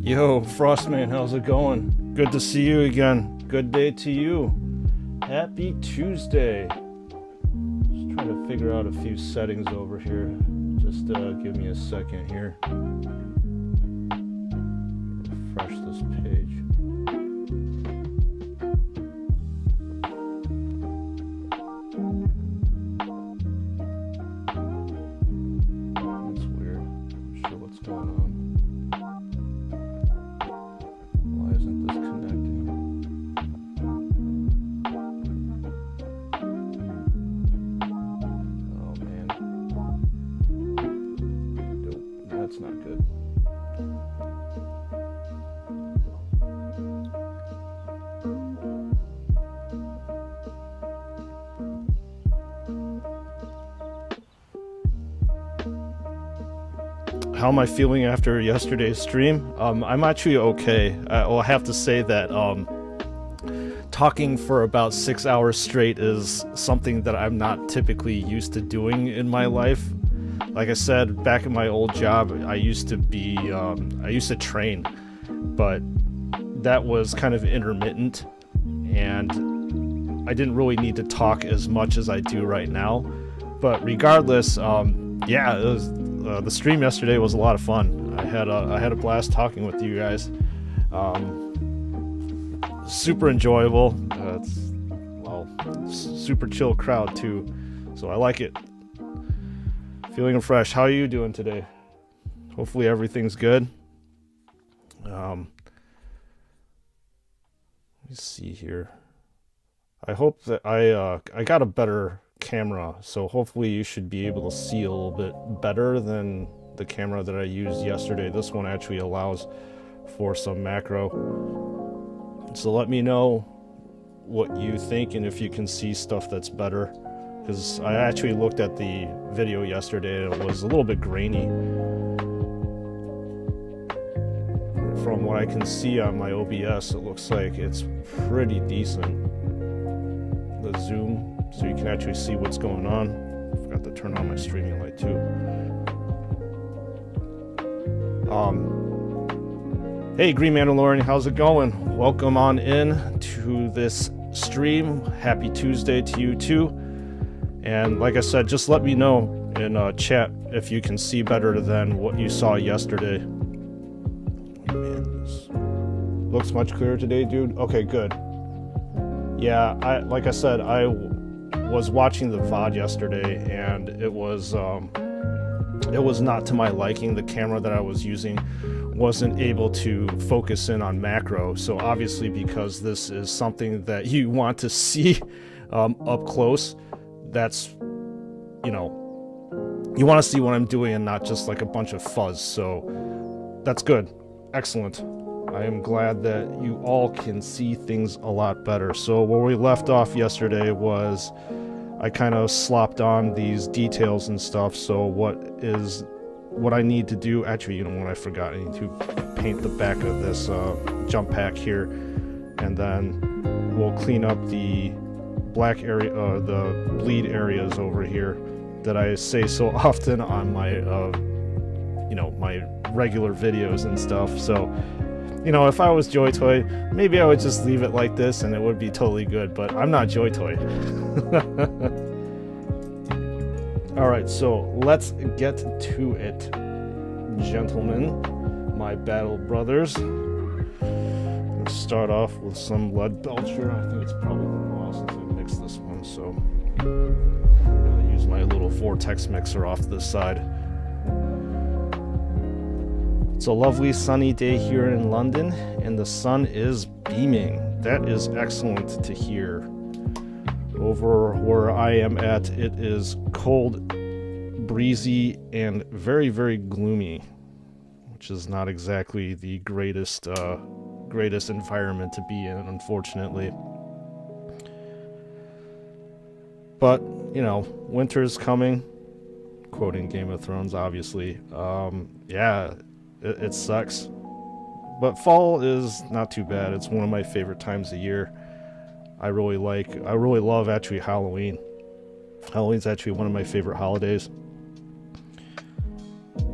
Yo, Frostman, how's it going? Good to see you again. Good day to you. Happy Tuesday. Just trying to figure out a few settings over here. Just give me a second here. Refresh this page. That's weird. I'm not sure what's going on. Why isn't this connecting? Oh man. Nope, that's not good. How am I feeling after yesterday's stream? I'm actually okay. I'll have to say that talking for about 6 hours straight is something that I'm not typically used to doing in my life. Like I said, back in my old job, I used to train, but that was kind of intermittent, and I didn't really need to talk as much as I do right now. But regardless, yeah, it was. The stream yesterday was a lot of fun. I had a blast talking with you guys. Super enjoyable. Super chill crowd too, so I like it. Feeling fresh. How are you doing today? Hopefully everything's good. Let me see here. I hope that I got a better camera, so hopefully you should be able to see a little bit better than the camera that I used yesterday. This one actually allows for some macro, so let me know what you think and if you can see stuff that's better, because I actually looked at the video yesterday and it was a little bit grainy. From what I can see on my OBS, it looks like it's pretty decent, the zoom, so you can actually see what's going on. I forgot to turn on my streaming light too. Hey Green Mandalorian, how's it going? Welcome on in to this stream. Happy Tuesday to you too. And like I said, just let me know in chat if you can see better than what you saw yesterday. Man, this looks much clearer today, dude. Okay, good. Yeah, like I said, I was watching the VOD yesterday, and it was not to my liking. The camera that I was using wasn't able to focus in on macro. So obviously, because this is something that you want to see up close, that's, you know, you want to see what I'm doing and not just like a bunch of fuzz. So that's good. Excellent. I am glad that you all can see things a lot better. So where we left off yesterday was I kind of slopped on these details and stuff. So what I need to do, actually, you know what, I forgot. I need to paint the back of this jump pack here, and then we'll clean up the black area, the bleed areas over here that I say so often on my, you know, my regular videos and stuff. So, you know, if I was Joy Toy, maybe I would just leave it like this and it would be totally good, but I'm not Joy Toy. Alright, so let's get to it, gentlemen, my battle brothers. Let's start off with some Lead Belcher. I think it's probably been a while since I mixed this one, so I'm going to use my little vortex mixer off to the side. It's a lovely sunny day here in London, and the sun is beaming. That is excellent to hear. Over where I am at, it is cold, breezy, and very, very gloomy, which is not exactly the greatest environment to be in, unfortunately. But, you know, winter's coming. Quoting Game of Thrones, obviously. Yeah. It sucks, but fall is not too bad. It's one of my favorite times of year. I really love actually Halloween. Halloween's actually one of my favorite holidays.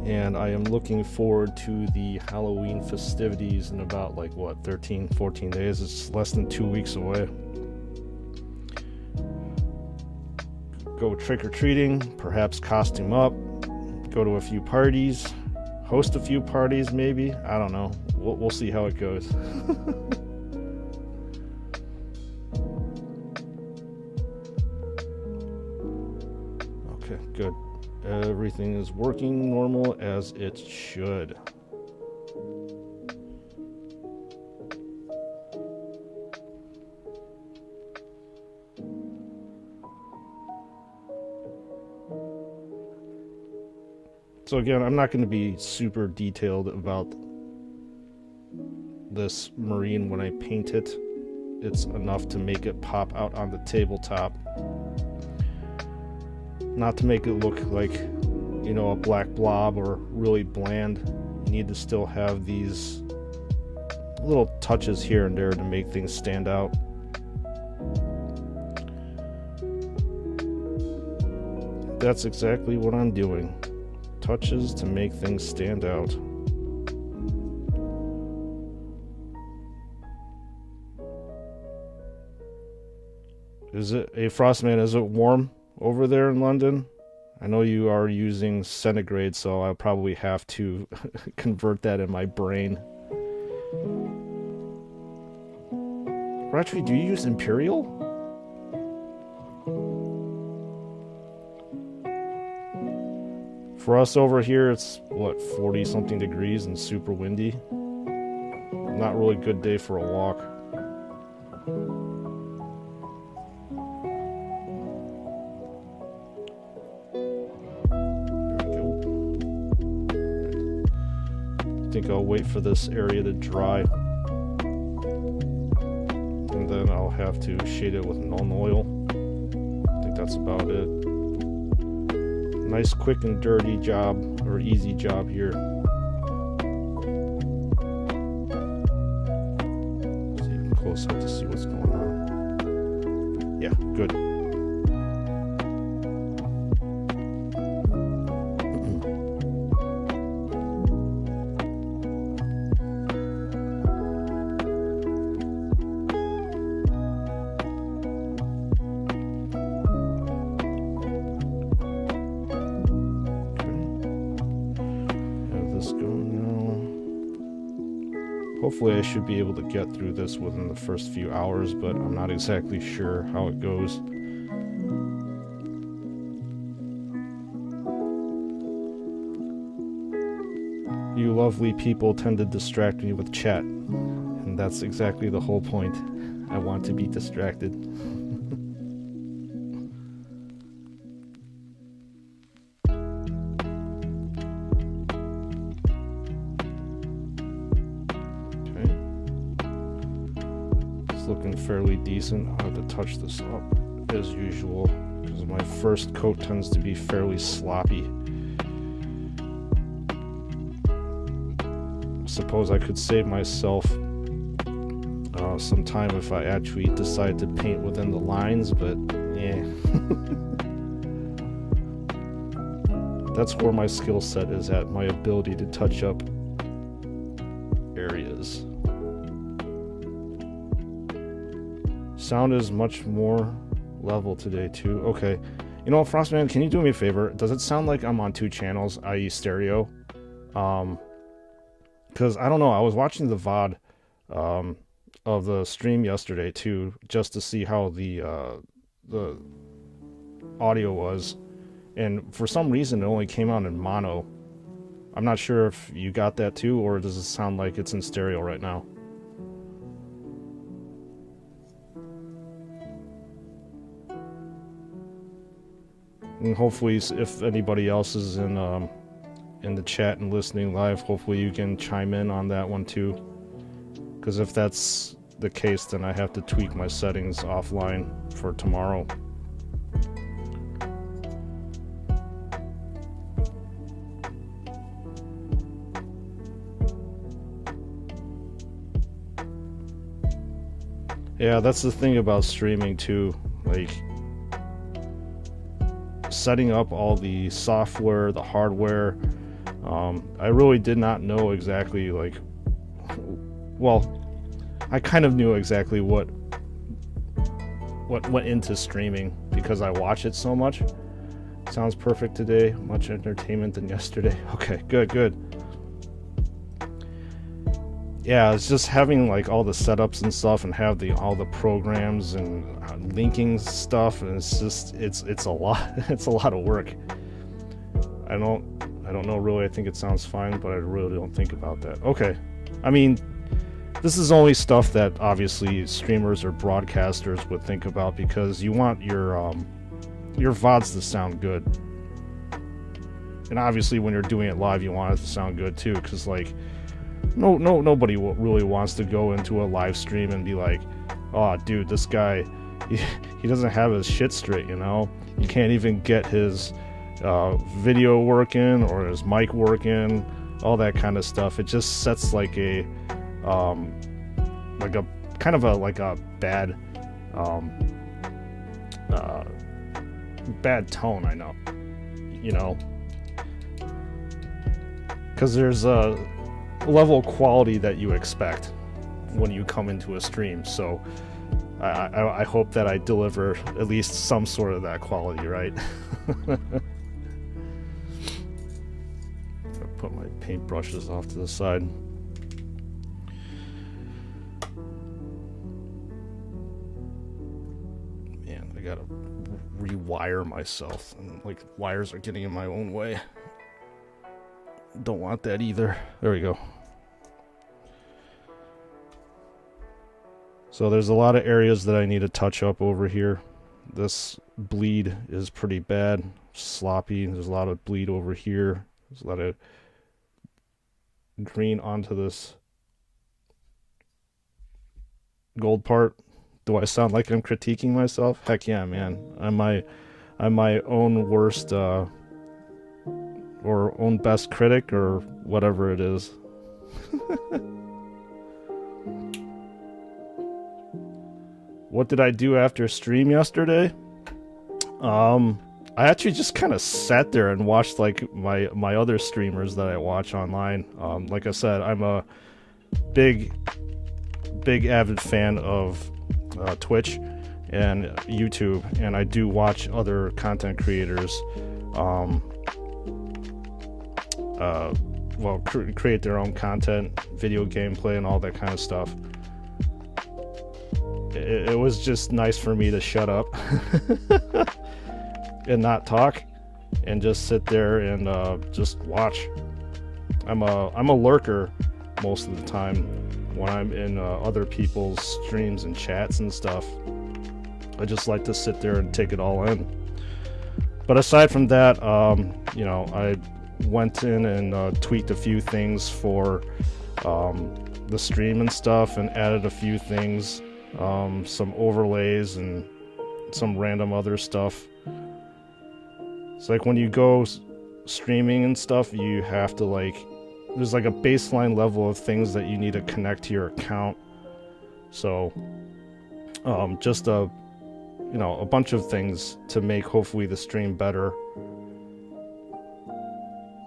and I am looking forward to the Halloween festivities in about 13, 14 days. It's less than 2 weeks away. Go trick-or-treating, perhaps costume up, go to a few parties, host a few parties maybe. I don't know. We'll see how it goes. Okay, good. Everything is working normal as it should. So again, I'm not going to be super detailed about this marine when I paint it. It's enough to make it pop out on the tabletop. Not to make it look like, a black blob or really bland. You need to still have these little touches here and there to make things stand out. That's exactly what I'm doing. Touches to make things stand out. Is it, hey Frostman, is it warm over there in London? I know you are using centigrade, so I'll probably have to convert that in my brain. Or actually, do you use imperial? For us over here, it's 40 something degrees and super windy. Not really a good day for a walk. There we go. I think I'll wait for this area to dry. And then I'll have to shade it with Nuln Oil. I think that's about it. Nice, quick, and dirty job, or easy job here. See even close up to see what's going on. Yeah, good. Hopefully I should be able to get through this within the first few hours, but I'm not exactly sure how it goes. You lovely people tend to distract me with chat, and that's exactly the whole point. I want to be distracted. Looking fairly decent. I'll have to touch this up as usual because my first coat tends to be fairly sloppy. I suppose I could save myself some time if I actually decide to paint within the lines, but yeah. That's where my skill set is at, my ability to touch up areas. Sound is much more level today too. Okay, Frostman, can you do me a favor? Does it sound like I'm on two channels, i.e. stereo? Because I don't know, I was watching the VOD of the stream yesterday too, just to see how the audio was, and for some reason it only came out in mono. I'm not sure if you got that too, or does it sound like it's in stereo right now? And hopefully, if anybody else is in the chat and listening live, hopefully you can chime in on that one too. Because if that's the case, then I have to tweak my settings offline for tomorrow. Yeah, that's the thing about streaming too. Like, setting up all the software, the hardware, I really did not know exactly, like, well, I kind of knew exactly what went into streaming because I watch it so much. Sounds perfect today. Much entertainment than yesterday. Okay, good. Yeah, it's just having like all the setups and stuff, and have all the programs and linking stuff, and it's a lot. It's a lot of work. I don't know really. I think it sounds fine, but I really don't think about that. Okay, I mean, this is only stuff that obviously streamers or broadcasters would think about, because you want your VODs to sound good. And obviously when you're doing it live, you want it to sound good too, because like nobody really wants to go into a live stream and be like, oh dude, this guy, he doesn't have his shit straight, you know? You can't even get his video working or his mic working, all that kind of stuff. It just sets like a kind of a bad bad tone, I know, you know, because there's a level of quality that you expect when you come into a stream. So I hope that I deliver at least some sort of that quality, right? I'll put my paintbrushes off to the side. Man, I gotta rewire myself, and like wires are getting in my own way. Don't want that either. There we go. So there's a lot of areas that I need to touch up over here. This bleed is pretty bad, sloppy. There's a lot of bleed over here. There's a lot of green onto this gold part. Do I sound like I'm critiquing myself? Heck yeah, man. I'm my own worst or own best critic, or whatever it is. What did I do after stream yesterday? I actually just kind of sat there and watched like my other streamers that I watch online. Like I said, I'm a big avid fan of Twitch and YouTube, and I do watch other content creators create their own content, video gameplay, and all that kind of stuff. It was just nice for me to shut up and not talk and just sit there and just watch. I'm a lurker most of the time when I'm in other people's streams and chats and stuff. I just like to sit there and take it all in. But aside from that, you know, I went in and tweaked a few things for the stream and stuff, and added a few things, some overlays and some random other stuff. It's like when you go streaming and stuff, you have to there's like a baseline level of things that you need to connect to your account. So just a bunch of things to make hopefully the stream better.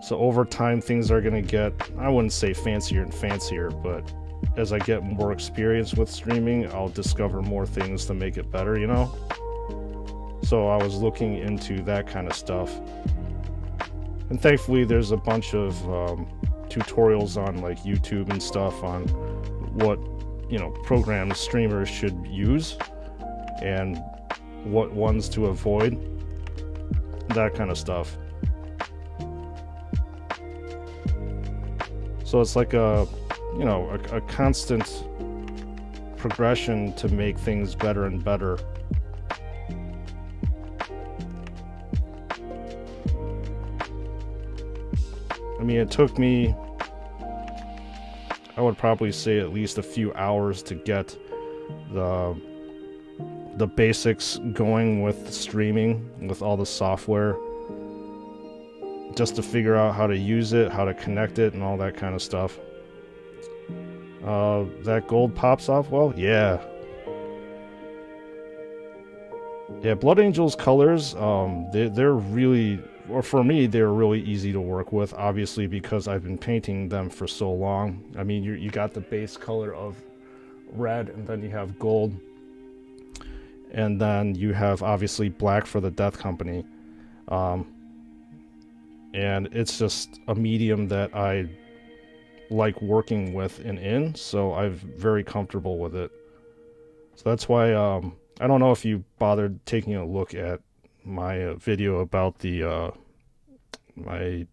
So over time things are gonna get, I wouldn't say fancier and fancier, but as I get more experience with streaming, I'll discover more things to make it better, you know? So I was looking into that kind of stuff. And thankfully there's a bunch of tutorials on like YouTube and stuff on what, you know, programs streamers should use and what ones to avoid, that kind of stuff. So it's like a constant progression to make things better and better. I mean, it took me, I would probably say, at least a few hours to get the basics going with streaming, with all the software, just to figure out how to use it, how to connect it, and all that kind of stuff. That gold pops off well? Yeah. Yeah, Blood Angel's colors, they're really, or for me, they're really easy to work with, obviously, because I've been painting them for so long. I mean, you got the base color of red, and then you have gold, and then you have obviously black for the Death Company. And it's just a medium that I like working with and in, so I'm very comfortable with it. So that's why I don't know if you bothered taking a look at my video about the my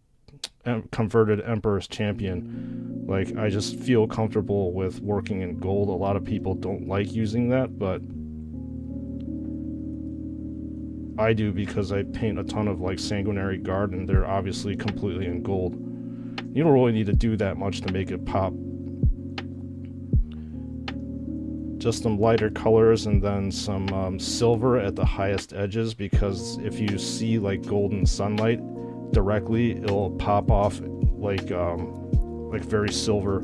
converted Emperor's Champion. Like, I just feel comfortable with working in gold. A lot of people don't like using that, but I do, because I paint a ton of like Sanguinary Guard, and they're obviously completely in gold. You don't really need to do that much to make it pop. Just some lighter colors, and then some silver at the highest edges, because if you see like golden sunlight directly, it'll pop off like very silver.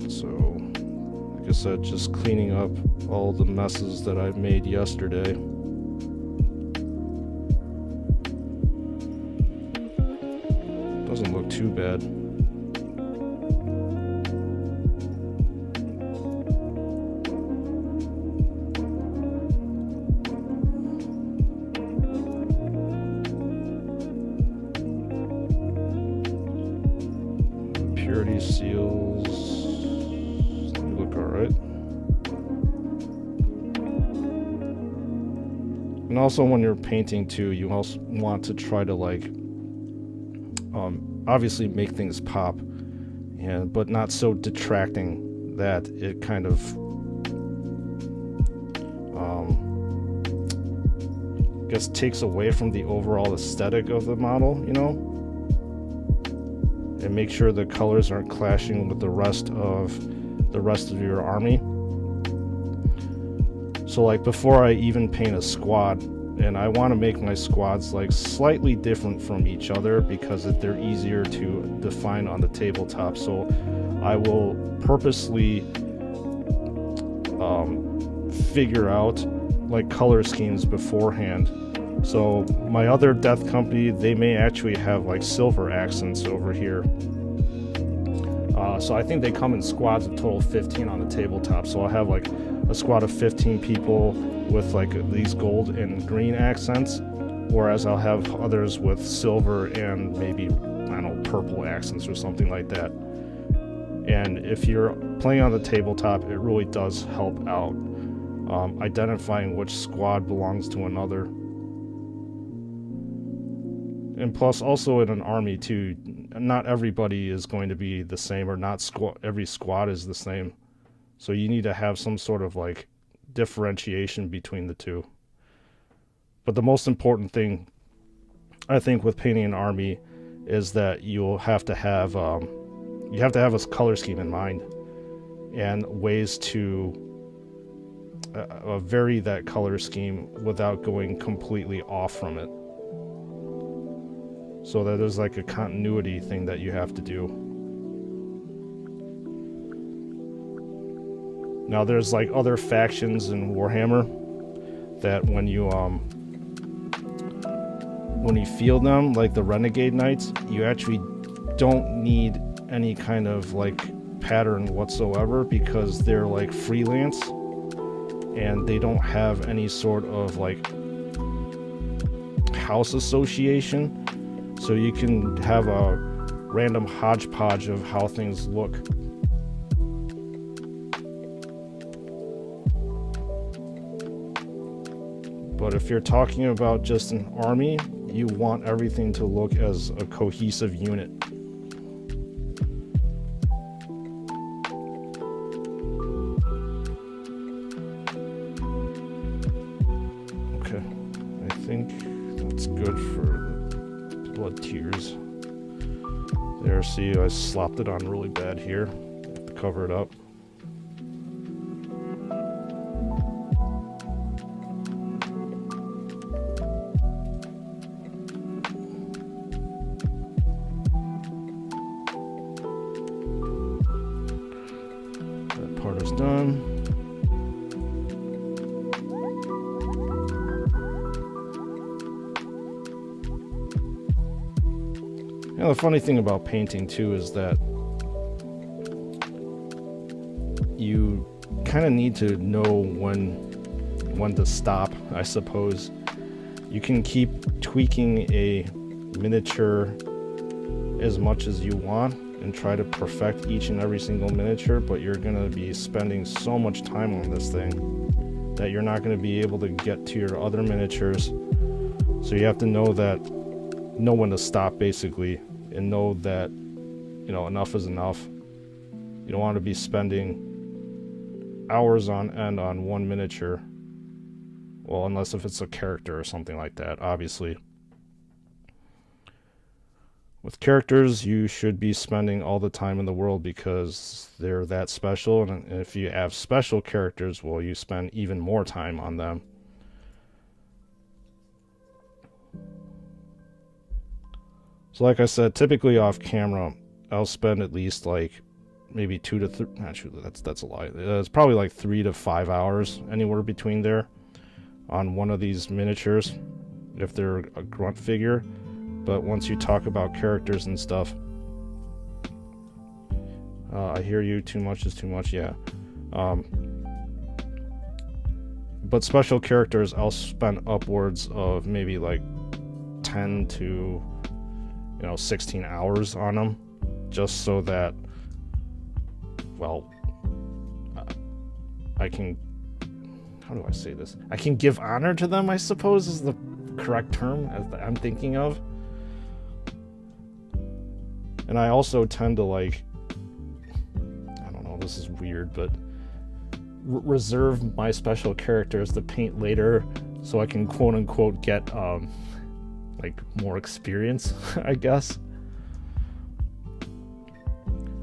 So, like I said, just cleaning up all the messes that I made yesterday. Doesn't look too bad. Purity seals look alright. And also, when you're painting too, you also want to try to like obviously make things pop, but not so detracting that it kind of I guess takes away from the overall aesthetic of the model, you know? And make sure the colors aren't clashing with the rest of your army. So like, before I even paint a squad, and I want to make my squads like slightly different from each other because they're easier to define on the tabletop. So I will purposely figure out like color schemes beforehand. So my other Death Company, they may actually have like silver accents over here. So I think they come in squads of total 15 on the tabletop. So I'll have like a squad of 15 people with like these gold and green accents, whereas I'll have others with silver and maybe, I don't know, purple accents or something like that. And if you're playing on the tabletop, it really does help out identifying which squad belongs to another. And plus, also in an army too, not everybody is going to be the same, or not every squad is the same. So you need to have some sort of like differentiation between the two. But the most important thing, I think, with painting an army is that you'll have to have a color scheme in mind, and ways to vary that color scheme without going completely off from it. So that there's like a continuity thing that you have to do. Now there's like other factions in Warhammer that when you field them, like the Renegade Knights, you actually don't need any kind of like pattern whatsoever, because they're like freelance and they don't have any sort of like house association. So you can have a random hodgepodge of how things look. But if you're talking about just an army, you want everything to look as a cohesive unit. Okay, I think that's good for blood tears. There, see, I slopped it on really bad here. Have to cover it up. That part is done. And the funny thing about painting too is that you kind of need to know when to stop, I suppose. You can keep tweaking a miniature as much as you want and try to perfect each and every single miniature, but you're going to be spending so much time on this thing that you're not going to be able to get to your other miniatures. So you have to know when to stop, basically, and know that, you know, enough is enough. You don't want to be spending hours on end on one miniature. Well, unless if it's a character or something like that, obviously. With characters, you should be spending all the time in the world because they're that special, and if you have special characters, well, you spend even more time on them. So like I said, typically off camera, I'll spend at least like maybe 2 to 3, actually that's a lie. It's probably like 3 to 5 hours, anywhere between there, on one of these miniatures, if they're a grunt figure. But once you talk about characters and stuff, I hear you, too much is too much, yeah. But special characters, I'll spend upwards of maybe like 10 to 16 hours on them, just so that, well, I can, how do I say this? I can give honor to them, I suppose, is the correct term I'm thinking of. And I also tend to, like, I don't know, this is weird, but reserve my special characters to paint later so I can quote unquote get like more experience, I guess.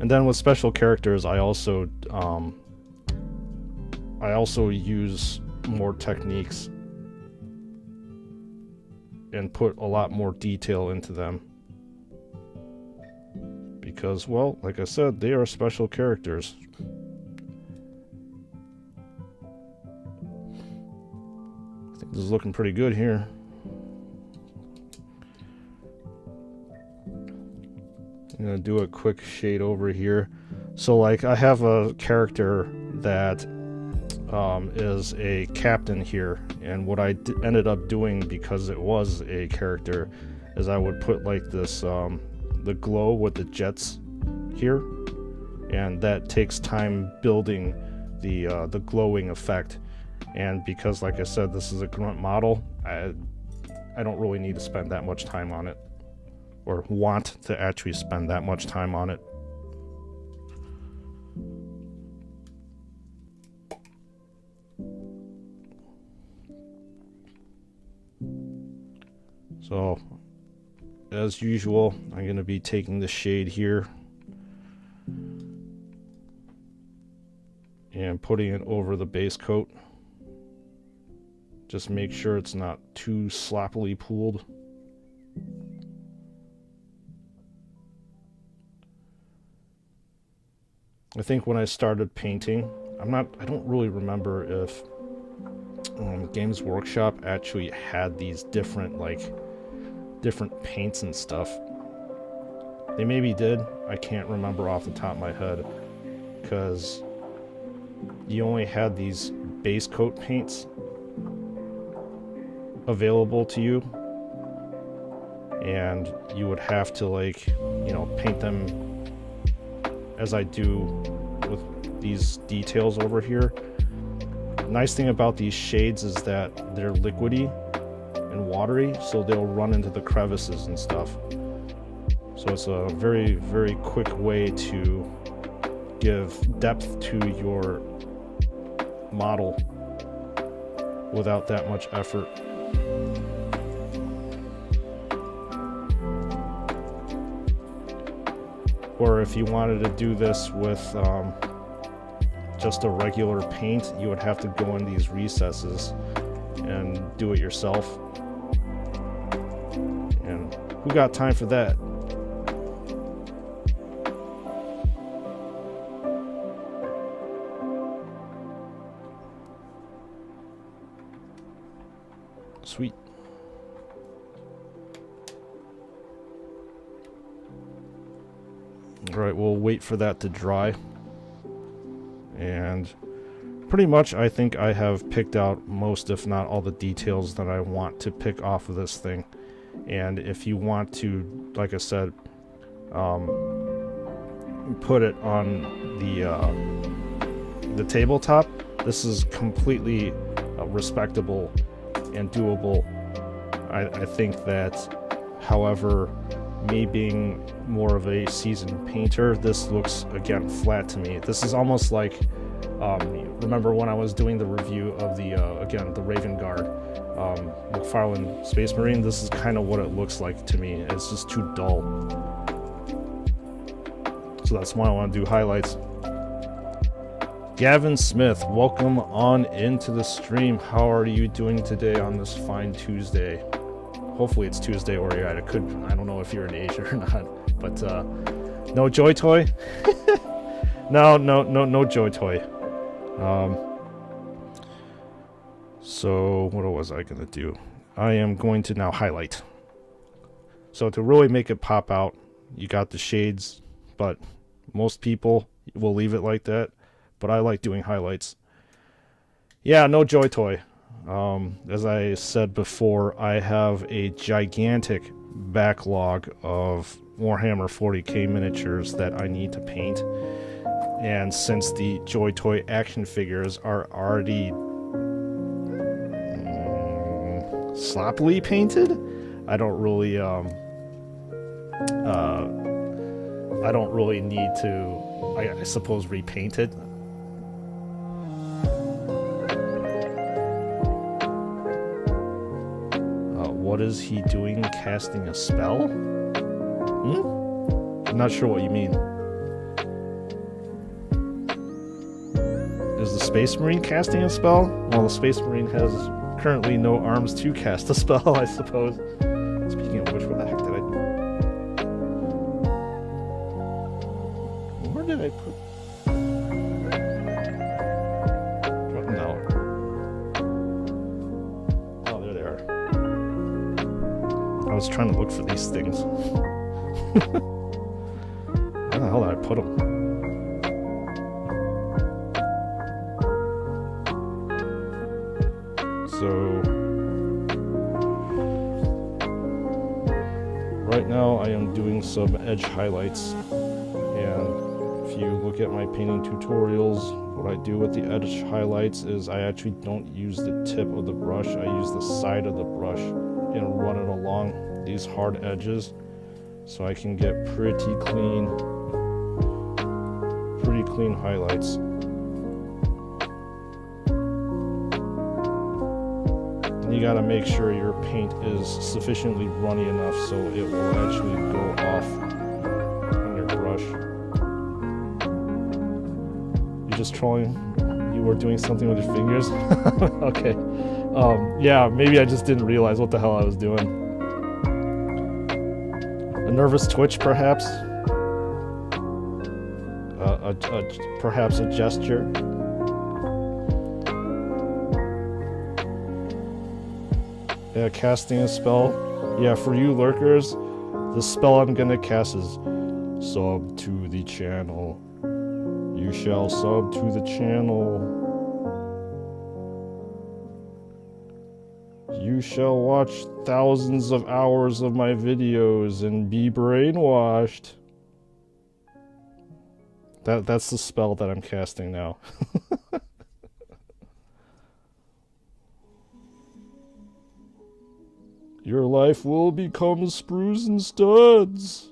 And then with special characters, I also use more techniques and put a lot more detail into them. Because, well, like I said, they are special characters. I think this is looking pretty good here. I'm gonna do a quick shade over here. So, like, I have a character that is a captain here, and what I ended up doing, because it was a character, is I would put like this the glow with the jets here, and that takes time building the glowing effect. And because, like I said, this is a grunt model, I don't really need to spend that much time on it, or want to actually spend that much time on it. So, as usual, I'm going to be taking the shade here and putting it over the base coat. Just make sure it's not too sloppily pooled. I think when I started painting, I don't really remember if Games Workshop actually had these different paints and stuff. They maybe did. I can't remember off the top of my head, because you only had these base coat paints available to you, and you would have to, like, paint them as I do with these details over here. Nice thing about these shades is that they're liquidy and watery, so they'll run into the crevices and stuff. So it's a very, very quick way to give depth to your model without that much effort. Or if you wanted to do this with just a regular paint, you would have to go in these recesses and do it yourself. And who got time for that? Sweet. Alright, we'll wait for that to dry. And pretty much I think I have picked out most, if not all, the details that I want to pick off of this thing. And if you want to, like I said, put it on the tabletop, this is completely respectable and doable. I think that, however, me being more of a seasoned painter, this looks, again, flat to me. This is almost like, remember when I was doing the review of the, again, the Raven Guard, McFarlane Space Marine? This is kind of what it looks like to me. It's just too dull. So that's why I want to do highlights. Gavin Smith, welcome on into the stream. How are you doing today on this fine Tuesday? Hopefully it's Tuesday where you're at. I don't know if you're in Asia or not, but no Joy Toy? No Joy Toy. So what was I gonna do? I am going to now highlight. So to really make it pop out, you got the shades, but most people will leave it like that. But I like doing highlights. Yeah, no Joy Toy. As I said before, I have a gigantic backlog of Warhammer 40k miniatures that I need to paint. And since the Joy Toy action figures are already sloppily painted, I don't really need to, I suppose, repaint it. What is he doing, casting a spell? I'm not sure what you mean. Is the Space Marine casting a spell? Well, the Space Marine has currently no arms to cast a spell, I suppose. Speaking of which, what the heck did I do? Where did I put... No. Oh, there they are. I was trying to look for these things. Where the hell did I put them? So right now I am doing some edge highlights, and if you look at my painting tutorials, what I do with the edge highlights is I actually don't use the tip of the brush, I use the side of the brush and run it along these hard edges so I can get pretty clean highlights. You gotta make sure your paint is sufficiently runny enough so it will actually go off on your brush. You're just trolling? You were doing something with your fingers? Okay. Yeah, maybe I just didn't realize what the hell I was doing. A nervous twitch, perhaps? Perhaps a gesture? Yeah, casting a spell. Yeah, for you lurkers, the spell I'm gonna cast is sub to the channel. You shall sub to the channel. You shall watch thousands of hours of my videos and be brainwashed. That's the spell that I'm casting now. Your life will become sprues and studs.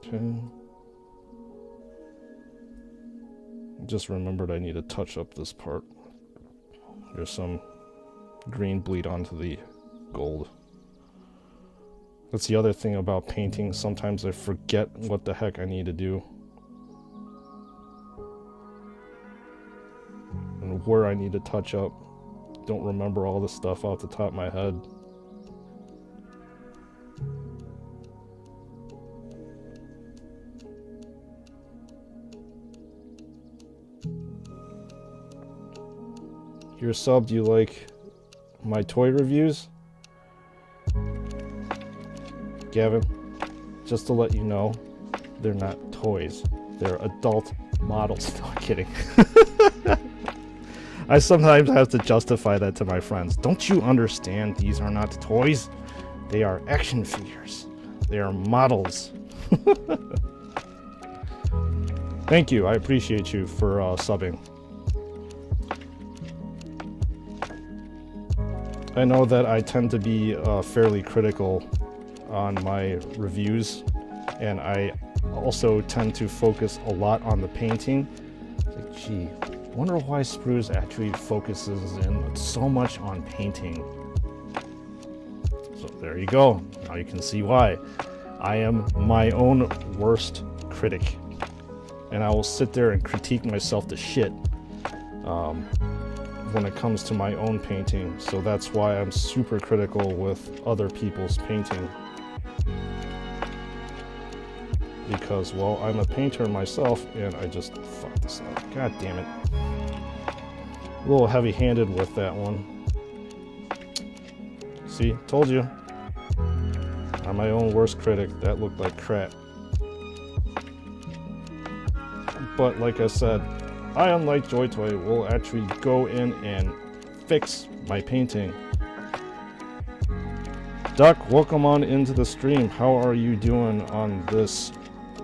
Okay. Just remembered I need to touch up this part. There's some green bleed onto the gold. That's the other thing about painting. Sometimes I forget what the heck I need to do. And where I need to touch up. Don't remember all the stuff off the top of my head. You're subbed, you like my toy reviews, Gavin, just to let you know, they're not toys. They're adult models. No, I'm kidding. I sometimes have to justify that to my friends. Don't you understand? These are not toys. They are action figures. They are models. Thank you. I appreciate you for subbing. I know that I tend to be fairly critical on my reviews, and I also tend to focus a lot on the painting. It's like, gee, I wonder why Sprues actually focuses in so much on painting. So there you go. Now you can see why. I am my own worst critic, and I will sit there and critique myself to shit when it comes to my own painting. So that's why I'm super critical with other people's painting, because, well, I'm a painter myself and I just fuck this up. God damn it. A little heavy-handed with that one. See, told you. I'm my own worst critic. That looked like crap. But like I said, I, unlike Joy Toy, will actually go in and fix my painting. Duck, welcome on into the stream. How are you doing on this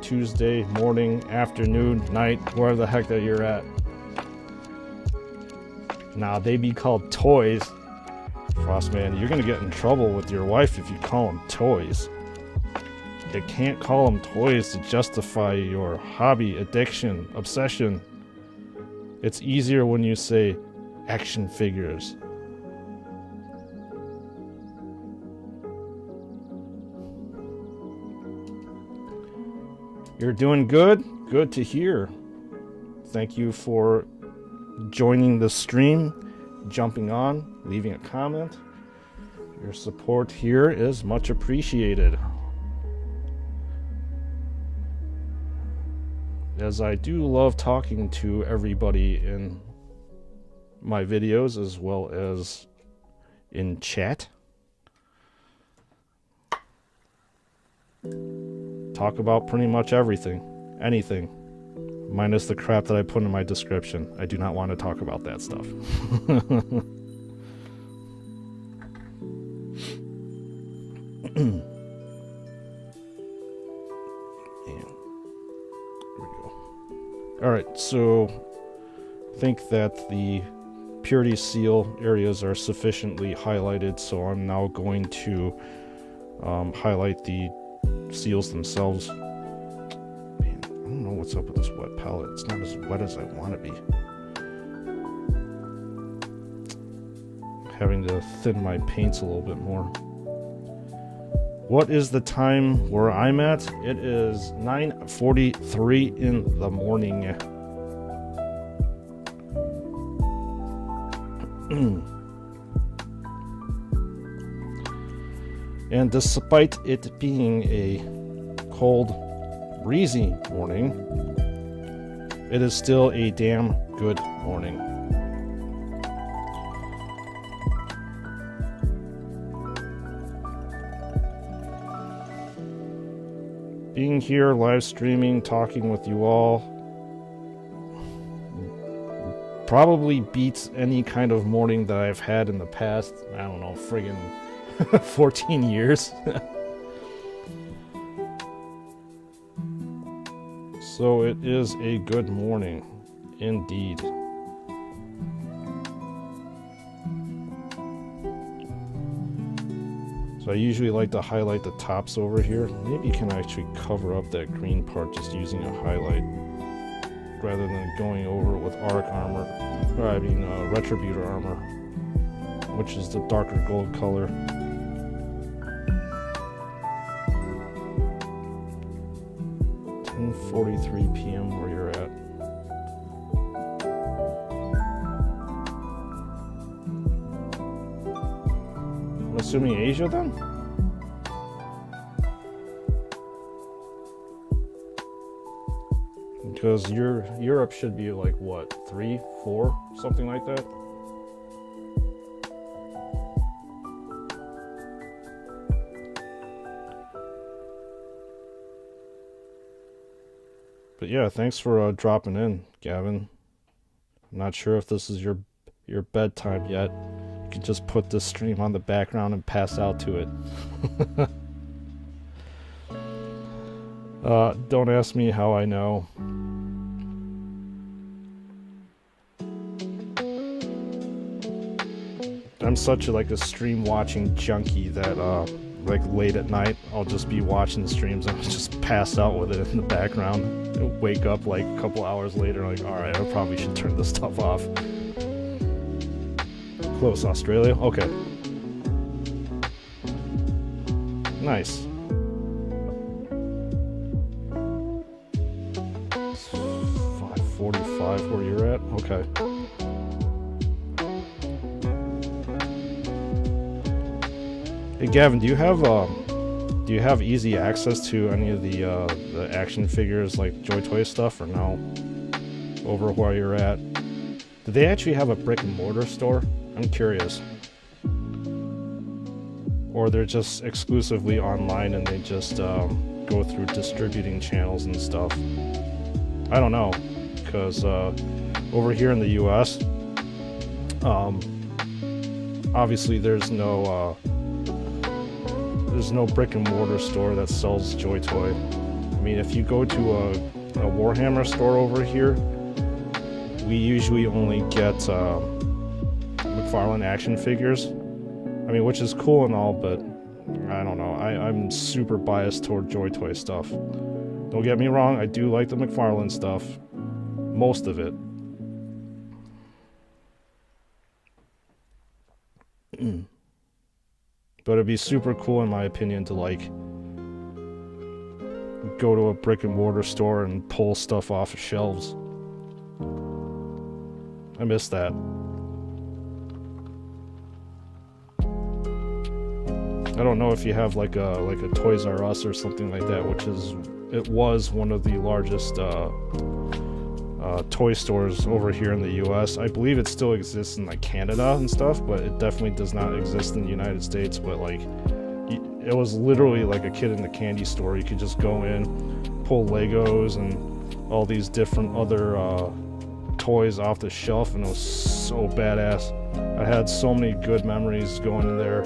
Tuesday morning, afternoon, night, wherever the heck that you're at? Now, they be called toys. Frostman, you're gonna get in trouble with your wife if you call them toys. You can't call them toys to justify your hobby, addiction, obsession. It's easier when you say action figures. You're doing good? Good to hear. Thank you for joining the stream, jumping on, leaving a comment. Your support here is much appreciated, as I do love talking to everybody in my videos as well as in chat. Talk about pretty much everything, anything, minus the crap that I put in my description. I do not want to talk about that stuff. Alright, so I think that the purity seal areas are sufficiently highlighted, so I'm now going to highlight the seals themselves. Man, I don't know what's up with this wet palette. It's not as wet as I want to be. Having to thin my paints a little bit more. What is the time where I'm at? It is 9:43 in the morning. And despite it being a cold, breezy morning, it is still a damn good morning. Being here, live streaming, talking with you all, probably beats any kind of morning that I've had in the past, I don't know, friggin' 14 years. So it is a good morning, indeed. So I usually like to highlight the tops over here. Maybe you can actually cover up that green part just using a highlight, rather than going over it with arc armor, or I mean retributor armor, which is the darker gold color. .43 p.m. where you're at. I'm assuming Asia then? Because Europe should be like what, 3, 4, something like that? But yeah, thanks for dropping in, Gavin. I'm not sure if this is your bedtime yet. You could just put this stream on the background and pass out to it. Don't ask me how I know. I'm such a stream watching junkie that like late at night I'll just be watching the streams and I'll just pass out with it in the background and wake up like a couple hours later like, alright, I probably should turn this stuff off. Close, Australia? Okay. Nice. 5:45 where you're at? Okay. Hey Gavin, do you have easy access to any of the action figures like Joy Toy stuff or no? Over where you're at? Do they actually have a brick and mortar store? I'm curious. Or they're just exclusively online and they just go through distributing channels and stuff. I don't know, because over here in the US, obviously there's no brick and mortar store that sells Joy Toy. I mean, if you go to a Warhammer store over here, we usually only get McFarlane action figures. I mean, which is cool and all, but I don't know. I'm super biased toward Joy Toy stuff. Don't get me wrong, I do like the McFarlane stuff. Most of it. But it'd be super cool in my opinion to like go to a brick and mortar store and pull stuff off of shelves. I miss that. I don't know if you have like a Toys R Us or something like that, which was one of the largest toy stores over here in the US. I believe it still exists in like Canada and stuff, but it definitely does not exist in the United States. But like, it was literally like a kid in the candy store. You could just go in, pull Legos and all these different other toys off the shelf, and it was so badass. I had so many good memories going in there.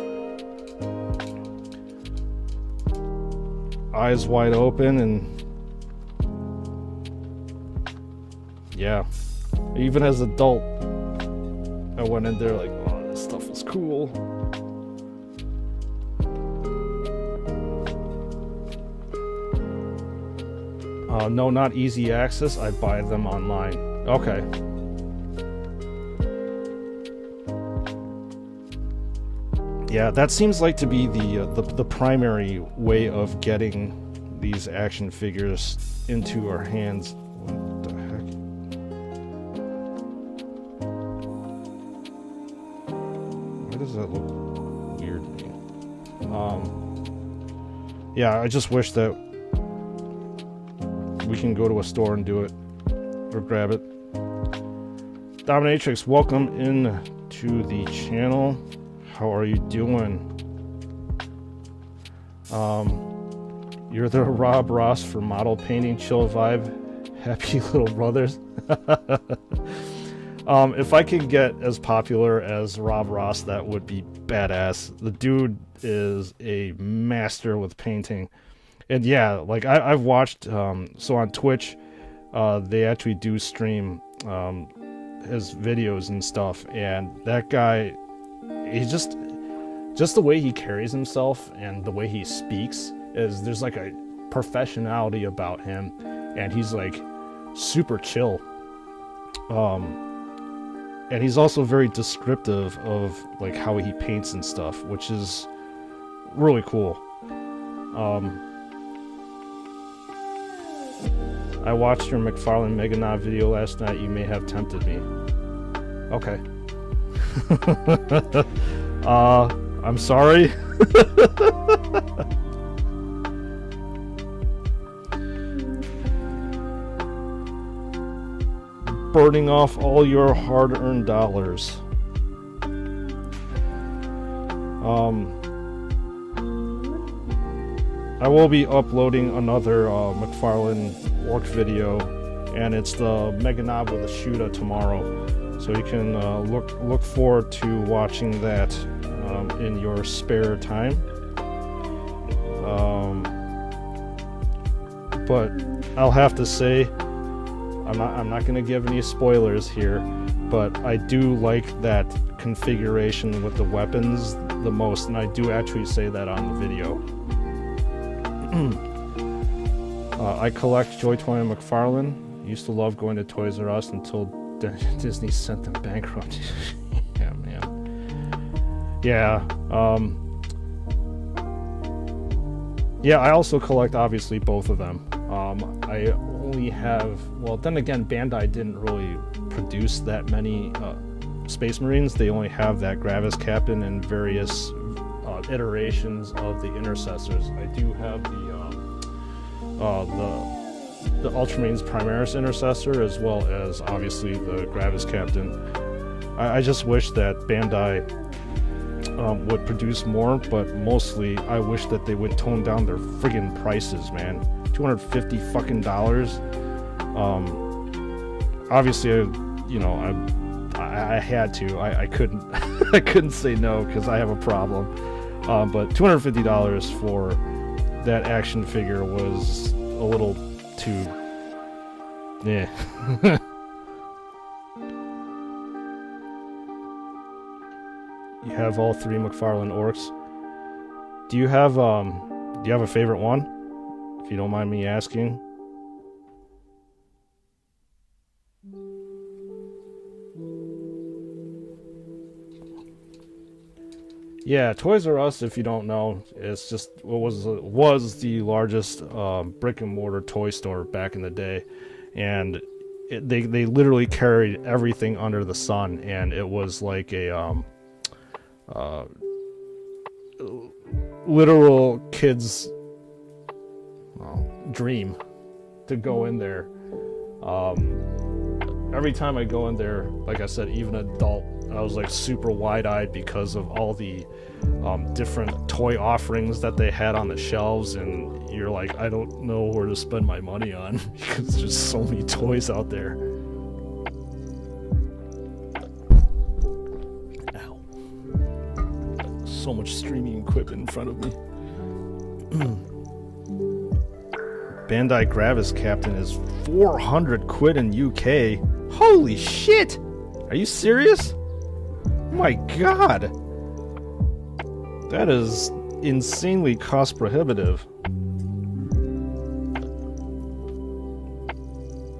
Eyes wide open, and yeah, even as an adult, I went in there like, oh, this stuff is cool. No, not easy access. I buy them online. Okay. Yeah, that seems like to be the primary way of getting these action figures into our hands. What the heck? Why does that look weird to me? Yeah, I just wish that we can go to a store and do it, or grab it. Dominatrix, welcome in to the channel. How are you doing? You're the Rob Ross for model painting, chill vibe, happy little brothers. If I could get as popular as Rob Ross, that would be badass. The dude is a master with painting. And yeah, like I've watched, so on Twitch, they actually do stream his videos and stuff, and that guy, he just the way he carries himself and the way he speaks there's like a professionality about him, and he's like super chill. And he's also very descriptive of like how he paints and stuff, which is really cool. I watched your McFarlane Meganod video last night. You may have tempted me. Okay. I'm sorry. Burning off all your hard-earned dollars. I will be uploading another McFarlane orc video, and it's the Mega Knob with a Shuda tomorrow. So you can look forward to watching that in your spare time. But I'll have to say, I'm not going to give any spoilers here, but I do like that configuration with the weapons the most, and I do actually say that on the video. I collect Joy Toy and McFarlane. Used to love going to Toys R Us until Disney sent them bankrupt. Yeah, man. Yeah. Yeah, I also collect, obviously, both of them. I only have... Well, then again, Bandai didn't really produce that many Space Marines. They only have that Gravis Captain and various iterations of the Intercessors. I do have the Ultramarines Primaris Intercessor, as well as, obviously, the Gravis Captain. I just wish that Bandai would produce more, but mostly I wish that they would tone down their friggin' prices, man. $250 fucking dollars. Obviously, you know, I had to. I couldn't. I couldn't say no because I have a problem. But $250 for that action figure was a little too. Yeah. You have all three McFarlane orcs. Do you have a favorite one? If you don't mind me asking. Yeah, Toys R Us, if you don't know, it's just was the largest brick and mortar toy store back in the day, and they literally carried everything under the sun, and it was like a literal kid's dream to go in there. Every time I go in there, like I said, even adult, I was like super wide-eyed because of all the different toy offerings that they had on the shelves, and you're like, I don't know where to spend my money on because there's so many toys out there. Ow. So much streaming equipment in front of me. Bandai Gravis Captain is 400 quid in UK. Holy shit! Are you serious? Oh my god! That is insanely cost prohibitive.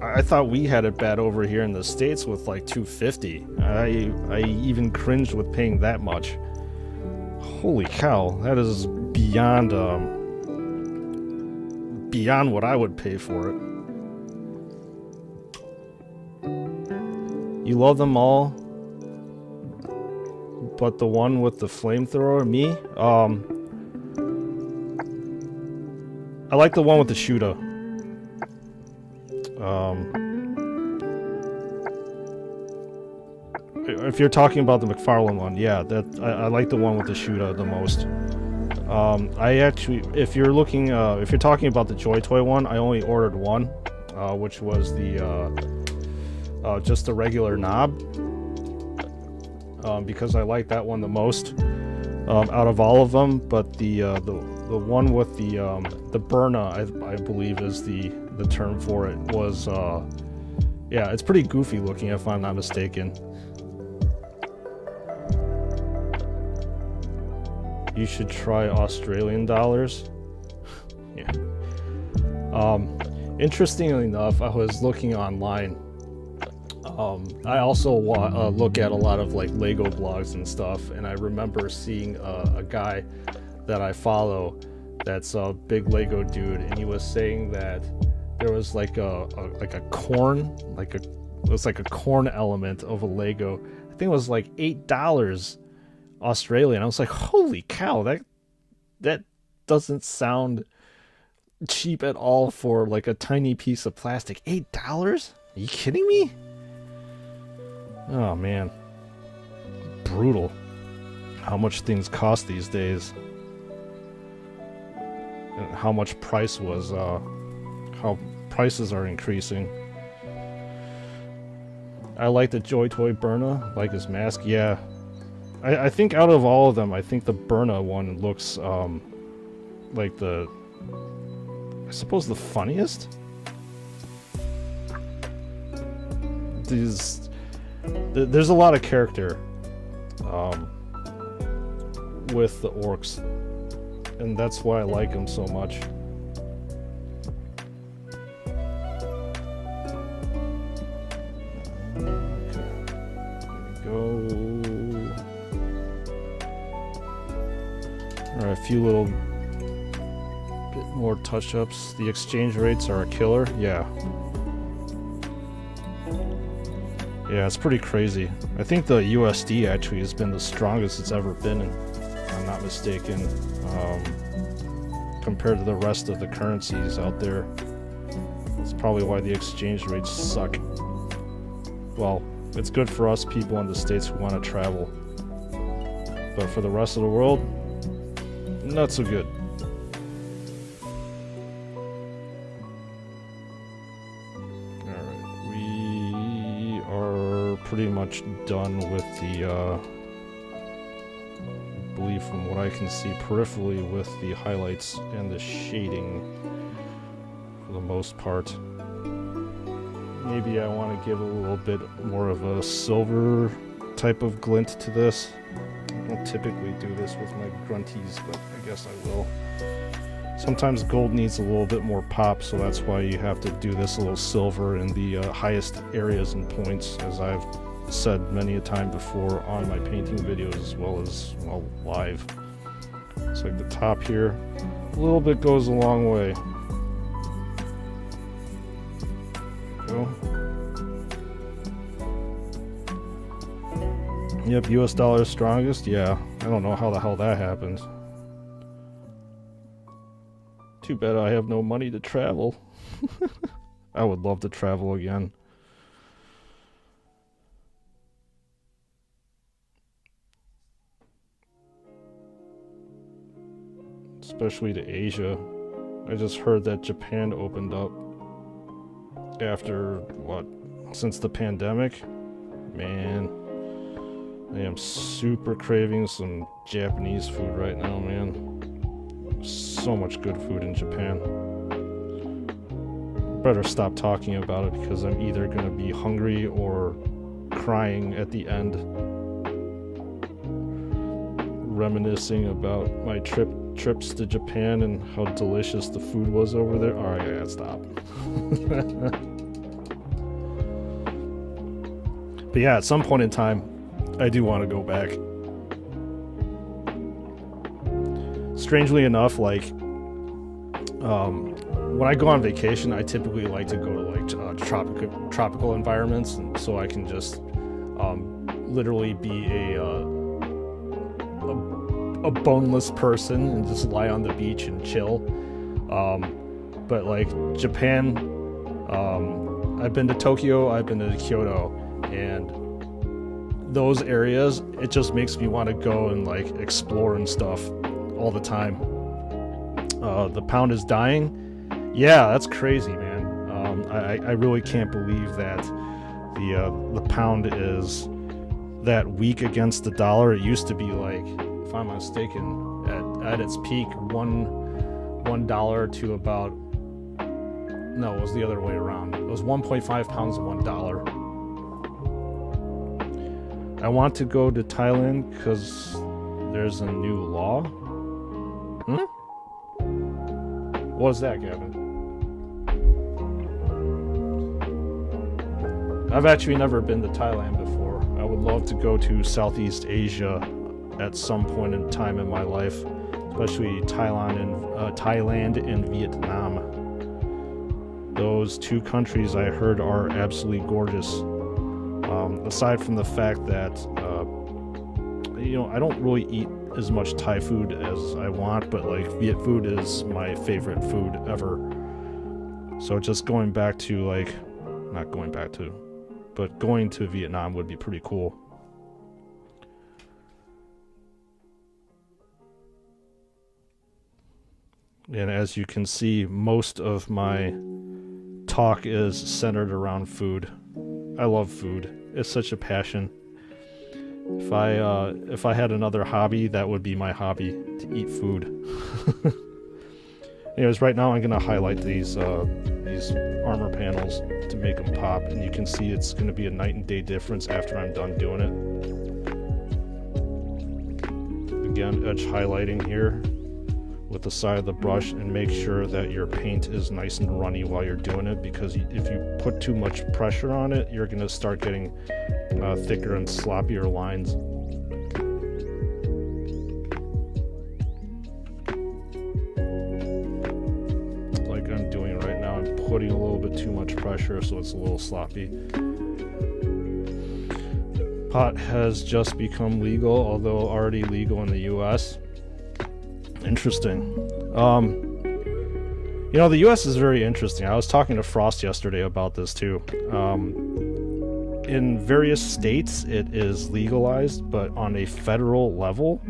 I thought we had it bad over here in the States with like $250. I even cringed with paying that much. Holy cow, that is beyond beyond what I would pay for it. You love them all, but the one with the flamethrower, me? I like the one with the Shuda. If you're talking about the McFarlane one, yeah, I like the one with the Shuda the most. I actually, if you're talking about the Joy Toy one, I only ordered one, which was the just the regular knob, because I like that one the most out of all of them. But the one with the Burna, I believe is the term for it, was yeah, it's pretty goofy looking if I'm not mistaken. You should try Australian dollars. Yeah. Interestingly enough, I was looking online. I also look at a lot of like Lego blogs and stuff, and I remember seeing a guy that I follow that's a big Lego dude, and he was saying that there was like a corn, it was like a corn element of a Lego. I think it was like $8 Australian. I was like, holy cow, that doesn't sound cheap at all for like a tiny piece of plastic. $8? Are you kidding me? Oh man, brutal how much things cost these days, and how much price was how prices are increasing. I like the Joy Toy Burna, like his mask. Yeah, I think out of all of them, I think the Burna one looks like the, I suppose, the funniest. There's a lot of character with the orcs, and that's why I like them so much. A few little bit more touch-ups. The exchange rates are a killer. Yeah, it's pretty crazy. I think the USD actually has been the strongest it's ever been, if I'm not mistaken, compared to the rest of the currencies out there. That's probably why the exchange rates suck. Well, it's good for us people in the States who want to travel, but for the rest of the world, not so good. Alright, we are pretty much done with the, I believe from what I can see peripherally, with the highlights and the shading for the most part. Maybe I want to give a little bit more of a silver type of glint to this. I don't typically do this with my grunties, but I guess I will. Sometimes gold needs a little bit more pop, so that's why you have to do this a little silver in the highest areas and points, as I've said many a time before on my painting videos as well as, well, live. It's like the top here, a little bit goes a long way. Go. Yep, US dollar is strongest. Yeah, I don't know how the hell that happened. Too bad I have no money to travel. I would love to travel again. Especially to Asia. I just heard that Japan opened up after, what, since the pandemic? Man. I am super craving some Japanese food right now, man. So much good food in Japan. Better stop talking about it because I'm either going to be hungry or crying at the end. Reminiscing about my trips to Japan and how delicious the food was over there. Alright, I gotta stop. But yeah, at some point in time, I do want to go back. Strangely enough, like, when I go on vacation, I typically like to go to like tropical environments, and so I can just literally be a boneless person and just lie on the beach and chill. But like Japan, I've been to Tokyo, I've been to Kyoto, and those areas, it just makes me want to go and like explore and stuff all the time. The pound is dying. Yeah, that's crazy, man. I really can't believe that the pound is that weak against the dollar. It used to be like, if I'm not mistaken, at its peak, $1 to about, no, it was the other way around. It was 1.5 pounds of $1. I want to go to Thailand because there's a new law. What is that, Gavin? I've actually never been to Thailand before. I would love to go to Southeast Asia at some point in time in my life, especially Thailand and Vietnam. Those two countries I heard are absolutely gorgeous. Aside from the fact that, I don't really eat as much Thai food as I want, but like Viet food is my favorite food ever. So just going to Vietnam would be pretty cool. And as you can see, most of my talk is centered around food. I love food. It's such a passion. If I had another hobby, that would be my hobby, to eat food. Anyways, right now I'm gonna highlight these armor panels to make them pop, and you can see it's gonna be a night and day difference after I'm done doing it. Again, edge highlighting here with the side of the brush, and make sure that your paint is nice and runny while you're doing it, because if you put too much pressure on it, you're gonna start getting thicker and sloppier lines. Like I'm doing right now, I'm putting a little bit too much pressure, so it's a little sloppy. Pot has just become legal, although already legal in the US. Interesting. You know, the US is very interesting. I was talking to Frost yesterday about this too. In various states it is legalized, but on a federal level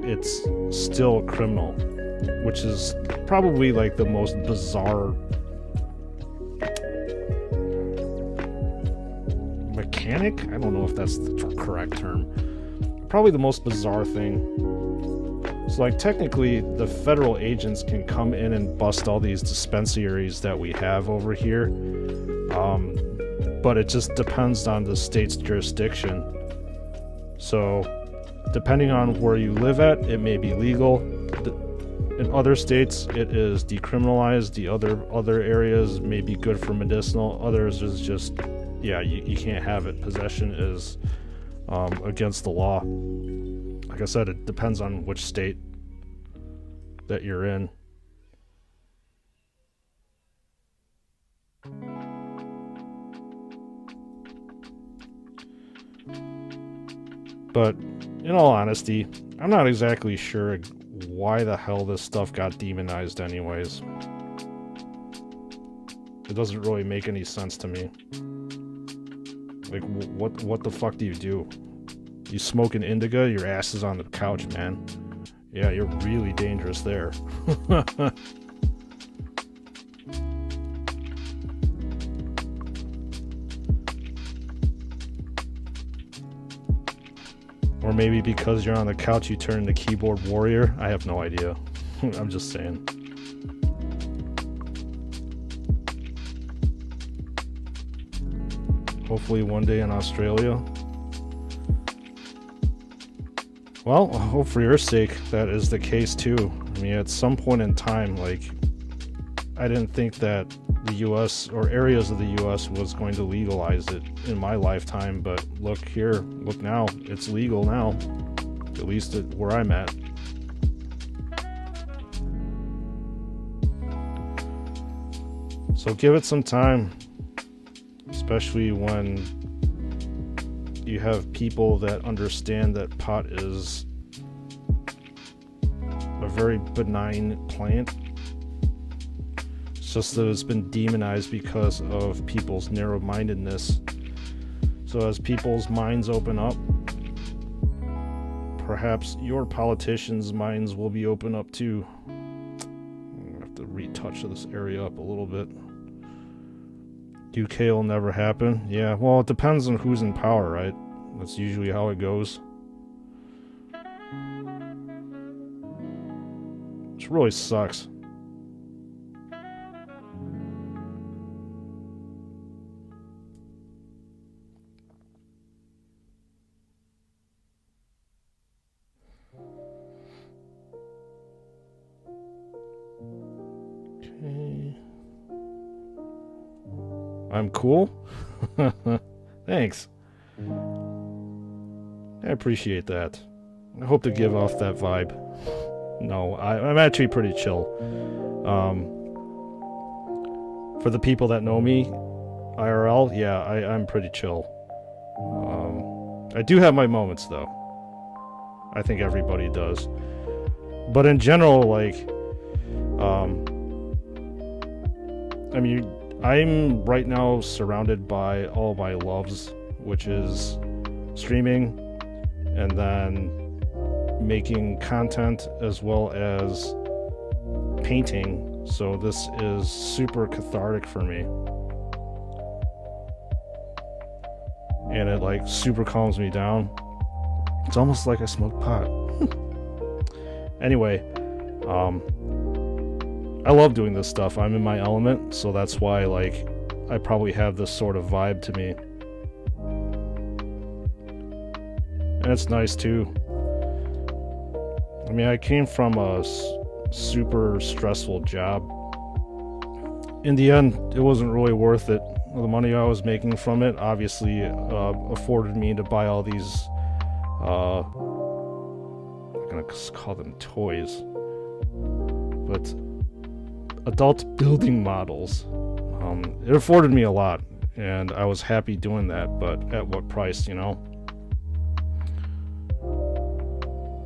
it's still criminal, which is probably like the most bizarre mechanic. I don't know if that's the correct term. Probably the most bizarre thing. So like technically the federal agents can come in and bust all these dispensaries that we have over here, but it just depends on the state's jurisdiction. So depending on where you live at, it may be legal. In other states it is decriminalized. The other areas may be good for medicinal. Others is just, yeah, you can't have it. Possession is against the law. Like I said, it depends on which state that you're in. But in all honesty, I'm not exactly sure why the hell this stuff got demonized anyways. It doesn't really make any sense to me. Like, what the fuck do you do? You smoke an indica, your ass is on the couch, man. Yeah, you're really dangerous there. Or maybe because you're on the couch you turn into keyboard warrior. I have no idea. I'm just saying. Hopefully one day in Australia. Well, I hope for your sake that is the case too. I mean, at some point in time, like, I didn't think that the US or areas of the US was going to legalize it in my lifetime, but look here, look now, it's legal now, at least where I'm at. So give it some time, especially when you have people that understand that pot is a very benign plant. It's just that it's been demonized because of people's narrow-mindedness. So as people's minds open up, perhaps your politicians' minds will be open up too. I have to retouch this area up a little bit. UK will never happen. Yeah, well, it depends on who's in power, right? That's usually how it goes. Which really sucks. Okay. I'm cool? Thanks. I appreciate that. I hope to give off that vibe. No, I'm actually pretty chill. For the people that know me, IRL, yeah, I'm pretty chill. I do have my moments, though. I think everybody does. But in general, like, I mean, I'm right now surrounded by all my loves, which is streaming and then making content as well as painting So this is super cathartic for me. And it like super calms me down. It's almost like I smoke pot. Anyway, I love doing this stuff. I'm in my element, so that's why like I probably have this sort of vibe to me. And it's nice too. I mean, I came from a super stressful job. In the end, it wasn't really worth it. The money I was making from it obviously afforded me to buy all these, I'm gonna call them toys, but adult building models. It afforded me a lot, and I was happy doing that, but at what price, you know?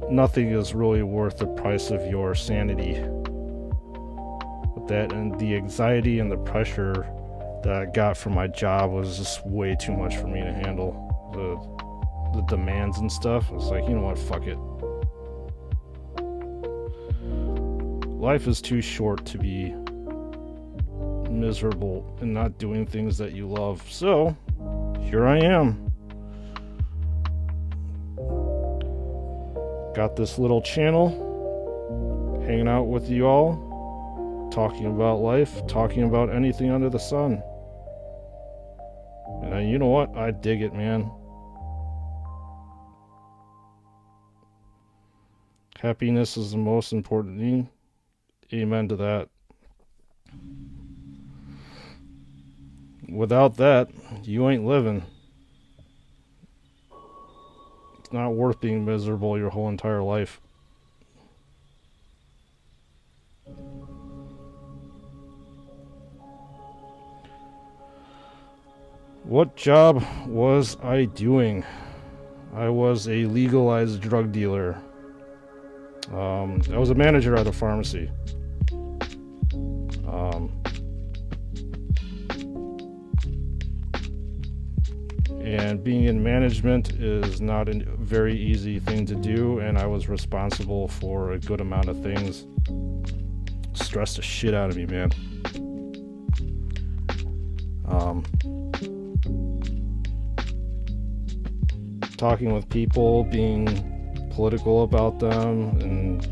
Nothing is really worth the price of your sanity. But that and the anxiety and the pressure that I got from my job was just way too much for me to handle. The demands and stuff. It's like, you know what, fuck it. Life is too short to be miserable and not doing things that you love. So, here I am. Got this little channel, hanging out with you all, talking about life, talking about anything under the sun. And you know what? I dig it, man. Happiness is the most important thing. Amen to that. Without that, you ain't living. It's not worth being miserable your whole entire life. What job was I doing? I was a legalized drug dealer. I was a manager at a pharmacy. And being in management is not a very easy thing to do, and I was responsible for a good amount of things. Stressed the shit out of me, man. Talking with people, being political about them, and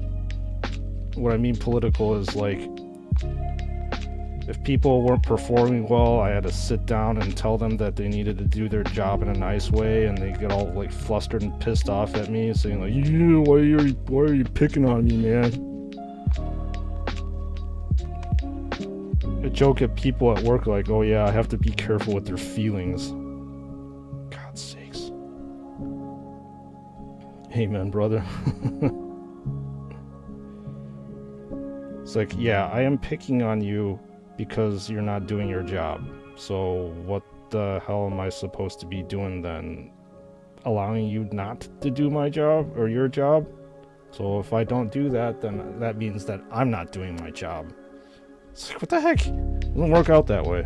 what I mean political is like, if people weren't performing well, I had to sit down and tell them that they needed to do their job in a nice way, and they get all like flustered and pissed off at me, saying like, "Yeah, why are you picking on me, man?" I joke at people at work like, "Oh yeah, I have to be careful with their feelings." God's sakes. Amen, brother. It's like, yeah, I am picking on you because you're not doing your job. So what the hell am I supposed to be doing then? Allowing you not to do my job or your job? So if I don't do that, then that means that I'm not doing my job. It's like, what the heck? It doesn't work out that way.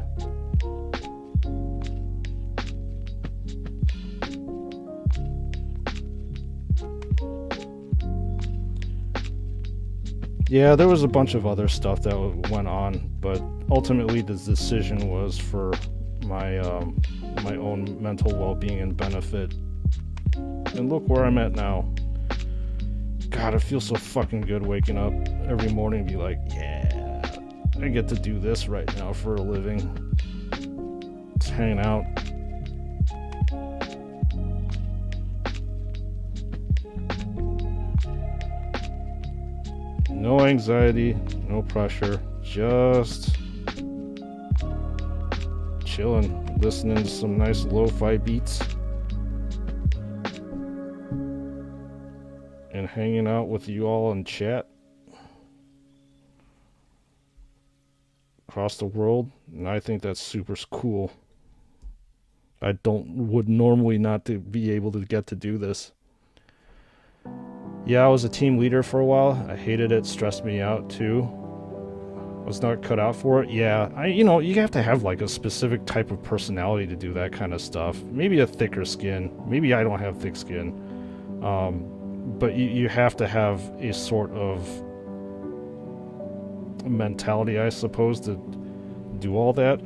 Yeah, there was a bunch of other stuff that went on, but ultimately the decision was for my my own mental well-being and benefit. And look where I'm at now. God, it feels so fucking good waking up every morning and be like, yeah, I get to do this right now for a living. Just hanging out. No anxiety, no pressure, just chilling, listening to some nice lo-fi beats, and hanging out with you all in chat across the world, and I think that's super cool. I would normally not to be able to get to do this. Yeah, I was a team leader for a while. I hated it, stressed me out too. Was not cut out for it. Yeah, you have to have like a specific type of personality to do that kind of stuff. Maybe a thicker skin. Maybe I don't have thick skin. But you have to have a sort of mentality, I suppose, to do all that.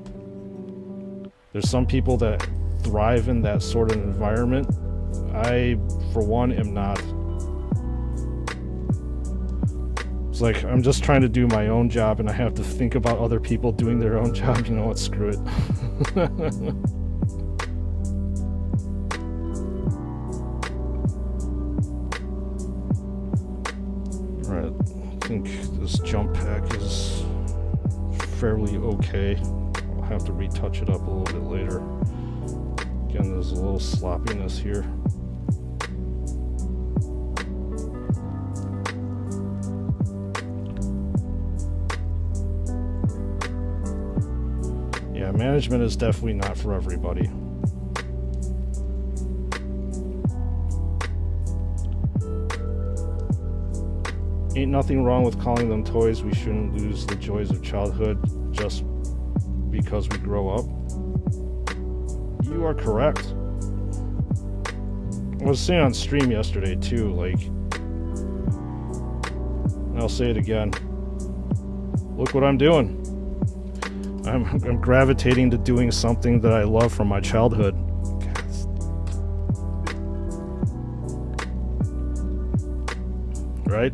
There's some people that thrive in that sort of environment. I, for one, am not. It's like I'm just trying to do my own job and I have to think about other people doing their own job. You know what? Screw it. Alright, I think this jump pack is fairly okay. I'll have to retouch it up a little bit later. Again, there's a little sloppiness here. Yeah, management is definitely not for everybody. Ain't nothing wrong with calling them toys. We shouldn't lose the joys of childhood just because we grow up. You are correct. I was saying on stream yesterday too, like, and I'll say it again. Look what I'm doing. I'm gravitating to doing something that I love from my childhood. Right?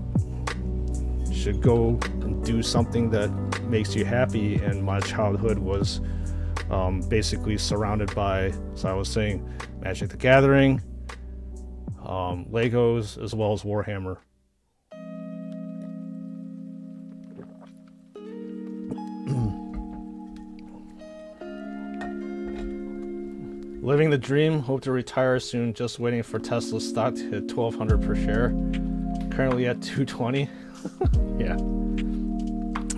You should go and do something that makes you happy, and my childhood was basically surrounded by, so I was saying, Magic the Gathering, Legos, as well as Warhammer. Living the dream, hope to retire soon, just waiting for Tesla's stock to hit $1,200 per share. Currently at $220. Yeah.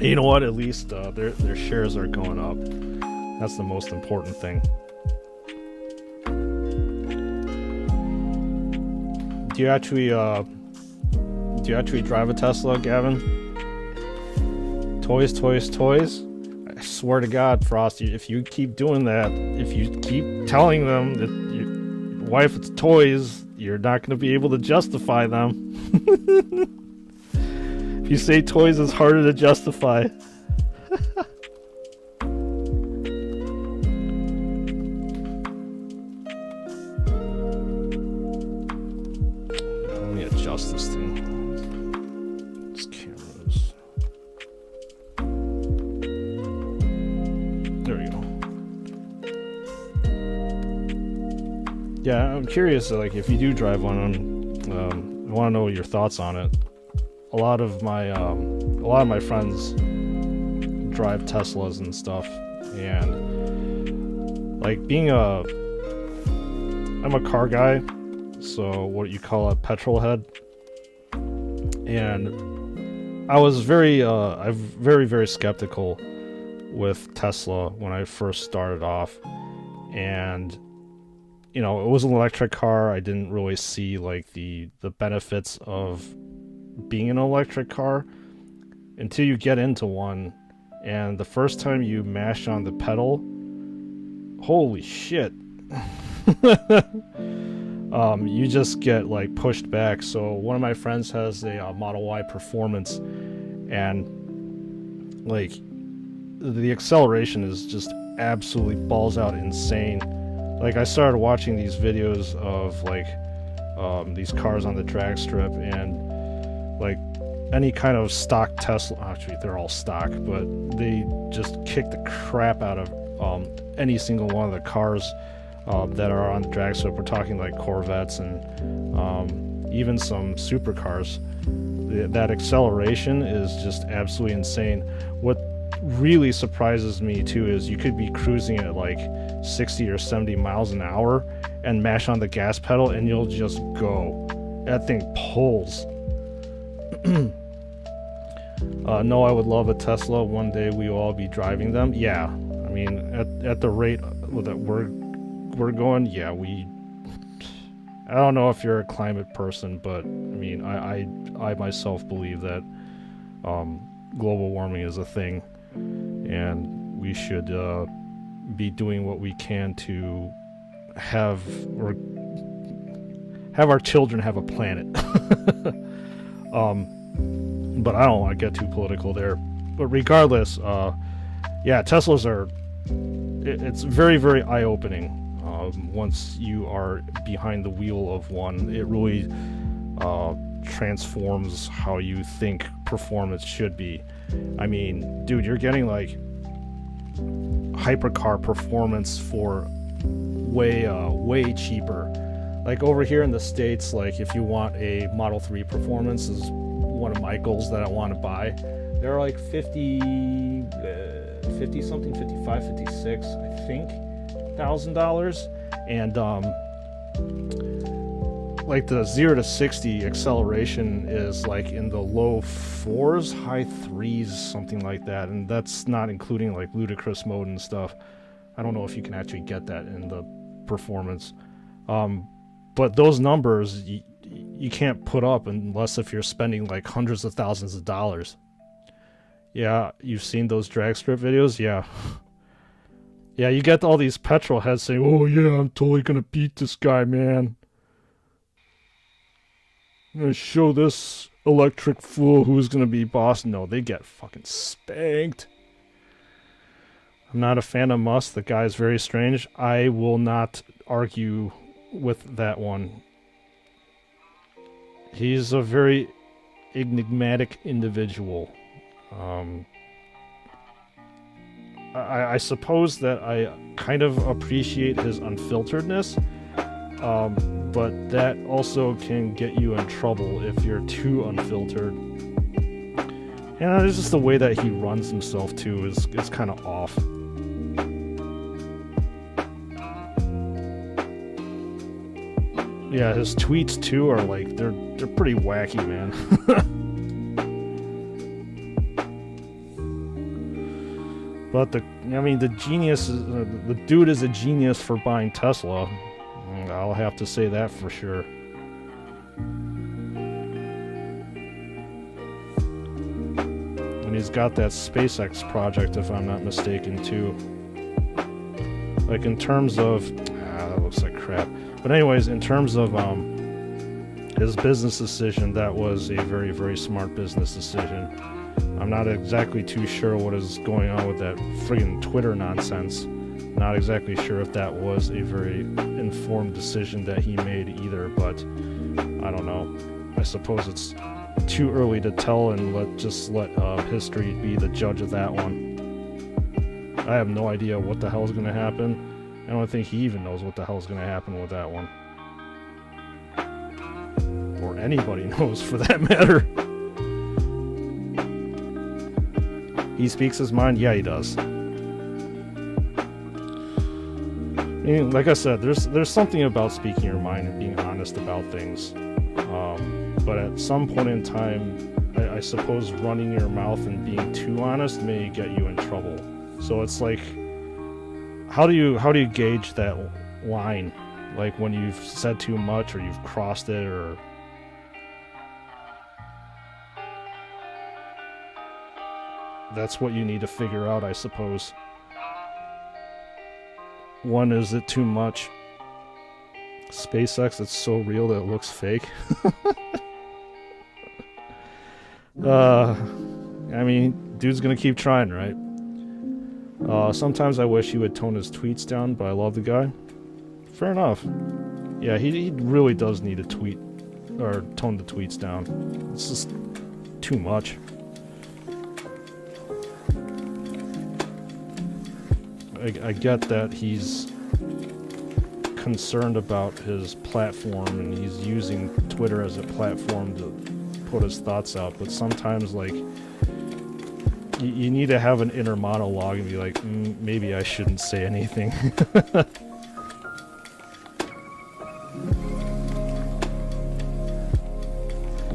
You know what? At least their shares are going up. That's the most important thing. Do you actually drive a Tesla, Gavin? Toys, toys, toys? I swear to God, Frosty, if you keep doing that, if you keep telling them that your wife it's toys, you're not going to be able to justify them. If you say toys, it's harder to justify. Let me adjust this thing. This camera's... There we go. Yeah, I'm curious, like, if you do drive one, I want to know your thoughts on it. A lot of my friends drive Teslas and stuff, and like I'm a car guy, so what you call a petrol head, and I was very skeptical with Tesla when I first started off, and you know, it was an electric car. I didn't really see like the benefits of being an electric car until you get into one, and the first time you mash on the pedal, holy shit. You just get like pushed back. So one of my friends has a Model Y Performance, and like the acceleration is just absolutely balls out insane. Like, I started watching these videos of like these cars on the drag strip, and like any kind of stock Tesla, actually they're all stock, but they just kick the crap out of any single one of the cars that are on the drag strip. We're talking like Corvettes and even some supercars. That acceleration is just absolutely insane. What really surprises me too is you could be cruising at like 60 or 70 miles an hour and mash on the gas pedal and you'll just go. That thing pulls. No, I would love a Tesla. One day we will all be driving them. Yeah, I mean, at the rate that we're going, yeah, I don't know if you're a climate person, but I mean, I myself believe that global warming is a thing, and we should be doing what we can to have our children have a planet. But I don't want to get too political there. but regardless, yeah, Teslas are. It's very, very eye-opening. Once you are behind the wheel of one, it really transforms how you think performance should be. I mean, dude, you're getting like hypercar performance for way cheaper. Like over here in the States, like if you want a Model 3 performance, is one of my goals that I want to buy. They're like 50 something, 55, 56, I think, $1,000. And like the 0 to 60 acceleration is like in the low 4s, high 3s, something like that. And that's not including like ludicrous mode and stuff. I don't know if you can actually get that in the performance. But those numbers you can't put up unless if you're spending like hundreds of thousands of dollars. Yeah, you've seen those drag strip videos? Yeah. Yeah, you get all these petrol heads saying, oh yeah, I'm totally gonna beat this guy, man. I'm gonna show this electric fool who's gonna be boss. No, they get fucking spanked. I'm not a fan of Musk. The guy's very strange. I will not argue with that one. He's a very enigmatic individual. I suppose that I kind of appreciate his unfilteredness, but that also can get you in trouble if you're too unfiltered. And it's just the way that he runs himself too is kind of off. Yeah, his tweets too are like they're pretty wacky, man. But the genius is, the dude is a genius for buying Tesla. I'll have to say that for sure. And he's got that SpaceX project, if I'm not mistaken, too. Like in terms of, that looks like crap. But anyways, in terms of his business decision, that was a very, very smart business decision. I'm not exactly too sure what is going on with that friggin' Twitter nonsense. Not exactly sure if that was a very informed decision that he made either, but I don't know. I suppose it's too early to tell, and let history be the judge of that one. I have no idea what the hell is going to happen. I don't think he even knows what the hell is going to happen with that one. Or anybody knows, for that matter. He speaks his mind? Yeah, he does. I mean, like I said, there's something about speaking your mind and being honest about things. But at some point in time, I suppose running your mouth and being too honest may get you in trouble. So it's like, how do you gauge that line? Like when you've said too much or you've crossed it, or... That's what you need to figure out, I suppose. One, is it too much? SpaceX, it's so real that it looks fake. I mean, dude's gonna keep trying, right? Sometimes I wish he would tone his tweets down, but I love the guy. Fair enough. Yeah, he really does need to tweet, or tone the tweets down. It's just too much. I get that he's concerned about his platform and he's using Twitter as a platform to put his thoughts out, but sometimes, like, you need to have an inner monologue and be like, maybe I shouldn't say anything.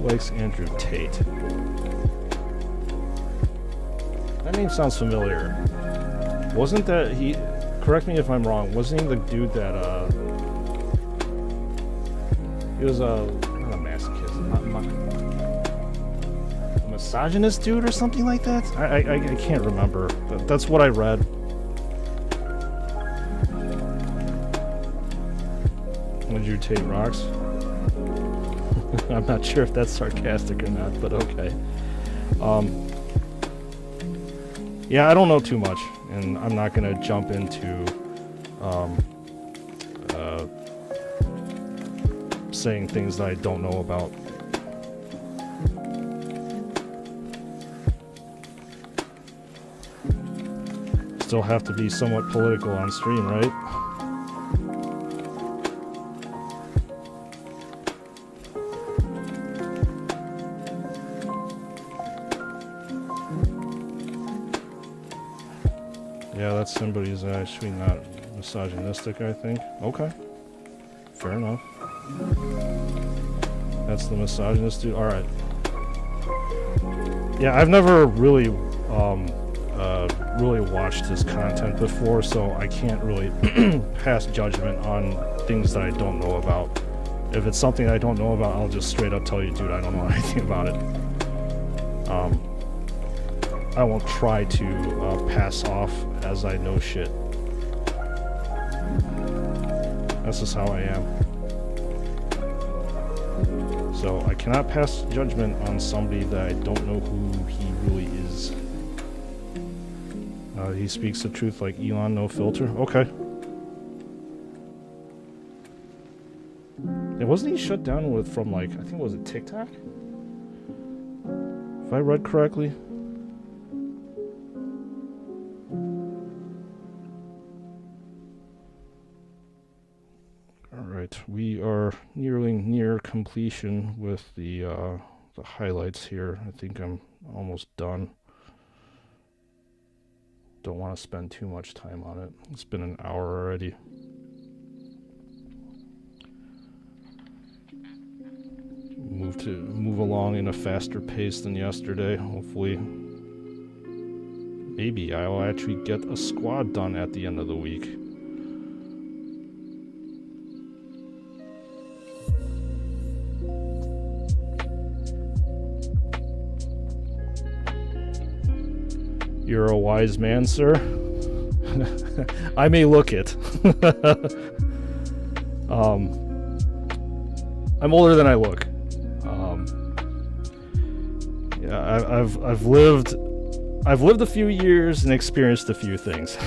Likes Andrew Tate. That name sounds familiar. Wasn't that he... Correct me if I'm wrong. Wasn't he the dude that, he was not a masochist. A misogynist dude or something like that? I can't remember. That's what I read. Andrew Tate rocks. I'm not sure if that's sarcastic or not, but okay. Yeah, I don't know too much, and I'm not gonna jump into saying things that I don't know about. Still have to be somewhat political on stream, right? Yeah, that's somebody's actually not misogynistic, I think. Okay. Fair enough. That's the misogynist dude. Alright. Yeah, I've never really really watched his content before, so I can't really pass judgment on things that I don't know about. If it's something I don't know about, I'll just straight up tell you, dude, I don't know anything about it. I won't try to pass off as I know shit. That's just how I am. So I cannot pass judgment on somebody that I don't know who he really is. He speaks the truth like Elon, no filter. Okay. And wasn't he shut down from like, I think, was it TikTok? If I read correctly. Alright, we are nearing near completion with the highlights here. I think I'm almost done. Don't want to spend too much time on it. It's been an hour already. Move along in a faster pace than yesterday. Hopefully, maybe I'll actually get a squad done at the end of the week. You're a wise man, sir. I may look it. I'm older than I look. Yeah, I've lived a few years and experienced a few things.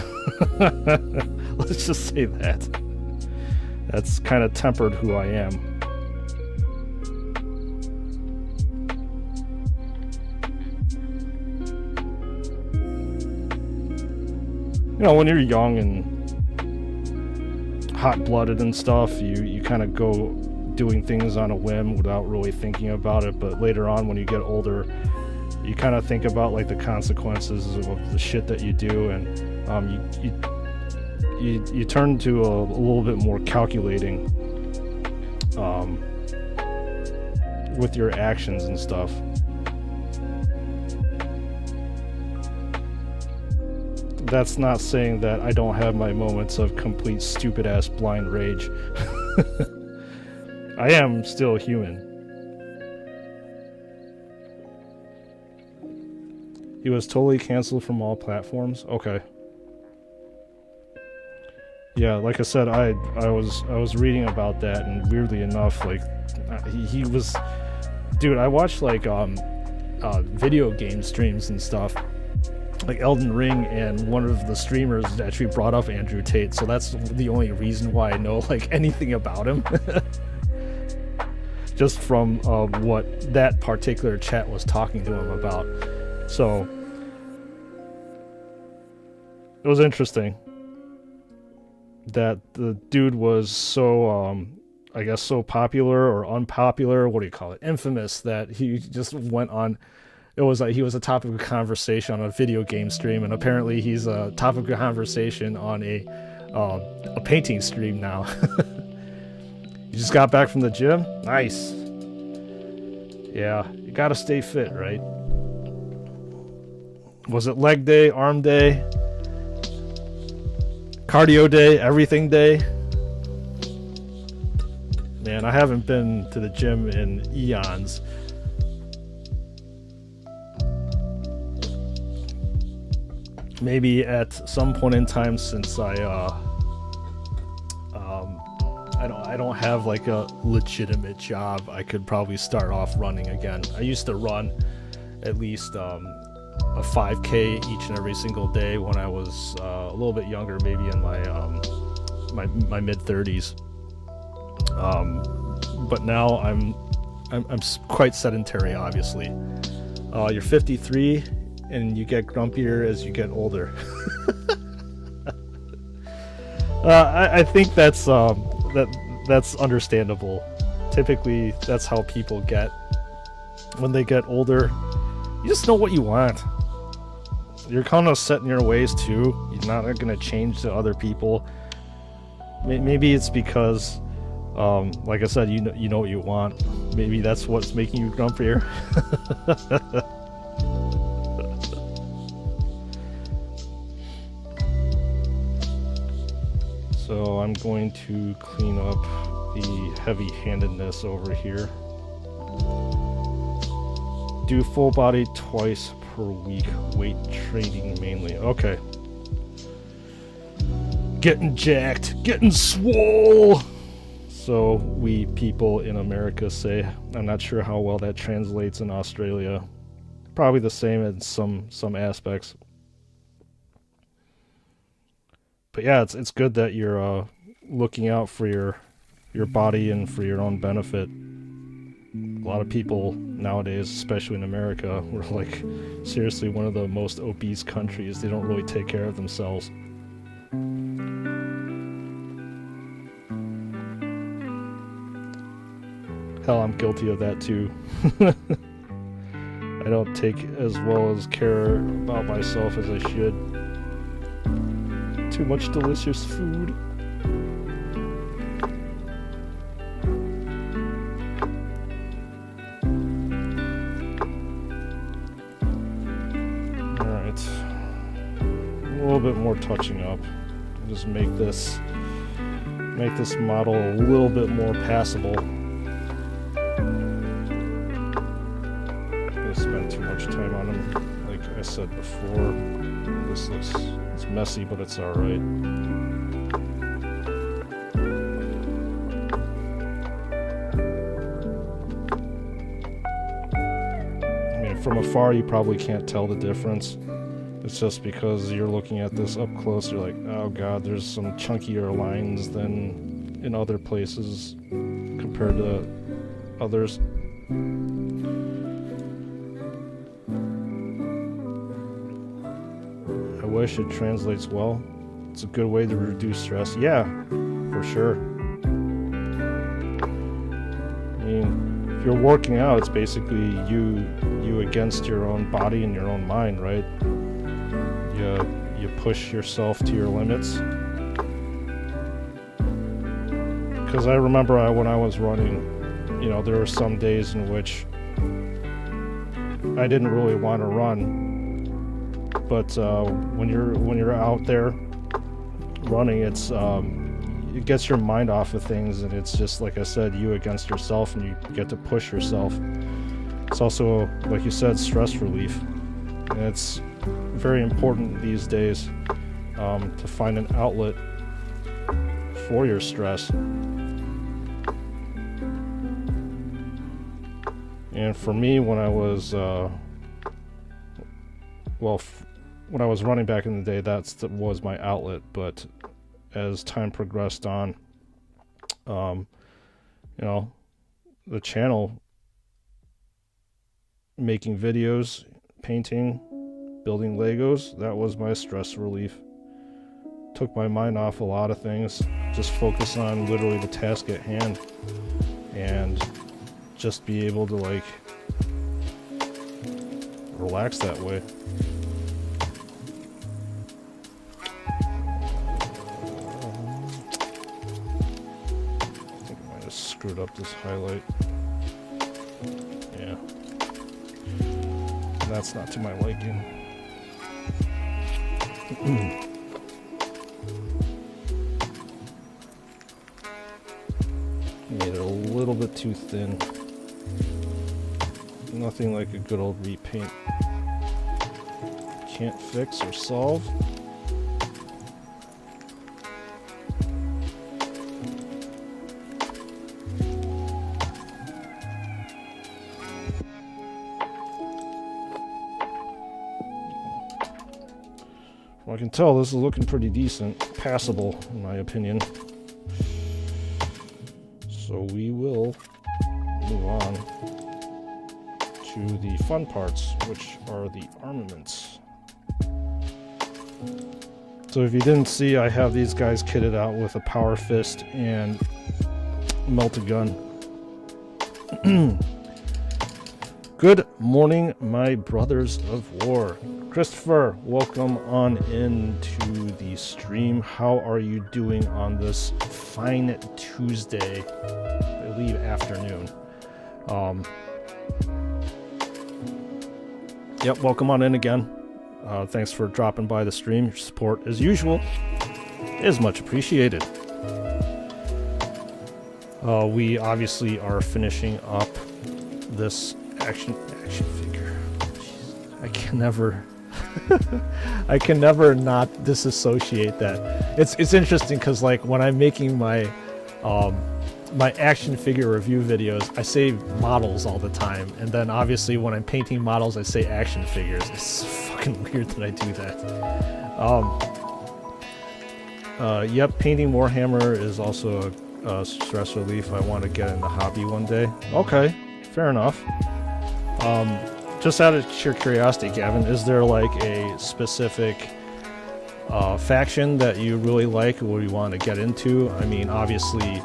Let's just say that. That's kind of tempered who I am. You know, when you're young and hot-blooded and stuff, you kind of go doing things on a whim without really thinking about it, but later on when you get older, you kind of think about like the consequences of the shit that you do, and you turn to a little bit more calculating with your actions and stuff. That's not saying that I don't have my moments of complete stupid-ass blind rage. I am still human. He was totally canceled from all platforms? Okay. Yeah, like I said, I was reading about that, and weirdly enough, like, he was... Dude, I watched, like, video game streams and stuff, like Elden Ring, and one of the streamers actually brought up Andrew Tate, so that's the only reason why I know like anything about him. Just from what that particular chat was talking to him about. So it was interesting that the dude was so I guess so popular or unpopular, what do you call it, infamous, that he just went on. It was like he was a topic of conversation on a video game stream, and apparently he's a topic of conversation on a painting stream now. You just got back from the gym? Nice. Yeah, you gotta stay fit, right? Was it leg day, arm day, cardio day, everything day? Man, I haven't been to the gym in eons. Maybe at some point in time, since I don't have like a legitimate job, I could probably start off running again. I used to run at least a 5K each and every single day when I was a little bit younger, maybe in my my mid 30s. But now I'm quite sedentary, obviously. You're 53 and you get grumpier as you get older. I think that's understandable. Typically, that's how people get when they get older. You just know what you want. You're kind of set in your ways too. You're not going to change to other people. Maybe it's because, like I said, you know what you want. Maybe that's what's making you grumpier. So I'm going to clean up the heavy-handedness over here. Do full body twice per week, weight training mainly. Okay. Getting jacked, getting swole, so we people in America say. I'm not sure how well that translates in Australia. Probably the same in some aspects. But yeah, it's good that you're looking out for your body and for your own benefit. A lot of people nowadays, especially in America, we're like seriously one of the most obese countries. They don't really take care of themselves. Hell, I'm guilty of that too. I don't take as well as care about myself as I should. Too much delicious food. Alright. A little bit more touching up. Just make this model a little bit more passable. I spent too much time on him, like I said before. This looks, it's messy, but it's alright. I mean, from afar you probably can't tell the difference. It's just because you're looking at this up close, you're like, oh god, there's some chunkier lines than in other places compared to others. I wish it translates well. It's a good way to reduce stress. Yeah, for sure. I mean, if you're working out, it's basically you against your own body and your own mind, right? You push yourself to your limits. Because I remember when I was running, you know, there were some days in which I didn't really want to run. But when you're out there running, it gets your mind off of things, and it's just like I said, you against yourself, and you get to push yourself. It's also, like you said, stress relief, and it's very important these days to find an outlet for your stress. And for me, when I was when I was running back in the day, that was my outlet. But as time progressed on, you know, the channel, making videos, painting, building Legos, that was my stress relief. Took my mind off a lot of things, just focus on literally the task at hand, and just be able to like relax that way. I think I might have screwed up this highlight. Yeah. That's not to my liking. Made it a little bit too thin. Nothing like a good old repaint can't fix or solve. Well, I can tell this is looking pretty decent. Passable, in my opinion. So we will move on to the fun parts, which are the armaments. So if you didn't see, I have these guys kitted out with a power fist and melted gun. Good morning, my brothers of war. Christopher, welcome on into the stream. How are you doing on this fine Tuesday, I believe afternoon? Yep, welcome on in again. Thanks for dropping by the stream. Your support, as usual, is much appreciated. We obviously are finishing up this action figure. Jeez, I can never not disassociate that. It's interesting because like when I'm making my my action figure review videos, I say models all the time, and then obviously when I'm painting models, I say action figures. It's fucking weird that I do that. Yep, painting Warhammer is also a stress relief. I want to get in the hobby one day. Okay, fair enough. Just out of sheer curiosity, Gavin, is there like a specific faction that you really like or you want to get into? I mean, obviously,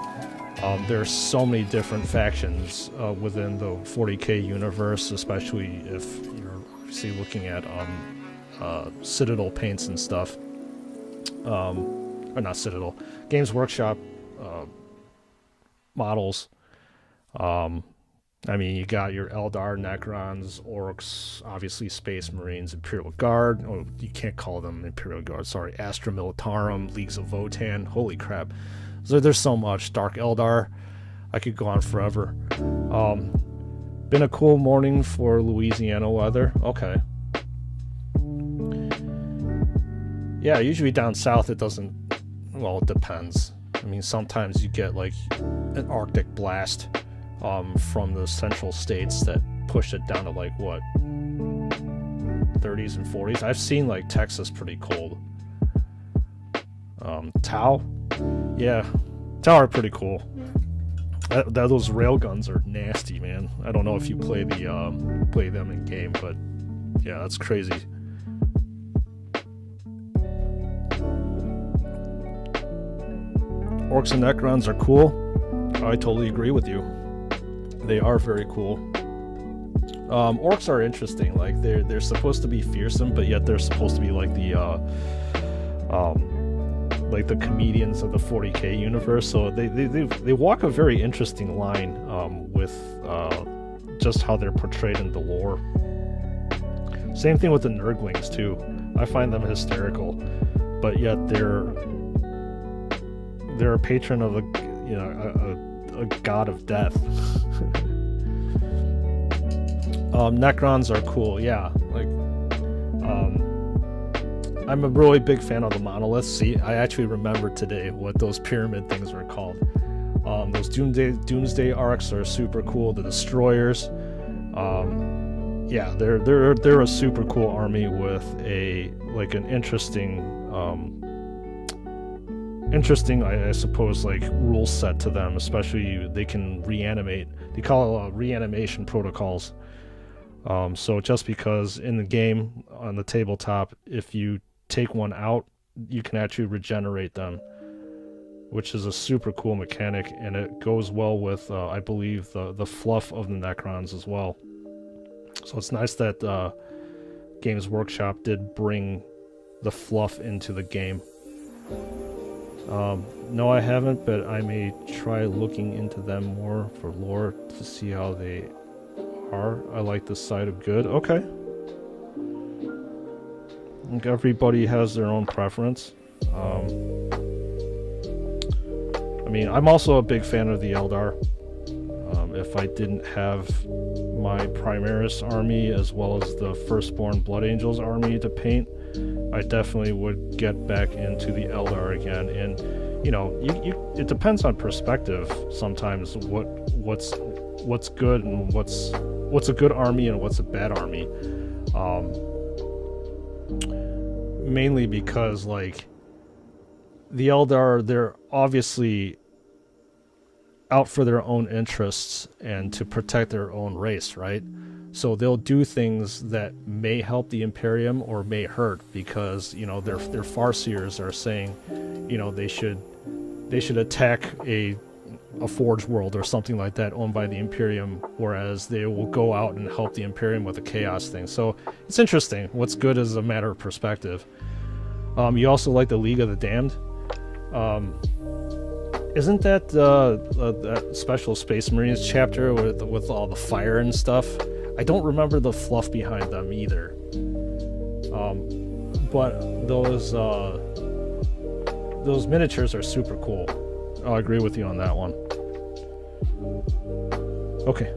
there's so many different factions within the 40k universe, especially if you're obviously looking at Citadel paints and stuff. Or not Citadel, Games Workshop models. I mean, you got your Eldar, Necrons, Orcs, obviously Space Marines, Imperial Guard. Oh, you can't call them Imperial Guard, sorry. Astra Militarum, Leagues of Votann. Holy crap. So there's so much. Dark Eldar. I could go on forever. Been a cool morning for Louisiana weather. Okay. Yeah, usually down south it doesn't... Well, it depends. I mean, sometimes you get like an Arctic blast from the central states that push it down to like what, 30s and 40s. I've seen like Texas pretty cold. Tau, yeah, Tau are pretty cool. Those railguns are nasty, man. I don't know if you play them in game, but yeah, that's crazy. Orcs and Necrons are cool. I totally agree with you. They are very cool. Orcs are interesting. Like they're supposed to be fearsome, but yet they're supposed to be like the comedians of the 40k universe. So they walk a very interesting line with just how they're portrayed in the lore. Same thing with the Nurglings too. I find them hysterical, but yet they're a patron of a god of death. Necrons are cool, yeah. Like, I'm a really big fan of the monoliths. See, I actually remember today what those pyramid things were called. Those Doomsday Arcs are super cool. The Destroyers, yeah, they're a super cool army with an interesting, I suppose, like rule set to them. Especially they can reanimate. They call it reanimation protocols. So just because in the game on the tabletop, if you take one out, you can actually regenerate them, which is a super cool mechanic, and it goes well with I believe the fluff of the Necrons as well. So it's nice that Games Workshop did bring the fluff into the game. No, I haven't, but I may try looking into them more for lore to see how they are. I like the side of good. Okay. I think everybody has their own preference. I mean, I'm also a big fan of the Eldar. If I didn't have my Primaris army as well as the Firstborn Blood Angels army to paint, I definitely would get back into the Eldar again. And you know, it depends on perspective sometimes what's good and what's a good army and what's a bad army. mainly because, like, the Eldar, they're obviously out for their own interests and to protect their own race, right? So they'll do things that may help the Imperium or may hurt, because, you know, their Farseers are saying, you know, they should attack a Forge world or something like that owned by the Imperium, whereas they will go out and help the Imperium with the Chaos thing. So it's interesting. What's good is a matter of perspective. You also like the League of the Damned. Isn't that that special Space Marines chapter with all the fire and stuff? I don't remember the fluff behind them either. But those miniatures are super cool. I'll agree with you on that one. Okay,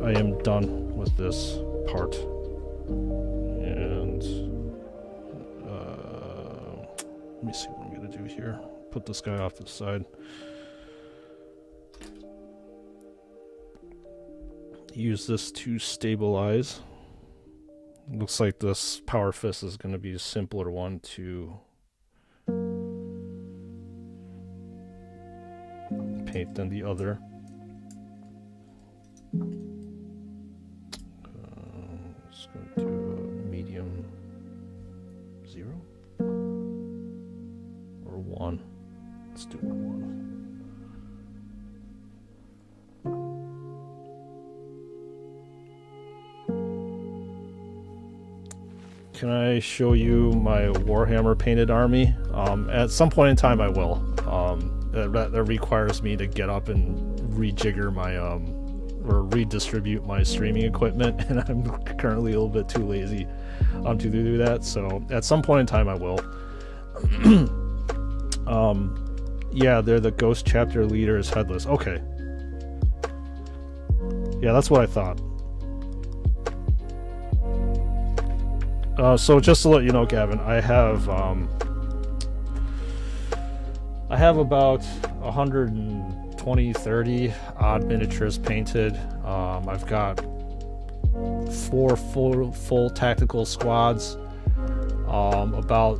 I am done with this part. And let me see what I'm gonna do here. Put this guy off to the side. Use this to stabilize. Looks like this Power Fist is going to be a simpler one to paint than the other. Just going to do a medium 0 or 1. Let's do 1. Can I show you my Warhammer painted army? At some point in time I will. That requires me to get up and rejigger my or redistribute my streaming equipment, and I'm currently a little bit too lazy to do that, so at some point in time I will. Yeah, they're the Ghost chapter leader is headless. Okay. Yeah, that's what I thought. So just to let you know, Gavin, I have about 120-30 odd miniatures painted. I've got 4 full tactical squads, about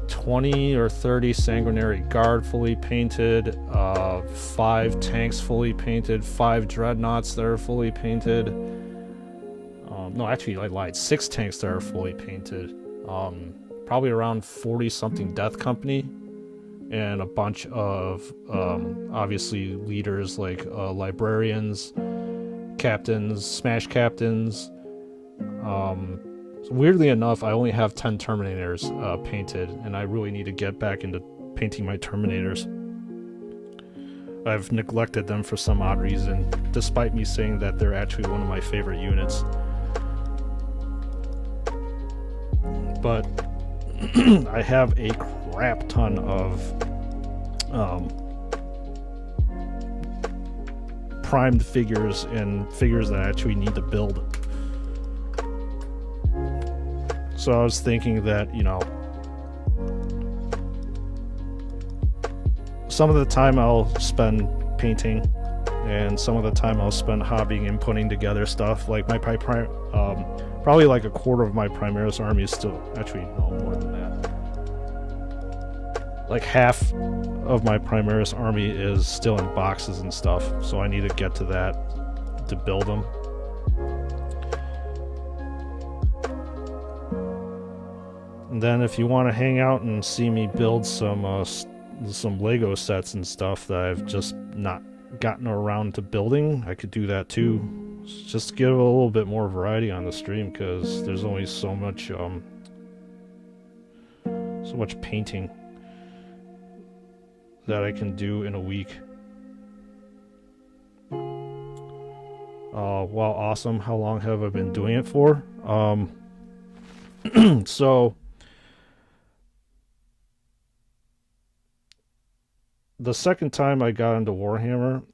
20 or 30 sanguinary guard fully painted, 5 tanks fully painted, 5 dreadnoughts that are fully painted. No, actually, I lied. 6 tanks that are fully painted. Probably around 40-something Death Company, and a bunch of obviously leaders like librarians, captains, smash captains. So weirdly enough, I only have 10 Terminators painted, and I really need to get back into painting my Terminators. I've neglected them for some odd reason, despite me saying that they're actually one of my favorite units. But I have a crap ton of primed figures and figures that I actually need to build. So I was thinking that, you know, some of the time I'll spend painting, and some of the time I'll spend hobbying and putting together stuff. Like my probably like a quarter of my Primaris army is still, actually no, more than that. Like half of my Primaris army is still in boxes and stuff, so I need to get to that to build them. And then if you want to hang out and see me build some Lego sets and stuff that I've just not gotten around to building, I could do that too. Just to give a little bit more variety on the stream, because there's only so much painting that I can do in a week. Wow, awesome. How long have I been doing it for? So the second time I got into Warhammer,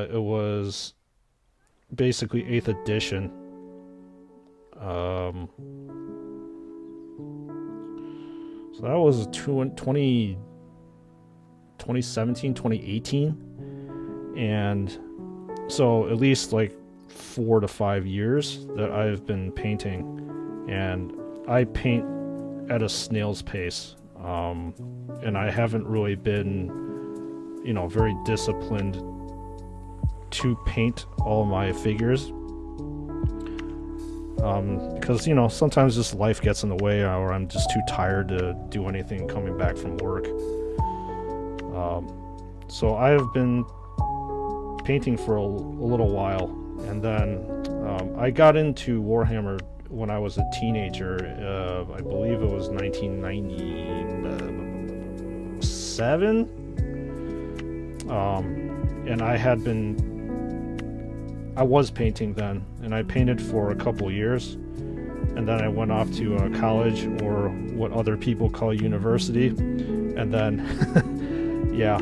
it was basically 8th edition. So that was 2017, 2018, and so at least like 4 to 5 years that I've been painting, and I paint at a snail's pace, and I haven't really been, you know, very disciplined to paint all my figures, because, you know, sometimes just life gets in the way, or I'm just too tired to do anything coming back from work. So I have been painting for a little while, and then I got into Warhammer when I was a teenager. I believe it was 1997, and I was painting then, and I painted for a couple years, and then I went off to college, or what other people call university, and then yeah,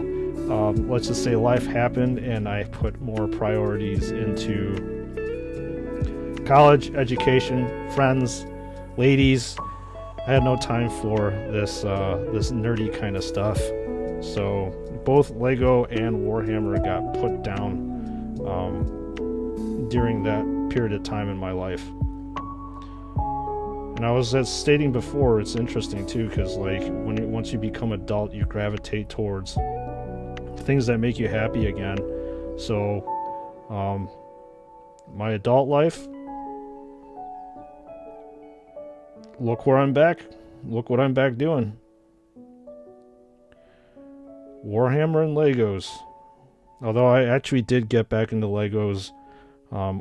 let's just say life happened, and I put more priorities into college, education, friends, ladies. I had no time for this nerdy kind of stuff. So both Lego and Warhammer got put down during that period of time in my life. And I was stating before, it's interesting too, because like once you become adult, you gravitate towards things that make you happy again. So my adult life, look where I'm back. Look what I'm back doing. Warhammer and Legos. Although I actually did get back into Legos a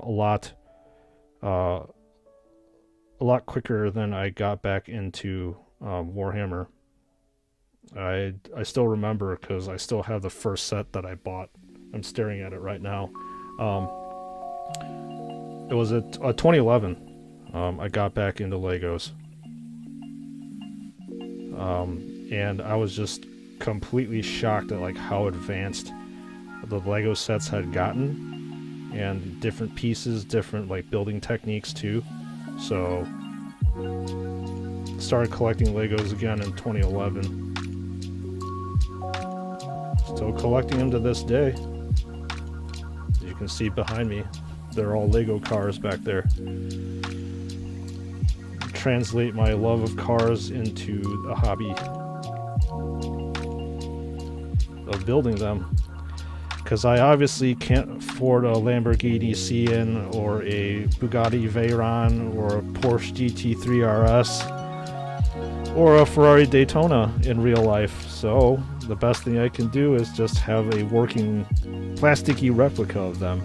lot quicker than I got back into Warhammer. I still remember, because I still have the first set that I bought. I'm staring at it right now. It was a 2011. I got back into Legos. And I was just completely shocked at like how advanced the Lego sets had gotten, and different pieces, different like building techniques too. So started collecting Legos again in 2011. Still collecting them to this day. As you can see behind me, they're all Lego cars back there. Translate my love of cars into a hobby of building them, because I obviously can't afford a Lamborghini Sian or a Bugatti Veyron or a Porsche GT3 RS or a Ferrari Daytona in real life, so the best thing I can do is just have a working plasticky replica of them.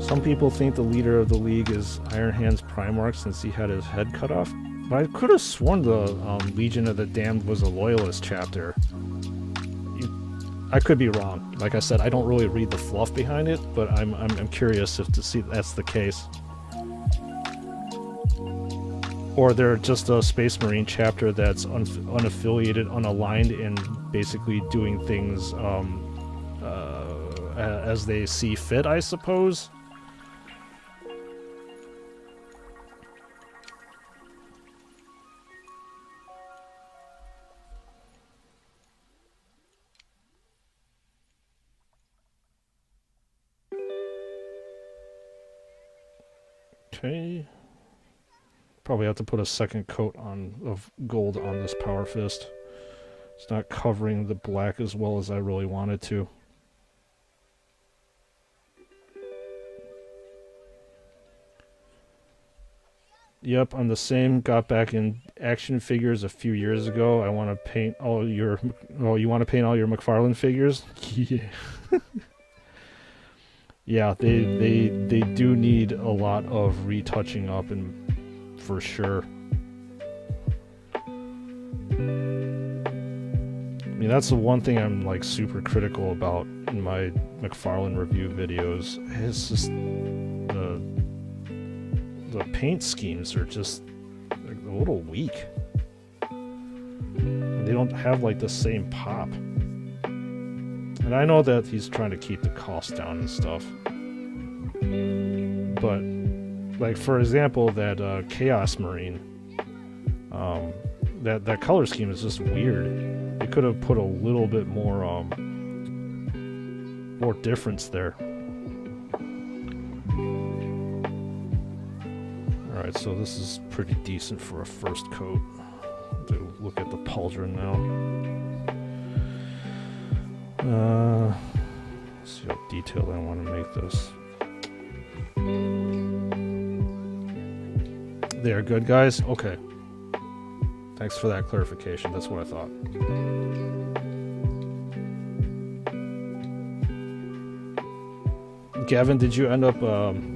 Some people think the leader of the league is Iron Hand's Primarch since he had his head cut off, but I could have sworn the Legion of the Damned was a loyalist chapter. I could be wrong. Like I said, I don't really read the fluff behind it, but I'm curious if to see if that's the case. Or they're just a Space Marine chapter that's unaffiliated, unaligned, and basically doing things as they see fit, I suppose. Okay. Probably have to put a second coat of gold on this Power Fist. It's not covering the black as well as I really wanted to. Yep, I'm the same. Got back in action figures a few years ago. I want to paint all your... Oh, you want to paint all your McFarlane figures? Yeah. Yeah, they do need a lot of retouching up, and for sure. I mean, that's the one thing I'm like super critical about in my McFarlane review videos. It's just the paint schemes are just like a little weak. They don't have like the same pop. And I know that he's trying to keep the cost down and stuff. But, like, for example, that Chaos Marine, that color scheme is just weird. They could have put a little bit more difference there. Alright, so this is pretty decent for a first coat. To look at the pauldron now. Let's see how detailed I want to make this. They are good, guys? Okay. Thanks for that clarification. That's what I thought. Gavin, did you end up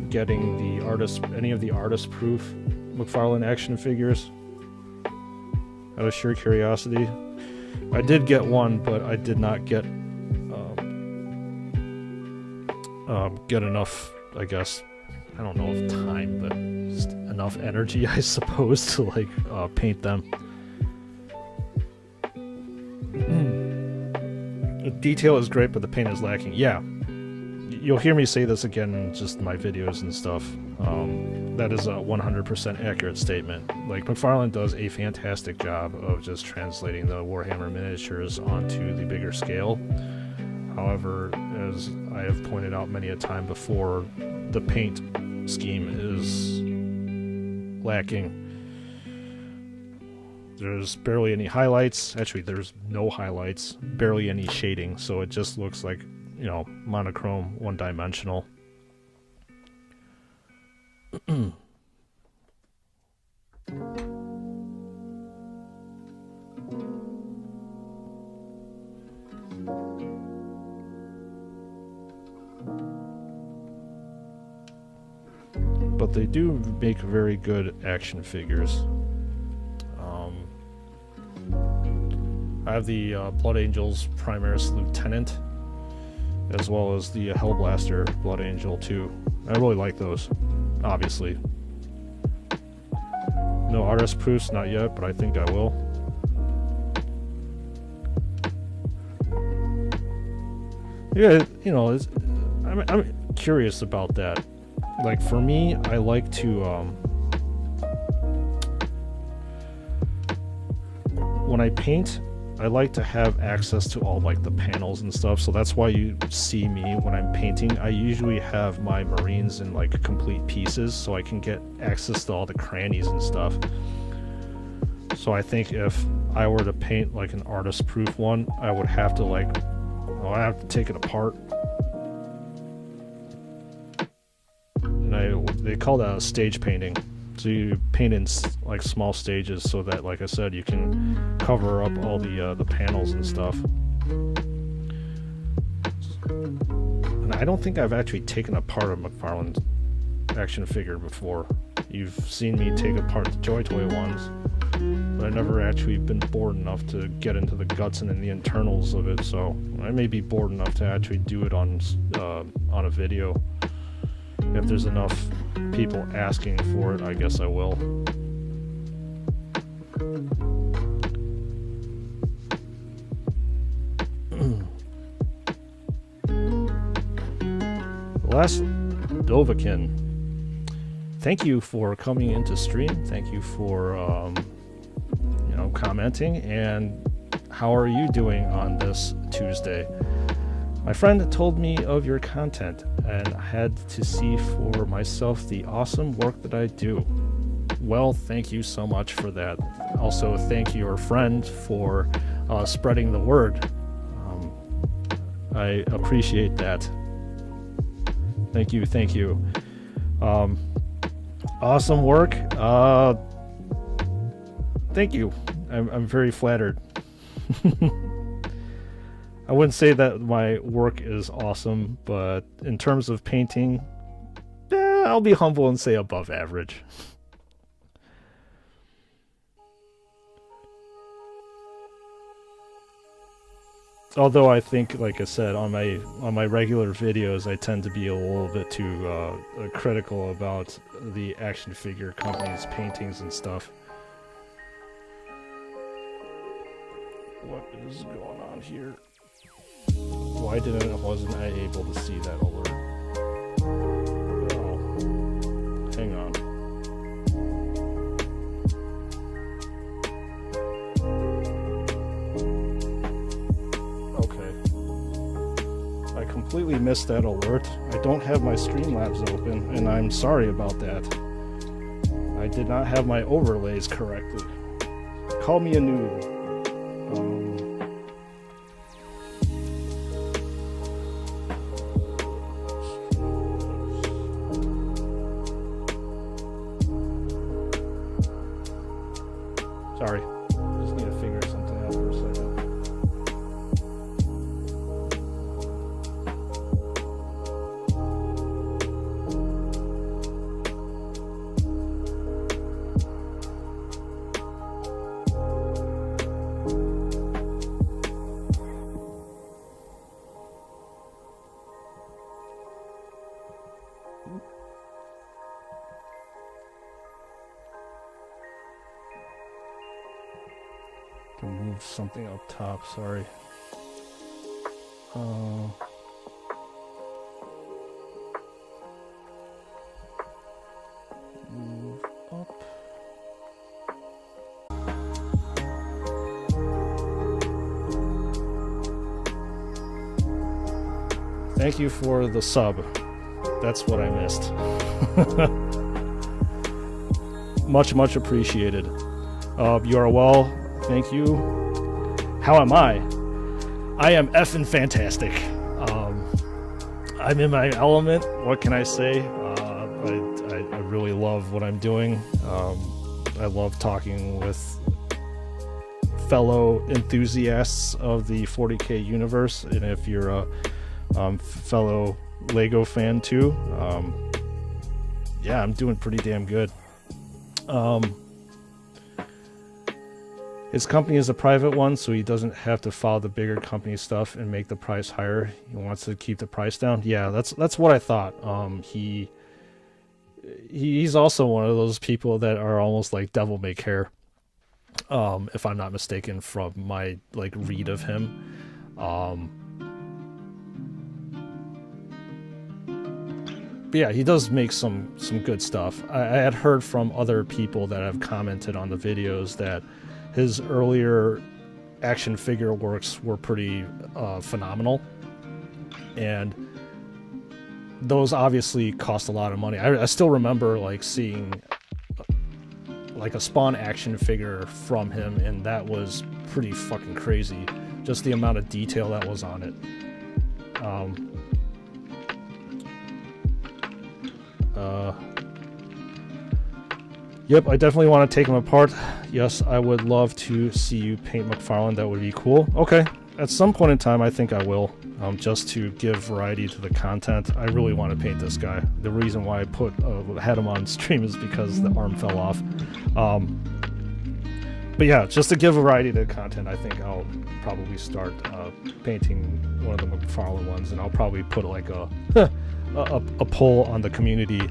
getting any of the artist proof McFarlane action figures? Out of sheer curiosity. I did get one, but I did not get enough, I guess, I don't know if time, but just enough energy, I suppose, to like paint them. The detail is great, but the paint is lacking. Yeah. You'll hear me say this again in just my videos and stuff. That is a 100% accurate statement. Like, McFarlane does a fantastic job of just translating the Warhammer miniatures onto the bigger scale. However, as I have pointed out many a time before, the paint scheme is lacking. There's barely any highlights. Actually, there's no highlights, barely any shading, so it just looks like, you know, monochrome, one-dimensional. But they do make very good action figures. I have the Blood Angels Primaris Lieutenant, as well as the Hellblaster Blood Angel too. I really like those, obviously. No artist proofs, not yet, but I think I will. Yeah, you know, I'm curious about that. Like, for me, I like to, when I paint, I like to have access to all, like, the panels and stuff, so that's why you see me when I'm painting. I usually have my Marines in, like, complete pieces, so I can get access to all the crannies and stuff. So I think if I were to paint, like, an artist-proof one, I would have to, like, well, I have to take it apart. And they call that a stage painting. So you paint in like small stages, so that, like I said, you can cover up all the panels and stuff. And I don't think I've actually taken apart a McFarlane action figure before. You've seen me take apart the Joy Toy ones, but I've never actually been bored enough to get into the guts and in the internals of it. So I may be bored enough to actually do it on a video. If there's enough people asking for it, I guess I will. Last Dovakin, thank you for coming into stream. Thank you for commenting. And how are you doing on this Tuesday? My friend told me of your content, and I had to see for myself the awesome work that I do. Well, thank you so much for that. Also, thank your friend for spreading the word. I appreciate that. Thank you, thank you. Awesome work. Thank you. I'm very flattered. I wouldn't say that my work is awesome, but in terms of painting, I'll be humble and say above average. Although I think, like I said, on my regular videos, I tend to be a little bit too critical about the action figure companies' paintings and stuff. What is going on here? Why wasn't I able to see that alert? Oh, hang on. Okay. I completely missed that alert. I don't have my Streamlabs open, and I'm sorry about that. I I did not have my overlays corrected. Call me a noob. Sorry. Just need to figure something out for a second. To move something up top, sorry. Move up. Thank you for the sub. That's what I missed. Much appreciated. You are well. Thank you. How am I? I am effing fantastic. I'm in my element. What can I say? I really love what I'm doing. I love talking with fellow enthusiasts of the 40K universe, and if you're a fellow Lego fan too, yeah, I'm doing pretty damn good. His company is a private one, so he doesn't have to follow the bigger company stuff and make the price higher. He wants to keep the price down. Yeah, that's what I thought. He's also one of those people that are almost like devil may care, if I'm not mistaken, from my like read of him. But yeah, he does make some good stuff. I had heard from other people that have commented on the videos that his earlier action figure works were pretty phenomenal, and those obviously cost a lot of money. I still remember like seeing like a Spawn action figure from him, and that was pretty fucking crazy, just the amount of detail that was on it. Yep, I definitely want to take him apart. Yes, I would love to see you paint McFarlane. That would be cool. Okay, at some point in time, I think I will, just to give variety to the content. I really want to paint this guy. The reason why I had him on stream is because the arm fell off. But yeah, just to give variety to the content, I think I'll probably start painting one of the McFarlane ones, and I'll probably put like a poll on the community,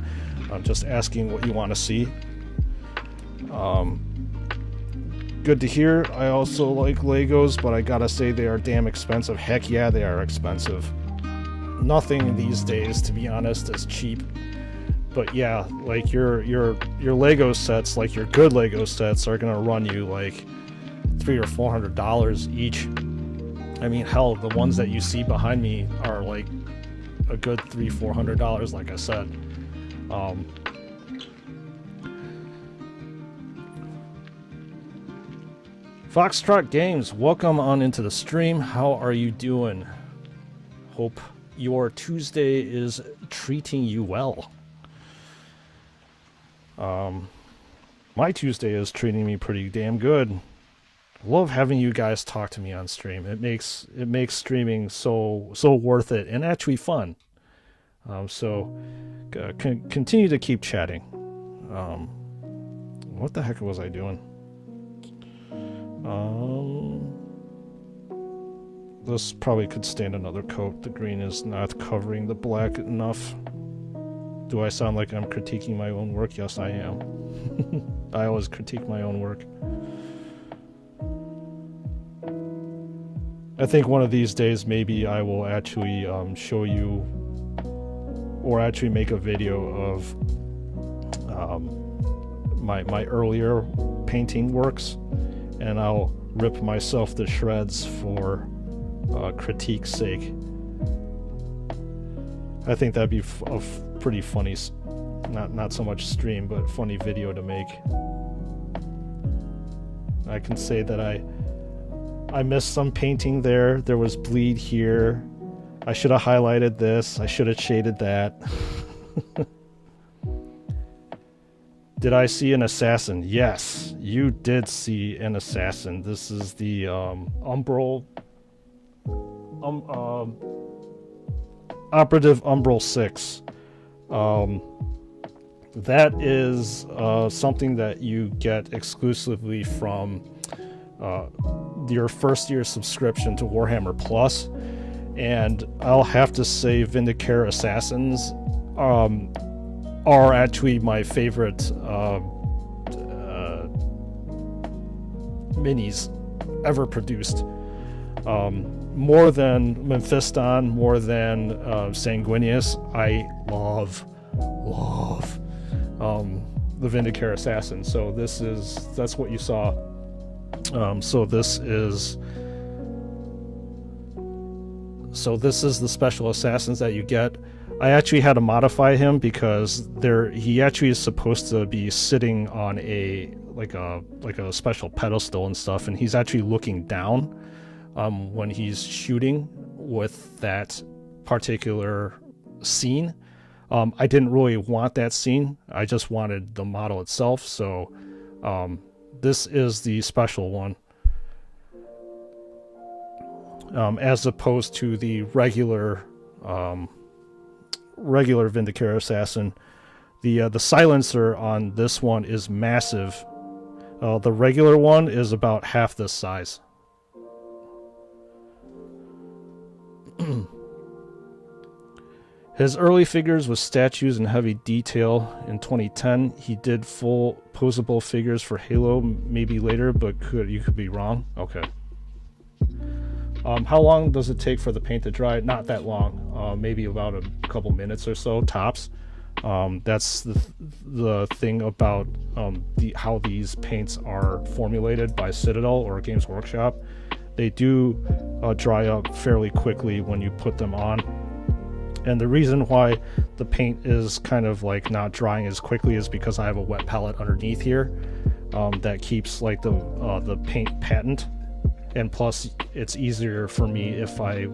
just asking what you want to see. Good to hear. I also like Legos, but I gotta say they are damn expensive. Heck yeah, they are expensive. Nothing these days, to be honest, is cheap. But yeah, like your Lego sets, like your good Lego sets, are gonna run you like $300 or $400 each. I mean, hell, the ones that you see behind me are like a good $300-400, like I said. Foxtrot Games, welcome on into the stream. How are you doing? Hope your Tuesday is treating you well. My Tuesday is treating me pretty damn good. Love having you guys talk to me on stream. It makes streaming so worth it and actually fun. So continue to keep chatting. What the heck was I doing? This probably could stand another coat. The green is not covering the black enough. Do I sound like I'm critiquing my own work? Yes, I am. I always critique my own work. I think one of these days maybe I will actually show you, or actually make a video of my earlier painting works, and I'll rip myself to shreds for critique's sake. I think that'd be a pretty funny Not so much stream, but funny video to make. I can say that I missed some painting there. There was bleed here. I should have highlighted this. I should have shaded that. Did I see an assassin? Yes, you did see an assassin. This is the Umbral Operative Umbral 6. That is something that you get exclusively from your first year subscription to Warhammer Plus. And I'll have to say Vindicare Assassins are actually my favorite minis ever produced. More than Mephiston, more than Sanguinius. I love the Vindicare Assassin. So that's what you saw. So this is the special assassins that you get. I actually had to modify him because he actually is supposed to be sitting on a special pedestal and stuff, and he's actually looking down when he's shooting with that particular scene. I didn't really want that scene. I just wanted the model itself. So this is the special one. As opposed to the regular Vindicare Assassin. The silencer on this one is massive. The regular one is about half this size. His early figures with statues and heavy detail. In 2010, he did full posable figures for Halo, maybe later, but you could be wrong. Okay. How long does it take for the paint to dry? Not that long. Maybe about a couple minutes or so, tops. That's the thing about how these paints are formulated by Citadel or Games Workshop. They do dry up fairly quickly when you put them on. And the reason why the paint is kind of like not drying as quickly is because I have a wet palette underneath here that keeps like the paint patent. And plus, it's easier for me if I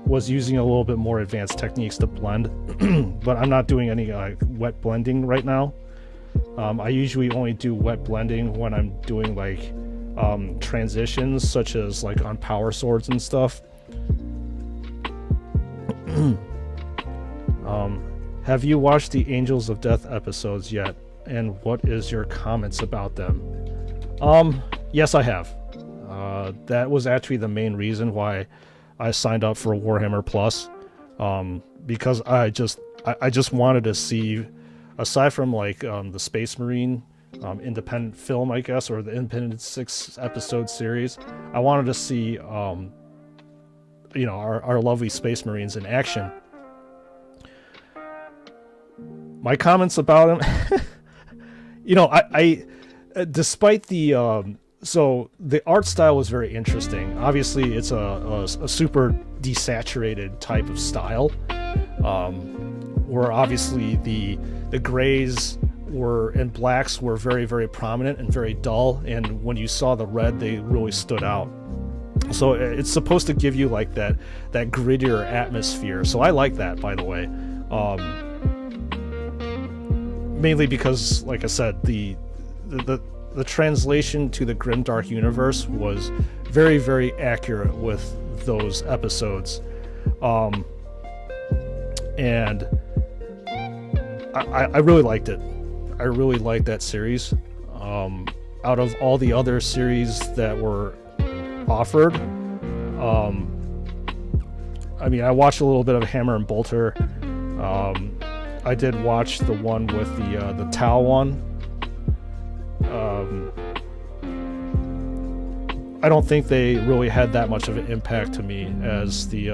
was using a little bit more advanced techniques to blend. But I'm not doing any wet blending right now. I usually only do wet blending when I'm doing like transitions, such as like on power swords and stuff. Have you watched the Angels of Death episodes yet? And what is your comments about them? Yes, I have. That was actually the main reason why I signed up for Warhammer Plus, because I just wanted to see, aside from like the Space Marine independent film, I guess, or the independent 6-episode series, I wanted to see our lovely Space Marines in action. My comments about him, I despite the so the art style was very interesting. Obviously, it's a super desaturated type of style, where obviously the grays and blacks were very, very prominent and very dull, and when you saw the red, they really stood out. So it's supposed to give you like that grittier atmosphere. So I like that, by the way. Mainly because, like I said, the translation to the Grimdark universe was very, very accurate with those episodes. And I really liked it. I really liked that series. Out of all the other series that were offered, I watched a little bit of Hammer and Bolter. I did watch the one with the Tau one. I don't think they really had that much of an impact to me as the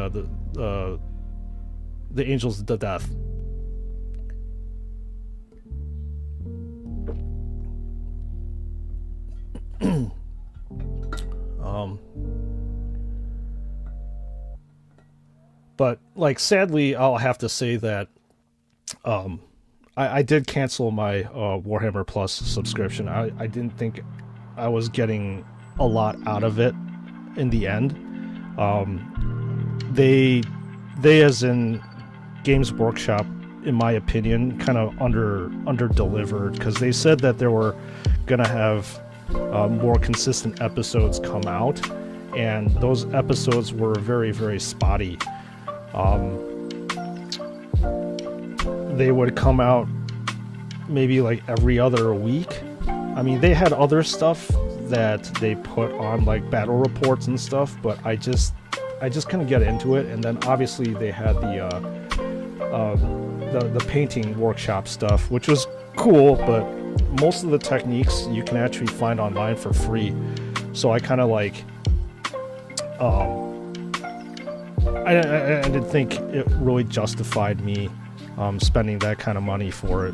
Angels of Death. But like, sadly, I'll have to say that I did cancel my Warhammer Plus subscription. I didn't think I was getting a lot out of it in the end. They as in Games Workshop, in my opinion, kind of under delivered, because they said that they were gonna have more consistent episodes come out, and those episodes were very, very spotty. They would come out maybe like every other week. I mean, they had other stuff that they put on, like battle reports and stuff, but I just couldn't get into it. And then obviously they had the painting workshop stuff, which was cool, but most of the techniques you can actually find online for free. So I kind of like, I didn't think it really justified me spending that kind of money for it.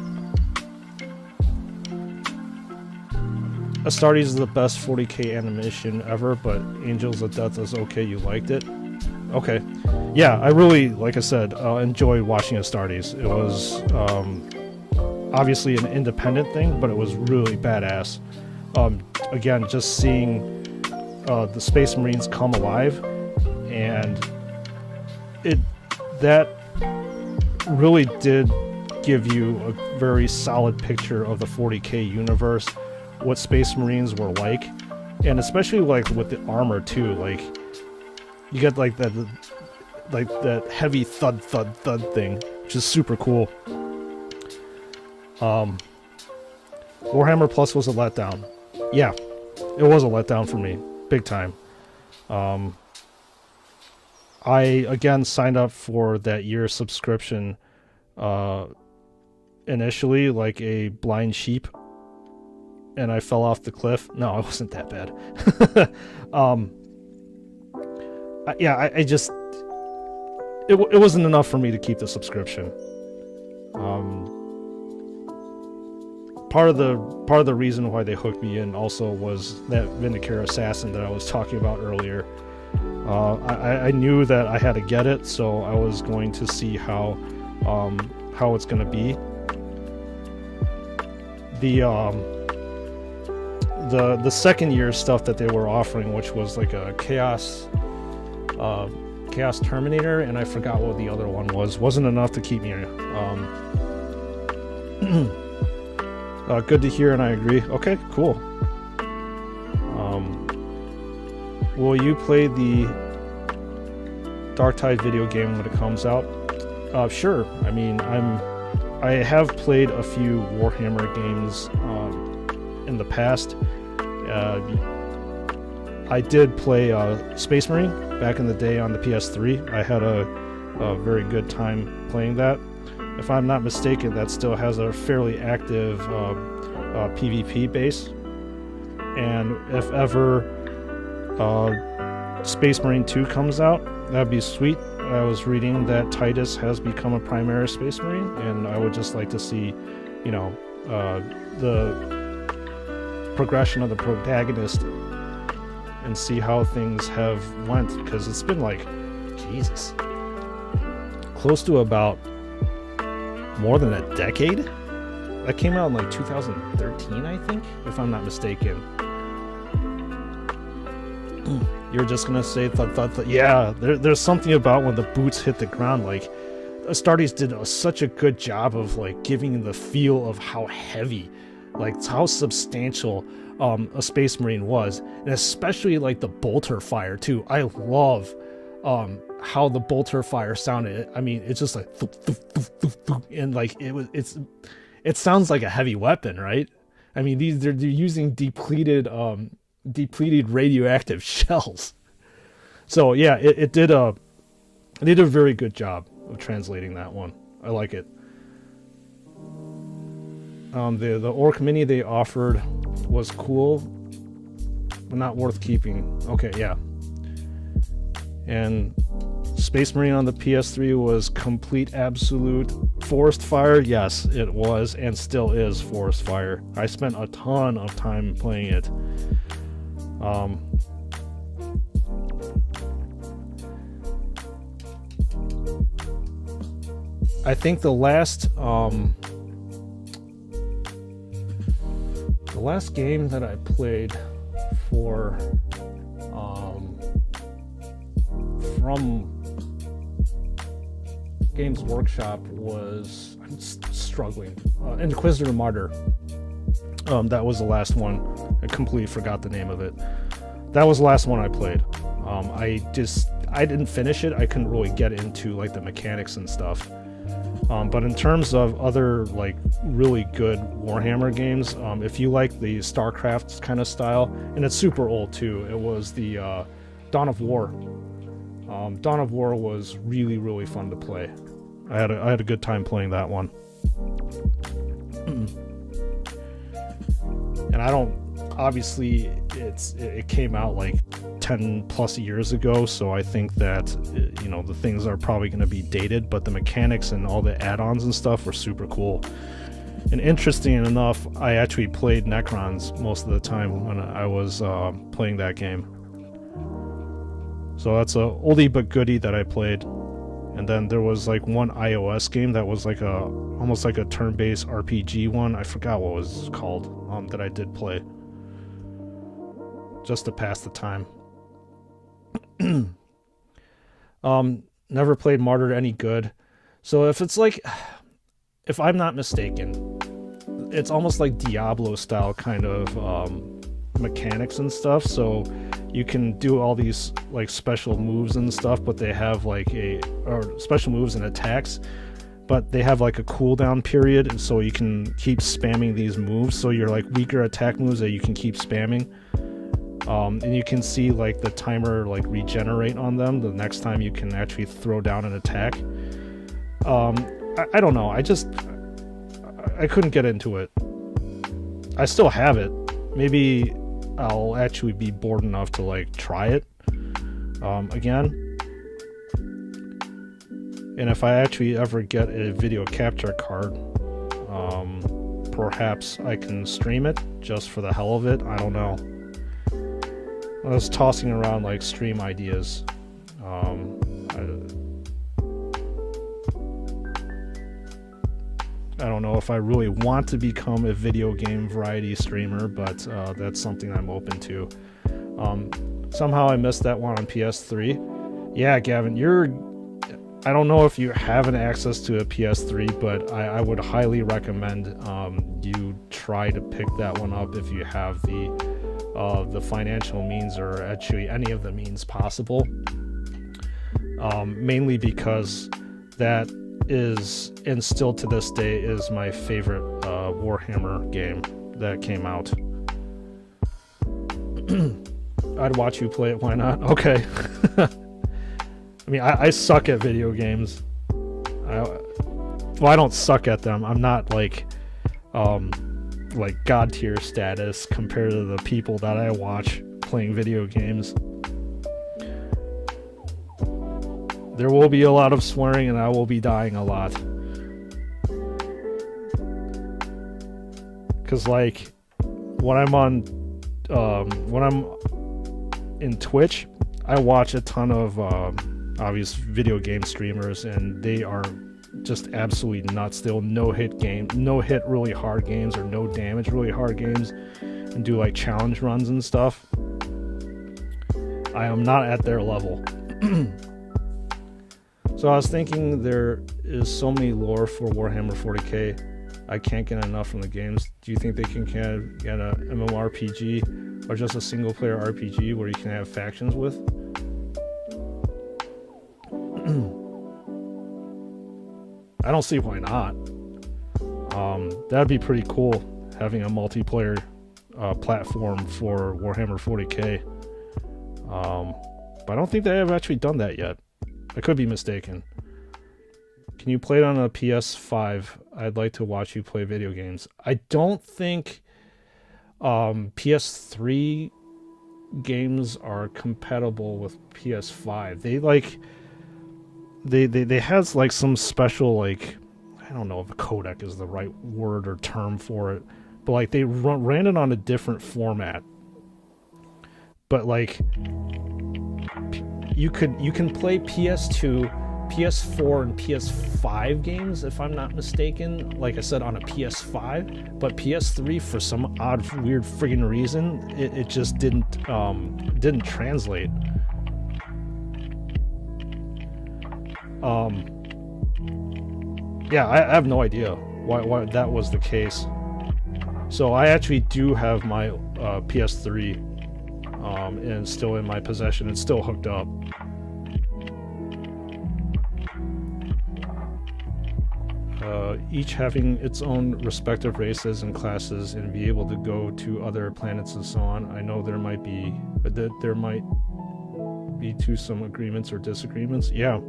Astartes is the best 40k animation ever, but Angels of Death is okay. You liked it? Okay. Yeah, I really, like I said, enjoyed watching Astartes. It was obviously an independent thing, but it was really badass. Again, just seeing the Space Marines come alive, and that really did give you a very solid picture of the 40k universe, what Space Marines were like, and especially like with the armor too. Like you get like that heavy thud thing, which is super cool. Warhammer Plus was a letdown. Yeah, it was a letdown for me, big time. I again signed up for that year subscription initially like a blind sheep, and I fell off the cliff. No, it wasn't that bad. I just it wasn't enough for me to keep the subscription. Part of the reason why they hooked me in also was that Vindicare Assassin that I was talking about earlier. I knew that I had to get it, so I was going to see how it's going to be. The second year stuff that they were offering, which was like a Chaos Terminator, and I forgot what the other one was, wasn't enough to keep me. Good to hear, and I agree. Okay, cool. Will you play the Dark Tide video game when it comes out? Sure. I mean, I have played a few Warhammer games in the past. I did play Space Marine back in the day on the PS3. I had a very good time playing that. If I'm not mistaken, that still has a fairly active PvP base. And if ever Space Marine 2 comes out, that'd be sweet. I was reading that Titus has become a primary Space Marine, and I would just like to see, the progression of the protagonist and see how things have went, because it's been like, Jesus, close to about more than a decade. That came out in like 2013, I think, if I'm not mistaken. You're just gonna say thud. Yeah, there's something about when the boots hit the ground. Like, Astartes did such a good job of like giving the feel of how heavy, like how substantial a Space Marine was, and especially like the bolter fire too. I love how the bolter fire sounded. I mean, it's just like and like it sounds like a heavy weapon, right? I mean, they're using depleted radioactive shells. So yeah, it did a very good job of translating that one. I like it. The Orc Mini they offered was cool, but not worth keeping. Okay, yeah. And Space Marine on the PS3 was complete absolute forest fire. Yes, it was and still is forest fire. I spent a ton of time playing it. I think the last last game that I played for from Games Workshop was, I'm struggling, Inquisitor Martyr. That was the last one. I completely forgot the name of it. That was the last one I played. I didn't finish it. I couldn't really get into like the mechanics and stuff. But in terms of other like really good Warhammer games, if you like the StarCraft kind of style, and it's super old too, it was the Dawn of War. Dawn of War was really, really fun to play. I had a good time playing that one. And I don't, obviously it came out like 10 plus years ago, so I think that, you know, the things are probably going to be dated, but the mechanics and all the add-ons and stuff were super cool. And interesting enough, I actually played Necrons most of the time when I was playing that game. So that's a oldie but goodie that I played. And then there was like one iOS game that was like almost like a turn-based RPG one. I forgot what it was called, that I did play just to pass the time. Never played Martyr any good. So if it's like, if I'm not mistaken, it's almost like Diablo style kind of mechanics and stuff. So you can do all these like special moves and stuff, but they have like or special moves and attacks, but they have like a cooldown period, and so you can keep spamming these moves. So you're like weaker attack moves that you can keep spamming. And you can see like the timer like regenerate on them the next time you can actually throw down an attack. I don't know. I couldn't get into it. I still have it. Maybe I'll actually be bored enough to like try it again. And if I actually ever get a video capture card, perhaps I can stream it just for the hell of it. I don't know. I was tossing around like stream ideas. I don't know if I really want to become a video game variety streamer, but that's something I'm open to. Somehow I missed that one on PS3. Yeah, Gavin, I don't know if you have an access to a PS3, but I would highly recommend you try to pick that one up if you have the financial means, or actually any of the means possible. Mainly because that is, and still to this day, is my favorite Warhammer game that came out. I'd watch you play it, why not? Okay. I mean, I suck at video games. I don't suck at them. I'm not like god tier status compared to the people that I watch playing video games. There will be a lot of swearing and I will be dying a lot. Cause like when I'm in Twitch, I watch a ton of obvious video game streamers, and they are just absolutely nuts. They'll no hit really hard games, or no damage really hard games, and do like challenge runs and stuff. I am not at their level. So I was thinking, there is so many lore for Warhammer 40k. I can't get enough from the games. Do you think they can get a MMORPG or just a single player RPG where you can have factions with? I don't see why not. That'd be pretty cool, having a multiplayer platform for Warhammer 40k. But I don't think they have actually done that yet. I could be mistaken. Can you play it on a PS5? I'd like to watch you play video games. I don't think PS3 games are compatible with PS5. They has like some special, like, I don't know if a codec is the right word or term for it, but like they ran it on a different format. But like you can play PS2, PS4 and PS5 games, if I'm not mistaken. Like I said, on a PS5, but PS3 for some odd, weird friggin' reason, it just didn't translate. Yeah, I have no idea why that was the case. So I actually do have my PS3 and still in my possession. It's still hooked up. Each having its own respective races and classes, and be able to go to other planets and so on. I know there might be some agreements or disagreements. Yeah.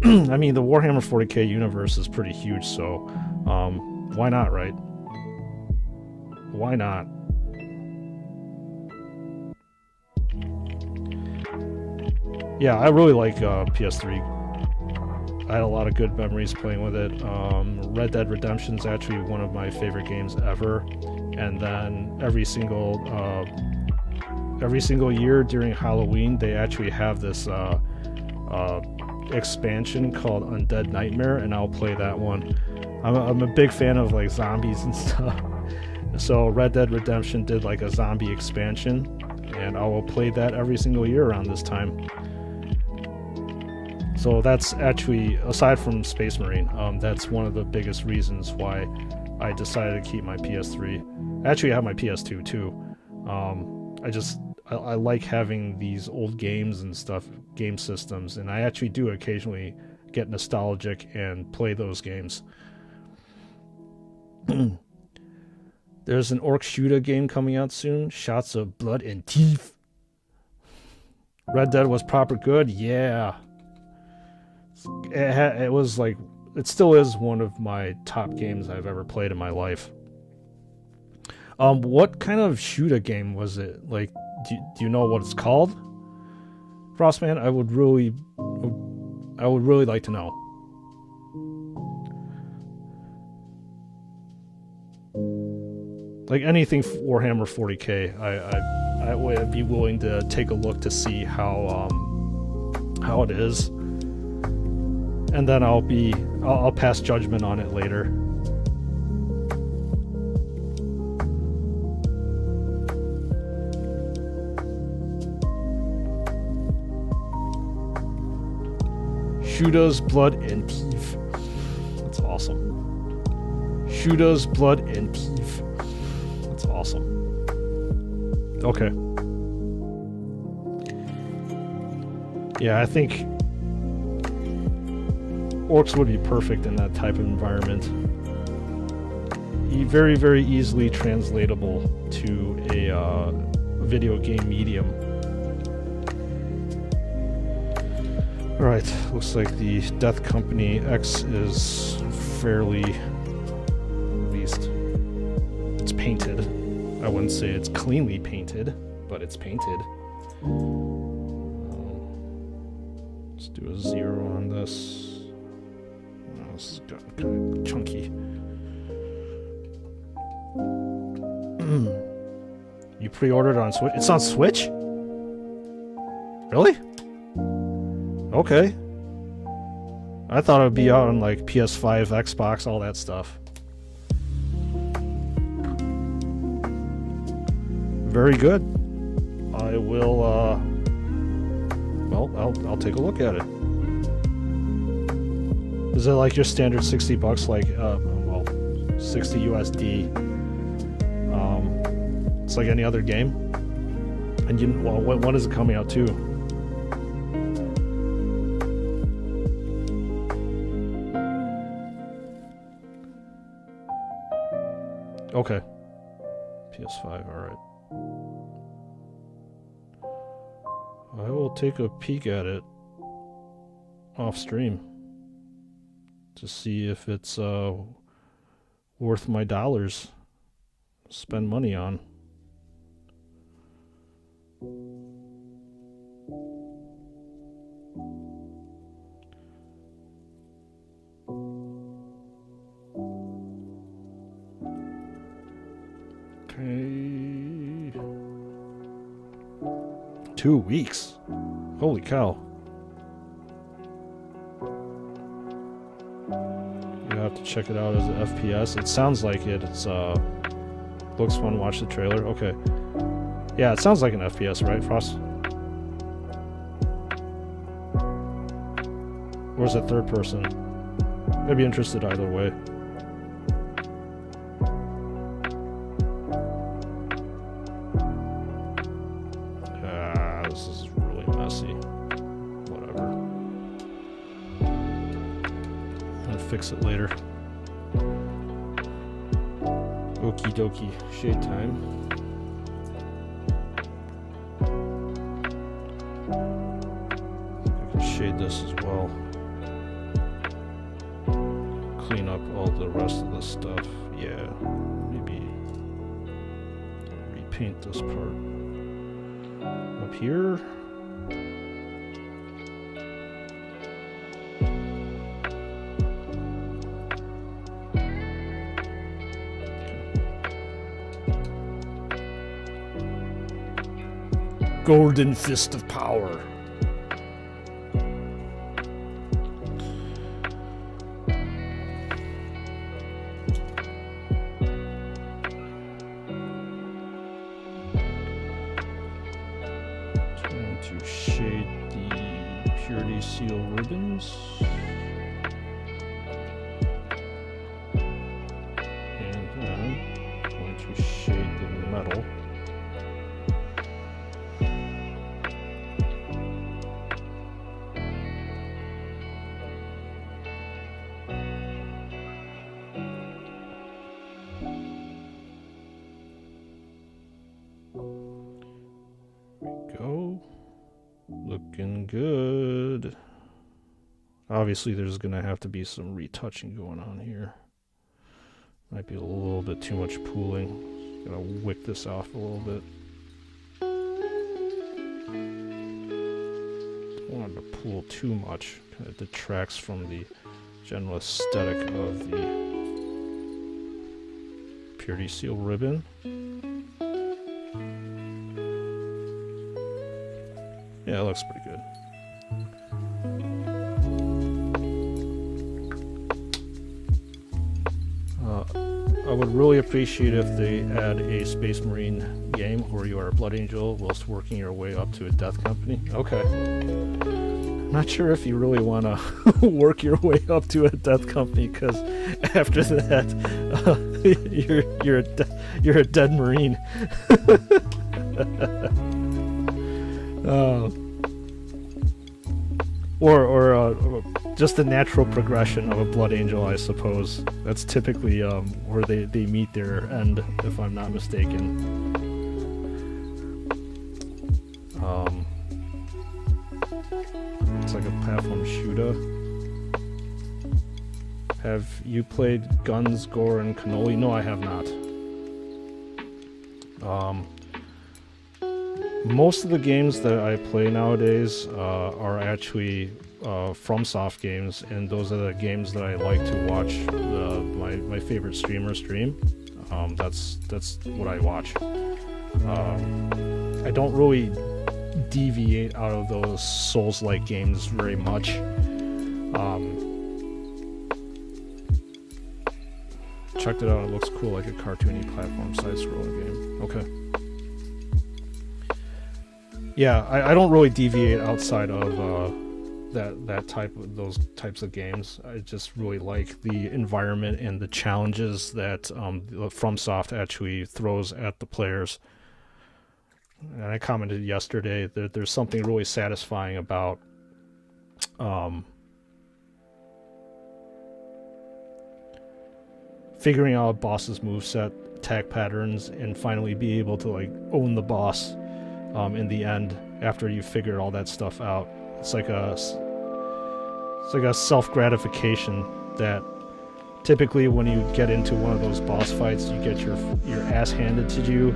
I mean, the Warhammer 40k universe is pretty huge, so why not, right? Why not? Yeah, I really like PS3. I had a lot of good memories playing with it. Red Dead Redemption is actually one of my favorite games ever. And then every single year during Halloween, they actually have this expansion called Undead Nightmare, and I'll play that one. I'm a big fan of like zombies and stuff. So Red Dead Redemption did like a zombie expansion, and I will play that every single year around this time. So that's actually, aside from Space Marine, that's one of the biggest reasons why I decided to keep my PS3. Actually, I have my PS2 too. I like having these old games and stuff, game systems, and I actually do occasionally get nostalgic and play those games. There's an orc shooter game coming out soon. Shots of blood and teeth. Red Dead was proper good, yeah. It was like, it still is one of my top games I've ever played in my life. What kind of shooter game was it? Like, do you know what it's called? Frostman, I would really like to know. Like anything Warhammer 40k, I would be willing to take a look to see how it is. And then I'll pass judgment on it later. Shooters, blood, and teeth. That's awesome. Shooters, blood, and teeth. That's awesome. Okay. Yeah, I think orcs would be perfect in that type of environment. Very, very easily translatable to a video game medium. Alright, looks like the Death Company X is fairly, at least, it's painted. I wouldn't say it's cleanly painted, but it's painted. Let's do a 0 on this. This is kind of chunky. You pre-ordered on Switch? It's on Switch? Really? Okay. I thought it would be out on like PS5, Xbox, all that stuff. Very good. I will, well, I'll take a look at it. Is it like your standard $60, like, well, 60 USD? It's like any other game. And well, when is it coming out to? Okay. PS5, alright. I will take a peek at it off stream to see if it's worth my dollars to spend money on. Okay. 2 weeks. Holy cow. check it out as an FPS. It sounds like it. It's looks fun. Watch the trailer. Okay. Yeah, it sounds like an FPS, right, Frost? Or is it third person? I'd be interested either way. This is really messy. Whatever. I'm gonna fix it later. Okie dokie. Shade time. I can shade this as well. Clean up all the rest of the stuff. Yeah, maybe repaint this part up here. Golden fist of power. To shade the purity seal ribbons. And then I'm going to shade the metal. There we go. Looking good. Obviously there's gonna have to be some retouching going on here. Might be a little bit too much pooling. Gotta wick this off a little bit. Don't want it to pool too much. Kind of detracts from the general aesthetic of the purity seal ribbon. Yeah, it looks pretty good. I would really appreciate if they add a Space Marine game where you are a Blood Angel whilst working your way up to a Death Company. Okay. I'm not sure if you really want to work your way up to a Death Company, because after that, you're a dead Marine. Or just the natural progression of a Blood Angel, I suppose. That's typically where they meet their end, if I'm not mistaken. It's like a platform shooter. Have you played Guns, Gore, and Cannoli? No, I have not. Most of the games that I play nowadays are actually FromSoft games, and those are the games that I like to watch my favorite streamer stream. That's what I watch. I don't really deviate out of those Souls-like games very much. Checked it out, it looks cool, like a cartoony platform side-scrolling game. Okay. Yeah, I don't really deviate outside of those types of games. I just really like the environment and the challenges that FromSoft actually throws at the players. And I commented yesterday that there's something really satisfying about figuring out a boss's moveset, attack patterns, and finally be able to like own the boss in the end after you figure all that stuff out. It's like a self-gratification that typically when you get into one of those boss fights, you get your ass handed to you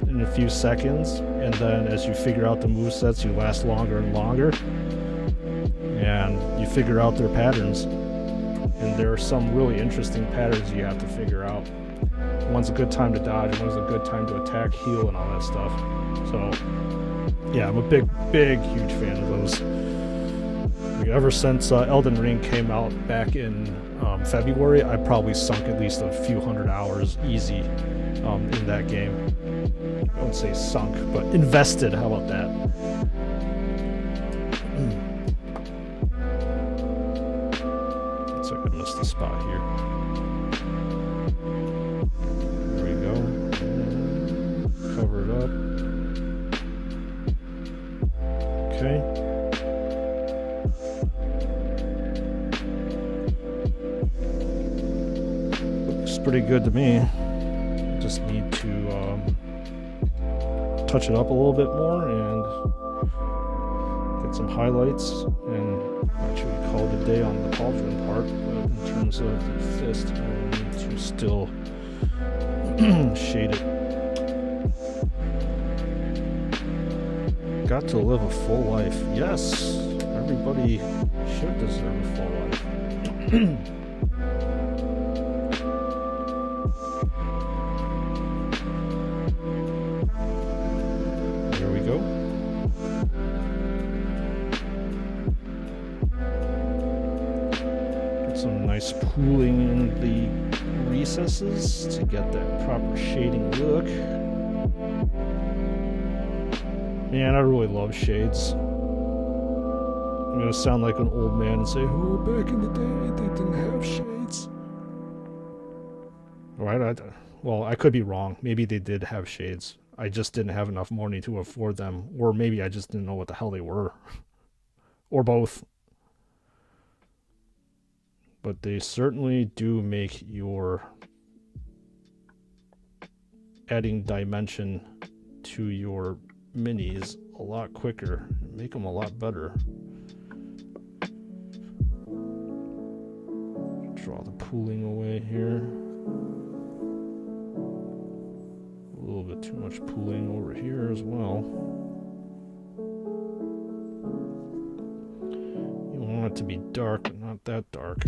in a few seconds, and then as you figure out the movesets, you last longer and longer, and you figure out their patterns. And there are some really interesting patterns you have to figure out. One's a good time to dodge, one's a good time to attack, heal, and all that stuff. So, yeah, I'm a big, huge fan of those Ever since Elden Ring came out back in February, I probably sunk at least a few hundred hours easy in that game. I wouldn't say sunk, but invested. How about that? Looks like I missed the spot here. There we go. Cover it up. Okay. Looks pretty good to me. Just need to touch it up a little bit more and get some highlights and actually call it a day on the pauldron part. But in terms of the fist, I need to still shade it. Got to live a full life. Yes, everybody should deserve a full life. There we go. Get some nice pooling in the recesses to get that proper shading look. Man, I really love shades. I'm gonna sound like an old man and say, oh, back in the day, they didn't have shades. Right? Well, I could be wrong. Maybe they did have shades. I just didn't have enough money to afford them. Or maybe I just didn't know what the hell they were. Or both. But they certainly do make your adding dimension to your minis a lot quicker, make them a lot better. Draw the pooling away here. A little bit too much pooling over here as well. You want it to be dark, but not that dark.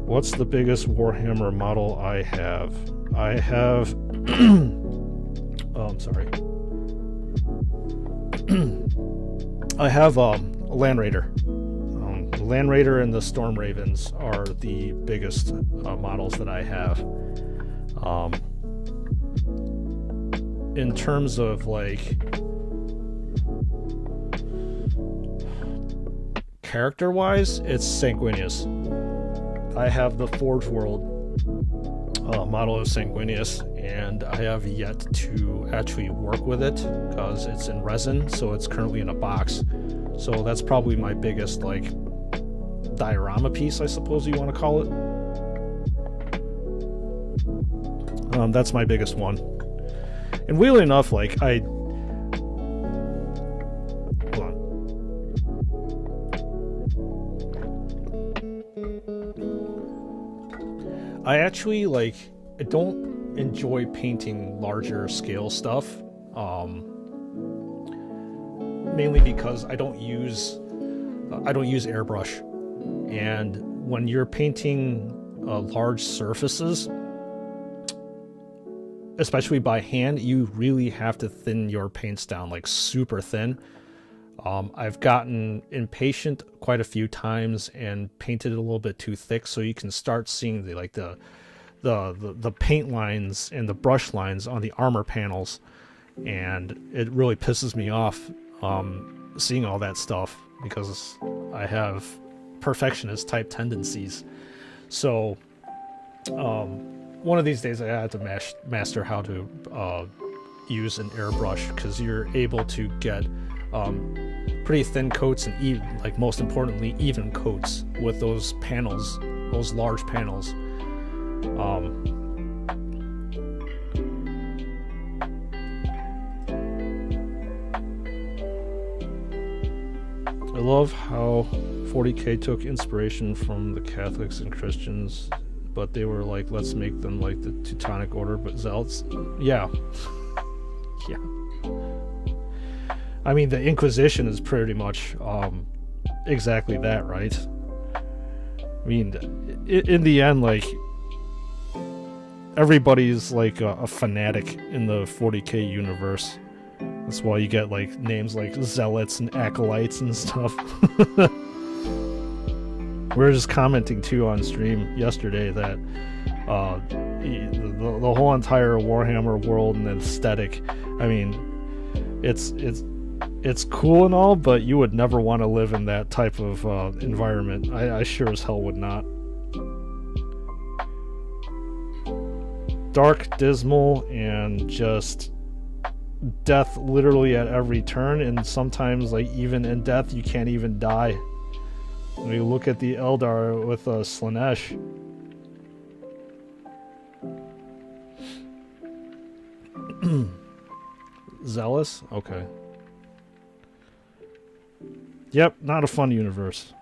What's the biggest Warhammer model I have? I have I have a Land Raider. The Land Raider and the Storm Ravens are the biggest models that I have. In terms of like character-wise, it's Sanguinius. I have the Forge World model of Sanguinius, and I have yet to actually work with it because it's in resin, so it's currently in a box. So that's probably my biggest like diorama piece, I suppose you want to call it. That's my biggest one. And weirdly enough, like I actually like, I don't enjoy painting larger scale stuff, mainly because I don't use airbrush, and when you're painting large surfaces, especially by hand, you really have to thin your paints down like super thin. I've gotten impatient quite a few times and painted it a little bit too thick, so you can start seeing the paint lines and the brush lines on the armor panels, and it really pisses me off seeing all that stuff because I have perfectionist type tendencies. So one of these days I had to master how to use an airbrush, because you're able to get pretty thin coats and even, like most importantly, even coats with those panels, those large panels. I love how 40K took inspiration from the Catholics and Christians, but they were like, let's make them like the Teutonic Order, but Zealots. Yeah. Yeah. I mean, the Inquisition is pretty much exactly that, right? I mean, in the end, like, everybody's like a fanatic in the 40K universe. That's why you get like names like zealots and acolytes and stuff. We were just commenting too on stream yesterday that the whole entire Warhammer world and aesthetic, I mean, it's cool and all, but you would never want to live in that type of environment. I sure as hell would not. Dark, dismal, and just death literally at every turn, and sometimes like even in death you can't even die. When you look at the Eldar with Slanesh, Zealous? Okay. Yep, not a fun universe.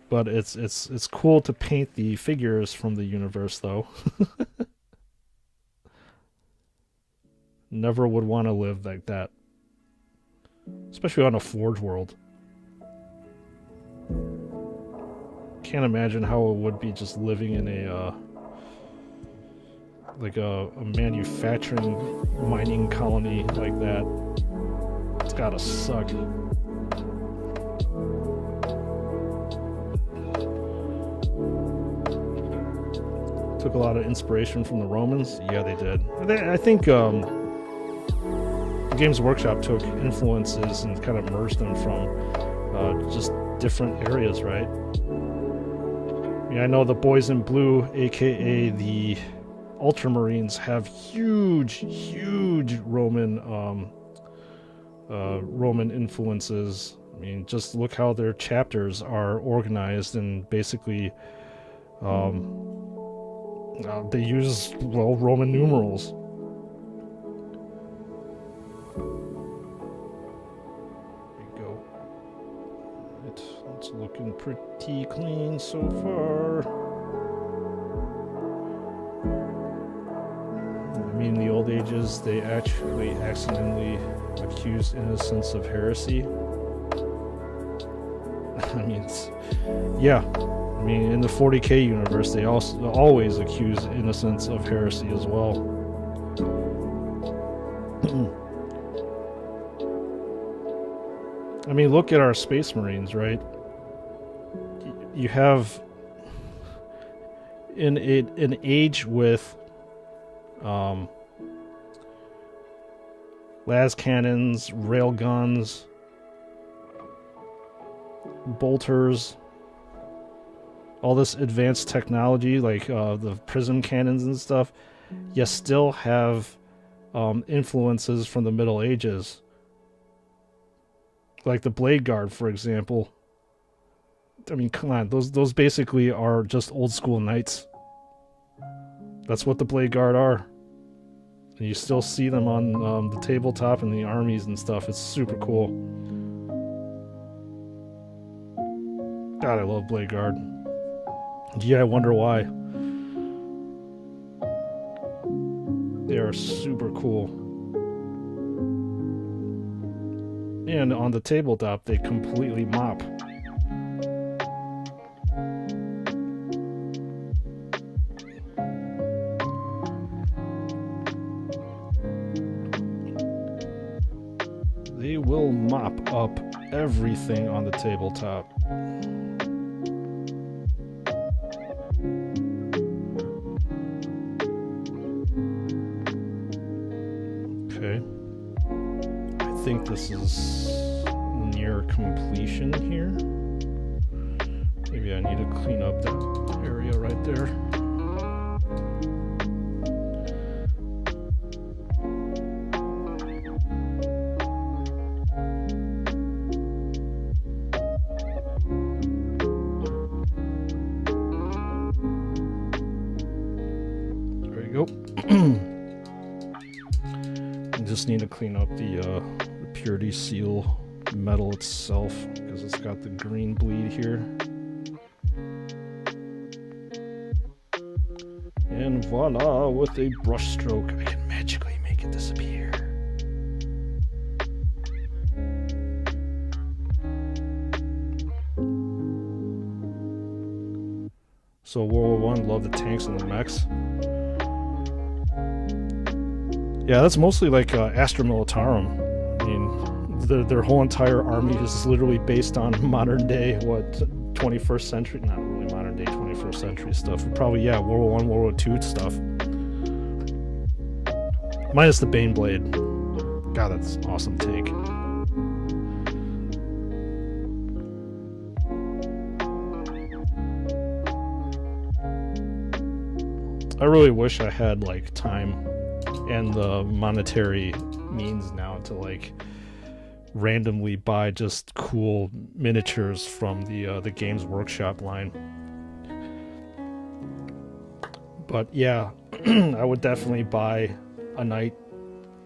But it's cool to paint the figures from the universe though. Never would want to live like that. Especially on a Forge world. Can't imagine how it would be just living in a like a manufacturing mining colony like that. It's gotta suck. Took a lot of inspiration from the Romans. Yeah, they did. I think Games Workshop took influences and kind of merged them from just different areas, right? I mean, I know the Boys in Blue, aka the Ultramarines, have huge Roman Roman influences. I mean, just look how their chapters are organized, and basically they use, well, Roman numerals. It's looking pretty clean so far. I mean, in the old ages, they actually accidentally accused innocents of heresy. I mean, yeah. I mean, in the 40k universe, they also always accuse innocents of heresy as well. I mean, look at our Space Marines, right? You have in an age with las cannons, rail guns, bolters, all this advanced technology like the prism cannons and stuff. You still have influences from the Middle Ages, like the Blade Guard, for example. I mean, come on, those basically are just old school knights. That's what the Blade Guard are. And you still see them on the tabletop and the armies and stuff. It's super cool. God, I love Blade Guard. Gee, I wonder why. They are super cool. And on the tabletop, they completely mop. They will mop up everything on the tabletop. Okay. I think this is near completion here. Maybe I need to clean up that area right there. Need to clean up the purity seal metal itself because it's got the green bleed here. And voila, with a brush stroke, I can magically make it disappear. So World War I, love the tanks and the mechs. Yeah, that's mostly like Astra Militarum. I mean, their whole entire army is literally based on modern day, 21st century, not really modern day 21st century stuff. Probably, yeah, World War I, World War II stuff. Minus the Baneblade. God, that's an awesome tank. I really wish I had like time and the monetary means now to like randomly buy just cool miniatures from the Games Workshop line. But yeah, I would definitely buy a knight,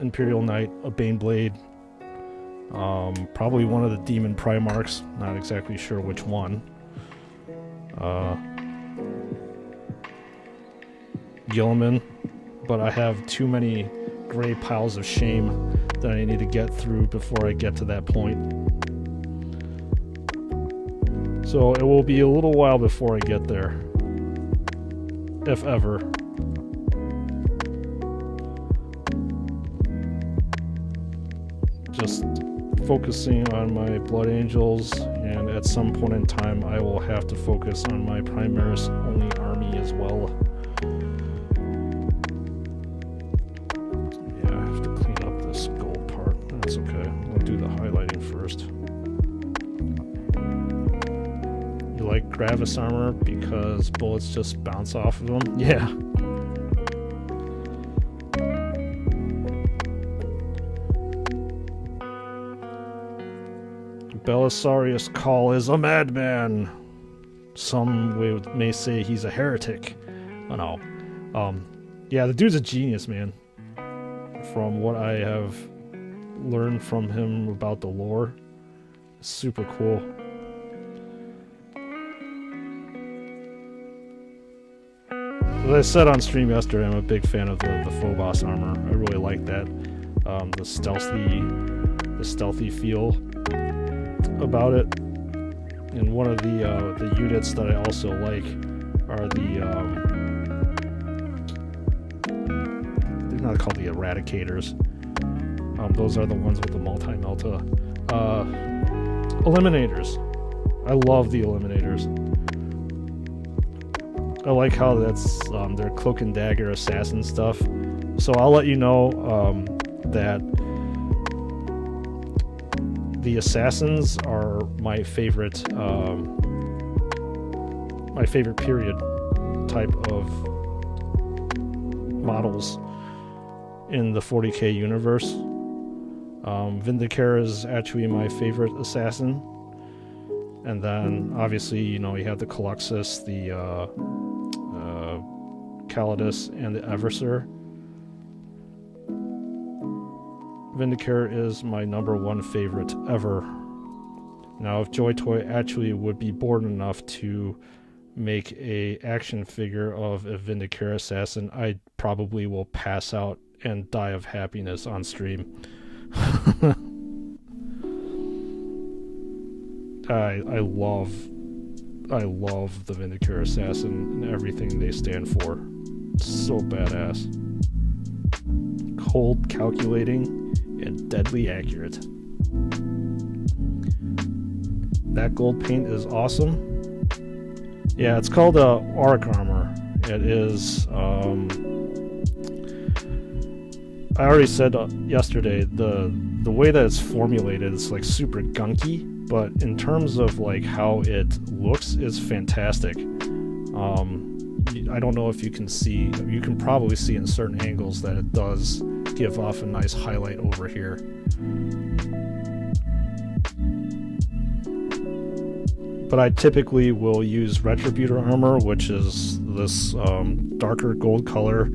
Imperial Knight, a Baneblade, probably one of the Demon Primarchs, not exactly sure which one. Gilliman, but I have too many gray piles of shame that I need to get through before I get to that point. So it will be a little while before I get there, if ever. Just focusing on my Blood Angels, and at some point in time I will have to focus on my Primaris only army as well. That's okay. I'll do the highlighting first. You like Gravis armor because bullets just bounce off of them? Yeah. Belisarius Call is a madman. Some may say he's a heretic. Oh no. Yeah, the dude's a genius, man. From what I have learn from him about the lore. It's super cool. As I said on stream yesterday, I'm a big fan of the Phobos armor. I really like that. The stealthy feel about it. And one of the units that I also like are they're not called the Eradicators. Those are the ones with the multi-melta. Eliminators. I love the Eliminators. I like how that's their cloak and dagger assassin stuff. So I'll let you know that the assassins are my favorite period type of models in the 40k universe. Vindicare is actually my favorite assassin. And then, obviously, you know, you have the Coluxus, the Calidus, and the Eversur. Vindicare is my #1 favorite ever. Now, if Joy Toy actually would be bored enough to make a action figure of a Vindicare assassin, I probably will pass out and die of happiness on stream. I love the Vindicare Assassin and everything they stand for. So badass. Cold, calculating, and deadly accurate. That gold paint is awesome. Yeah, it's called Auric Armor. It is, I already said yesterday, the way that it's formulated is like super gunky, but in terms of like how it looks, it's fantastic. I don't know if you can see, you can probably see in certain angles that it does give off a nice highlight over here. But I typically will use Retributor armor, which is this darker gold color,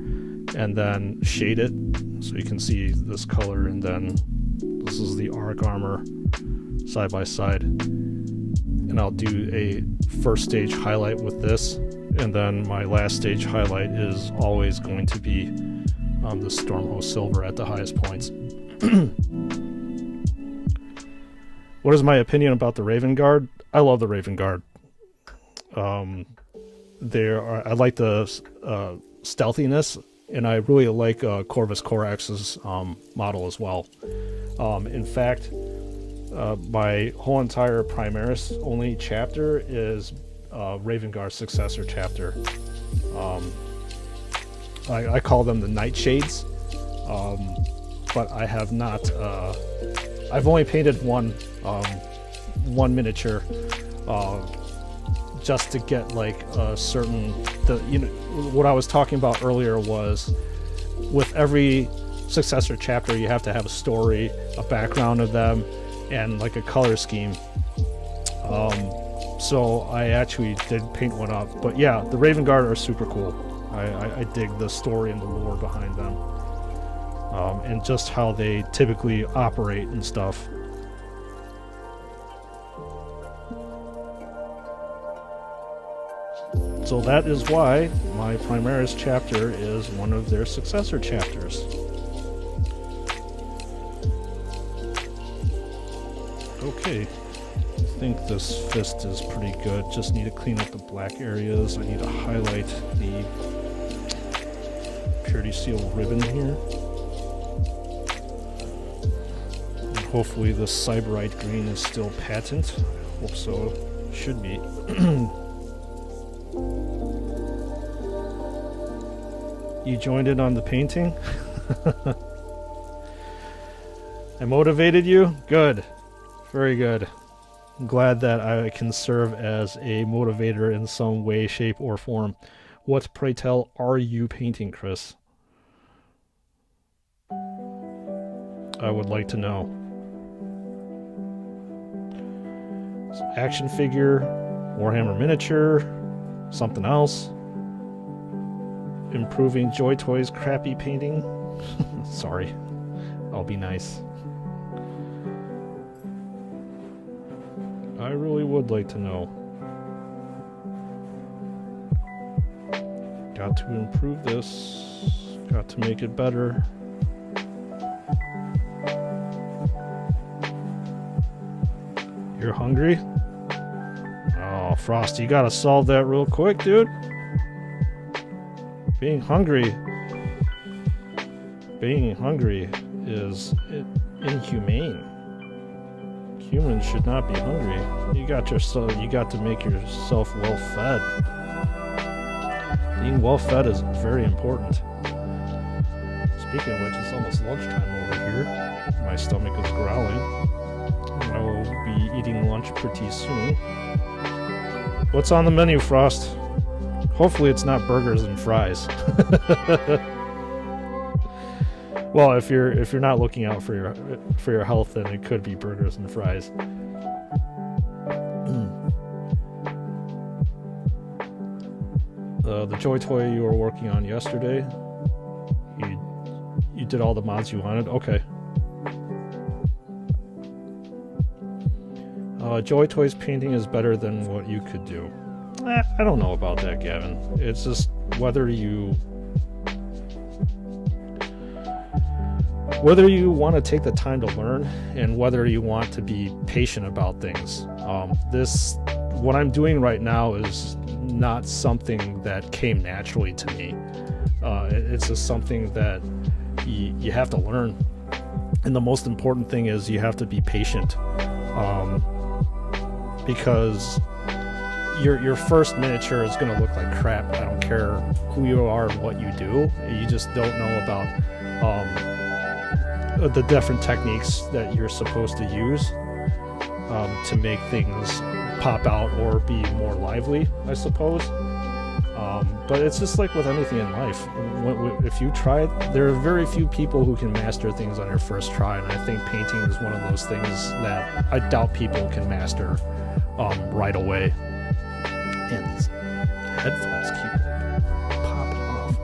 and then shade it so you can see this color, and then this is the Auric armor side by side. And I'll do a first stage highlight with this, and then my last stage highlight is always going to be the Stormhost Silver at the highest points. What is my opinion about the Raven Guard? I love the Raven Guard. I like the stealthiness and I really like courteous's model as well. In fact, my whole entire Primaris only chapter is Ravengard's successor chapter. I call them the Nightshades, but I have not. I've only painted one miniature, just to get like a certain. What I was talking about earlier was, with every successor chapter, you have to have a story, a background of them, and like a color scheme. So I actually did paint one up, but yeah, the Ravengard are super cool. I dig the story and the lore behind them, and just how they typically operate and stuff. So that is why my Primaris chapter is one of their successor chapters. Okay, I think this fist is pretty good. Just need to clean up the black areas. I need to highlight the Purity Seal ribbon here. And hopefully the Cyberite green is still patent. I hope so. Should be. You joined in on the painting? I motivated you? Good. Very good. I'm glad that I can serve as a motivator in some way, shape, or form. What, pray tell, are you painting, Chris? I would like to know. Action figure, Warhammer miniature, something else. Improving Joy Toys crappy painting. Sorry. I'll be nice. I really would like to know. Got to improve this. Got to make it better. You're hungry? Oh, Frost, you gotta solve that real quick, dude. Being hungry is inhumane. Humans should not be hungry. You got to make yourself well fed. Being well fed is very important. Speaking of which, it's almost lunchtime over here. My stomach is growling. I will be eating lunch pretty soon. What's on the menu, Frost? Hopefully it's not burgers and fries. Well, if you're not looking out for your health, then it could be burgers and fries. The Joy Toy you were working on yesterday, you did all the mods you wanted? Okay. Joy Toy's painting is better than what you could do. I don't know about that, Gavin. It's just whether you want to take the time to learn and whether you want to be patient about things. What I'm doing right now is not something that came naturally to me. It's just something that you have to learn. And the most important thing is you have to be patient. Because your first miniature is going to look like crap. I don't care who you are and what you do. You just don't know about the different techniques that you're supposed to use to make things pop out or be more lively, I suppose. But it's just like with anything in life. If you try it, there are very few people who can master things on their first try, and I think painting is one of those things that I doubt people can master right away. And these headphones keep popping off.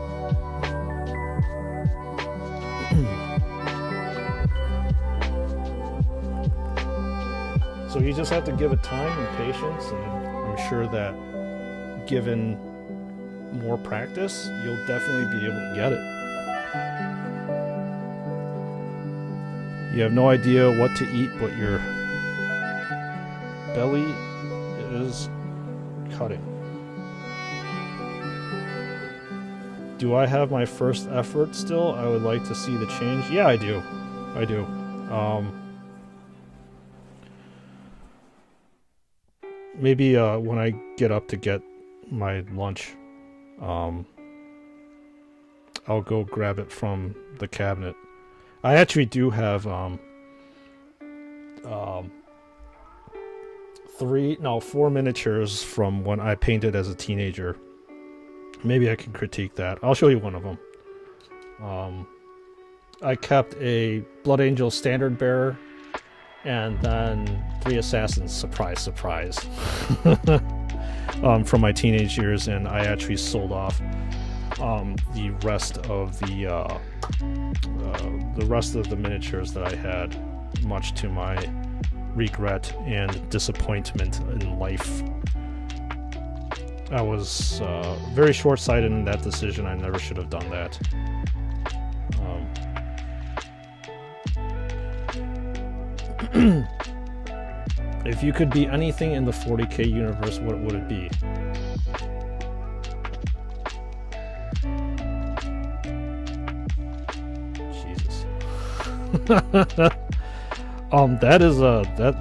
So you just have to give it time and patience, and I'm sure that given more practice, you'll definitely be able to get it. You have no idea what to eat, but your belly is cutting. do I have my first effort still? I would like to see the change. Yeah, I do. I do. Maybe when I get up to get my lunch, I'll go grab it from the cabinet. I actually do have 4 miniatures from when I painted as a teenager. Maybe I can critique that. I'll show you one of them. I kept a Blood Angel standard bearer, and then 3 assassins. Surprise, surprise. From my teenage years, and I actually sold off the rest of the miniatures that I had, much to my regret and disappointment in life. I was very short-sighted in that decision. I never should have done that. If you could be anything in the 40k universe, what would it be? Jesus.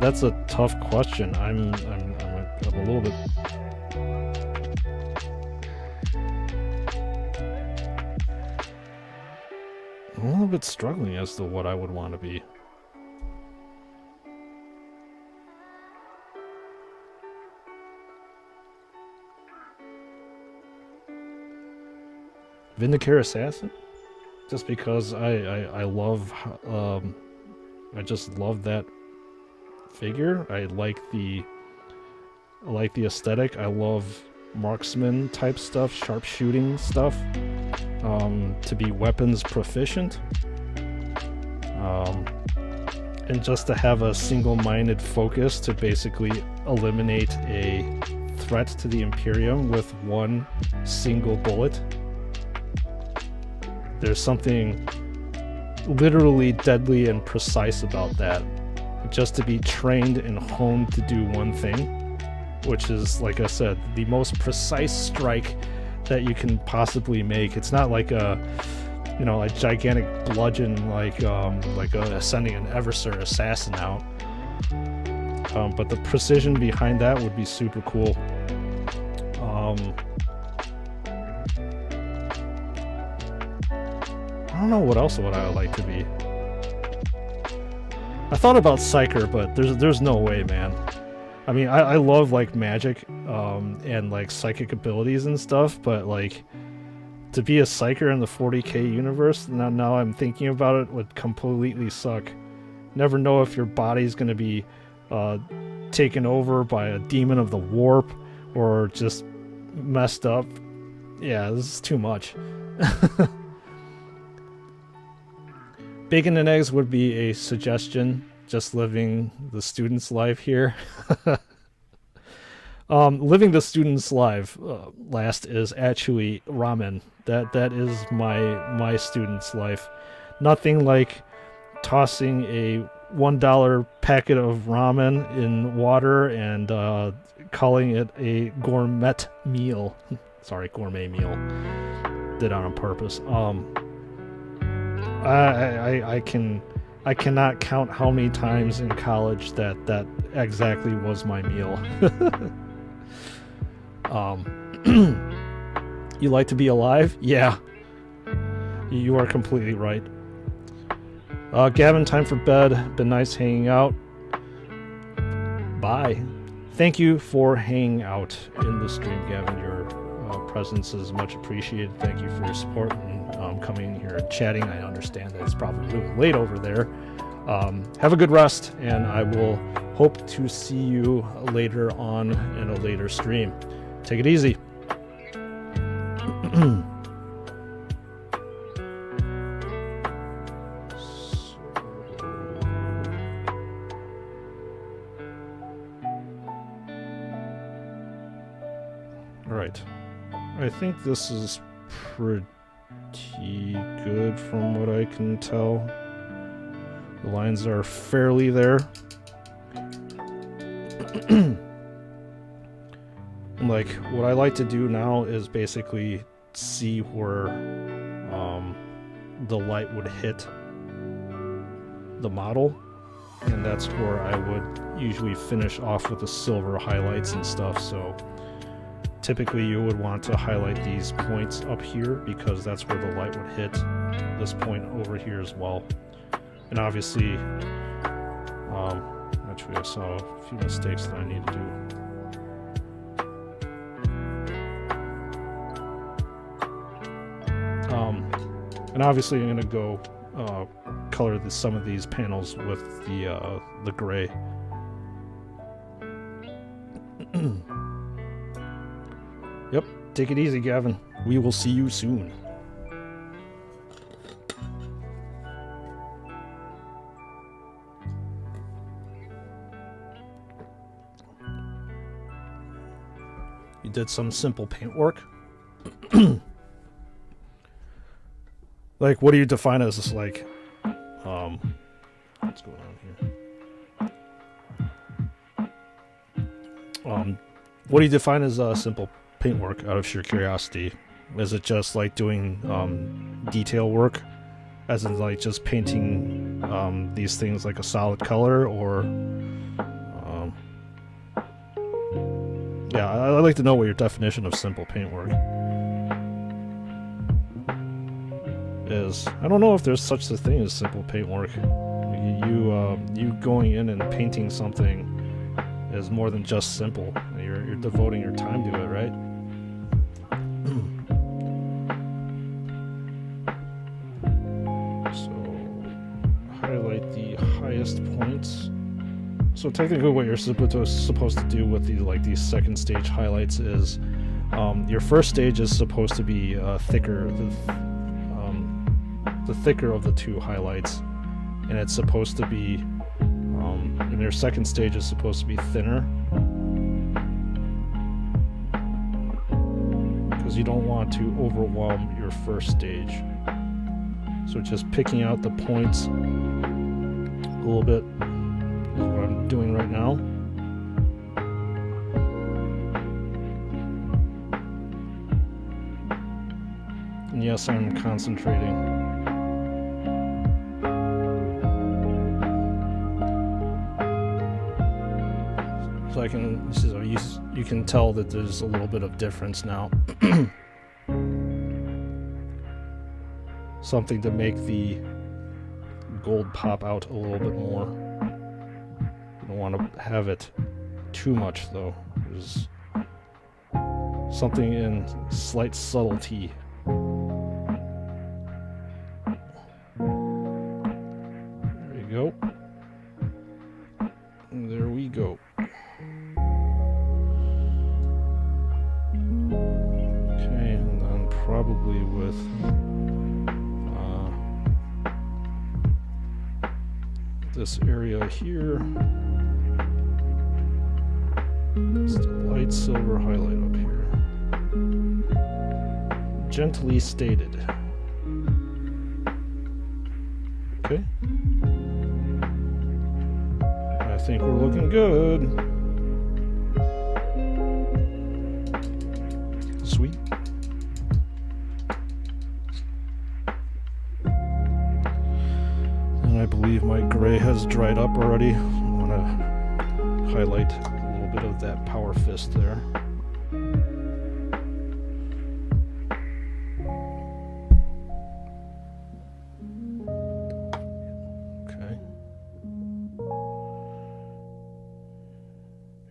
That's a tough question. I'm a little bit. I'm a little bit struggling as to what I would want to be. Vindicare Assassin? Just because I love I just love that figure. I like the aesthetic. I love marksman type stuff, sharpshooting stuff. To be weapons proficient. And just to have a single-minded focus to basically eliminate a threat to the Imperium with one single bullet. There's something literally deadly and precise about that. Just to be trained and honed to do one thing, which is, like I said, the most precise strike that you can possibly make. It's not like a, you know, a gigantic bludgeon like sending an Eversur assassin out. But the precision behind that would be super cool. I don't know what else would I like to be. I thought about Psyker, but there's no way, man. I mean, I love like magic and like psychic abilities and stuff, but like to be a Psyker in the 40k universe, now I'm thinking about it, would completely suck. Never know if your body's gonna be taken over by a demon of the warp or just messed up. Yeah, this is too much. Bacon and eggs would be a suggestion. Just living the student's life here. Living the student's life last is actually ramen. That is my student's life. Nothing like tossing a $1 packet of ramen in water and calling it a gourmet meal. Sorry, gourmet meal. Did on purpose. I cannot count how many times in college that exactly was my meal. You like to be alive? Yeah. You are completely right. Gavin, time for bed. Been nice hanging out. Bye. Thank you for hanging out in the stream, Gavin. Your presence is much appreciated. Thank you for your support and coming in here and chatting. I understand that it's probably really late over there. Have a good rest, and I will hope to see you later on in a later stream. Take it easy. Alright. I think this is pretty good from what I can tell. The lines are fairly there. Like, what I like to do now is basically see where the light would hit the model, and that's where I would usually finish off with the silver highlights and stuff. So typically you would want to highlight these points up here because that's where the light would hit this point over here as well. And obviously, actually I saw a few mistakes that I need to do. And obviously I'm going to go color some of these panels with the gray. Yep, take it easy, Gavin. We will see you soon. You did some simple paint work. Like, what do you define as like, what's going on here? What do you define as simple paint work, out of sheer curiosity? Is it just like doing detail work, as in like just painting these things like a solid color, or yeah, I'd like to know what your definition of simple paint work is. I don't know if there's such a thing as simple paint work. You going in and painting something is more than just simple. You're devoting your time to it, right? So highlight the highest points. So technically what you're supposed to do with these second stage highlights is your first stage is supposed to be thicker, the thicker of the two highlights, and it's supposed to be and your second stage is supposed to be thinner, because you don't want to overwhelm your first stage. So just picking out the points a little bit is what I'm doing right now. And yes, I'm concentrating. So you can tell that there's a little bit of difference now. Something to make the gold pop out a little bit more. You don't want to have it too much though. There's something in slight subtlety. There you go. And there we go. Okay, and then probably with this area here, just a light silver highlight up here. Gently stated. Okay. I think we're looking good. Sweet. And I believe my gray has dried up already. I'm gonna highlight a little bit of that power fist there. Okay.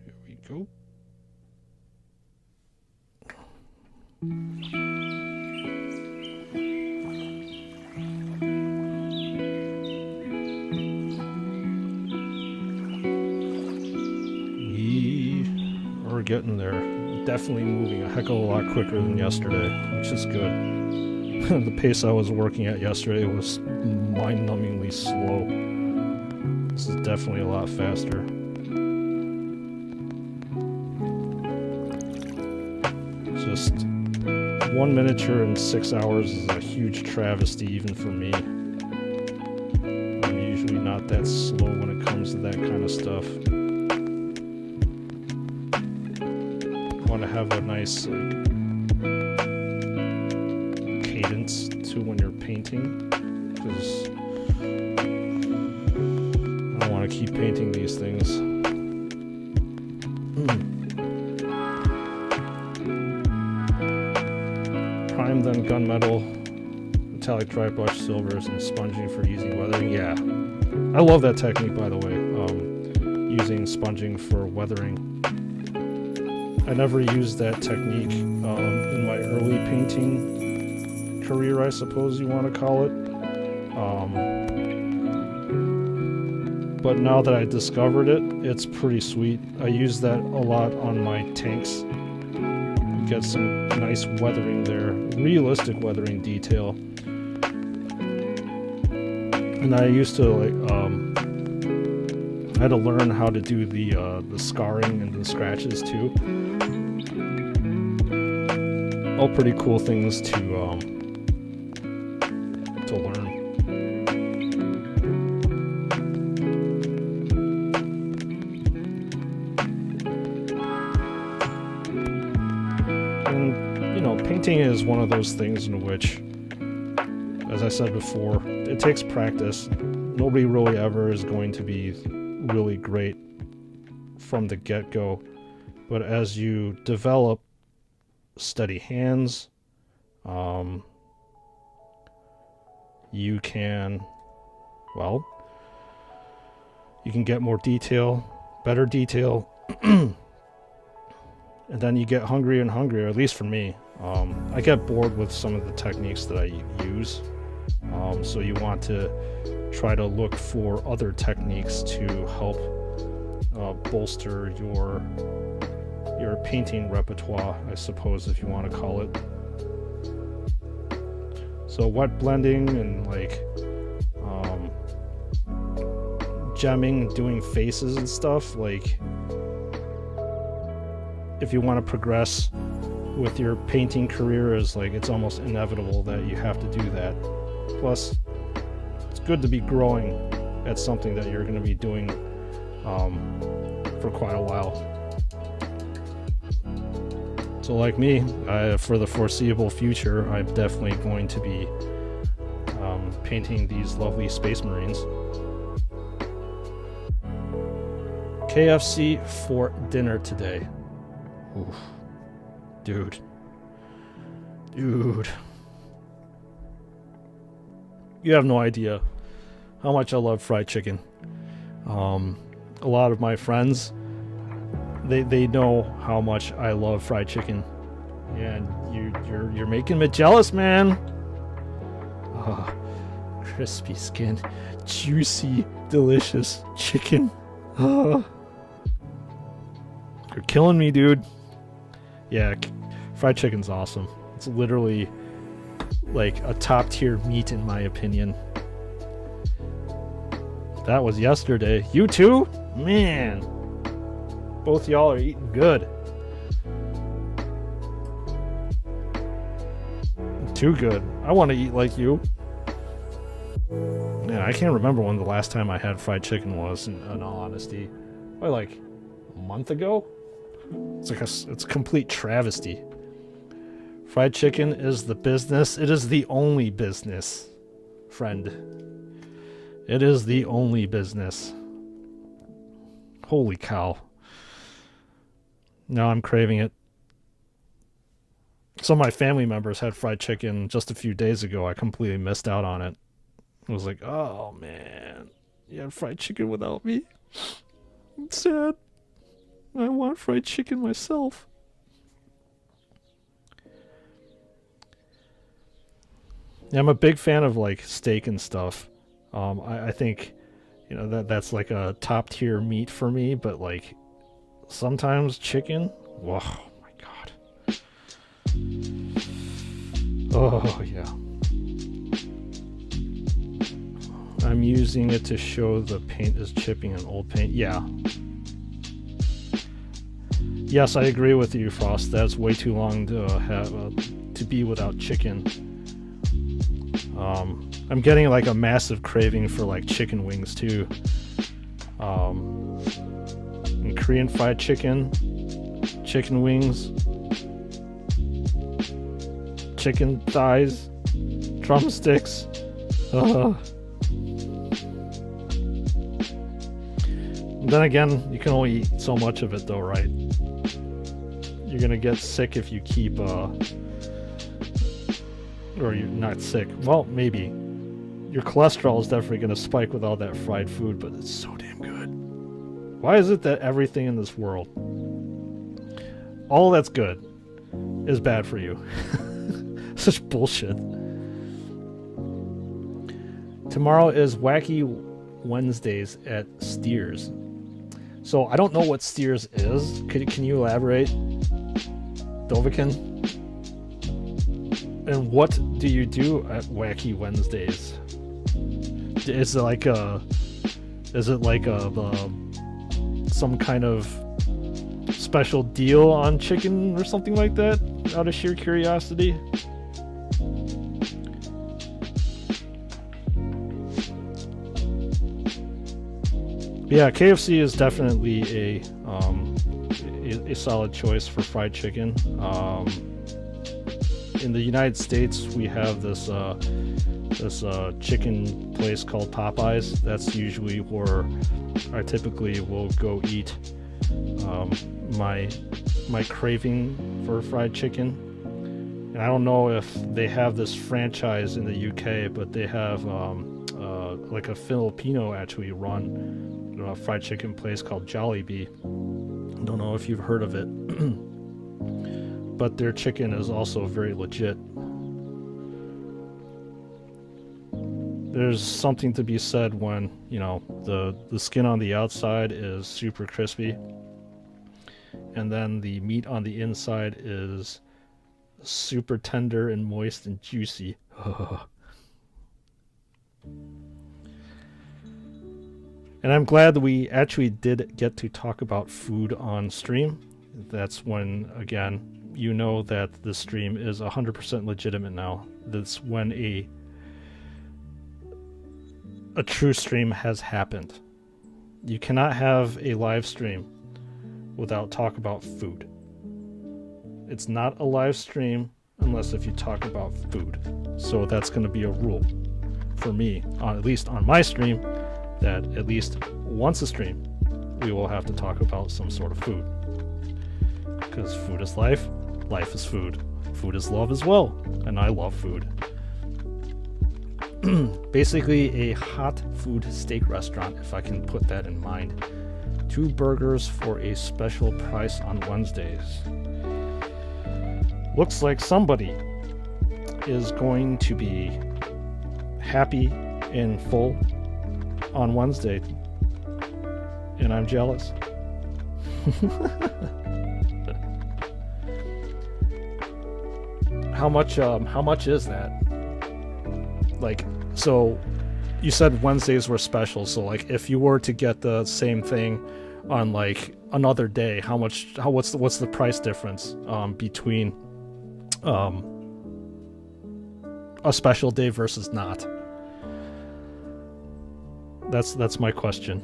Here we go. We're getting there. Definitely moving a heck of a lot quicker than yesterday, which is good. The pace I was working at yesterday was mind-numbingly slow. This is definitely a lot faster. Just one miniature in 6 hours is a huge travesty even for me. I'm usually not that slow when it comes to that kind of stuff. I want to have a nice, like, to when you're painting, because I don't want to keep painting these things. Prime, then gunmetal, metallic dry brush silvers, and sponging for easy weathering. Yeah, I love that technique, by the way, using sponging for weathering. I never used that technique in my early painting career, I suppose you want to call it. But now that I discovered it, it's pretty sweet. I use that a lot on my tanks. Get some nice weathering there, realistic weathering detail. And I used to I had to learn how to do the scarring and the scratches too. All pretty cool things to learn. Painting is one of those things in which, as I said before, it takes practice. Nobody really ever is going to be really great from the get-go, but as you develop steady hands, you can get more detail, better detail, and then you get hungrier and hungrier, at least for me. I get bored with some of the techniques that I use, so you want to try to look for other techniques to help bolster your painting repertoire, I suppose, if you want to call it. So wet blending and gemming, doing faces and stuff, if you want to progress with your painting career, is it's almost inevitable that you have to do that. Plus, it's good to be growing at something that you're going to be doing for quite a while. So like me, for the foreseeable future, I'm definitely going to be painting these lovely Space Marines. KFC for dinner today. Oof. Dude. You have no idea how much I love fried chicken. A lot of my friends, they know how much I love fried chicken, and you're making me jealous, man. Crispy skin, juicy, delicious chicken. You're killing me, dude. Yeah, fried chicken's awesome. It's literally a top tier meat in my opinion. That was yesterday. You too? Man. Both y'all are eating good. Too good. I want to eat like you. Yeah, I can't remember when the last time I had fried chicken was, in all honesty. Probably a month ago? It's a complete travesty. Fried chicken is the business. It is the only business, friend. It is the only business. Holy cow. Now I'm craving it. Some of my family members had fried chicken just a few days ago. I completely missed out on it. I was like, oh man, you had fried chicken without me? I'm sad. I want fried chicken myself. Yeah, I'm a big fan of steak and stuff. I think, that's a top tier meat for me, but sometimes chicken, whoa, my god. Oh yeah. I'm using it to show the paint is chipping an old paint. Yeah. Yes, I agree with you, Frost. That's way too long to have to be without chicken. I'm getting a massive craving for chicken wings too. And Korean fried chicken, chicken wings, chicken thighs. Drumsticks. Then again, you can only eat so much of it though, right? You're gonna get sick if you keep, or you're not sick. Well, maybe. Your cholesterol is definitely gonna spike with all that fried food, but it's so damn good. Why is it that everything in this world, all that's good, is bad for you? Such bullshit. Tomorrow is Wacky Wednesdays at Steers. So I don't know what Steers is. Can you elaborate, Dovahkiin? And what do you do at Wacky Wednesdays? Is it like some kind of special deal on chicken or something like that? Out of sheer curiosity. Yeah, KFC is definitely a solid choice for fried chicken. In the United States, we have this chicken place called Popeyes. That's usually where I typically will go eat my craving for fried chicken. And I don't know if they have this franchise in the UK, but they have like a Filipino actually run a fried chicken place called Jollibee. I don't know if you've heard of it, but their chicken is also very legit. There's something to be said when, you know, the skin on the outside is super crispy, and then the meat on the inside is super tender and moist and juicy. And I'm glad that we actually did get to talk about food on stream. That's when, again, you know that the stream is 100% legitimate now. That's when a true stream has happened. You cannot have a live stream without talk about food. It's not a live stream unless if you talk about food. So that's going to be a rule for me, at least on my stream, that at least once a stream, we will have to talk about some sort of food. Because food is life, life is food. Food is love as well, and I love food. Basically a hot food steak restaurant, if I can put that in mind. 2 burgers for a special price on Wednesdays. Looks like somebody is going to be happy and full on Wednesday, and I'm jealous. How much is that? Like, so you said Wednesdays were special, so like if you were to get the same thing on like another day, what's the price difference between a special day versus not? That's my question.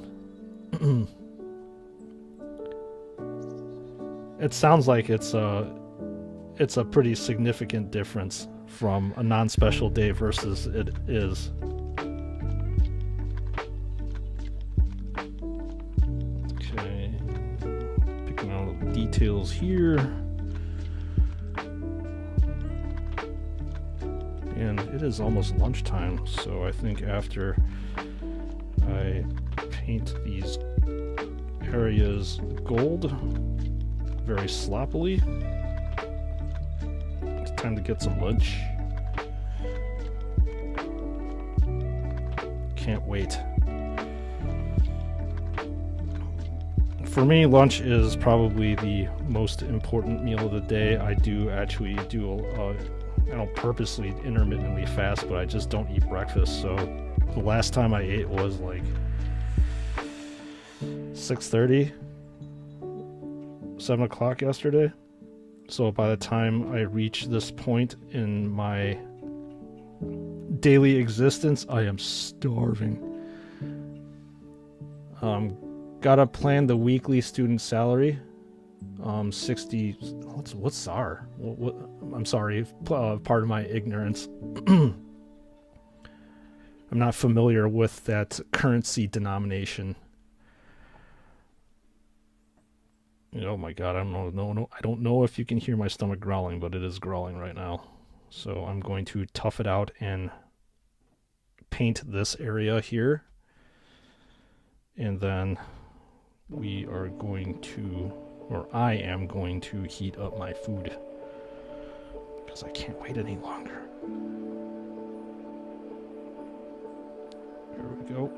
It sounds like it's a pretty significant difference from a non-special day versus it is. Okay, picking out the details here. And it is almost lunchtime, so I think after I paint these areas gold very sloppily, it's time to get some lunch. Can't wait. For me, lunch is probably the most important meal of the day. I do actually do I don't purposely intermittently fast, but I just don't eat breakfast. So the last time I ate was like 6:30, 7 o'clock yesterday. So by the time I reach this point in my daily existence, I am starving. Gotta plan the weekly student salary. 60. What's SAR? What? I'm sorry. Pardon my ignorance. I'm not familiar with that currency denomination. Oh my god, I don't know. No, I don't know if you can hear my stomach growling, but it is growling right now. So I'm going to tough it out and paint this area here. And then we are going to, or I am going to heat up my food. Because I can't wait any longer. There we go.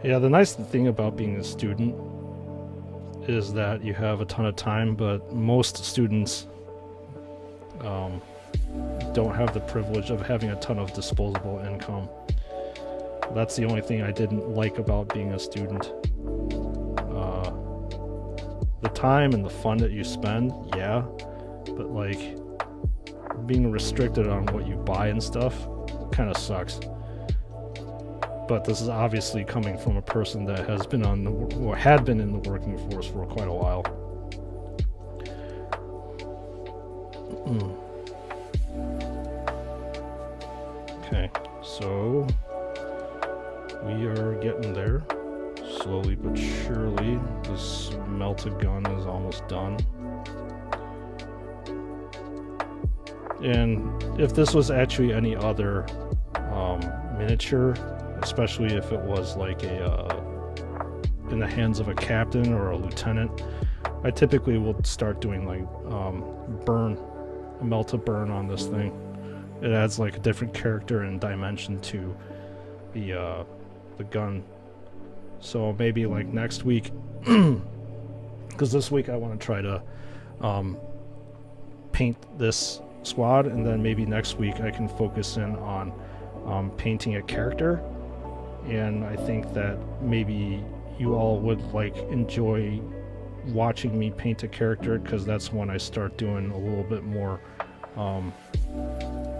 Yeah, the nice thing about being a student is that you have a ton of time, but most students don't have the privilege of having a ton of disposable income. That's the only thing I didn't like about being a student. The time and the fun that you spend, yeah, but like being restricted on what you buy and stuff kind of sucks. But this is obviously coming from a person that has been on the, or had been in the working force for quite a while. Okay, so we are getting there. Slowly but surely, this melted gun is almost done. And if this was actually any other miniature, especially if it was like a in the hands of a captain or a lieutenant, I typically will start doing like a melted burn on this thing. It adds like a different character and dimension to the gun. So maybe like next week, because this week I want to try to paint this squad, and then maybe next week I can focus in on painting a character. And I think that maybe you all would like enjoy watching me paint a character, because that's when I start doing a little bit more I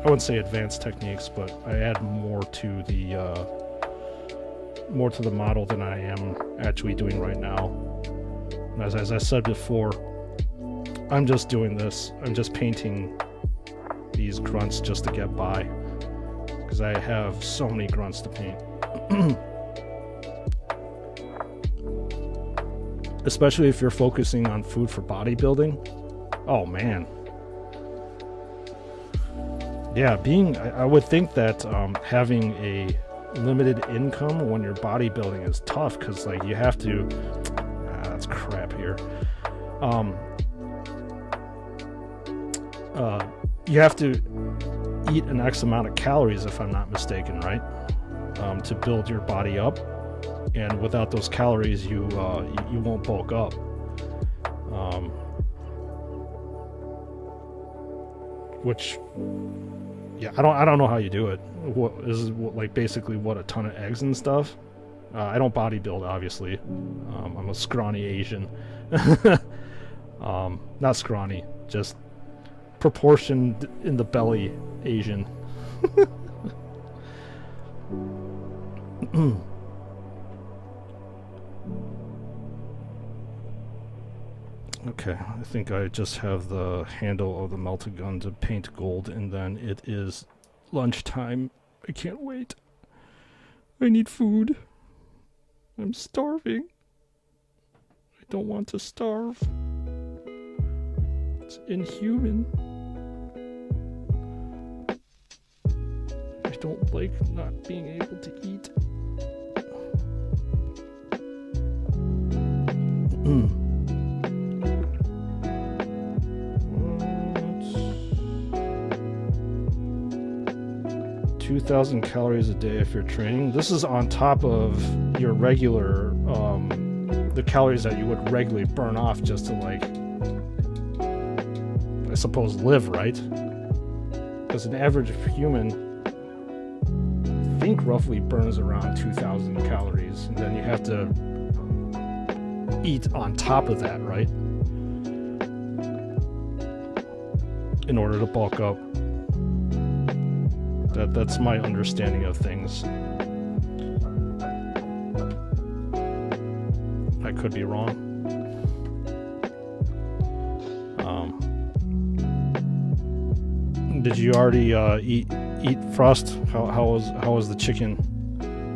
wouldn't say advanced techniques, but I add more to the model than I am actually doing right now. And as I said before, I'm just doing this. I'm just painting these grunts just to get by, because I have so many grunts to paint. Especially if you're focusing on food for bodybuilding. Oh man. Yeah, I would think that having a limited income when you're bodybuilding is tough, because like you have to that's crap here. You have to eat an X amount of calories, if I'm not mistaken, right? To build your body up, and without those calories you won't bulk up. Which, yeah, I don't know how you do it. What is like basically what, a ton of eggs and stuff? I don't bodybuild, obviously. I'm a scrawny Asian. Not scrawny, just proportioned in the belly Asian. Okay, I think I just have the handle of the melted gun to paint gold, and then it is lunchtime. I can't wait. I need food. I'm starving. I don't want to starve. It's inhuman. I don't like not being able to eat. 2,000 calories a day if you're training. This is on top of your regular, the calories that you would regularly burn off just to, like, I suppose, live, right? Because an average human, I think, roughly burns around 2,000 calories, and then you have to eat on top of that, right? In order to bulk up. That's my understanding of things. I could be wrong. Did you already eat Frost? How was the chicken?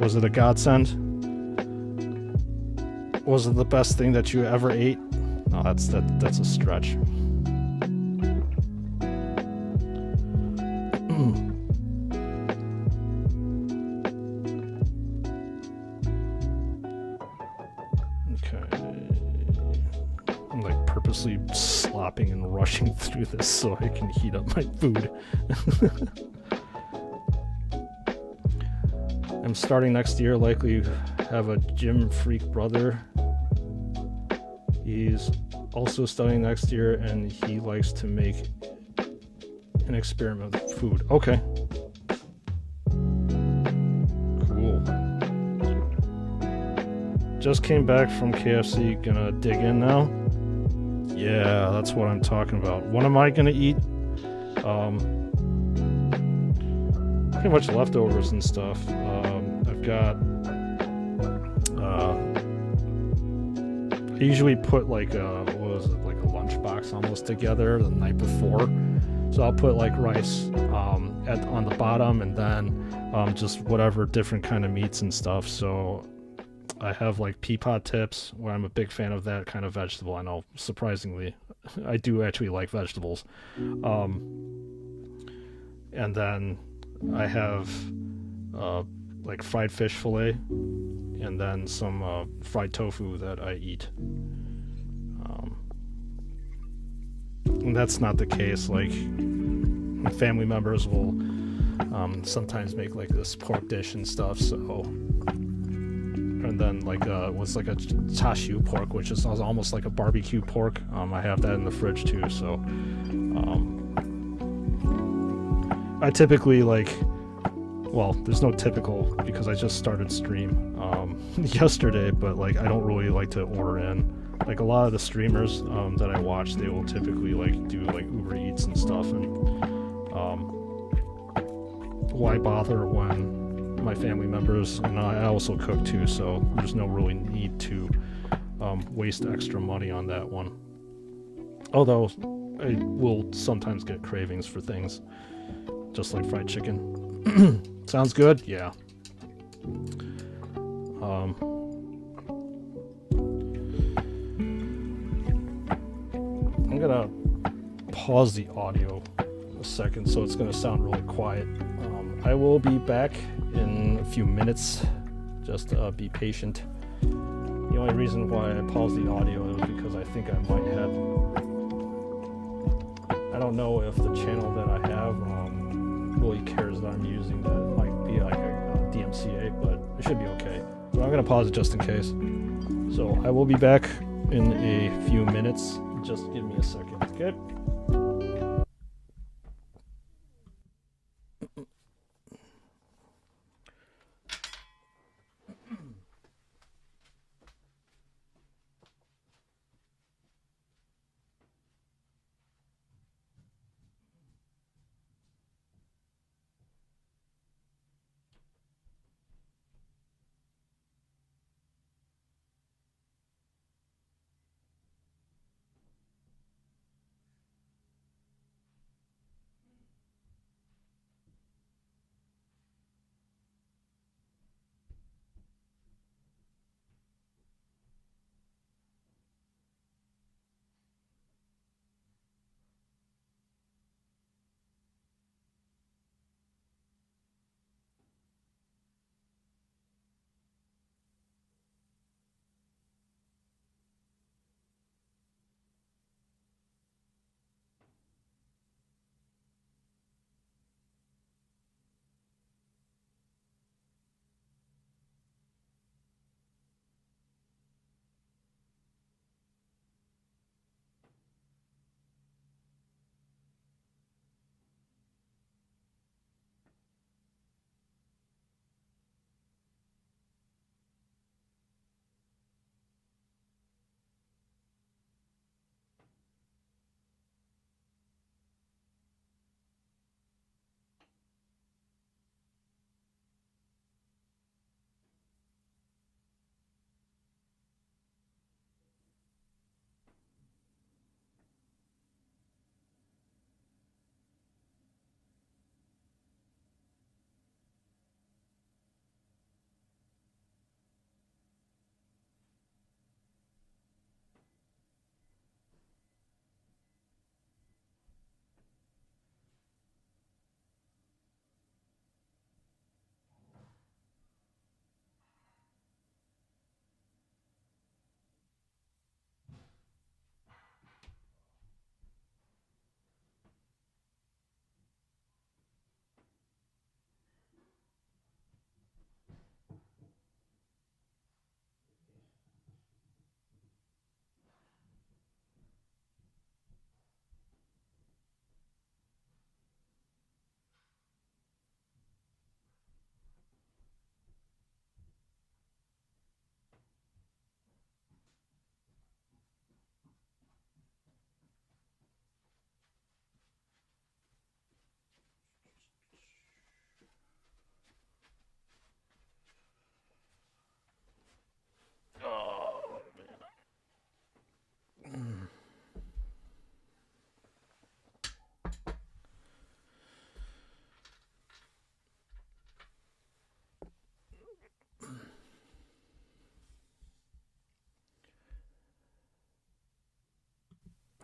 Was it a godsend? Was it the best thing that you ever ate? No, that's a stretch. I'm like purposely slopping and rushing through this so I can heat up my food. I'm starting next year, likely have a gym freak brother. He's also studying next year and he likes to make an experiment with food. Okay. Cool. Just came back from KFC, gonna dig in now. Yeah, that's what I'm talking about. What am I gonna eat? Pretty much leftovers and stuff. I've got I usually put like a lunchbox almost together the night before. So I'll put like rice on the bottom, and then just whatever different kind of meats and stuff. So I have like pea pod tips, where I'm a big fan of that kind of vegetable. I know, surprisingly, I do actually like vegetables. And then I have like fried fish fillet, and then some fried tofu that I eat. And that's not the case. Like, my family members will sometimes make like this pork dish and stuff. So, and then like what's like a chashu pork, which is almost like a barbecue pork. I have that in the fridge too. So, I typically like. Well, there's no typical because I just started stream yesterday, but like I don't really like to order in. Like a lot of the streamers that I watch, they will typically like do like Uber Eats and stuff, and why bother when my family members and I also cook too, so there's no really need to waste extra money on that one. Although I will sometimes get cravings for things, just like fried chicken. Sounds good? Yeah. I'm gonna pause the audio a second, so it's gonna sound really quiet. I will be back in a few minutes. Just be patient. The only reason why I paused the audio is because I think I might have. I don't know if the channel that I have really cares that I'm using that. It might be like a DMCA, but it should be okay. So I'm gonna pause it just in case. So I will be back in a few minutes. Just give me a second, okay?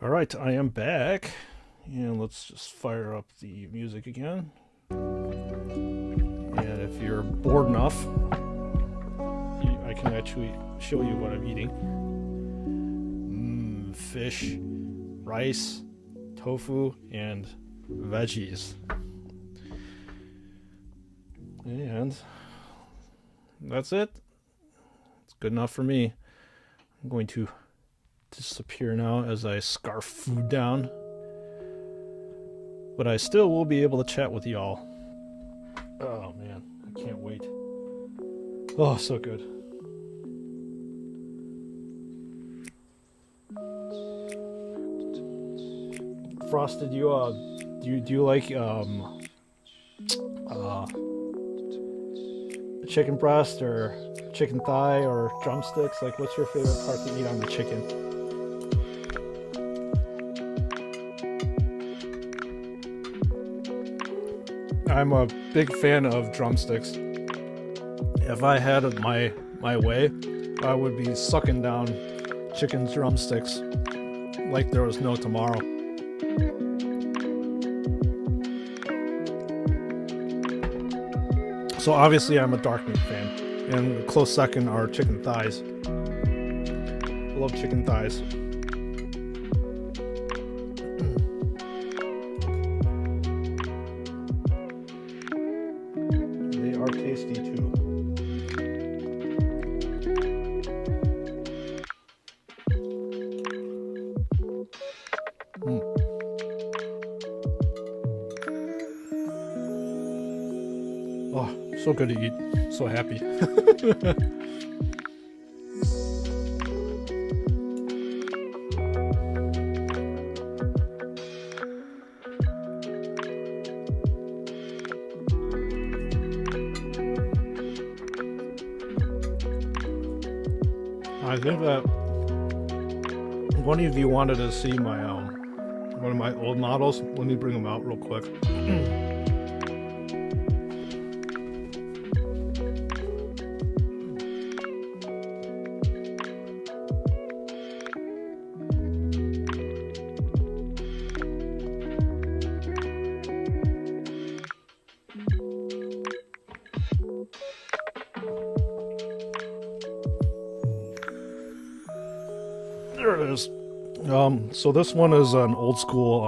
Alright, I am back. And let's just fire up the music again. And if you're bored enough, I can actually show you what I'm eating. Fish, rice, tofu, and veggies. And that's it. It's good enough for me. I'm going to disappear now as I scarf food down. But I still will be able to chat with y'all. Oh man, I can't wait. Oh, so good. Frosted, do you like chicken breast or chicken thigh or drumsticks? Like, what's your favorite part to eat on the chicken? I'm a big fan of drumsticks. If I had my way, I would be sucking down chicken drumsticks like there was no tomorrow. So obviously I'm a dark meat fan, and a close second are chicken thighs. I love chicken thighs. They are tasty too. Oh, so good to eat. So happy. I think that one of you wanted to see my one of my old models. Let me bring them out real quick. There it is. So this one is an old school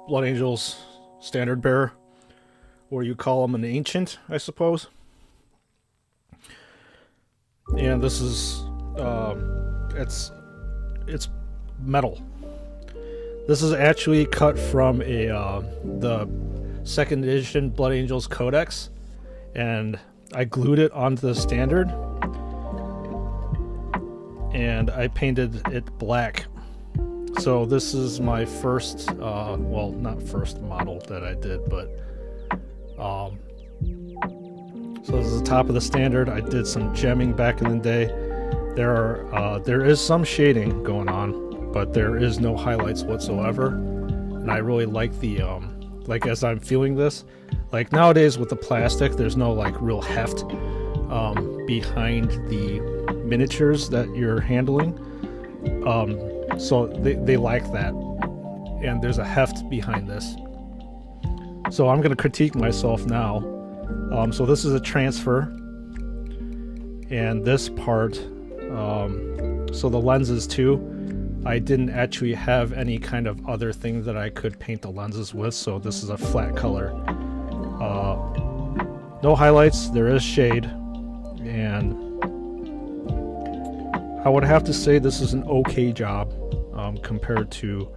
Blood Angels standard bearer, or you call them an ancient, I suppose. And this is it's metal. This is actually cut from the second edition Blood Angels Codex, and I glued it onto the standard. And I painted it black. So this is my first, well, not first model that I did, but so this is the top of the standard. I did some gemming back in the day. There is some shading going on, but there is no highlights whatsoever. And I really like the, like as I'm feeling this, like nowadays with the plastic, there's no like real heft behind the miniatures that you're handling, so they lack that, and there's a heft behind this. So I'm going to critique myself now. So this is a transfer, and this part, so the lenses too, I didn't actually have any kind of other thing that I could paint the lenses with, so this is a flat color. No highlights, there is shade, and I would have to say this is an okay job compared to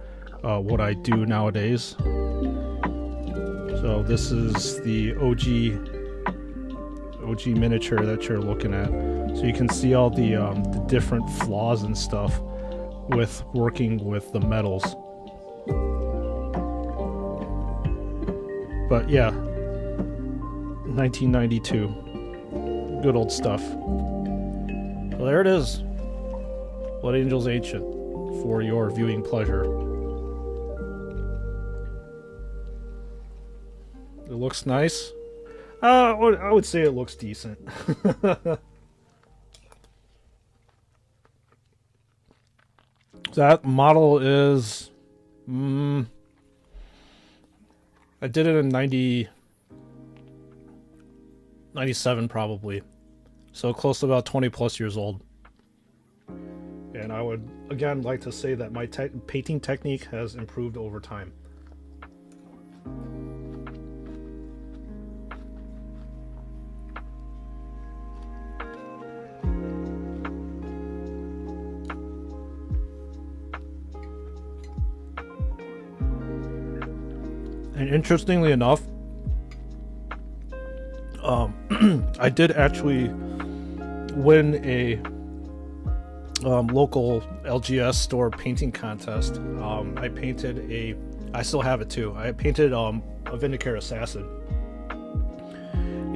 what I do nowadays. So this is the OG miniature that you're looking at. So you can see all the different flaws and stuff with working with the metals. But yeah, 1992, good old stuff. Well, there it is. Blood Angels Ancient for your viewing pleasure. It looks nice. I would say it looks decent. That model is... I did it in 97 probably. So close to about 20 plus years old. And I would, again, like to say that my painting technique has improved over time. And interestingly enough, I did actually win a local LGS store painting contest. I painted I still have it too. I painted a Vindicare Assassin.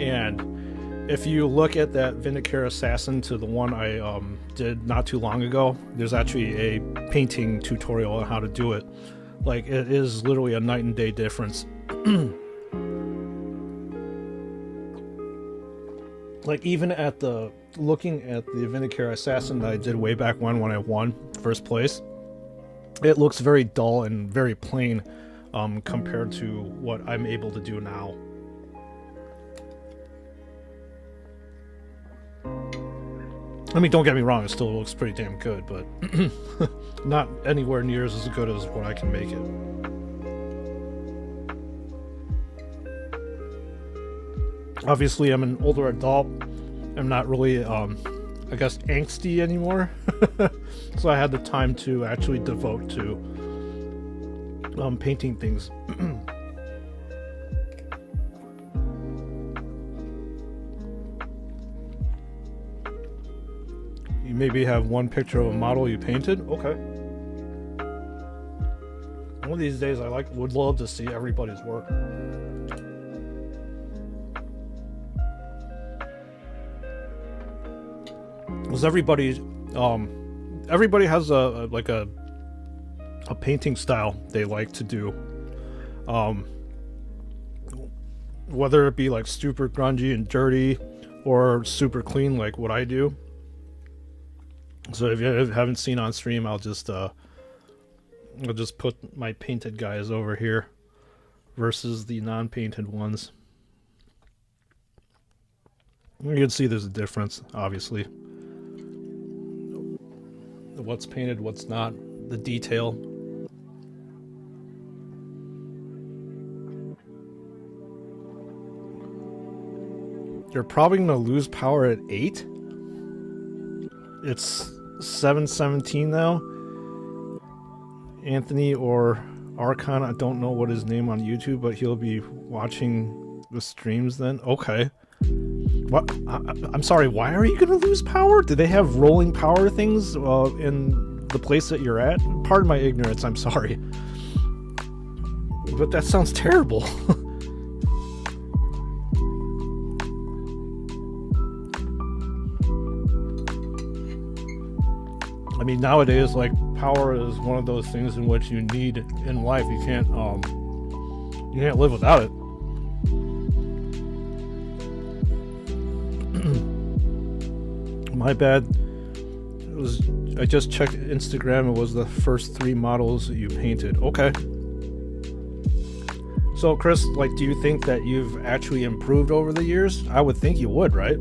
And if you look at that Vindicare Assassin to the one I did not too long ago, there's actually a painting tutorial on how to do it. Like, it is literally a night and day difference. Like, even at looking at the Vindicare Assassin that I did way back when I won first place, it looks very dull and very plain compared to what I'm able to do now. I mean, don't get me wrong, it still looks pretty damn good, but not anywhere near as good as what I can make it. Obviously, I'm an older adult. I'm not really, I guess, angsty anymore. So I had the time to actually devote to painting things. You maybe have one picture of a model you painted? Okay. One of these days I would love to see everybody's work. Because everybody has a painting style they like to do. Whether it be like super grungy and dirty or super clean like what I do. So if you haven't seen on stream, I'll just put my painted guys over here versus the non-painted ones. You can see there's a difference, obviously. What's painted, what's not, the detail. You're probably going to lose power at 8. It's 7:17 now. Anthony or Archon, I don't know what his name on YouTube, but he'll be watching the streams then. Okay. What? I'm sorry, why are you going to lose power? Do they have rolling power things in the place that you're at? Pardon my ignorance, I'm sorry. But that sounds terrible. I mean, nowadays, like, power is one of those things in which you need in life. You can't live without it. My bad. I just checked Instagram. It was the first 3 models that you painted. Okay. So, Chris, like, do you think that you've actually improved over the years? I would think you would, right?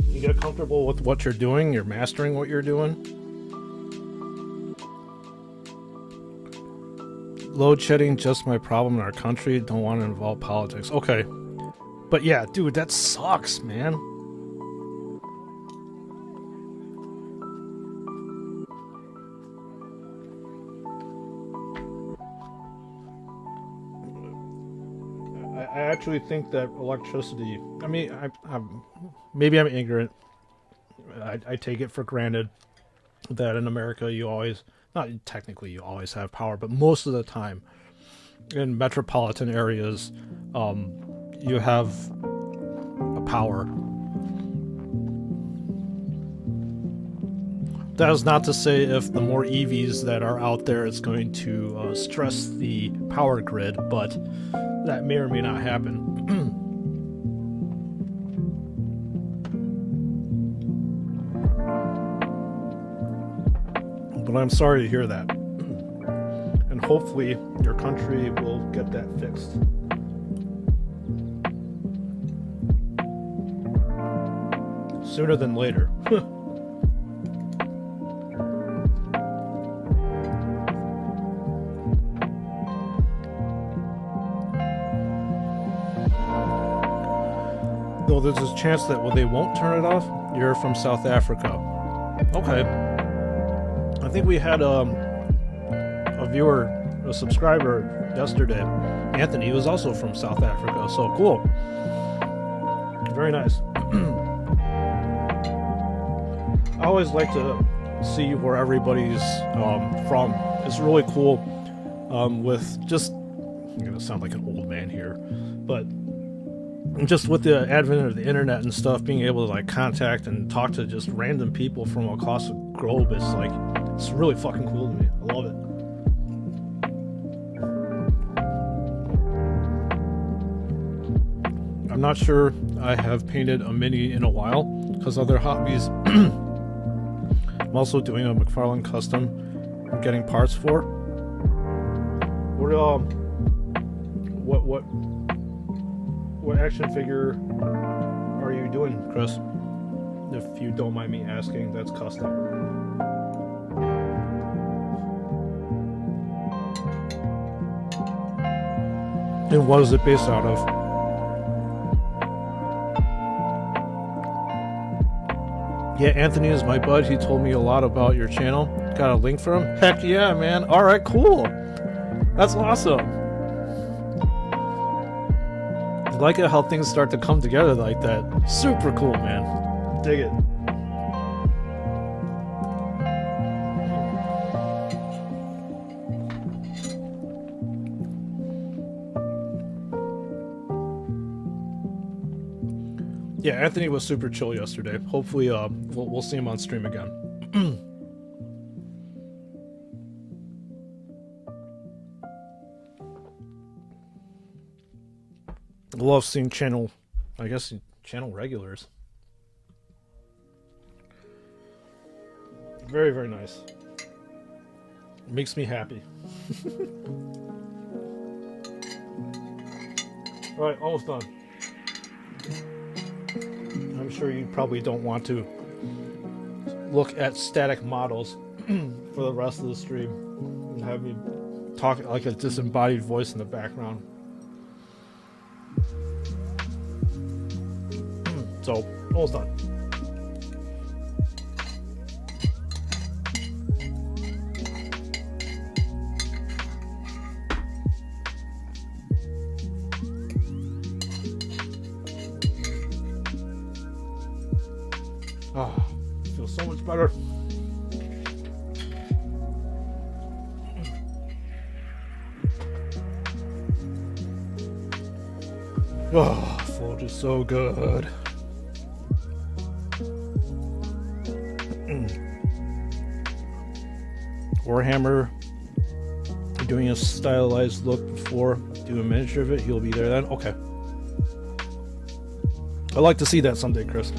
You get comfortable with what you're doing. You're mastering what you're doing. Load shedding just my problem in our country. Don't want to involve politics. Okay. But yeah, dude, that sucks, man. I actually think that electricity, I mean, maybe I'm ignorant. I take it for granted that in America you always, not technically you always have power, but most of the time in metropolitan areas, you have a power. That is not to say if the more EVs that are out there, it's going to stress the power grid, but that may or may not happen. But I'm sorry to hear that. And hopefully your country will get that fixed. Sooner than later. Though there's a chance that they won't turn it off. You're from South Africa. Okay. I think we had a viewer, a subscriber yesterday. Anthony was also from South Africa. So cool. Very nice. I always like to see where everybody's from. It's really cool with just, I'm going to sound like an old man here, but just with the advent of the internet and stuff, being able to like contact and talk to just random people from across the globe, it's really fucking cool to me. I love it. I'm not sure I have painted a mini in a while because other hobbies. I'm also doing a McFarlane custom I'm getting parts for. What action figure are you doing, Chris? If you don't mind me asking, that's custom. And what is it based out of? Yeah, Anthony is my bud. He told me a lot about your channel. Got a link for him? Heck yeah, man. Alright, cool. That's awesome. I like it how things start to come together like that. Super cool, man. Dig it. Yeah, Anthony was super chill yesterday. Hopefully, we'll see him on stream again. I love seeing channel regulars. Very, very nice. Makes me happy. Alright, almost done. I'm sure you probably don't want to look at static models for the rest of the stream and have me talk like a disembodied voice in the background. So, almost done. Ah, feels so much better. Oh, Forge is so good. Warhammer, doing a stylized look before do a miniature of it. He'll be there then. Okay. I'd like to see that someday, Chris.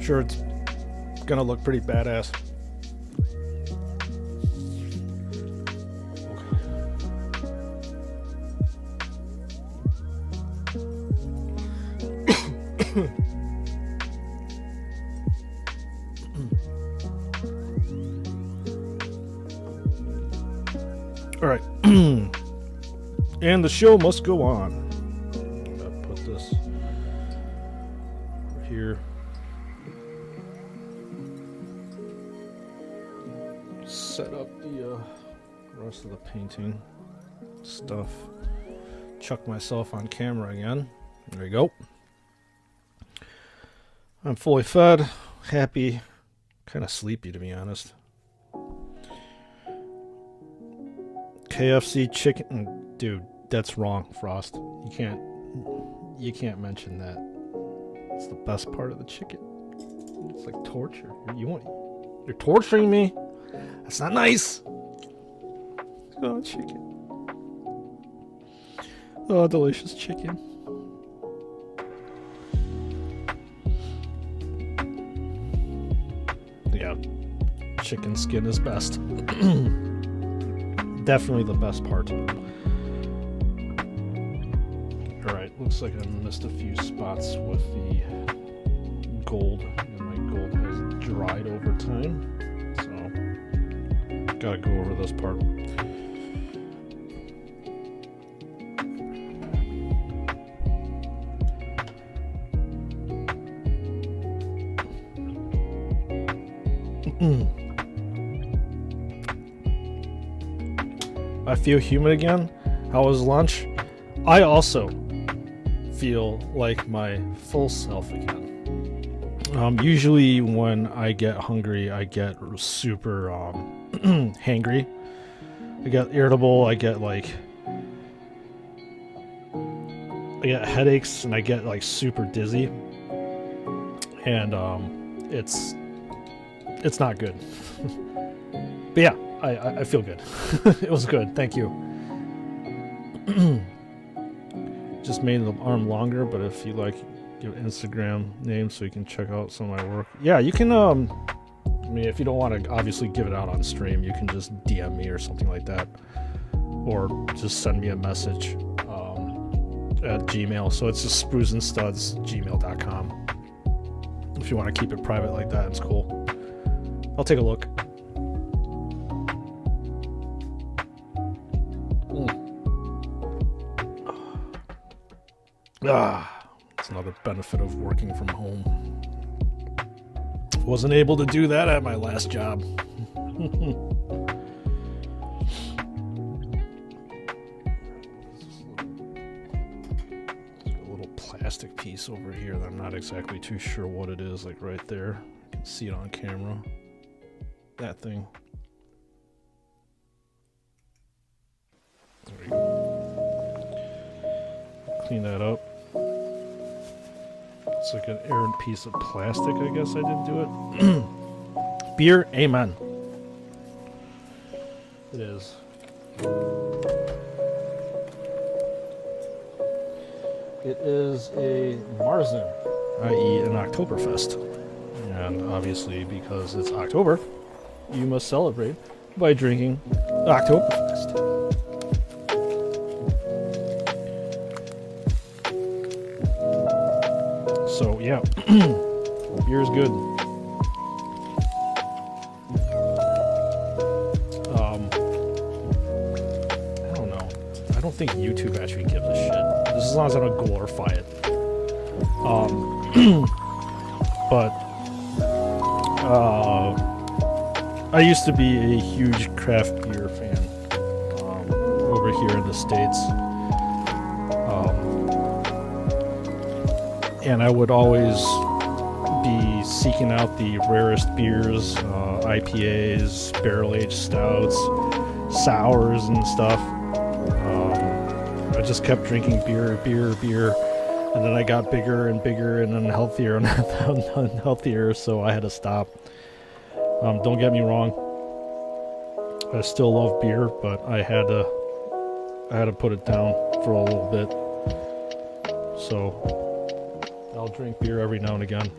Sure, it's gonna look pretty badass. All right, and the show must go on. I'll put this over here. Set up the rest of the painting stuff. Chuck myself on camera again. There you go. I'm fully fed, happy, kind of sleepy to be honest. KFC chicken, dude, that's wrong, Frost. You can't mention that. It's the best part of the chicken. It's like torture. You're torturing me. That's not nice. Oh, chicken. Oh, delicious chicken. Yeah. chicken skin is best. Definitely the best part. Alright, looks like I missed a few spots with the gold, and my gold has dried over time, so gotta go over this part. I feel human again. How was lunch? I also feel like my full self again. Usually when I get hungry, I get super hangry. I get irritable. I get headaches, and I get like super dizzy, and it's not good. But yeah, I feel good. It was good. Thank you. Just made the arm longer, but if you like, give Instagram name so you can check out some of my work. Yeah, you can, I mean, if you don't want to obviously give it out on stream, you can just DM me or something like that. Or just send me a message at Gmail. So it's just spruesandstuds@gmail.com. If you want to keep it private like that, it's cool. I'll take a look. It's another benefit of working from home. Wasn't able to do that at my last job. A little plastic piece over here that I'm not exactly too sure what it is, like right there. You can see it on camera. That thing. There we go. Clean that up. It's like an errant piece of plastic, I guess I didn't do it. Beer, amen. It is. It is a Marzen, i.e. an Oktoberfest. And obviously, because it's October, you must celebrate by drinking Oktoberfest. So yeah, beer is good. I don't know. I don't think YouTube actually gives a shit. Just as long as I don't glorify it. But I used to be a huge craft beer fan over here in the States. And I would always be seeking out the rarest beers, IPAs, barrel-aged stouts, sours and stuff. I just kept drinking beer, and then I got bigger and bigger and unhealthier and unhealthier, so I had to stop. Don't get me wrong, I still love beer, but I had to put it down for a little bit. So I'll drink beer every now and again.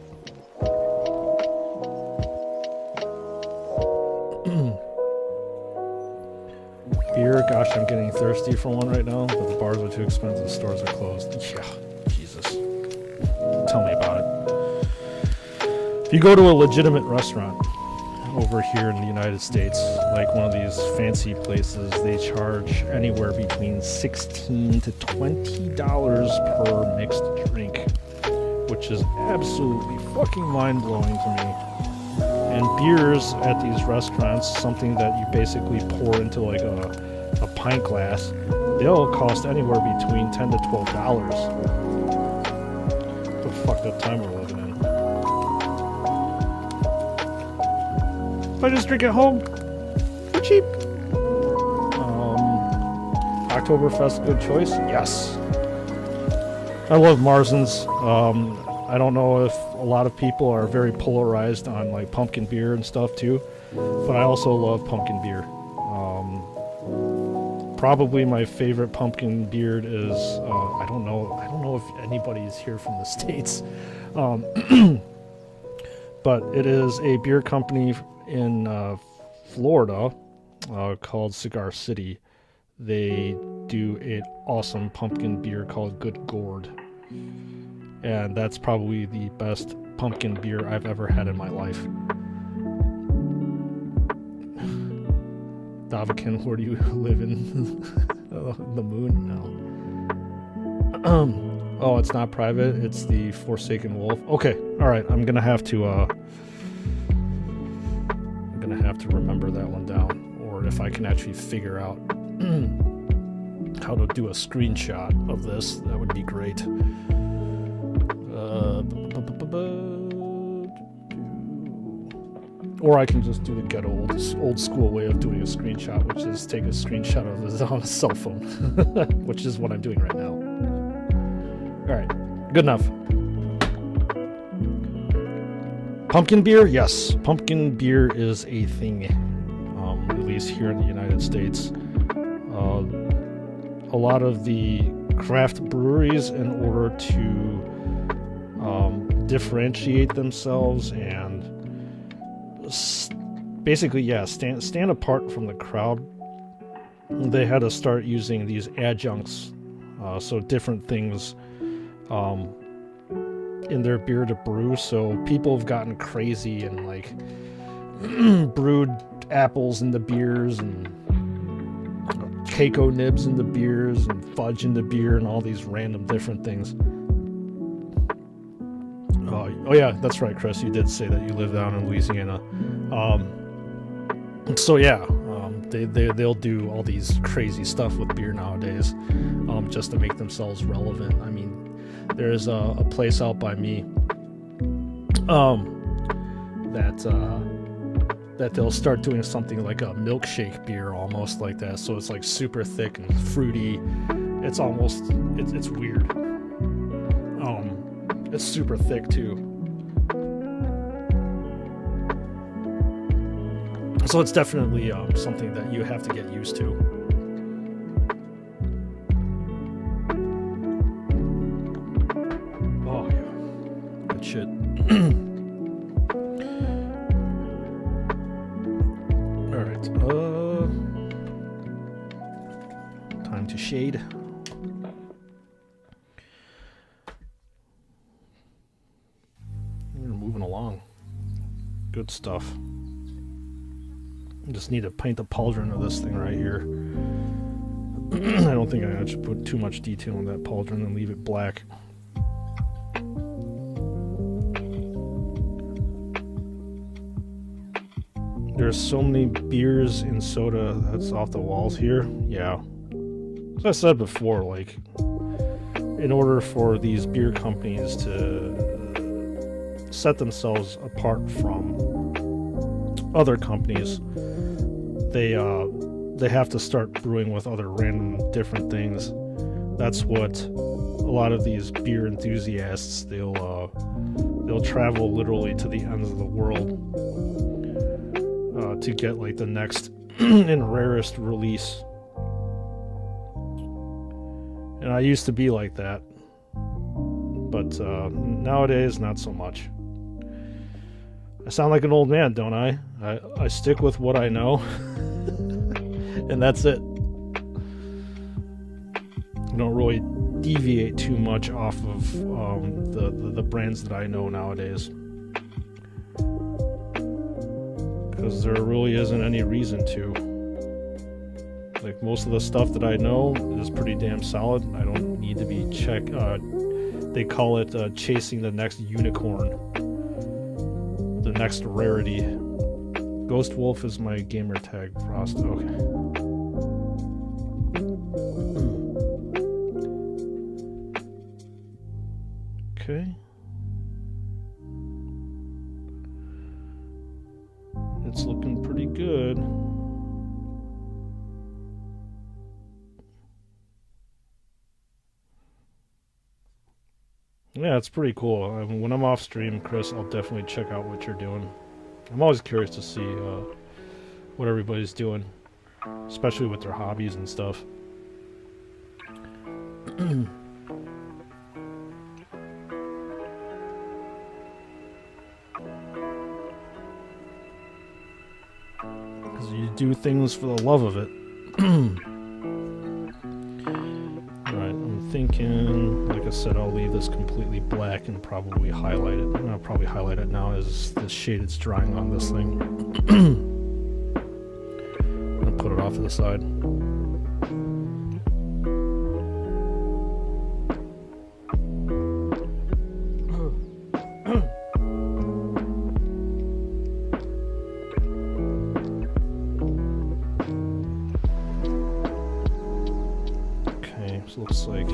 Beer, gosh, I'm getting thirsty for one right now, but the bars are too expensive, stores are closed. Yeah, Jesus. Tell me about it. If you go to a legitimate restaurant over here in the United States, like one of these fancy places, they charge anywhere between $16 to $20 per mixed drink, which is absolutely fucking mind-blowing to me. And beers at these restaurants, something that you basically pour into like a pint glass, they'll cost anywhere between $10 to $12. What the fucked up time we're living in. If I just drink at home for cheap. Oktoberfest, good choice? Yes. I love Marzens. I don't know if a lot of people are very polarized on like pumpkin beer and stuff too, but I also love pumpkin beer. Probably my favorite pumpkin beer is I don't know if anybody's here from the States, but it is a beer company in Florida, called Cigar City. They do an awesome pumpkin beer called Good Gourd, and that's probably the best pumpkin beer I've ever had in my life. Davakin, where do you live in? The moon? No. Oh, it's not private. It's the Forsaken Wolf. Okay, all right. I'm gonna have to remember that one down, or if I can actually figure out how to do a screenshot of this, that would be great. Or I can just do the good old school way of doing a screenshot, which is take a screenshot of this on a cell phone, which is what I'm doing right now. All right, good enough. Pumpkin beer, yes, pumpkin beer is a thing, at least here in the United States. A lot of the craft breweries, in order to differentiate themselves and basically, yeah, stand apart from the crowd, they had to start using these adjuncts, so different things in their beer to brew. So people have gotten crazy and like brewed apples in the beers and Keiko nibs in the beers and fudge in the beer and all these random different things. Oh yeah, that's right, Chris. You did say that you live down in Louisiana. So yeah, they'll do all these crazy stuff with beer nowadays, just to make themselves relevant. I mean, there's a place out by me, that they'll start doing something like a milkshake beer, almost like that. So it's like super thick and fruity. It's almost it's weird. It's super thick too. So it's definitely something that you have to get used to. Oh yeah, good shit. All right, time to shade. We're moving along. Good stuff. Just need to paint the pauldron of this thing right here. I don't think I should put too much detail on that pauldron and leave it black. There's so many beers and soda that's off the walls here. Yeah. As I said before, like, in order for these beer companies to set themselves apart from other companies, they have to start brewing with other random different things. That's what a lot of these beer enthusiasts, they'll travel literally to the ends of the world to get like the next and rarest release. And I used to be like that, but nowadays not so much. I sound like an old man, don't I? I stick with what I know, and that's it. I don't really deviate too much off of the brands that I know nowadays, because there really isn't any reason to. Like, most of the stuff that I know is pretty damn solid. I don't need to be they call it chasing the next unicorn, the next rarity. Ghost Wolf is my gamer tag. Frost. Okay. Okay. It's looking pretty good. Yeah, it's pretty cool. I mean, when I'm off stream, Chris, I'll definitely check out what you're doing. I'm always curious to see what everybody's doing, especially with their hobbies and stuff. do things for the love of it. Alright, I'm thinking, like I said, I'll leave this completely black and probably highlight it. I'll probably highlight it now as the shade is drying on this thing. I'll put it off to the side. Looks like,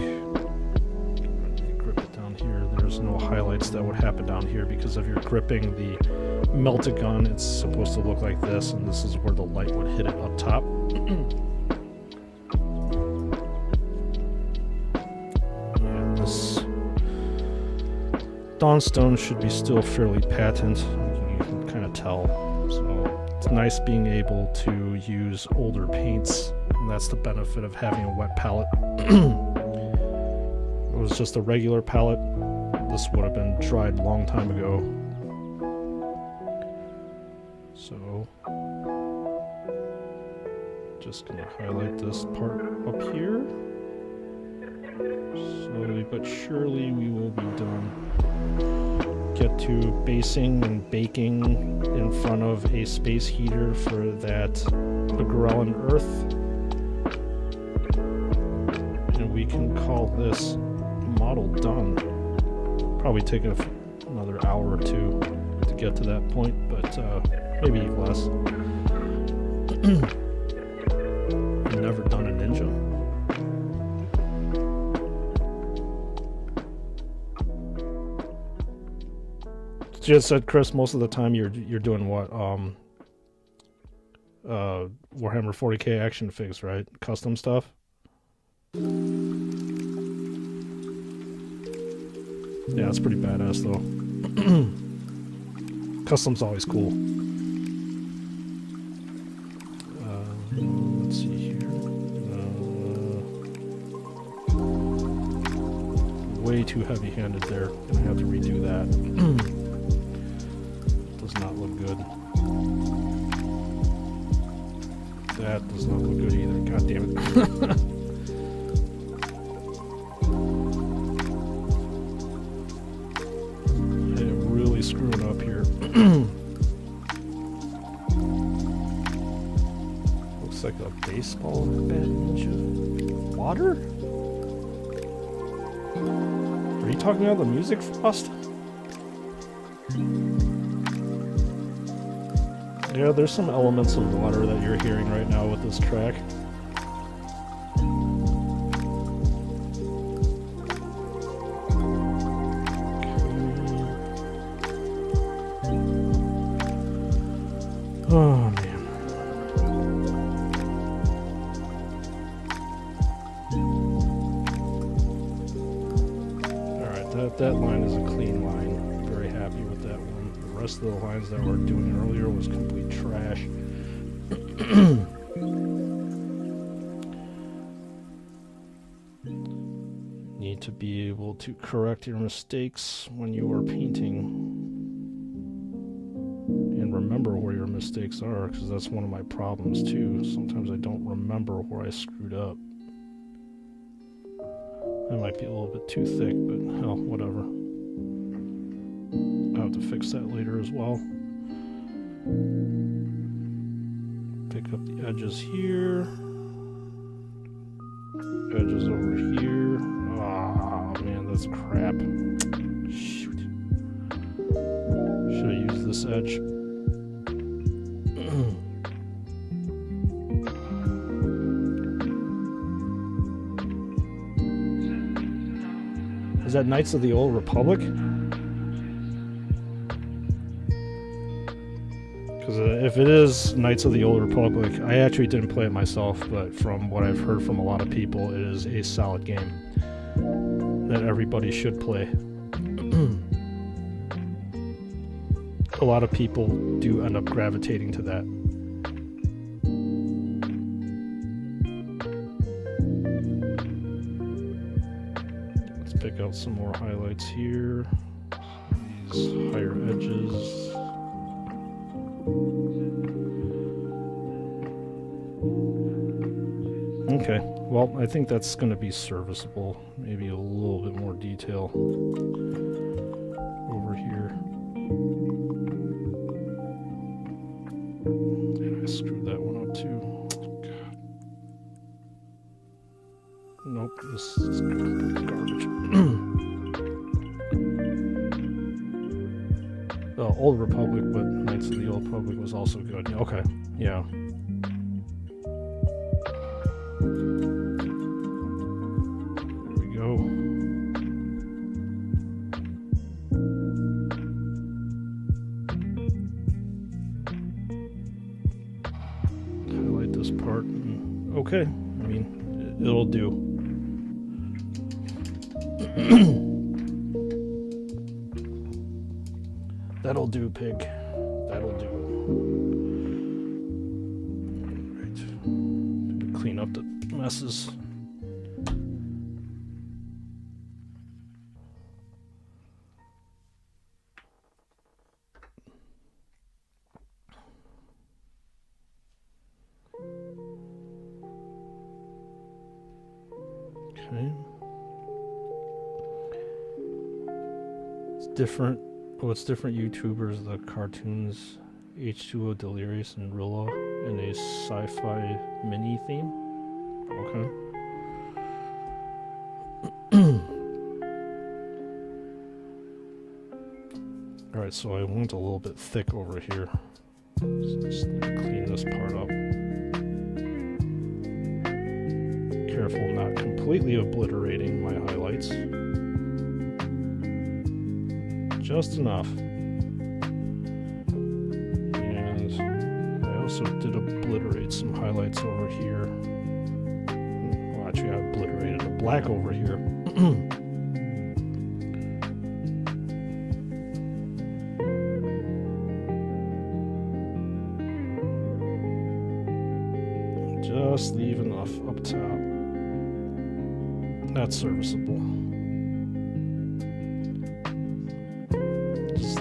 grip it down here, there's no highlights that would happen down here because if you're gripping the Meltagun, it's supposed to look like this, and this is where the light would hit it up top. And this Dawnstone should be still fairly patent, you can kind of tell. So it's nice being able to use older paints. That's the benefit of having a wet palette. If it was just a regular palette, this would have been dried a long time ago. So, just gonna highlight this part up here. Slowly but surely we will be done. Get to basing and baking in front of a space heater for that Agrellan Earth. We can call this model done. Probably take another hour or two to get to that point, but maybe less. Never done a ninja. Just said, Chris, most of the time you're doing what? Warhammer 40k action figs, right? Custom stuff? Yeah, it's pretty badass though. Custom's always cool. Let's see here. Way too heavy-handed there. Gonna have to redo that. Does not look good. That does not look good either. God damn it. Screwing up here. Looks like a baseball bat ninja. Water? Are you talking about the music, Frost? Yeah, there's some elements of water that you're hearing right now with this track. Oh, man. Alright, that line is a clean line. Very happy with that one. The rest of the lines that we were doing earlier was complete trash. Need to be able to correct your mistakes when you are painting. Remember where your mistakes are, because that's one of my problems too. Sometimes I don't remember where I screwed up. That might be a little bit too thick, but hell, whatever. I'll have to fix that later as well. Pick up the edges here. Edges over here. Ah, man, that's crap. Shoot. Should have used this edge. Is that Knights of the Old Republic? Because if it is Knights of the Old Republic, I actually didn't play it myself, but from what I've heard from a lot of people, it is a solid game that everybody should play. A lot of people do end up gravitating to that. Let's pick out some more highlights here. These higher edges. Okay, well, I think that's going to be serviceable. Maybe a little bit more detail over here. And I screwed that one up too. God. Nope, this is complete garbage. Old Republic, but Knights of the Old Republic was also good. Okay, yeah. There we go. Highlight this part. Okay, I mean, it'll do. That'll do, pig. That'll do. Alright. Clean up the messes. Okay. It's different. Oh, it's different YouTubers, the cartoons, H2O Delirious and Rilla, in a sci-fi mini theme. Okay. Alright, so I went a little bit thick over here. Just need to clean this part up. Careful not completely obliterating my highlights. Just enough. And I also did obliterate some highlights over here. Well, actually, I obliterated a black over here. Just leave enough up top. That's serviceable.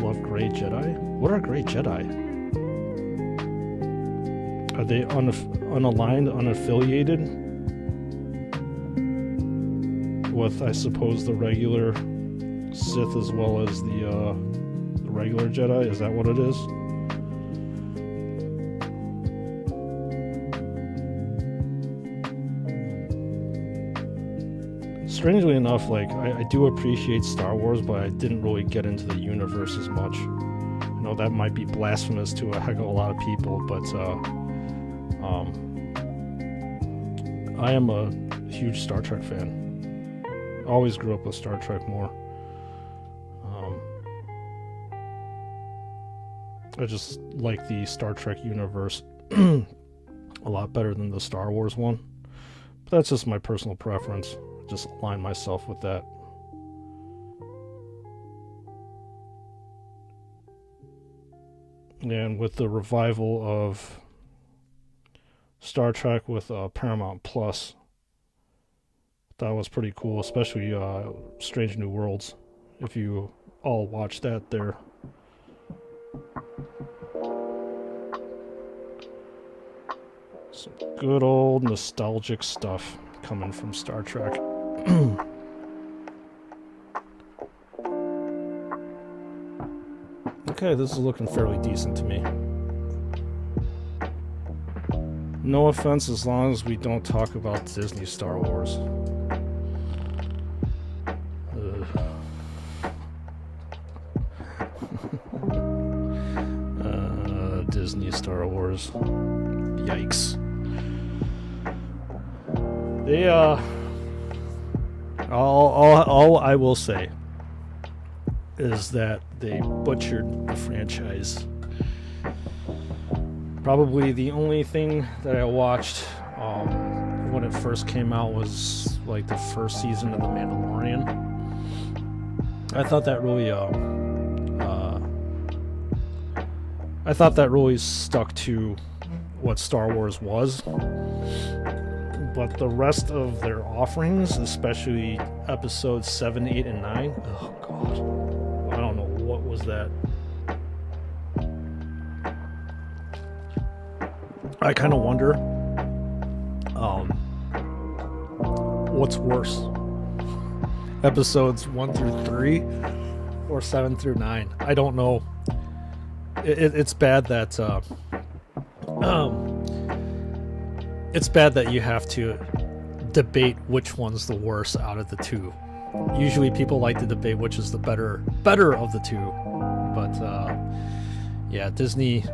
Love Grey Jedi. What are Grey Jedi? Are they unaligned, unaffiliated with, I suppose, the regular Sith as well as the regular Jedi? Is that what it is? Strangely enough, like, I do appreciate Star Wars, but I didn't really get into the universe as much. I know that might be blasphemous to a heck of a lot of people, but I am a huge Star Trek fan. Always grew up with Star Trek more. I just like the Star Trek universe a lot better than the Star Wars one. But that's just my personal preference. Just align myself with that. And with the revival of Star Trek with Paramount Plus, that was pretty cool, especially Strange New Worlds. If you all watched that there. Some good old nostalgic stuff coming from Star Trek. Okay, this is looking fairly decent to me. No offense as long as we don't talk about Disney Star Wars. Disney Star Wars. Yikes. They, all I will say is that they butchered the franchise. Probably the only thing that I watched when it first came out was like the first season of The Mandalorian. I thought that really stuck to what Star Wars was. But the rest of their offerings, especially episodes 7, 8, and 9, oh god, I don't know what was that. I kind of wonder what's worse, episodes 1 through 3 or 7 through 9. I don't know. It's bad that it's bad that you have to debate which one's the worst out of the two. Usually people like to debate which is the better of the two, but yeah, Disney.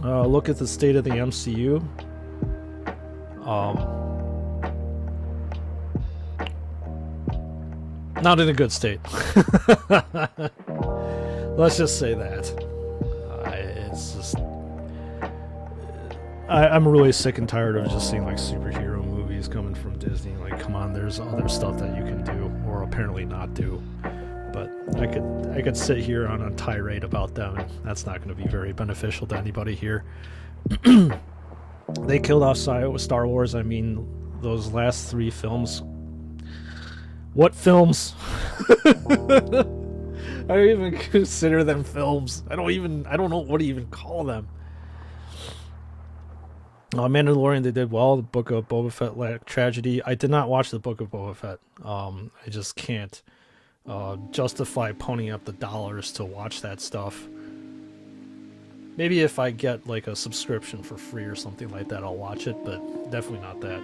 Look at the state of the MCU. Not in a good state. Let's just say that. It's just... I'm really sick and tired of just seeing like superhero movies coming from Disney. Like, come on, there's other stuff that you can do, or apparently not do. But I could sit here on a tirade about them, and that's not going to be very beneficial to anybody here. They killed off Star Wars. I mean, those last 3 films. What films? I don't even consider them films. I don't know what to even call them. Mandalorian, they did well. The Book of Boba Fett tragedy. I did not watch the Book of Boba Fett. I just can't justify ponying up the dollars to watch that stuff. Maybe if I get like a subscription for free or something like that, I'll watch it, but definitely not that.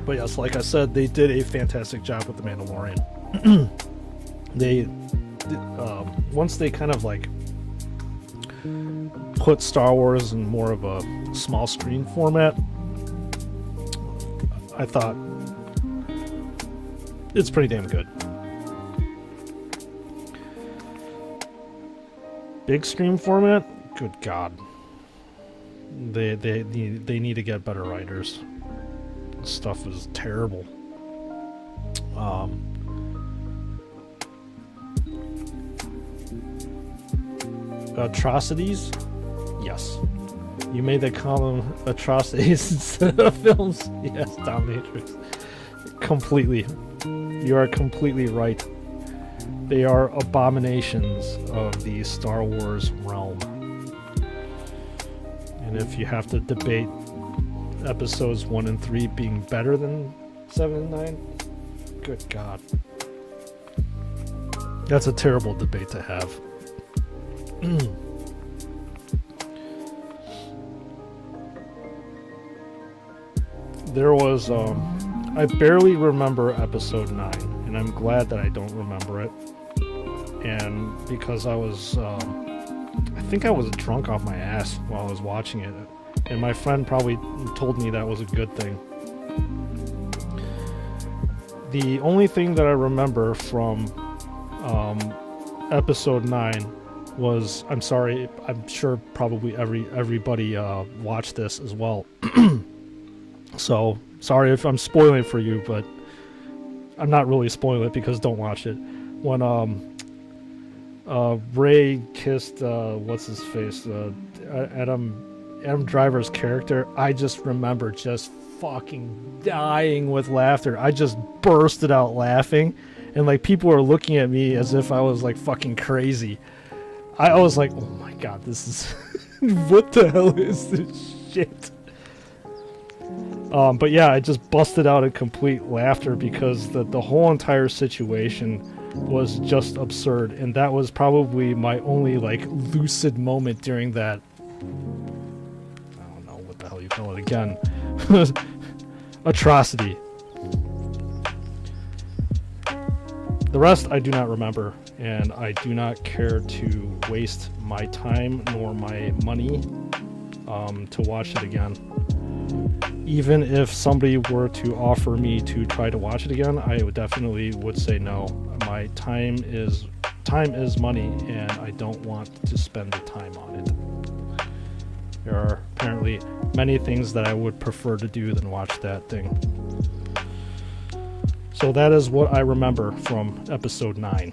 But yes, like I said, they did a fantastic job with The Mandalorian. They once they kind of like put Star Wars in more of a small screen format, I thought it's pretty damn good. Big screen format, good God, they need to get better writers. This stuff is terrible. Atrocities? Yes. You made the column atrocities instead of films? Yes, Dominatrix. Completely. You are completely right. They are abominations of the Star Wars realm. And if you have to debate episodes 1 and 3 being better than 7 and 9, good God. That's a terrible debate to have. There was, I barely remember episode 9, and I'm glad that I don't remember it. And because I was, I think I was drunk off my ass while I was watching it. And my friend probably told me that was a good thing. The only thing that I remember from episode 9 was, I'm sorry, I'm sure probably everybody watched this as well. So, sorry if I'm spoiling it for you, but I'm not really spoiling it because don't watch it. When Ray kissed, what's his face, Adam Driver's character, I just remember just fucking dying with laughter. I just bursted out laughing, and like people were looking at me as if I was like fucking crazy. I was like, oh my God, this is what the hell is this shit? But yeah, I just busted out in complete laughter because the whole entire situation was just absurd, and that was probably my only like lucid moment during that. I don't know what the hell you call it again. Atrocity. The rest I do not remember, and I do not care to waste my time nor my money to watch it again. Even if somebody were to offer me to try to watch it again, I would definitely say no. My time is money, and I don't want to spend the time on it. There are apparently many things that I would prefer to do than watch that thing. So that is what I remember from episode 9.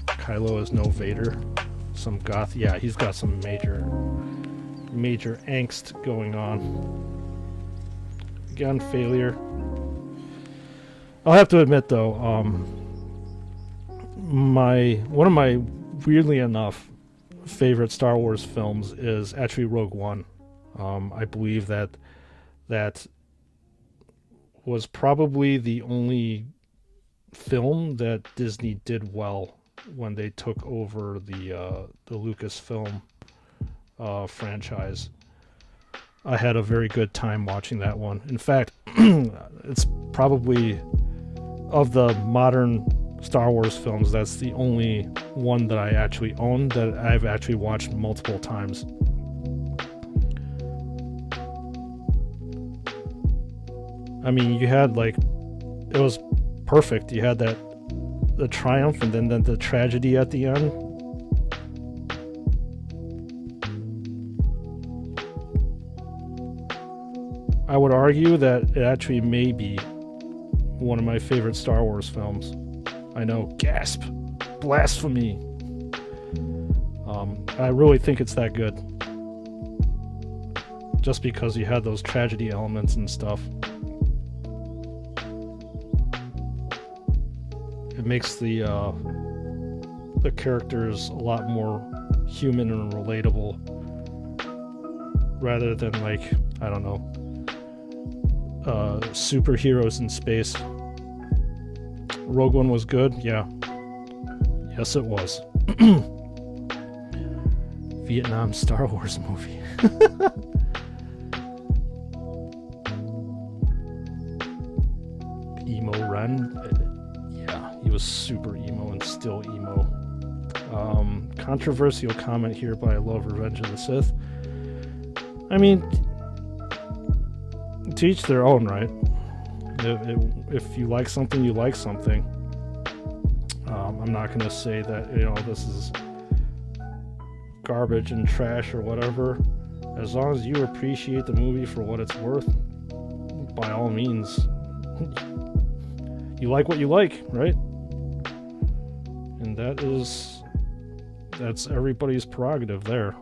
Kylo is no Vader. Some goth, yeah, he's got some major angst going on. Again, failure. I'll have to admit though, one of my weirdly enough favorite Star Wars films is actually Rogue One. I believe that was probably the only film that Disney did well when they took over the Lucasfilm franchise. I had a very good time watching that one. In fact, it's probably of the modern Star Wars films, that's the only one that I actually own that I've actually watched multiple times. I mean, you had like, it was perfect. You had the triumph and then the tragedy at the end. I would argue that it actually may be one of my favorite Star Wars films. I know, gasp, blasphemy. I really think it's that good. Just because you had those tragedy elements and stuff. It makes the characters a lot more human and relatable, rather than like, I don't know, superheroes in space. Rogue One was good, yeah. Yes, it was. Vietnam Star Wars movie. Emo Ren. Yeah, he was super emo and still emo. Controversial comment here, but I love Revenge of the Sith. I mean, to each their own, right? If you like something, you like something. I'm not going to say that, you know, this is garbage and trash or whatever. As long as you appreciate the movie for what it's worth, by all means, you like what you like, right? And that's everybody's prerogative there.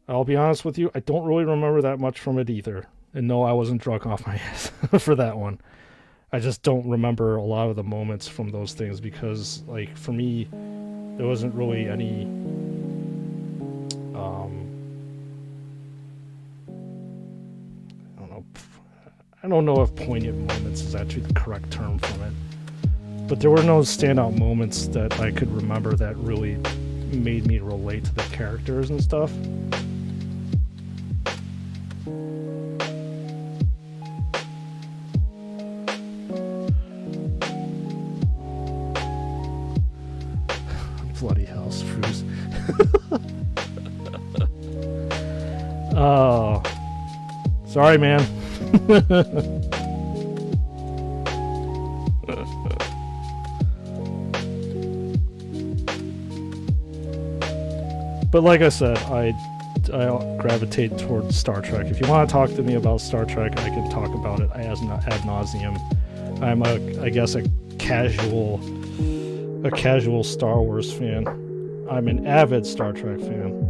I'll be honest with you, I don't really remember that much from it either. And no, I wasn't drunk off my ass for that one. I just don't remember a lot of the moments from those things because, like, for me, there wasn't really any I don't know if poignant moments is actually the correct term from it. But there were no standout moments that I could remember that really made me relate to the characters and stuff. Bloody hell, Sprues. Oh. Sorry, man. But like I said, I gravitate towards Star Trek. If you want to talk to me about Star Trek, I can talk about it ad nauseum. I'm I guess a casual Star Wars fan. I'm an avid Star Trek fan.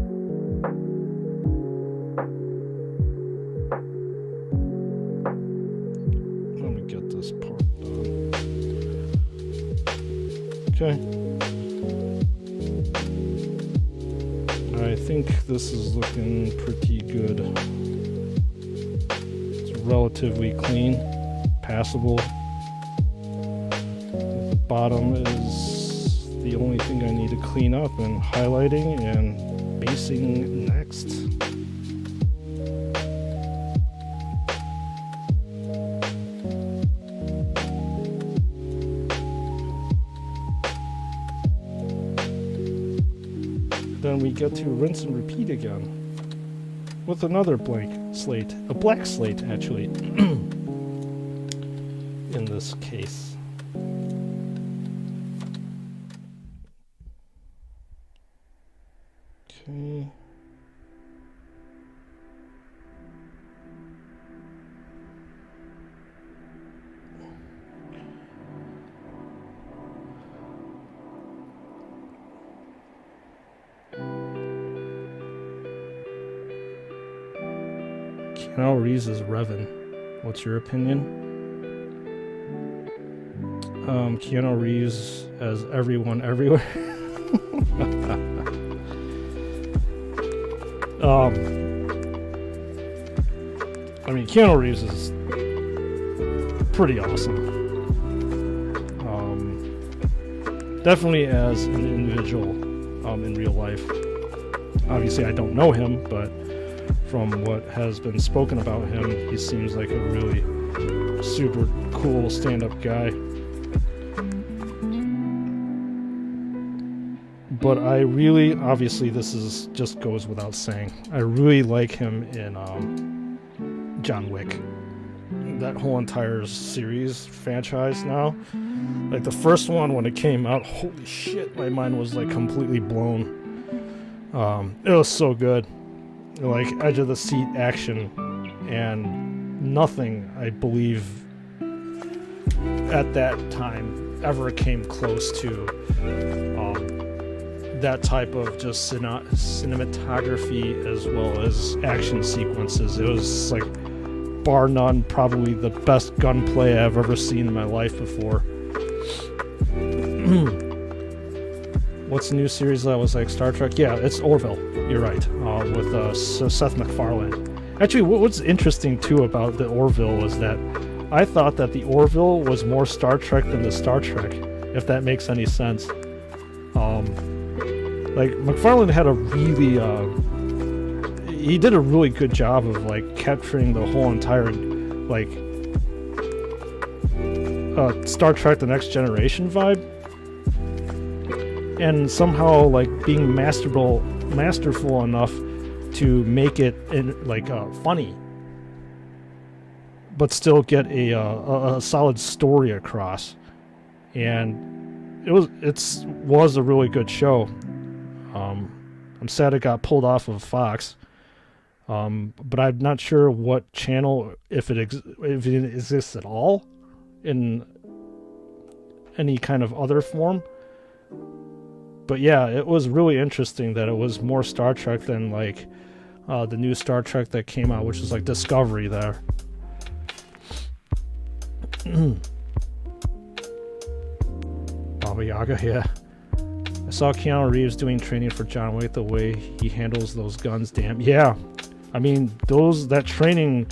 Let me get this part done. Okay. I think this is looking pretty good. It's relatively clean, passable. The bottom is the only thing I need to clean up, and highlighting and basing next. Then we get to rinse and repeat again with another blank slate, a black slate actually, in this case. Okay. Keanu Reeves is Revan. What's your opinion? Keanu Reeves as everyone everywhere. I mean, Keanu Reeves is pretty awesome. Definitely as an individual in real life. Obviously, I don't know him, but from what has been spoken about him, he seems like a really super cool stand-up guy. But I really, obviously this is just goes without saying, I really like him in John Wick. That whole entire series, franchise now. Like the first one when it came out, holy shit, my mind was like completely blown. It was so good. Like edge of the seat action, and nothing, I believe, at that time ever came close to that type of just cinematography as well as action sequences. It was like, bar none, probably the best gunplay I've ever seen in my life before. What's the new series that was like Star Trek? Yeah, it's Orville. You're right. With Seth MacFarlane. Actually, what's interesting too about the Orville is that I thought that the Orville was more Star Trek than the Star Trek, if that makes any sense. Like MacFarlane had a really, he did a really good job of like capturing the whole entire, like, Star Trek: The Next Generation vibe, and somehow like being masterful enough to make it funny, but still get a solid story across. And it was a really good show. I'm sad it got pulled off of Fox, but I'm not sure what channel, if it exists at all in any kind of other form. But yeah, it was really interesting that it was more Star Trek than like the new Star Trek that came out, which is like Discovery there. Baba Yaga, yeah. I saw Keanu Reeves doing training for John Wick. The way he handles those guns, damn. Yeah, I mean that training,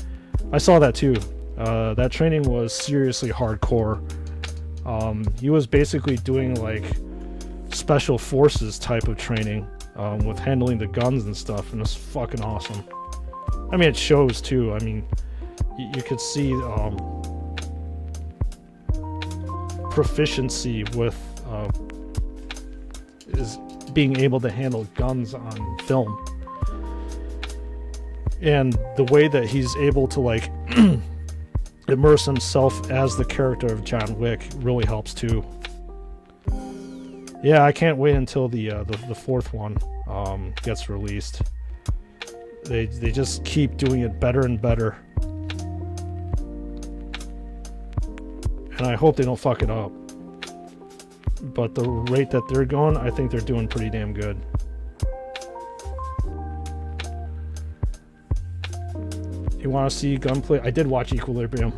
I saw that too. That training was seriously hardcore. He was basically doing like special forces type of training with handling the guns and stuff, and it's fucking awesome. I mean, it shows too. I mean, you could see proficiency with is being able to handle guns on film, and the way that he's able to like immerse himself as the character of John Wick really helps too. Yeah, I can't wait until the fourth one gets released. They just keep doing it better and better, and I hope they don't fuck it up. But the rate that they're going, I think they're doing pretty damn good. You want to see gunplay? I did watch Equilibrium.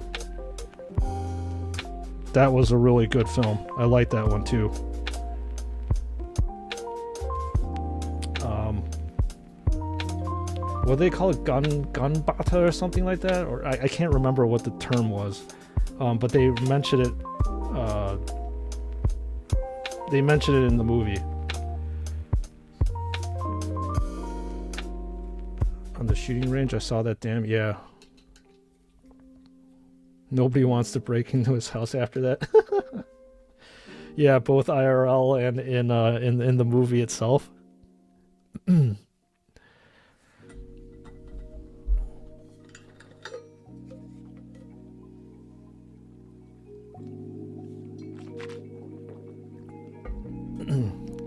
That was a really good film. I like that one too. What do they call it? Gun bata or something like that? Or I can't remember what the term was. But they mentioned it. They mentioned it in the movie. On the shooting range, I saw that. Damn, yeah. Nobody wants to break into his house after that. Yeah, both IRL and in the movie itself.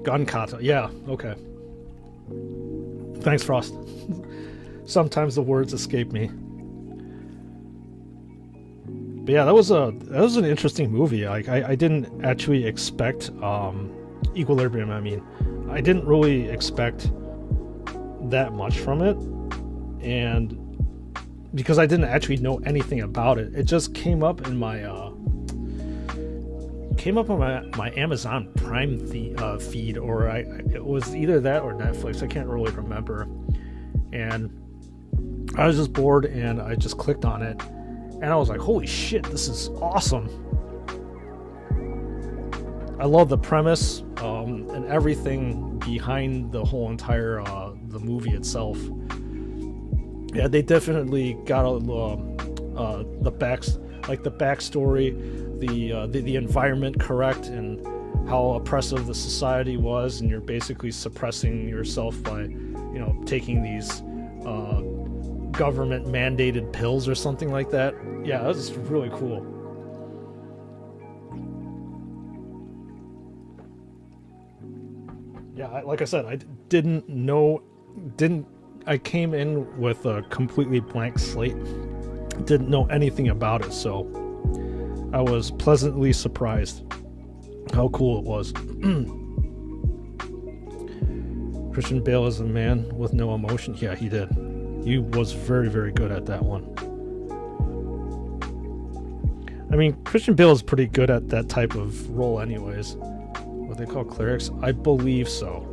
Gun kata, yeah, okay. Thanks, Frost. Sometimes the words escape me. But yeah, that was an interesting movie. Like I didn't actually expect Equilibrium. I mean, I didn't really expect that much from it, and because I didn't actually know anything about it. It just came up in my my Amazon Prime feed, or it was either that or Netflix. I can't really remember. And I was just bored, and I just clicked on it, and I was like, "Holy shit, this is awesome!" I love the premise and everything behind the whole entire the movie itself. Yeah, they definitely got the backstory, the environment correct, and how oppressive the society was, and you're basically suppressing yourself by, taking these government mandated pills or something like that. Yeah, that was really cool. Yeah, like I said, I I came in with a completely blank slate. Didn't know anything about it, so I was pleasantly surprised how cool it was. Christian Bale is a man with no emotion. Yeah, he did. He was very, very good at that one. I mean, Christian Bale is pretty good at that type of role anyways. What they call clerics? I believe so.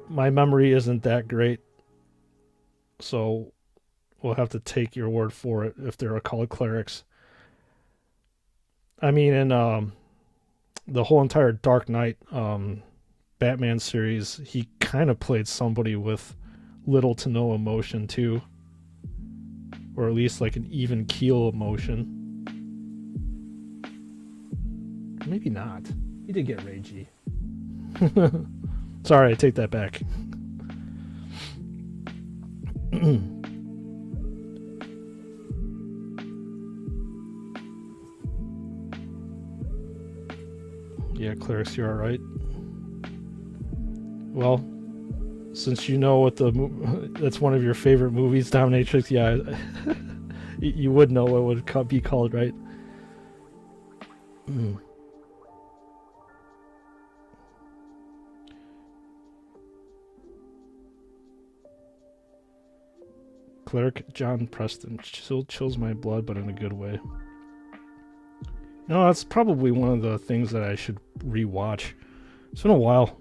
My memory isn't that great, so we'll have to take your word for it if they're called clerics. I mean, in the whole entire Dark Knight Batman series, he kind of played somebody with little to no emotion too, or at least like an even keel emotion. Maybe not. He did get ragey. Sorry, I take that back. Yeah, Clerics, you're alright. Well, since you know what that's one of your favorite movies, Dominatrix, yeah, you would know what it would be called, right? Cleric John Preston still chills my blood, but in a good way. That's probably one of the things that I should rewatch. It's been a while.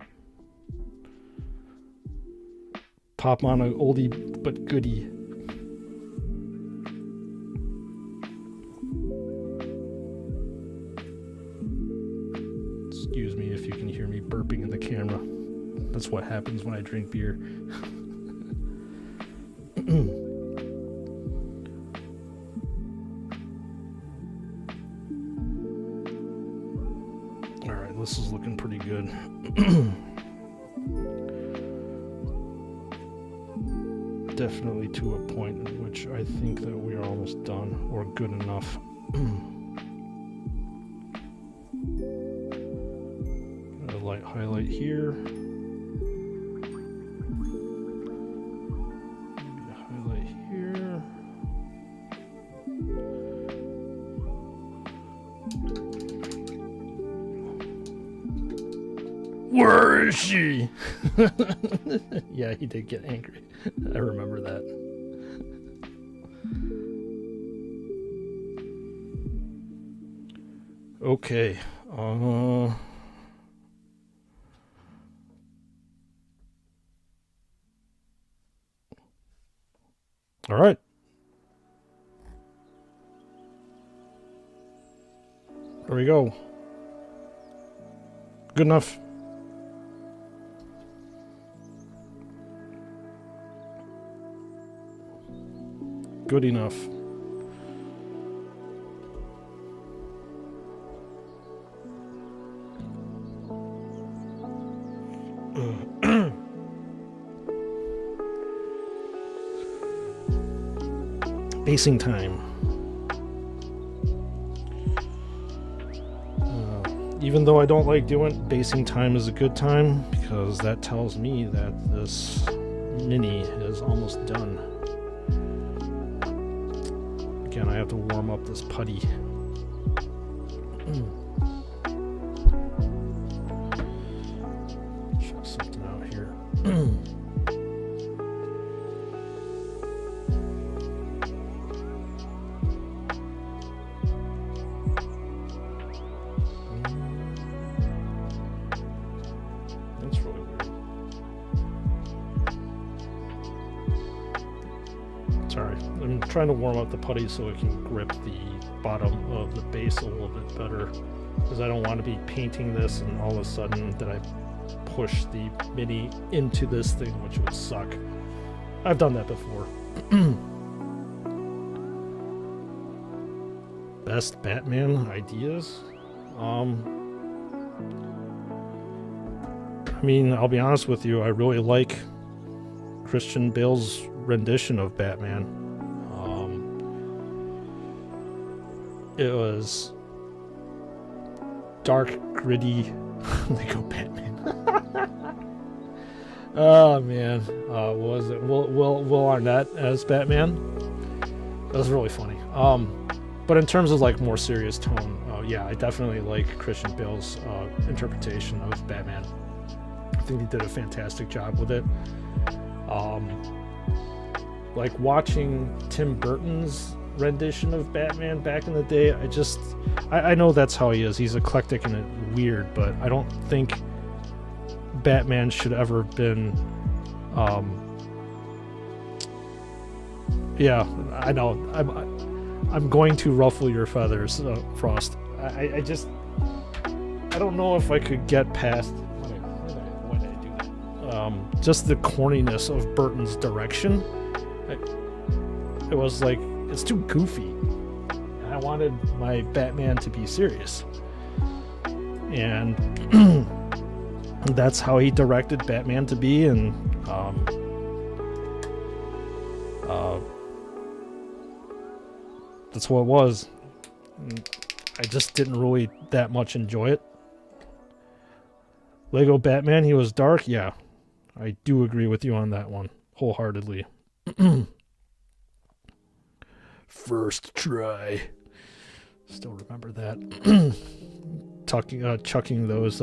Pop on an oldie but goodie. Excuse me if you can hear me burping in the camera. That's what happens when I drink beer. Alright, this is looking pretty good. Definitely to a point in which I think that we are almost done, or good enough. A light highlight here. A highlight here. Where is she? Yeah, he did get angry. I remember that. Okay. All right. There we go. Good enough. Good enough. Basing time. Even though I don't like doing it, basing time is a good time because that tells me that this mini is almost done. Again, I have to warm up this putty. Check something out here. Sorry, I'm trying to warm up the putty so it can grip the bottom of the base a little bit better, because I don't want to be painting this and all of a sudden that I push the mini into this thing, which would suck. I've done that before. Best Batman ideas? I mean, I'll be honest with you, I really like Christian Bale's rendition of Batman. It was dark, gritty. Lego Batman. Oh man, what was it? Will Arnett as Batman? That was really funny. But in terms of like more serious tone, yeah, I definitely like Christian Bale's interpretation of Batman. I think he did a fantastic job with it. Like watching Tim Burton's rendition of Batman back in the day, I know that's how he is. He's eclectic and weird, but I don't think Batman should ever have been yeah, I know I'm going to ruffle your feathers, Frost. I don't know if I could get past why did I do that? Just the corniness of Burton's direction. It was like, it's too goofy. I wanted my Batman to be serious. And that's how he directed Batman to be, and that's what it was. And I just didn't really that much enjoy it. Lego Batman, he was dark, yeah. I do agree with you on that one, wholeheartedly. First try. Still remember that. Chucking those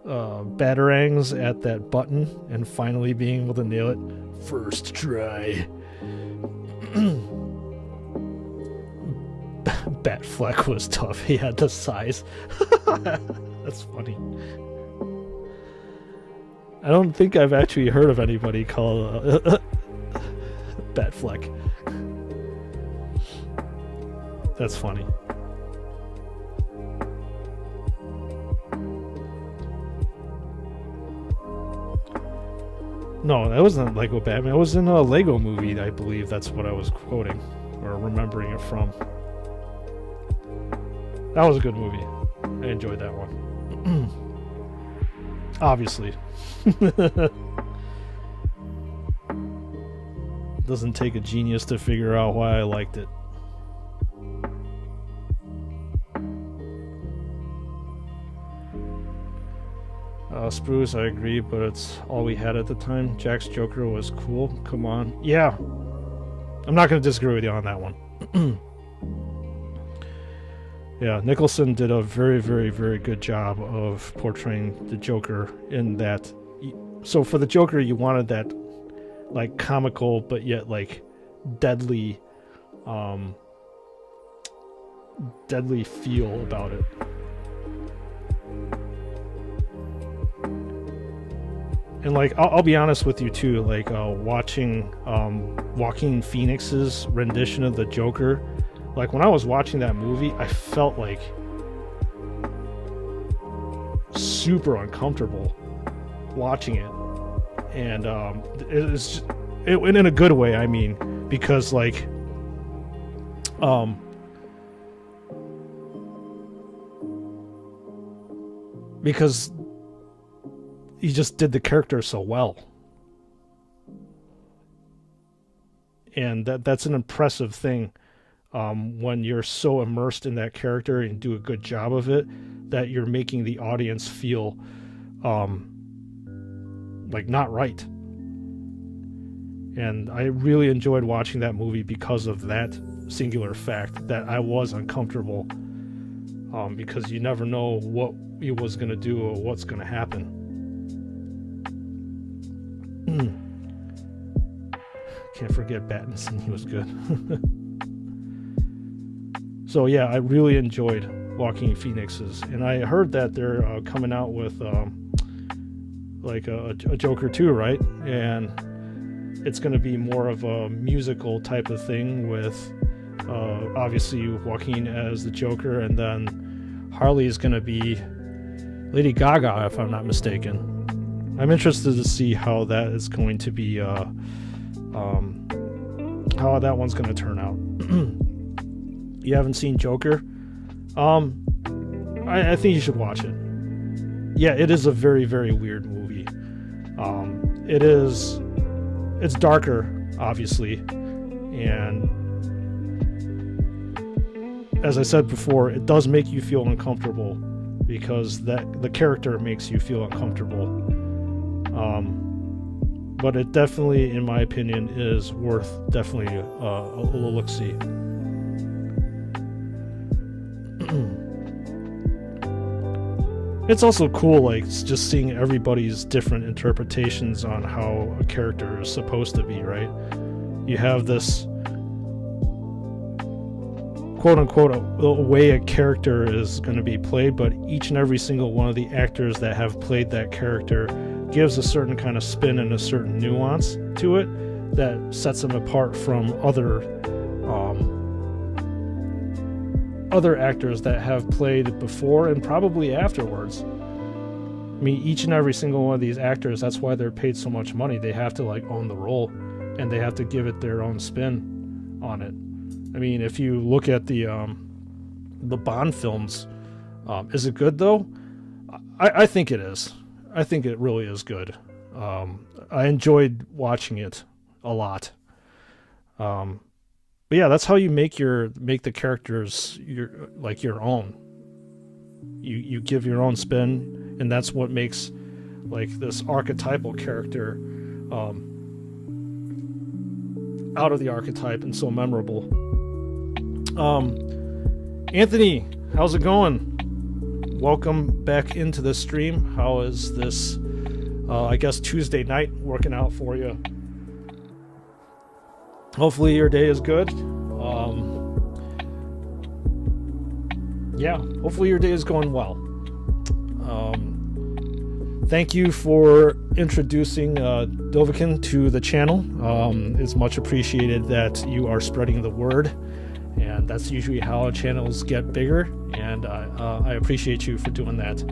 batarangs at that button and finally being able to nail it. First try. Batfleck was tough. He had the size. That's funny. I don't think I've actually heard of anybody call Batfleck. That's funny. No, that wasn't Lego Batman. It was in a Lego movie, I believe. That's what I was quoting or remembering it from. That was a good movie. I enjoyed that one. Obviously. Doesn't take a genius to figure out why I liked it. Sprues, I agree, but it's all we had at the time. Jack's Joker was cool. Come on. Yeah. I'm not going to disagree with you on that one. Yeah, Nicholson did a very, very, very good job of portraying the Joker in that. So for the Joker, you wanted that, like, comical, but yet, like, deadly feel about it. And like, I'll be honest with you too. Like, watching Joaquin Phoenix's rendition of the Joker, like when I was watching that movie, I felt like super uncomfortable watching it, and it went in a good way. I mean, because like, because he just did the character so well. And that's an impressive thing, when you're so immersed in that character and do a good job of it, that you're making the audience feel like not right. And I really enjoyed watching that movie because of that singular fact, that I was uncomfortable, because you never know what he was going to do or what's going to happen. Can't forget Pattinson, he was good. So yeah, I really enjoyed Joaquin Phoenix's, and I heard that they're coming out with like a Joker 2, right? And it's going to be more of a musical type of thing with obviously Joaquin as the Joker, and then Harley is going to be Lady Gaga, if I'm not mistaken. I'm interested to see how that is going to be, how that one's going to turn out. You haven't seen Joker? I think you should watch it. Yeah, it is a very, very weird movie. It's darker, obviously, and as I said before, it does make you feel uncomfortable because the character makes you feel uncomfortable. But it definitely, in my opinion, is worth definitely a look-see. It's also cool, like, just seeing everybody's different interpretations on how a character is supposed to be, right? You have this quote-unquote a way a character is going to be played, but each and every single one of the actors that have played that character gives a certain kind of spin and a certain nuance to it that sets them apart from other actors that have played before and probably afterwards. I mean, each and every single one of these actors, that's why they're paid so much money. They have to like own the role, and they have to give it their own spin on it. I mean, if you look at the Bond films, is it good though? I think it is. I think it really is good. I enjoyed watching it a lot. But yeah, that's how you make the characters your own. You give your own spin, and that's what makes like this archetypal character out of the archetype and so memorable. Anthony, how's it going? Welcome back into the stream. How is this I guess Tuesday night working out for you? Hopefully your day is good. Yeah, hopefully your day is going well. Thank you for introducing Dovahkiin to the channel. It's much appreciated that you are spreading the word, and that's usually how channels get bigger, and I appreciate you for doing that.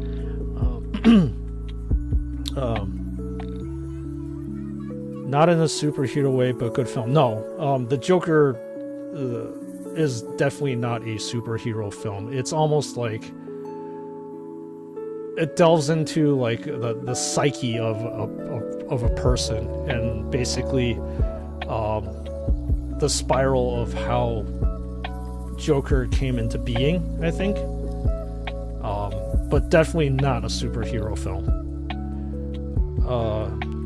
Not in a superhero way, but good film. No, the Joker is definitely not a superhero film. It's almost like it delves into like the psyche of a person, and basically the spiral of how Joker came into being, I think. But definitely not a superhero film.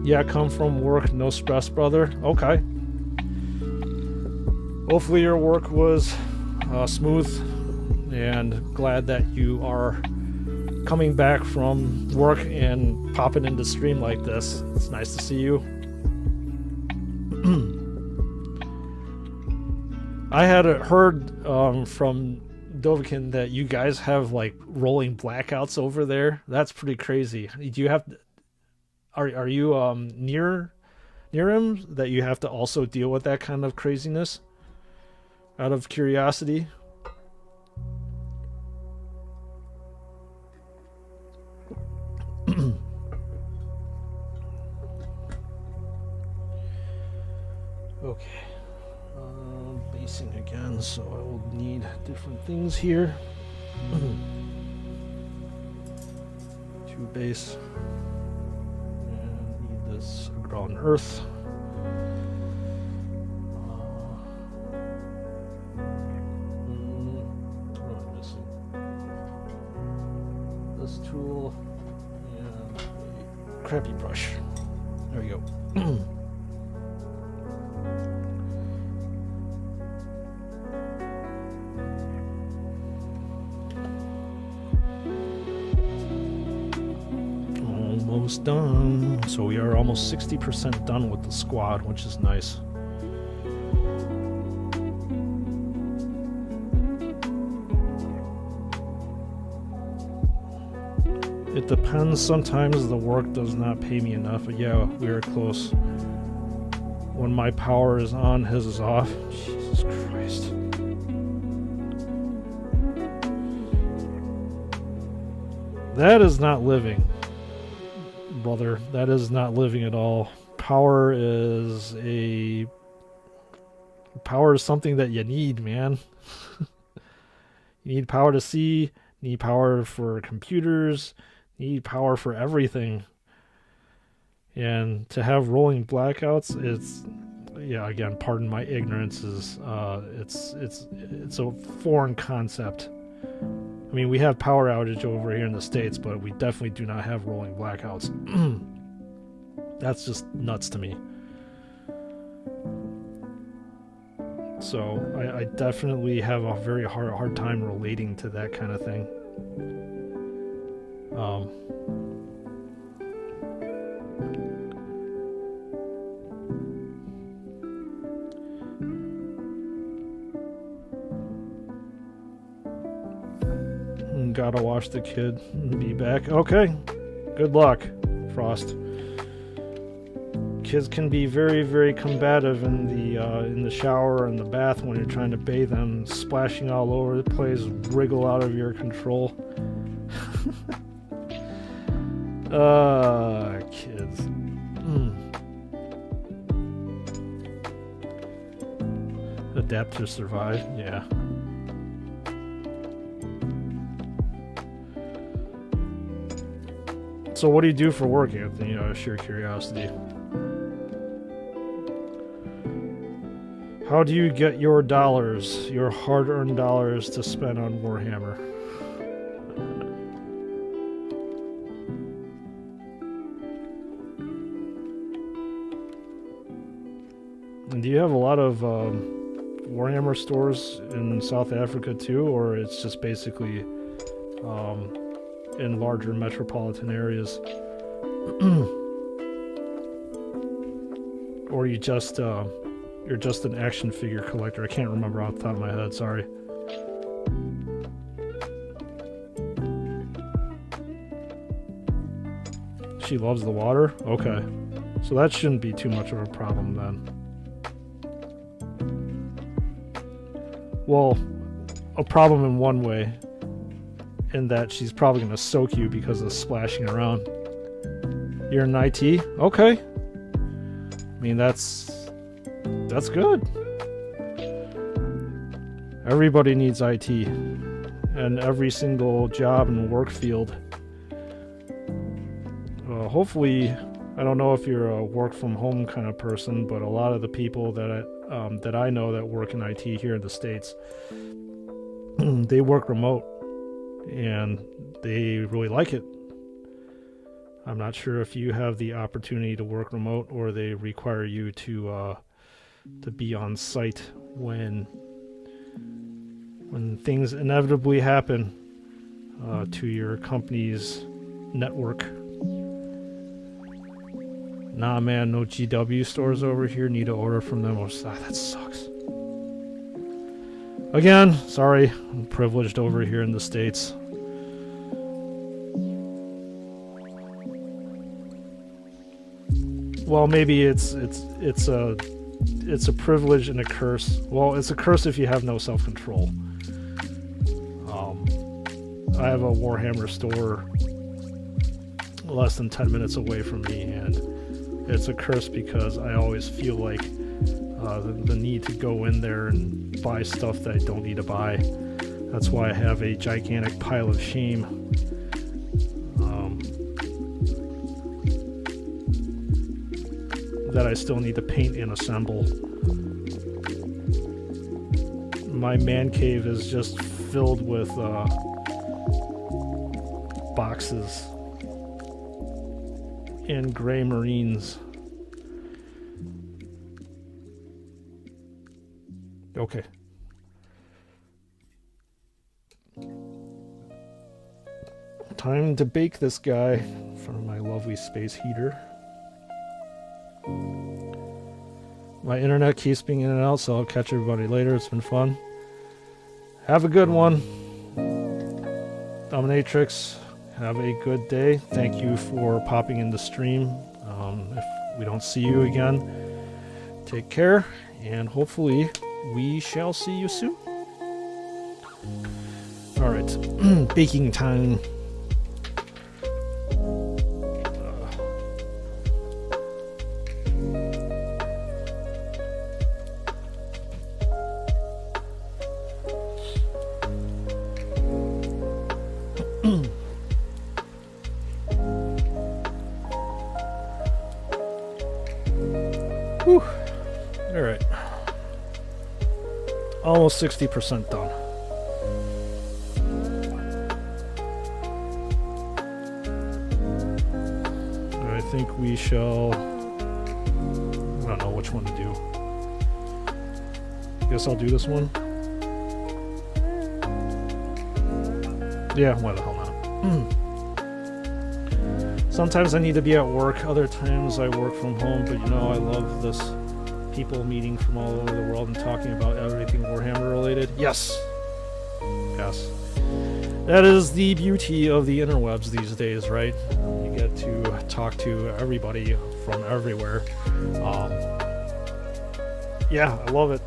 Yeah, come from work, no stress, brother. Okay. Hopefully your work was smooth, and glad that you are coming back from work and popping into stream like this. It's nice to see you. I had heard from Dovahkiin that you guys have like rolling blackouts over there. That's pretty crazy. Do you have? Are you near him that you have to also deal with that kind of craziness? Out of curiosity. Okay. Basing again, so I will need different things here. 2 base. And need this ground earth. What am I missing? This tool and a crappy brush. There we go. Almost done. So we are almost 60% done with the squad, which is nice. It depends. Sometimes the work does not pay me enough, but yeah, we are close. When my power is on, his is off. Jesus Christ. That is not living, brother. That is not living at all. Power is something that you need, man. You need power to see, you need power for computers, you need power for everything. And to have rolling blackouts, it's, yeah, again, pardon my ignorance, is it's a foreign concept. I mean, we have power outage over here in the States, but we definitely do not have rolling blackouts. That's just nuts to me. So I definitely have a very hard time relating to that kind of thing. Gotta watch the kid and be back. Okay, good luck, Frost. Kids can be very, very combative in the shower and the bath when you're trying to bathe them, splashing all over the place, wriggle out of your control. Kids. Adapt to survive, yeah. So what do you do for work, Anthony? Sheer curiosity. How do you get your dollars, your hard-earned dollars, to spend on Warhammer? And do you have a lot of Warhammer stores in South Africa too, or it's just basically in larger metropolitan areas? Or you're just an action figure collector? I can't remember off the top of my head, sorry. She loves the water? Okay. So that shouldn't be too much of a problem then. Well, a problem in one way, in that she's probably going to soak you because of splashing around. You're in IT? Okay. I mean, that's good. Everybody needs IT, and every single job and work field. Hopefully, I don't know if you're a work from home kind of person, but a lot of the people that I know that work in IT here in the States, they work remote, and they really like it. I'm not sure if you have the opportunity to work remote, or they require you to be on site when things inevitably happen to your company's network. Nah, man, no GW stores over here. Need to order from them. That sucks. Again, sorry, I'm privileged over here in the States. Well, maybe it's a privilege and a curse. Well, it's a curse if you have no self-control. I have a Warhammer store less than 10 minutes away from me, and it's a curse because I always feel like the need to go in there and buy stuff that I don't need to buy. That's why I have a gigantic pile of shame. That I still need to paint and assemble. My man cave is just filled with boxes and gray marines. Okay. Time to bake this guy in front of my lovely space heater. My internet keeps being in and out, so I'll catch everybody later. It's been fun. Have a good one. Dominatrix, have a good day. Thank you for popping in the stream. If we don't see you again, Take care, and hopefully we shall see you soon. Alright, baking time. Whew. Alright. Almost 60% done. I think we shall... I don't know which one to do. Guess I'll do this one. Yeah, why the hell not? Sometimes I need to be at work, other times I work from home, but you know, I love this people meeting from all over the world and talking about everything Warhammer related. Yes! Yes. That is the beauty of the interwebs these days, right? You get to talk to everybody from everywhere. Yeah, I love it.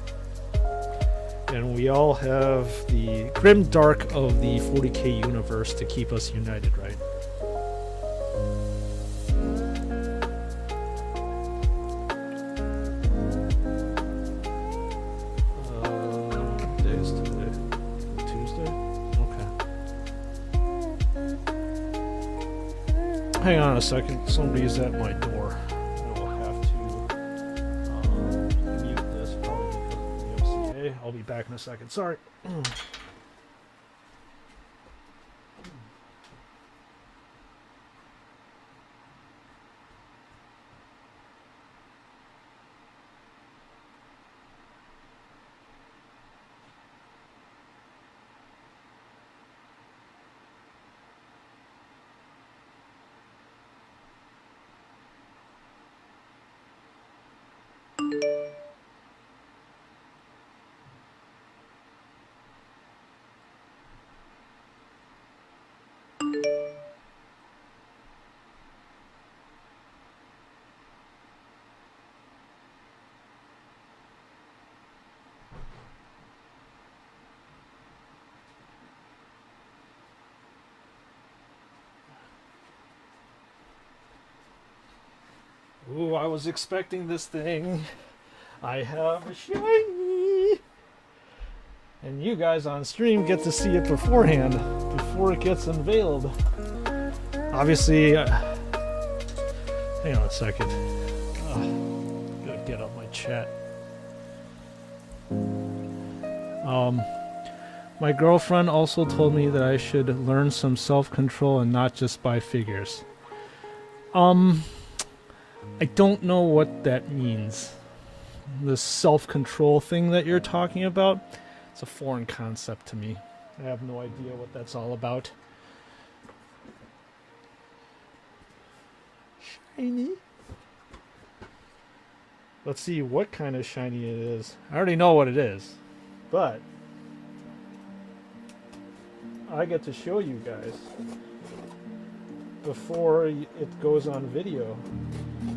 And we all have the grim dark of the 40k universe to keep us united, right? What day is today? Tuesday? Okay. Hang on a second. Somebody's at my door. I will have to mute this probably because of the OCA. I'll be back in a second. Sorry. Ooh, I was expecting this thing. I have a shiny! And you guys on stream get to see it beforehand, before it gets unveiled. Obviously, hang on a second. Gotta get up my chat. My girlfriend also told me that I should learn some self-control and not just buy figures. I don't know what that means. The self-control thing that you're talking about, it's a foreign concept to me. I have no idea what that's all about. Shiny. Let's see what kind of shiny it is. I already know what it is, but I get to show you guys before it goes on video.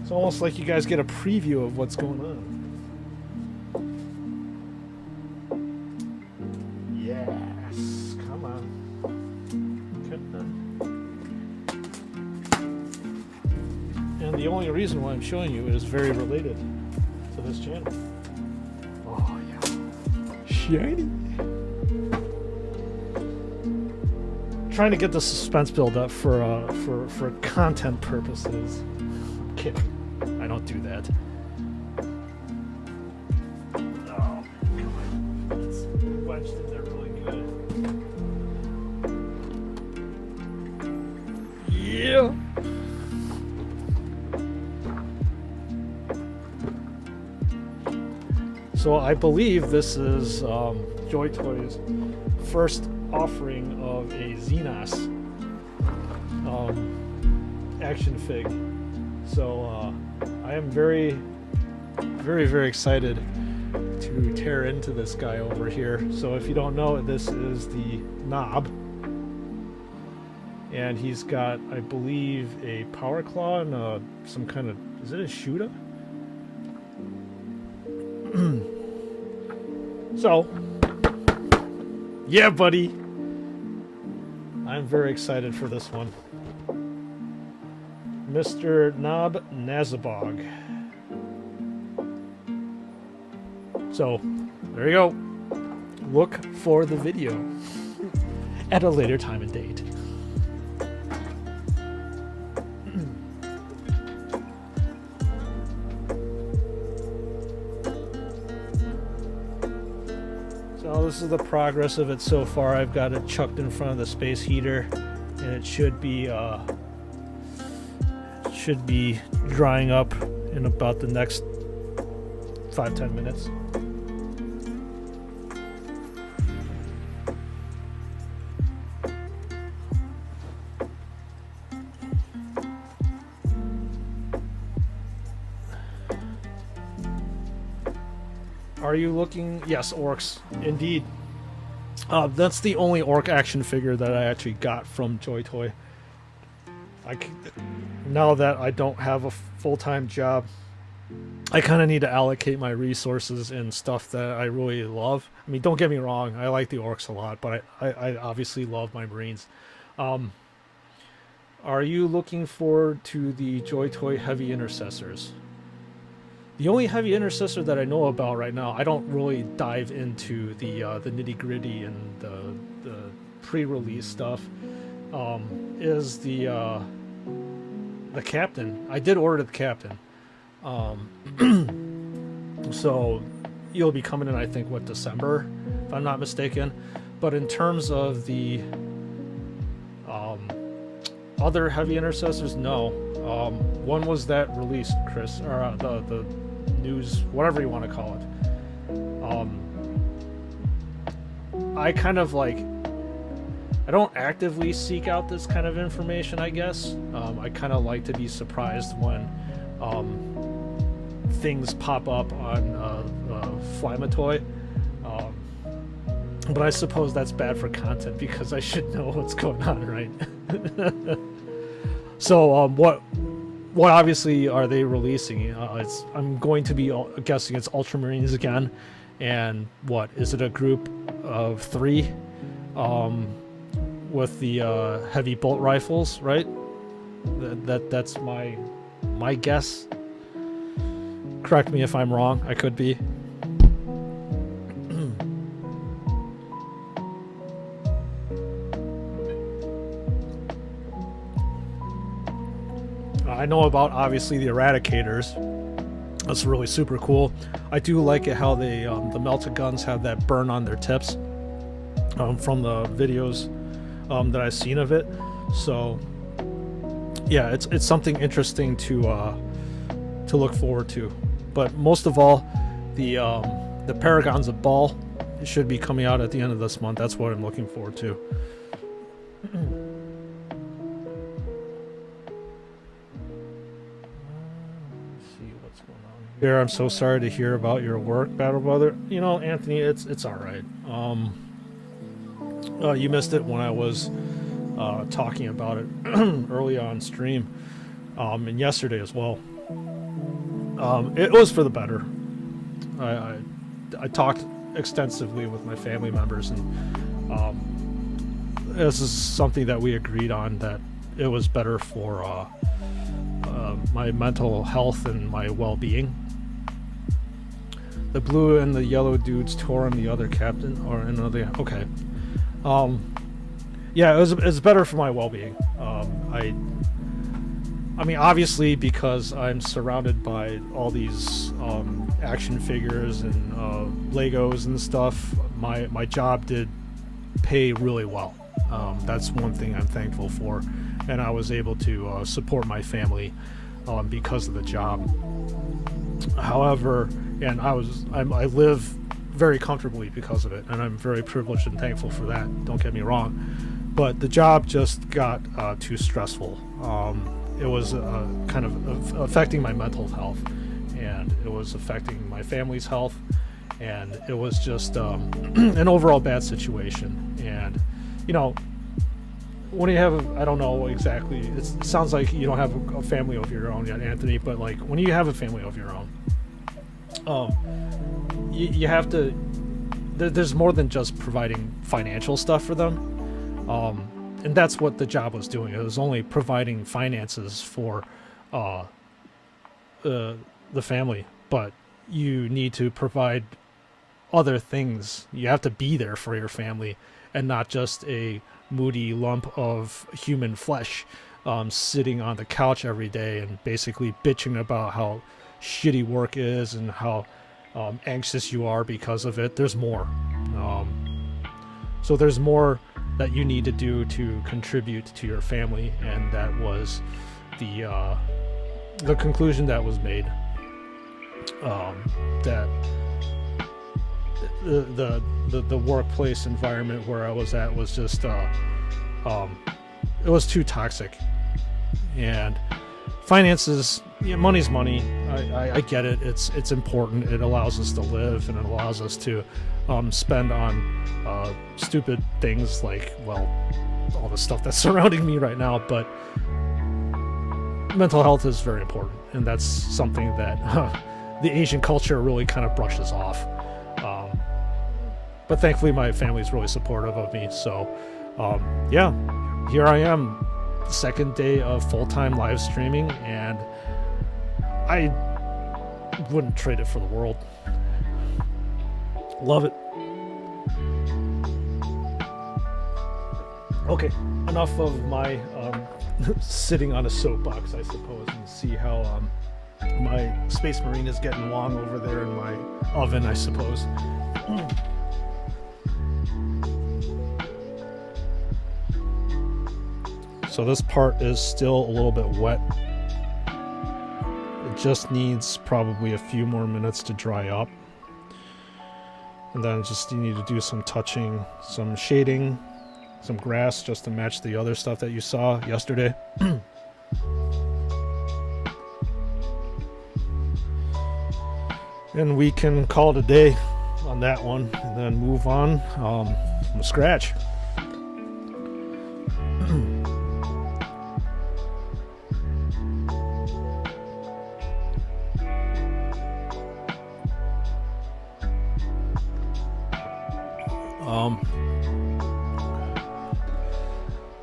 It's almost like you guys get a preview of what's going on. Yes, come on. And the only reason why I'm showing you is very related to this channel. Oh yeah, shiny. Trying to get the suspense build up for content purposes. I'm kidding. I don't do that. Oh, come on. It's wedged in there really good. Yeah. So I believe this is Joy Toys' first offering of a Xenos action fig. So I am very, very, very excited to tear into this guy over here. So if you don't know, this is the knob. And he's got, I believe, a power claw and some kind of, is it a Shuda? So, yeah, buddy. I'm very excited for this one. Mr. Nob Nazabog. So, there you go. Look for the video at a later time and date. So this is the progress of it so far. I've got it chucked in front of the space heater, and it should be drying up in about the next 5-10 minutes. Are you looking? Yes, orcs, indeed. That's the only orc action figure that I actually got from Joy Toy. Now that I don't have a full-time job, I kind of need to allocate my resources in stuff that I really love. I mean, don't get me wrong, I like the orcs a lot, but I obviously love my Marines. Are you looking forward to the Joy Toy Heavy Intercessors? The only heavy intercessor that I know about right now, I don't really dive into the nitty-gritty and the pre-release stuff, is the captain. I did order the captain. So you'll be coming in, I think, what, December, if I'm not mistaken. But in terms of the other heavy intercessors, no. One was that released, Chris, or the news, whatever you want to call it. I kind of like, I don't actively seek out this kind of information, I guess. I kind of like to be surprised when things pop up on Flamatoy. But I suppose that's bad for content because I should know what's going on, right? So what obviously are they releasing? I'm going to be guessing it's Ultramarines again, and what is it, a group of 3 with the heavy bolt rifles, right? That's my guess. Correct me if I'm wrong. I could be. I know about, obviously, the Eradicators. That's really super cool. I do like it how they the melted guns have that burn on their tips from the videos that I've seen of it. So yeah, it's something interesting to look forward to. But most of all, the Paragons of Ball should be coming out at the end of this month. That's what I'm looking forward to. Here, I'm so sorry to hear about your work, Battle Brother. You know, Anthony, it's all right. You missed it when I was talking about it early on stream, and yesterday as well. It was for the better. I talked extensively with my family members, and this is something that we agreed on, that it was better for my mental health and my well-being. The blue and the yellow dudes tore on the other captain, or another. Okay. Yeah, it's better for my well-being. I mean, obviously, because I'm surrounded by all these action figures and Legos and stuff, my job did pay really well. That's one thing I'm thankful for, and I was able to support my family because of the job. However, and I live very comfortably because of it, and I'm very privileged and thankful for that. Don't get me wrong, but the job just got too stressful. It was kind of affecting my mental health, and it was affecting my family's health, and it was just an overall bad situation. And you know, when you have I don't know exactly, it sounds like you don't have a family of your own yet, Anthony, but like when you have a family of your own, you have to. There's more than just providing financial stuff for them, and that's what the job was doing. It was only providing finances for the family, but you need to provide other things. You have to be there for your family, and not just a moody lump of human flesh sitting on the couch every day and basically bitching about how shitty work is and how anxious you are because of it. There's more. So there's more that you need to do to contribute to your family, and that was the conclusion that was made. That the workplace environment where I was at was just it was too toxic. And finances, money's money. I get it. It's important. It allows us to live, and it allows us to spend on stupid things like, well, all the stuff that's surrounding me right now. But mental health is very important, and that's something that the Asian culture really kind of brushes off. But thankfully, my family's really supportive of me. So, yeah, here I am, second day of full-time live streaming, and I wouldn't trade it for the world. Love it. Okay, enough of my sitting on a soapbox, I suppose, and see how my Space Marine is getting long over there in my oven, I suppose. So this part is still a little bit wet. It just needs probably a few more minutes to dry up. And then just you need to do some touching, some shading, some grass just to match the other stuff that you saw yesterday. And we can call it a day on that one and then move on from scratch.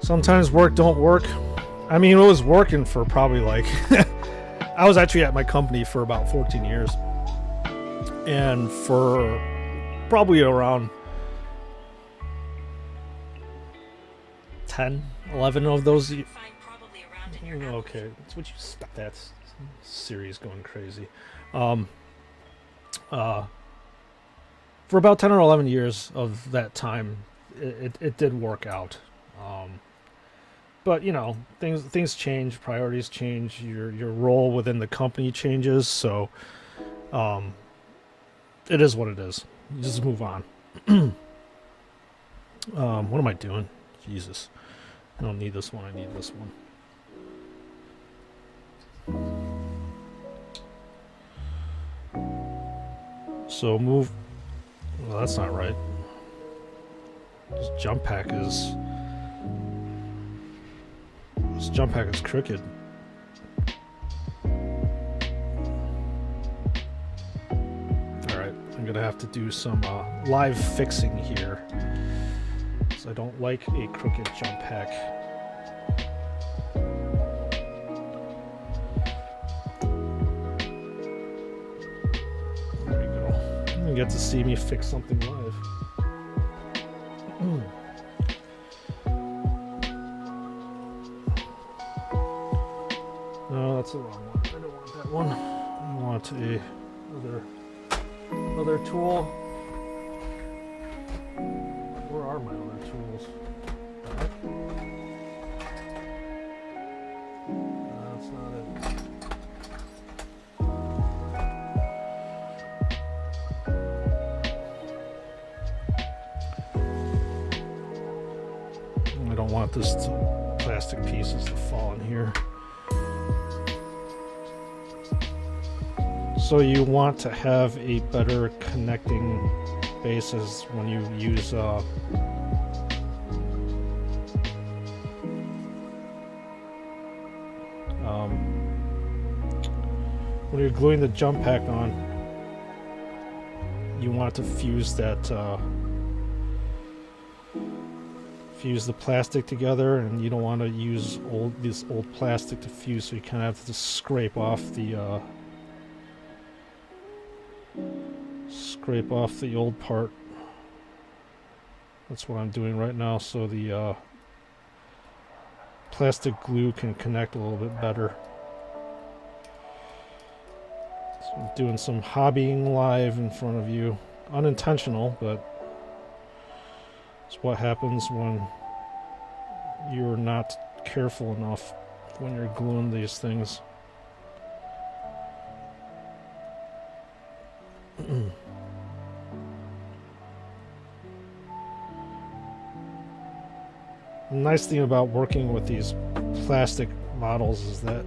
Sometimes work don't work. I mean, it was working for probably like I was actually at my company for about 14 years. And for probably around 10, 11 of those. Okay, that's what you stop. That's Siri's going crazy. For about 10 or 11 years of that time, it did work out. But you know, things change, priorities change, your role within the company changes, so it is what it is. You just move on. What am I doing? Jesus. I don't need this one, I need this one. So move. Well, that's not right. This jump pack is crooked. Alright, I'm gonna have to do some live fixing here. So I don't like a crooked jump pack. There you go. You get to see me fix something live. No, that's the wrong one. I don't want that one. I want another tool. Where are my other tools? That's not it. I don't want this plastic pieces to fall in here. So you want to have a better connecting basis when you use when you're gluing the jump pack on. you want to fuse that fuse the plastic together, and you don't want to use this old plastic to fuse, so you kind of have to scrape off the old part. That's what I'm doing right now, so the plastic glue can connect a little bit better. So I'm doing some hobbying live in front of you. Unintentional, but it's what happens when you're not careful enough when you're gluing these things. The nice thing about working with these plastic models is that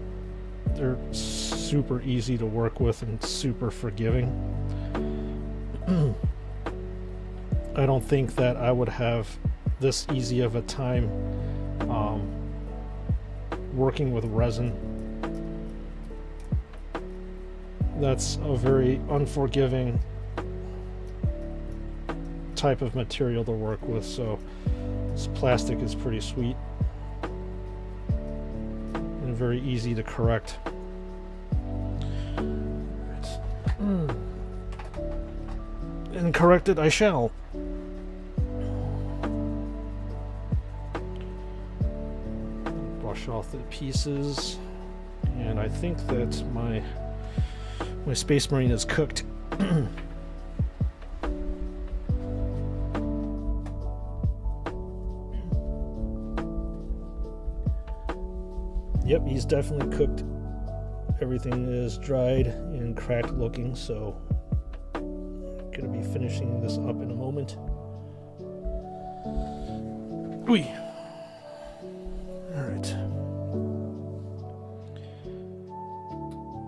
they're super easy to work with and super forgiving. I don't think that I would have this easy of a time working with resin. That's a very unforgiving type of material to work with, so this plastic is pretty sweet and very easy to correct. And correct it I shall. Brush off the pieces, and I think that my Space Marine is cooked. Yep, he's definitely cooked. Everything is dried and cracked looking, so I'm gonna be finishing this up in a moment. Ooh. Alright.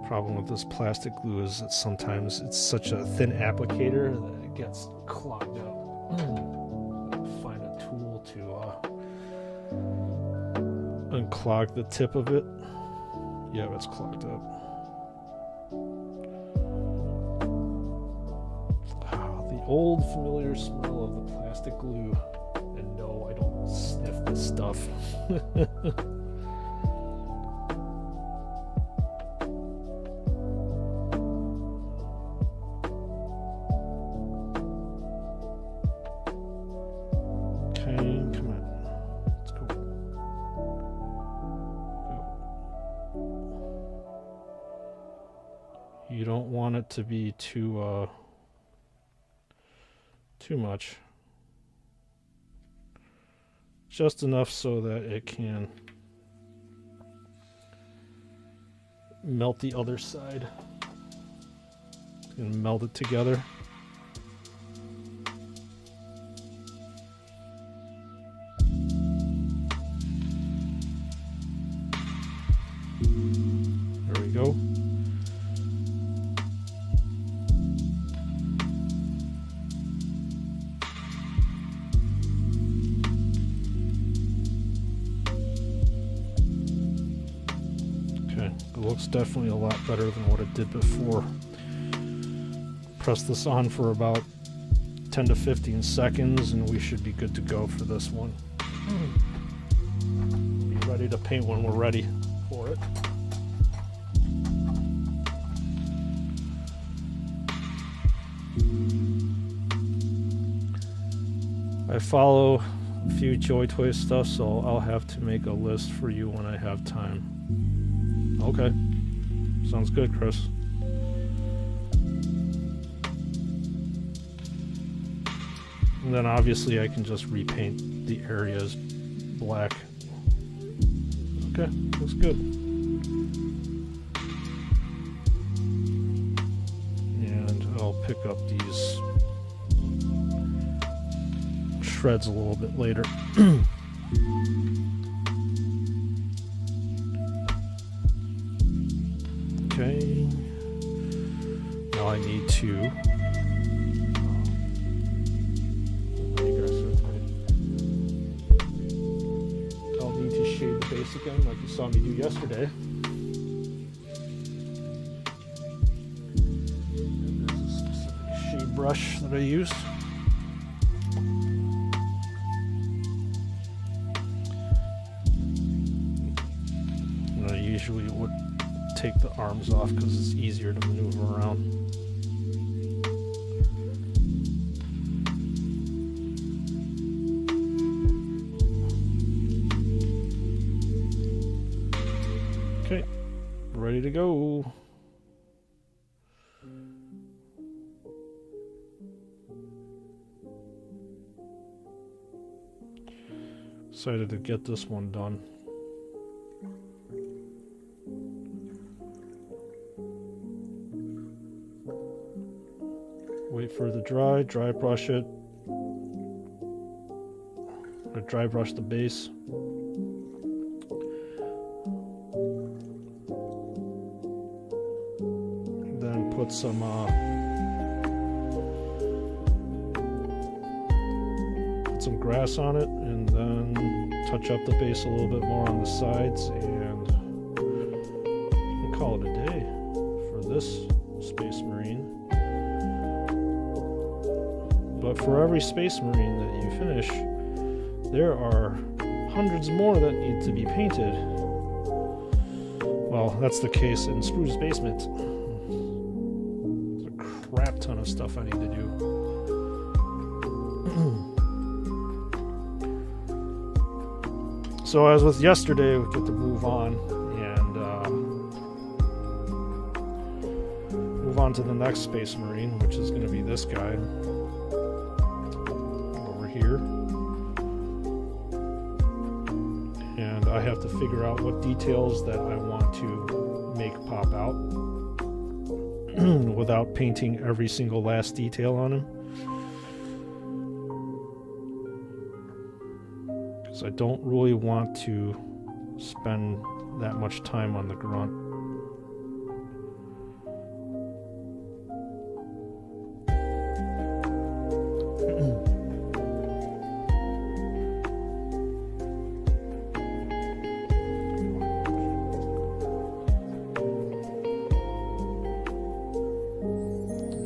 Problem with this plastic glue is that sometimes it's such a thin applicator that it gets clogged up. Find a tool to unclog the tip of it. Yeah, it's clogged up. The old familiar smell of the plastic glue. And no, I don't sniff this stuff. You don't want it to be too much. Just enough so that it can melt the other side and meld it together. There we go. It looks definitely a lot better than what it did before. Press this on for about 10 to 15 seconds and we should be good to go for this one. Be ready to paint when we're ready for it. I follow a few Joy Toy stuff, so I'll have to make a list for you when I have time. Okay. Sounds good, Chris. And then obviously I can just repaint the areas black. Okay, looks good. And I'll pick up these shreds a little bit later. Okay, now I need to shade the base again like you saw me do yesterday. And there's a specific shade brush that I used. And I usually would take the arms off because it's easier to maneuver around. Okay, ready to go. Excited to get this one done. Wait for it to dry brush it. I dry brush the base. Then put some grass on it, and then touch up the base a little bit more on the sides, and we'll call it a day for this Space Marine. But for every Space Marine that you finish, there are hundreds more that need to be painted. Well, that's the case in Sprues' basement. There's a crap ton of stuff I need to do. So as with yesterday, we get to move on and move on to the next Space Marine, which is going to be this guy over here. And I have to figure out what details that I want to make pop out without painting every single last detail on him. I don't really want to spend that much time on the grunt.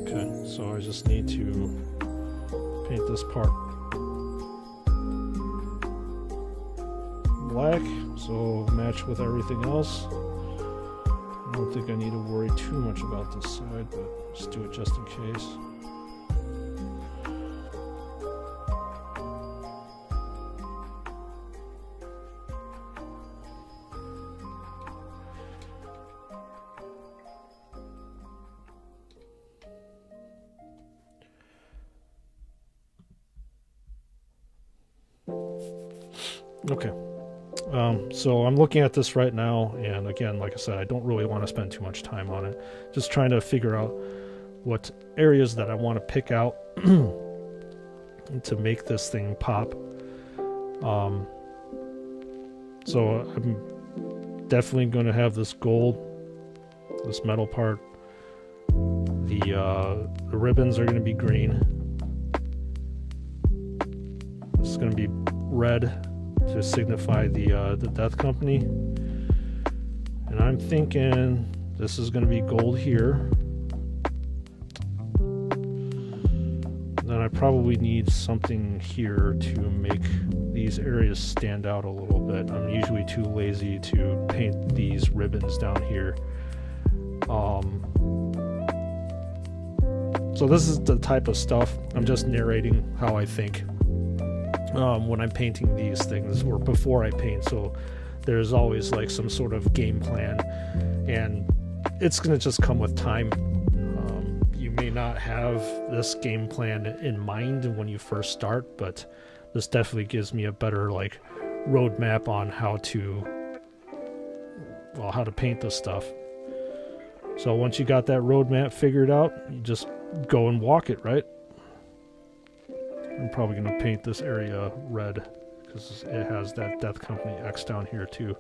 Okay, so I just need to paint this part black, so match with everything else. I don't think I need to worry too much about this side, but just do it just in case. Okay. So I'm looking at this right now, and again, like I said, I don't really want to spend too much time on it. Just trying to figure out what areas that I want to pick out to make this thing pop. So I'm definitely going to have this gold, this metal part. The ribbons are going to be green. This is going to be red to signify the Death Company, and I'm thinking this is going to be gold here. Then I probably need something here to make these areas stand out a little bit. I'm usually too lazy to paint these ribbons down here. So this is the type of stuff, I'm just narrating how I think when I'm painting these things, or before I paint. So there's always like some sort of game plan, and it's going to just come with time. You may not have this game plan in mind when you first start, but this definitely gives me a better like roadmap on how to paint this stuff. So once you got that roadmap figured out, you just go and walk it, right? I'm probably going to paint this area red because it has that Death Company X down here too.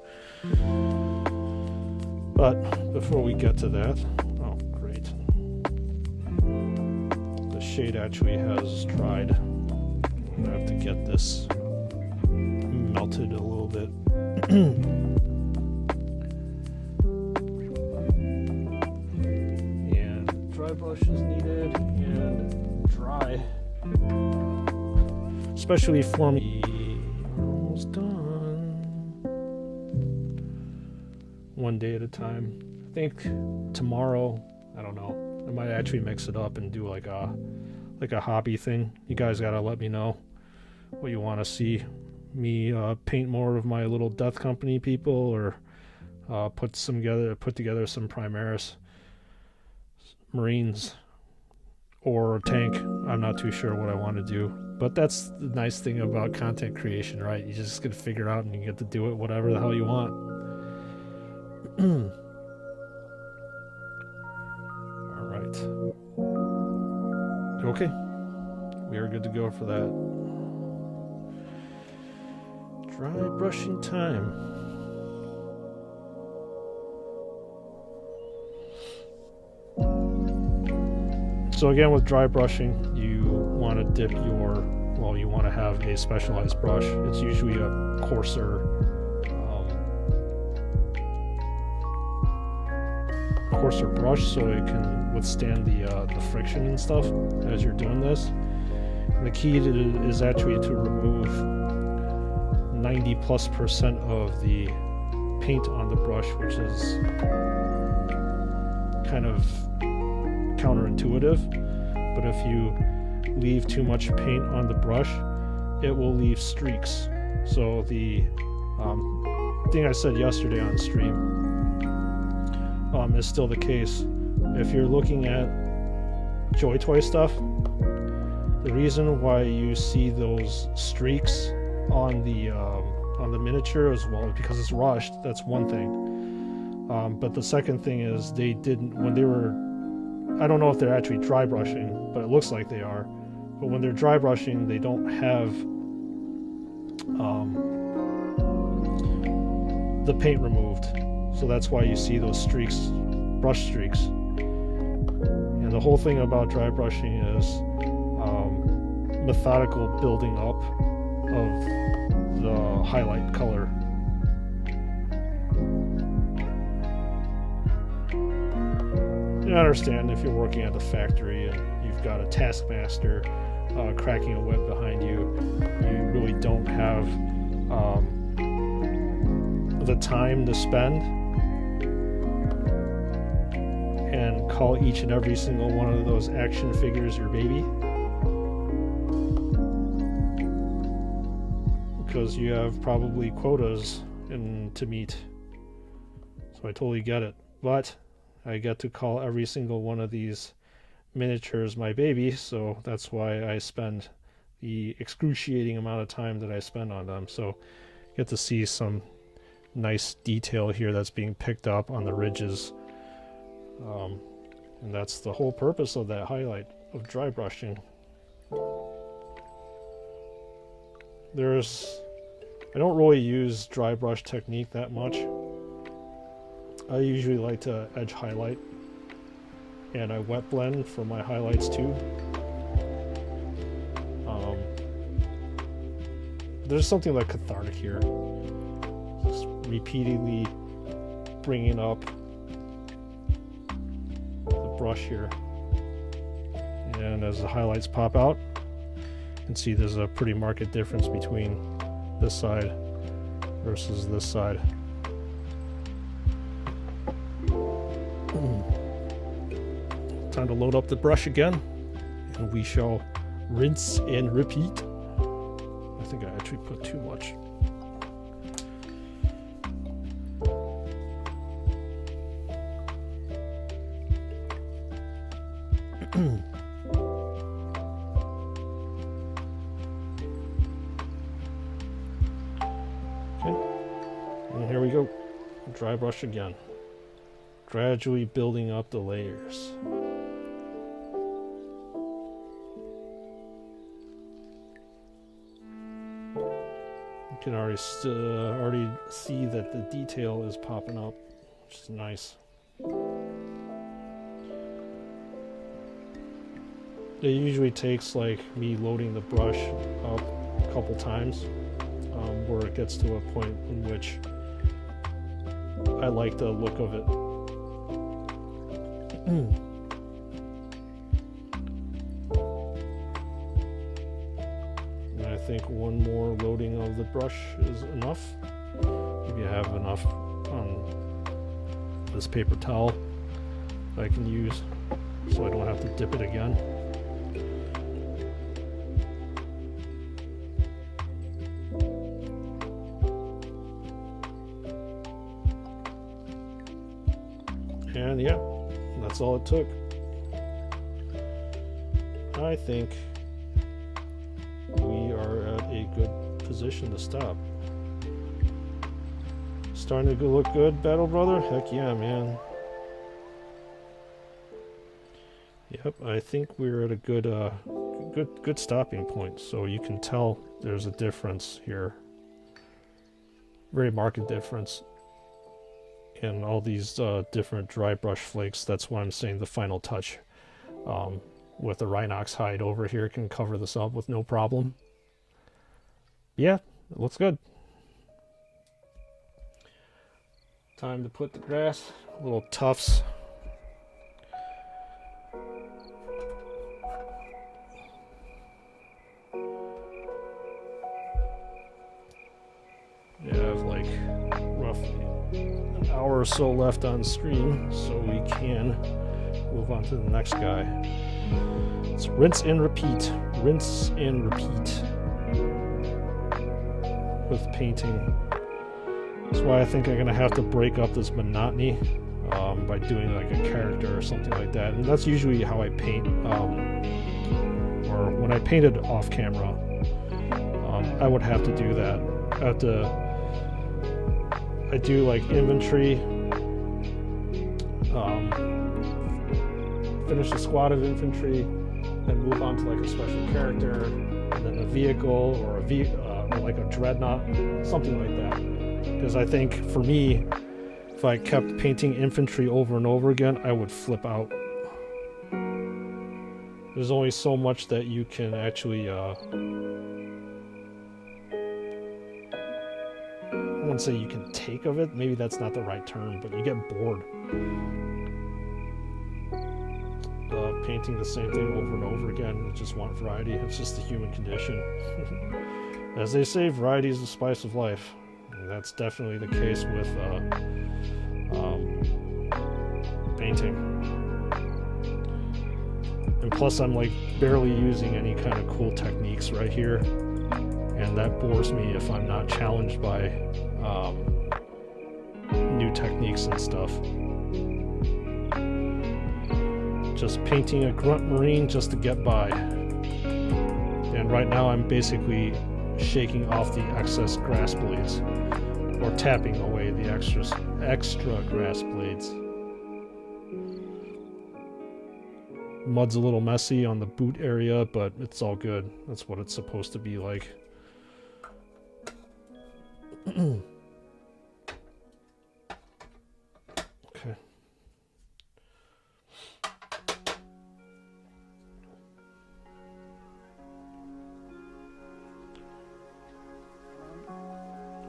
But before we get to that, oh great, the shade actually has dried. I'm going to have to get this melted a little bit. And dry brush is needed, and dry. Especially for me. Almost done. One day at a time. I think tomorrow, I don't know, I might actually mix it up and do like a hobby thing. You guys gotta let me know what you want to see. Me paint more of my little Death Company people, or put together some Primaris Marines or a tank. I'm not too sure what I want to do, but that's the nice thing about content creation, right? You just get to figure it out and you get to do it whatever the hell you want. All right. Okay. We are good to go for that. Dry brushing time. So again, with dry brushing, you want to dip you want to have a specialized brush. It's usually a coarser brush, so it can withstand the friction and stuff as you're doing this. And the key is actually to remove 90+% of the paint on the brush, which is kind of counterintuitive, but if you leave too much paint on the brush, it will leave streaks. So the thing I said yesterday on stream is still the case. If you're looking at Joy Toy stuff, the reason why you see those streaks on the miniature as well is because it's rushed. That's one thing. But the second thing is they didn't, when they were, I don't know if they're actually dry brushing, but it looks like they are. But when they're dry brushing, they don't have the paint removed. So that's why you see those streaks, brush streaks. And the whole thing about dry brushing is methodical building up of the highlight color. You understand if you're working at the factory and you've got a taskmaster cracking a whip behind you, you really don't have the time to spend and call each and every single one of those action figures your baby, because you have probably quotas to meet. So I totally get it, but I get to call every single one of these miniatures my baby, so that's why I spend the excruciating amount of time that I spend on them. So you get to see some nice detail here that's being picked up on the ridges, and that's the whole purpose of that highlight of dry brushing. I don't really use dry brush technique that much. I usually like to edge highlight, and I wet blend for my highlights too. There's something like cathartic here, just repeatedly bringing up the brush here, and as the highlights pop out, you can see there's a pretty marked difference between this side versus this side. Time to load up the brush again, and we shall rinse and repeat. I think I actually put too much. Okay, and here we go. Dry brush again. Gradually building up the layers. You can already see that the detail is popping up, which is nice. It usually takes like me loading the brush up a couple times, where it gets to a point in which I like the look of it. think one more loading of the brush is enough. Maybe I have enough on this paper towel I can use so I don't have to dip it again. And yeah, that's all it took. I think we are at a good position to stop. Starting to look good, Battle Brother? Heck yeah, man. Yep, I think we're at a good stopping point. So you can tell there's a difference here. Very marked difference in all these different dry brush flakes. That's why I'm saying the final touch with the Rhinox hide over here can cover this up with no problem. Yeah, it looks good. Time to put the grass, little tufts. We have like roughly an hour or so left on stream, so we can move on to the next guy. It's rinse and repeat. Rinse and repeat with painting. That's why I think I'm going to have to break up this monotony by doing like a character or something like that. And that's usually how I paint, or when I painted off camera, I would have to do that. I do like inventory, finish a squad of infantry, then move on to like a special character, and then a vehicle or or like a dreadnought, something like that. Because I think for me, if I kept painting infantry over and over again, I would flip out. There's only so much that you can actually, I wouldn't say you can take of it, maybe that's not the right term, but you get bored. Painting the same thing over and over again, you just want variety. It's just the human condition. As they say, variety is the spice of life. And that's definitely the case with painting. And plus I'm like barely using any kind of cool techniques right here. And that bores me if I'm not challenged by new techniques and stuff. Just painting a grunt marine just to get by. And right now I'm basically shaking off the excess grass blades, or tapping away the extra grass blades. Mud's a little messy on the boot area, but it's all good. That's what it's supposed to be like. Okay.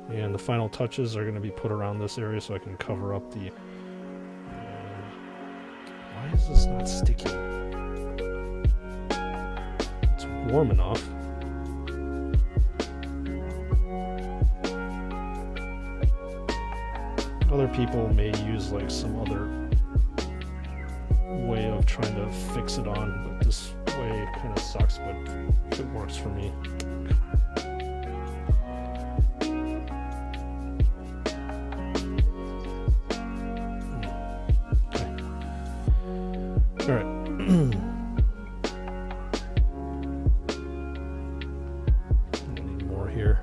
And the final touches are going to be put around this area so I can cover up the... why is this not sticky? It's warm enough. Other people may use like some other way of trying to fix it on, but this way kind of sucks, but it works for me. All right. Need more here.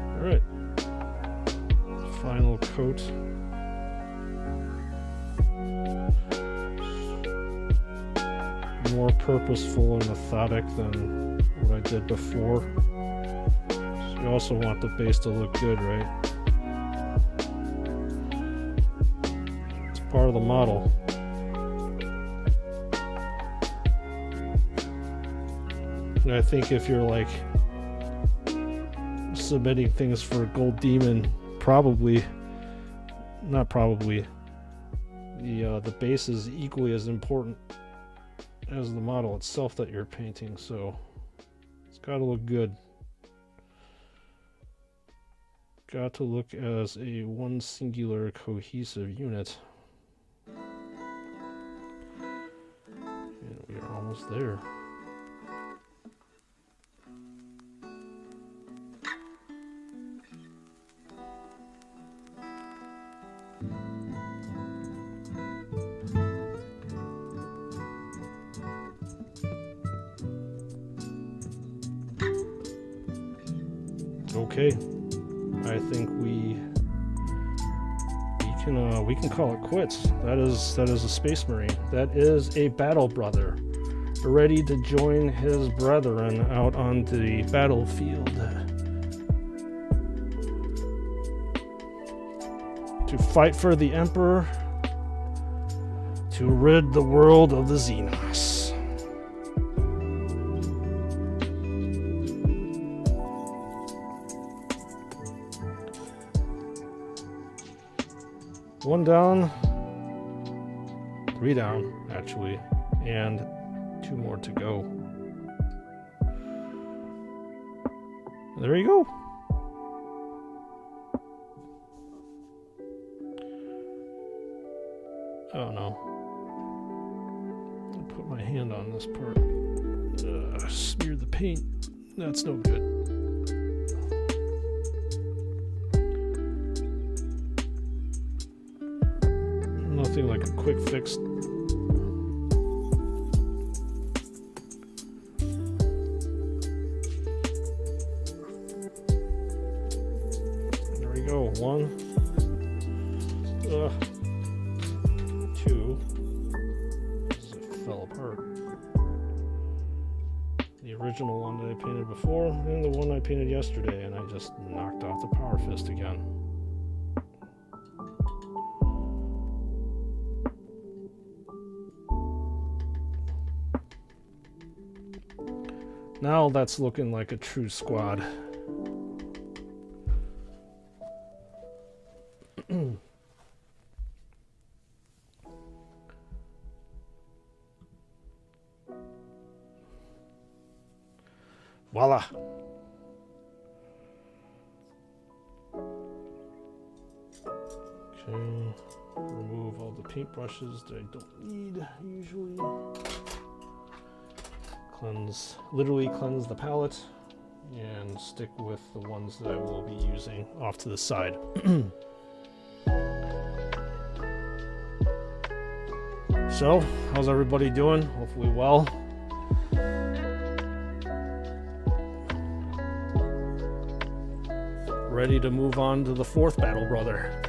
All right. Final coat. More purposeful and methodic than what I did before. So you also want the base to look good, right? It's part of the model. And I think if you're like submitting things for Gold Demon, the base is equally as important as the model itself that you're painting, so it's got to look good. Got to look as a one singular cohesive unit. And we are almost there. Okay, I think we can call it quits. That is a Space Marine. That is a battle brother, ready to join his brethren out on the battlefield to fight for the Emperor, to rid the world of the Xenos. One down, 3 down, actually, and 2 more to go. There you go. Oh no. I'll put my hand on this part. Smear the paint. That's no good. Nothing like a quick fix. There we go. 1, 2. It fell apart. The original one that I painted before, and the one I painted yesterday, and I just knocked off the Power Fist again. Now that's looking like a true squad. Voila. Okay, remove all the paintbrushes that I don't need usually. Literally cleanse the palette and stick with the ones that I will be using off to the side. So, how's everybody doing? Hopefully well. Ready to move on to the 4th battle brother.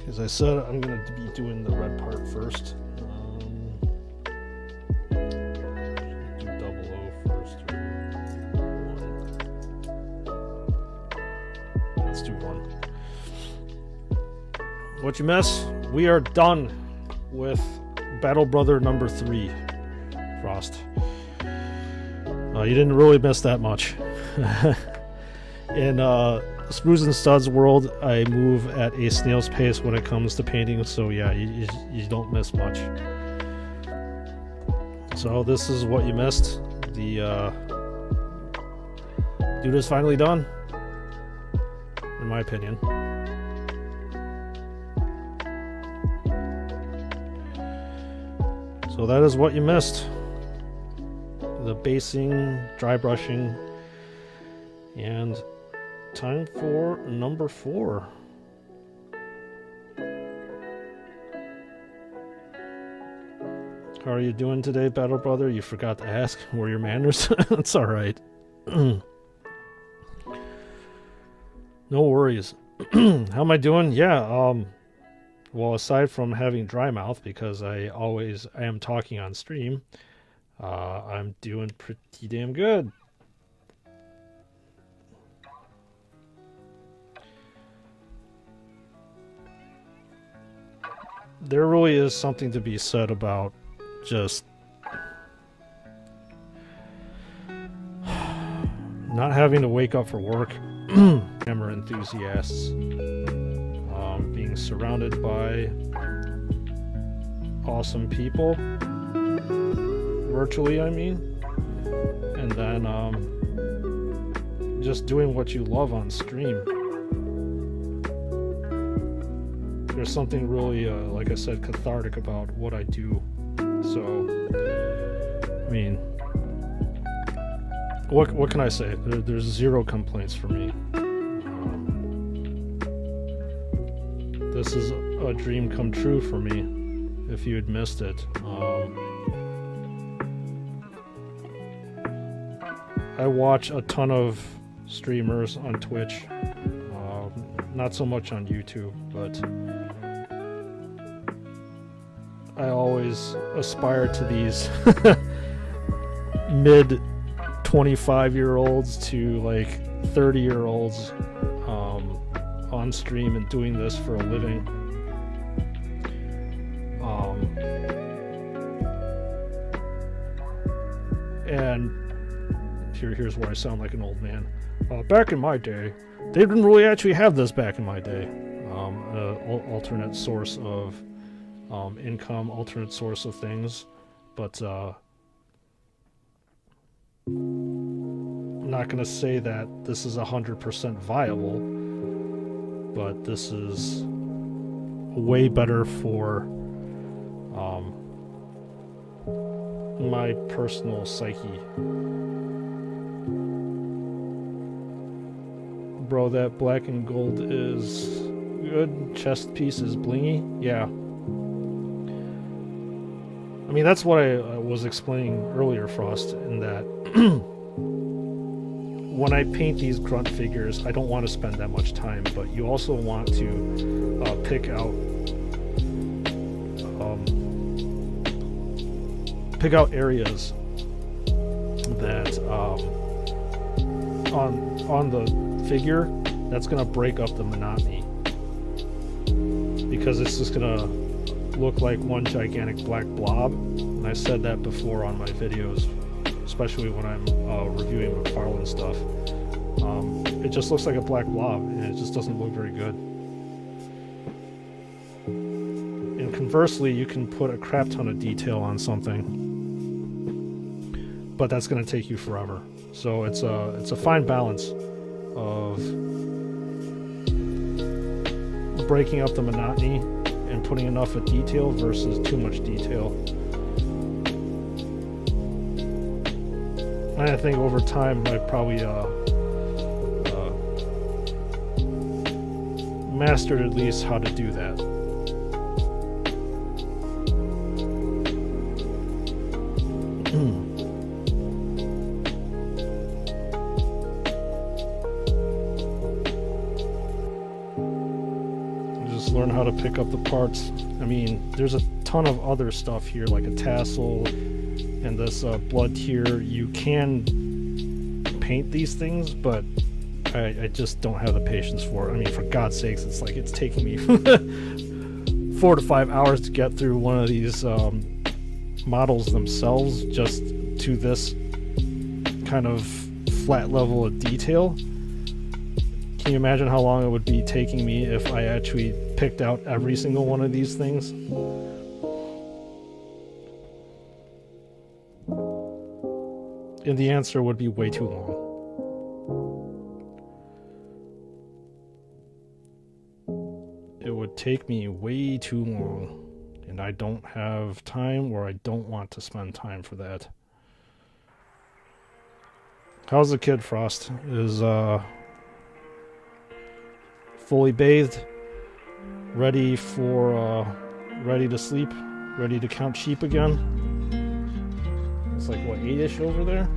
As I said, I'm going to be doing the red part first. Do double O first. Let's do 1. What you miss? We are done with Battle Brother number 3, Frost. You didn't really miss that much. In Sprues and Studs world, I move at a snail's pace when it comes to painting, so yeah, you don't miss much. So this is what you missed. The dude is finally done, in my opinion. So that is what you missed. The basing, dry brushing, and time for number 4. How are you doing today, Battle Brother? You forgot to ask. Were your manners? That's alright. No worries. How am I doing? Yeah, well, aside from having dry mouth, because I am talking on stream, I'm doing pretty damn good. there really is something to be said about just not having to wake up for work. Hammer enthusiasts, being surrounded by awesome people, virtually, I mean, and then just doing what you love on stream. There's something really, like I said, cathartic about what I do. So, I mean, what can I say? There's zero complaints for me. This is a dream come true for me. If you had missed it, I watch a ton of streamers on Twitch. Not so much on YouTube, but I always aspire to these mid 25-year-olds to like 30-year-olds on stream and doing this for a living. And here's where I sound like an old man. Back in my day, they didn't really actually have this back in my day. Alternate source of income, alternate source of things, but I'm not going to say that this is 100% viable, but this is way better for my personal psyche. Bro, that black and gold is good. Chest piece is blingy. Yeah. I mean, that's what I was explaining earlier, Frost, in that when I paint these grunt figures, I don't want to spend that much time, but you also want to pick out areas that on the figure that's gonna break up the monotony, because it's just gonna look like one gigantic black blob. And I said that before on my videos, especially when I'm reviewing McFarlane stuff. It just looks like a black blob, and it just doesn't look very good. And conversely, you can put a crap ton of detail on something, but that's going to take you forever. So it's a fine balance of breaking up the monotony and putting enough of detail versus too much detail. And I think over time I probably mastered at least how to do that. Just learn how to pick up the parts. I mean, there's a ton of other stuff here, like a tassel and this blood tier. You can paint these things, but I just don't have the patience for it. I mean, for God's sakes, it's like it's taking me 4 to 5 hours to get through one of these models themselves, just to this kind of flat level of detail. Can you imagine how long it would be taking me if I actually picked out every single one of these things? And the answer would be way too long. It would take me way too long, and I don't have time, or I don't want to spend time for that. How's the kid, Frost? Is fully bathed, ready to sleep, ready to count sheep again? It's like, what, 8-ish over there?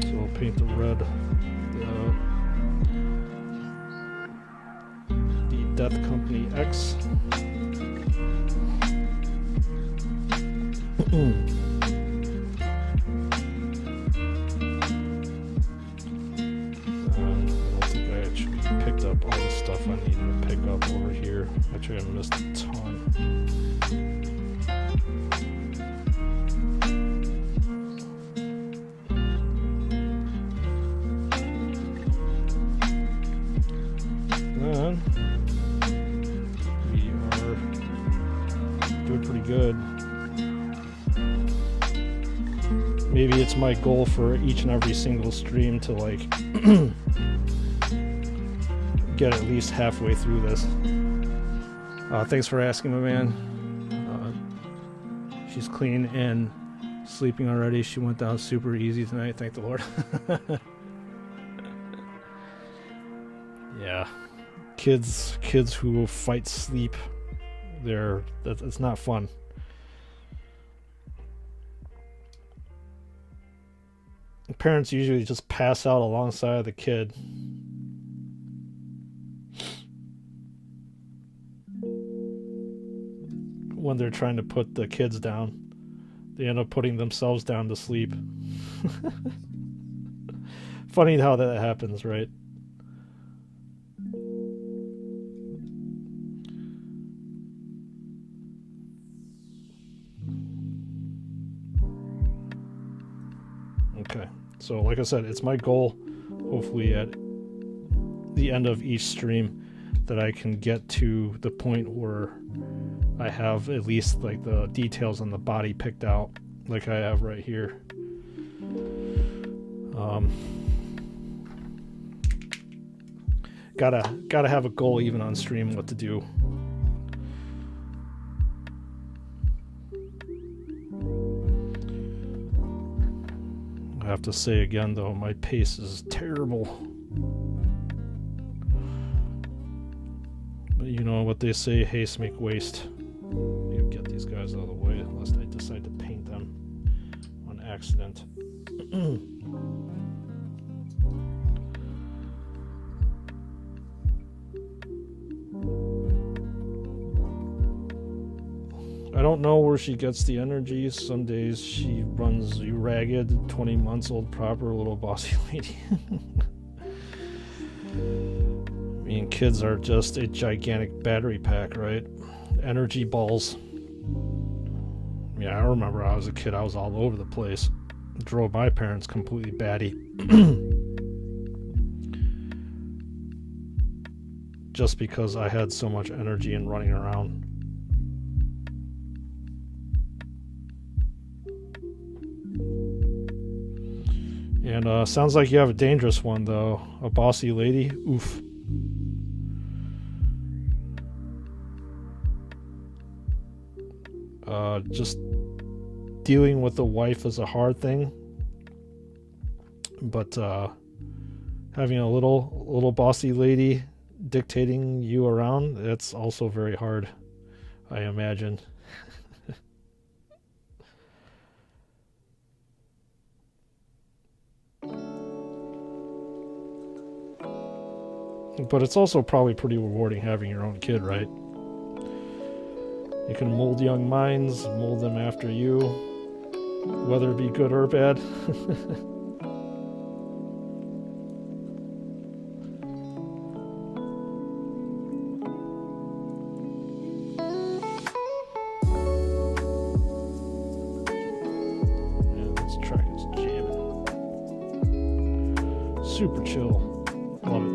So I'll paint the red, the Death Company X. don't think I actually picked up all the stuff I needed to pick up over here. Actually, I missed a ton. Then we are doing pretty good. Maybe it's my goal for each and every single stream to like get at least halfway through this. Thanks for asking, my man. She's clean and sleeping already. She went down super easy tonight, thank the Lord. Yeah. Kids who fight sleep, it's not fun. Parents usually just pass out alongside of the kid. When they're trying to put the kids down, they end up putting themselves down to sleep. Funny how that happens, right? Okay, so like I said, it's my goal, hopefully at the end of each stream, that I can get to the point where I have at least like the details on the body picked out, like I have right here. Gotta have a goal even on stream what to do. I have to say again though, my pace is terrible. But you know what they say, haste make waste. You get these guys out of the way lest I decide to paint them on accident. I don't know where she gets the energy. Some days she runs you ragged, 20 months old, proper little bossy lady. I mean, kids are just a gigantic battery pack, right? Energy balls. Yeah, I remember I was a kid, I was all over the place. Drove my parents completely batty. Just because I had so much energy and running around. And sounds like you have a dangerous one, though. A bossy lady? Oof. Just dealing with the wife is a hard thing. But having a little bossy lady dictating you around, that's also very hard, I imagine. But it's also probably pretty rewarding having your own kid, right? You can mold young minds, mold them after you, whether it be good or bad. Yeah, this track is jamming. Super chill. Love it.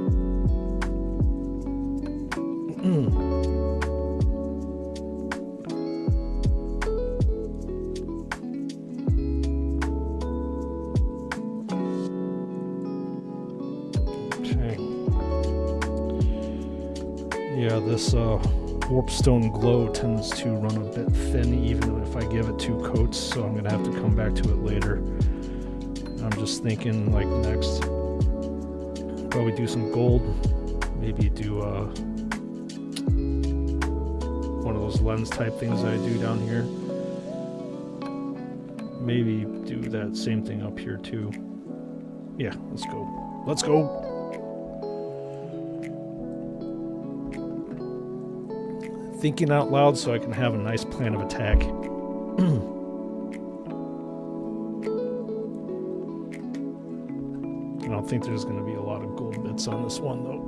Okay. Yeah, this warpstone glow tends to run a bit thin even if I give it 2 coats, so I'm gonna have to come back to it later. I'm just thinking like next, probably do some gold, maybe do one of those lens type things I do down here. Maybe do that same thing up here too. Yeah, let's go. Let's go! Thinking out loud so I can have a nice plan of attack. I don't think there's going to be a lot of gold bits on this one, though.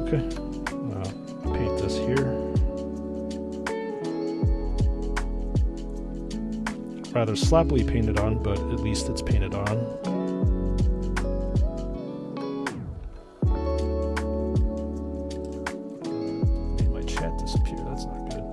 Okay, paint this here. Rather sloppily painted on, but at least it's painted on. Made my chat disappear, that's not good.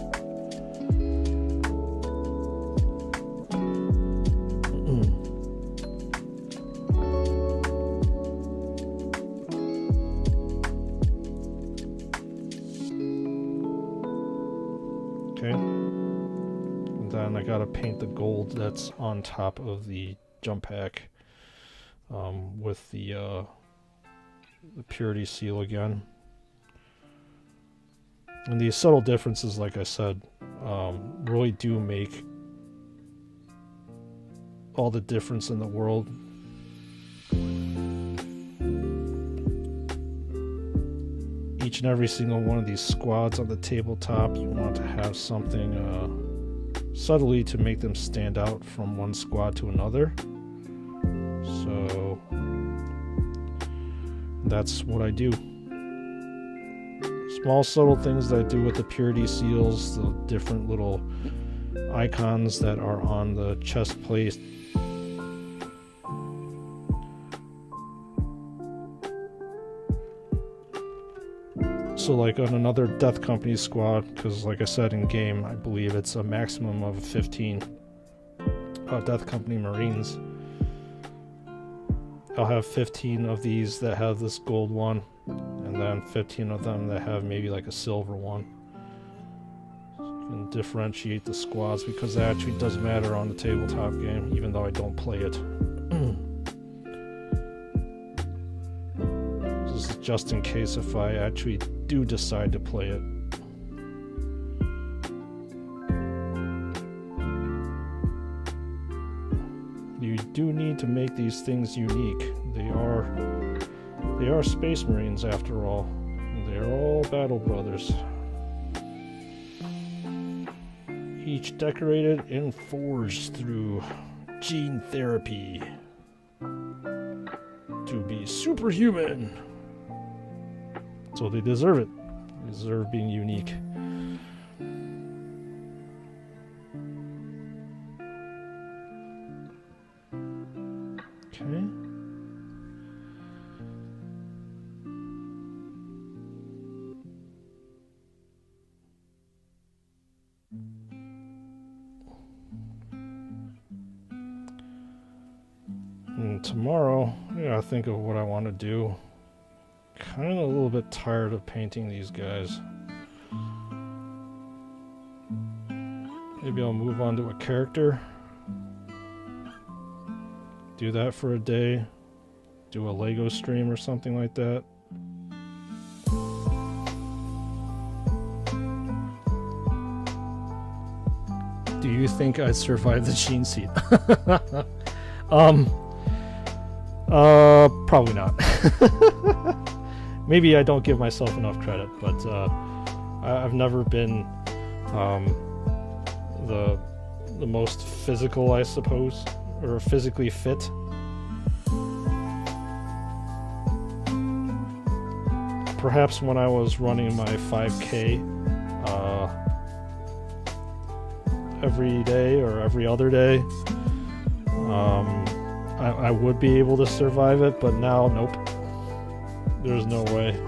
Okay. And then I gotta paint the gold that's on top of the jump pack with the purity seal again. And these subtle differences, like I said, really do make all the difference in the world. Each and every single one of these squads on the tabletop, you want to have something subtly to make them stand out from one squad to another. So that's what I do. Small subtle things that I do with the purity seals, the different little icons that are on the chest plate. So like on another Death Company squad, because like I said in game, I believe it's a maximum of 15 Death Company Marines. I'll have 15 of these that have this gold one, and then 15 of them that have maybe like a silver one. So you can differentiate the squads, because that actually does matter on the tabletop game, even though I don't play it. This is just in case if I actually do decide to play it. You do need to make these things unique. They are Space Marines after all. They're all battle brothers. Each decorated and forged through gene therapy to be superhuman. So they deserve it. They deserve being unique. Okay. And tomorrow, I gotta think of what I want to do. Kind of a little bit tired of painting these guys. Maybe I'll move on to a character. Do that for a day. Do a Lego stream or something like that. Do you think I'd survive the gene seed? Probably not. Maybe I don't give myself enough credit, but I've never been the most physical, I suppose, or physically fit. Perhaps when I was running my 5K every day or every other day, I would be able to survive it, but now, nope. There's no way.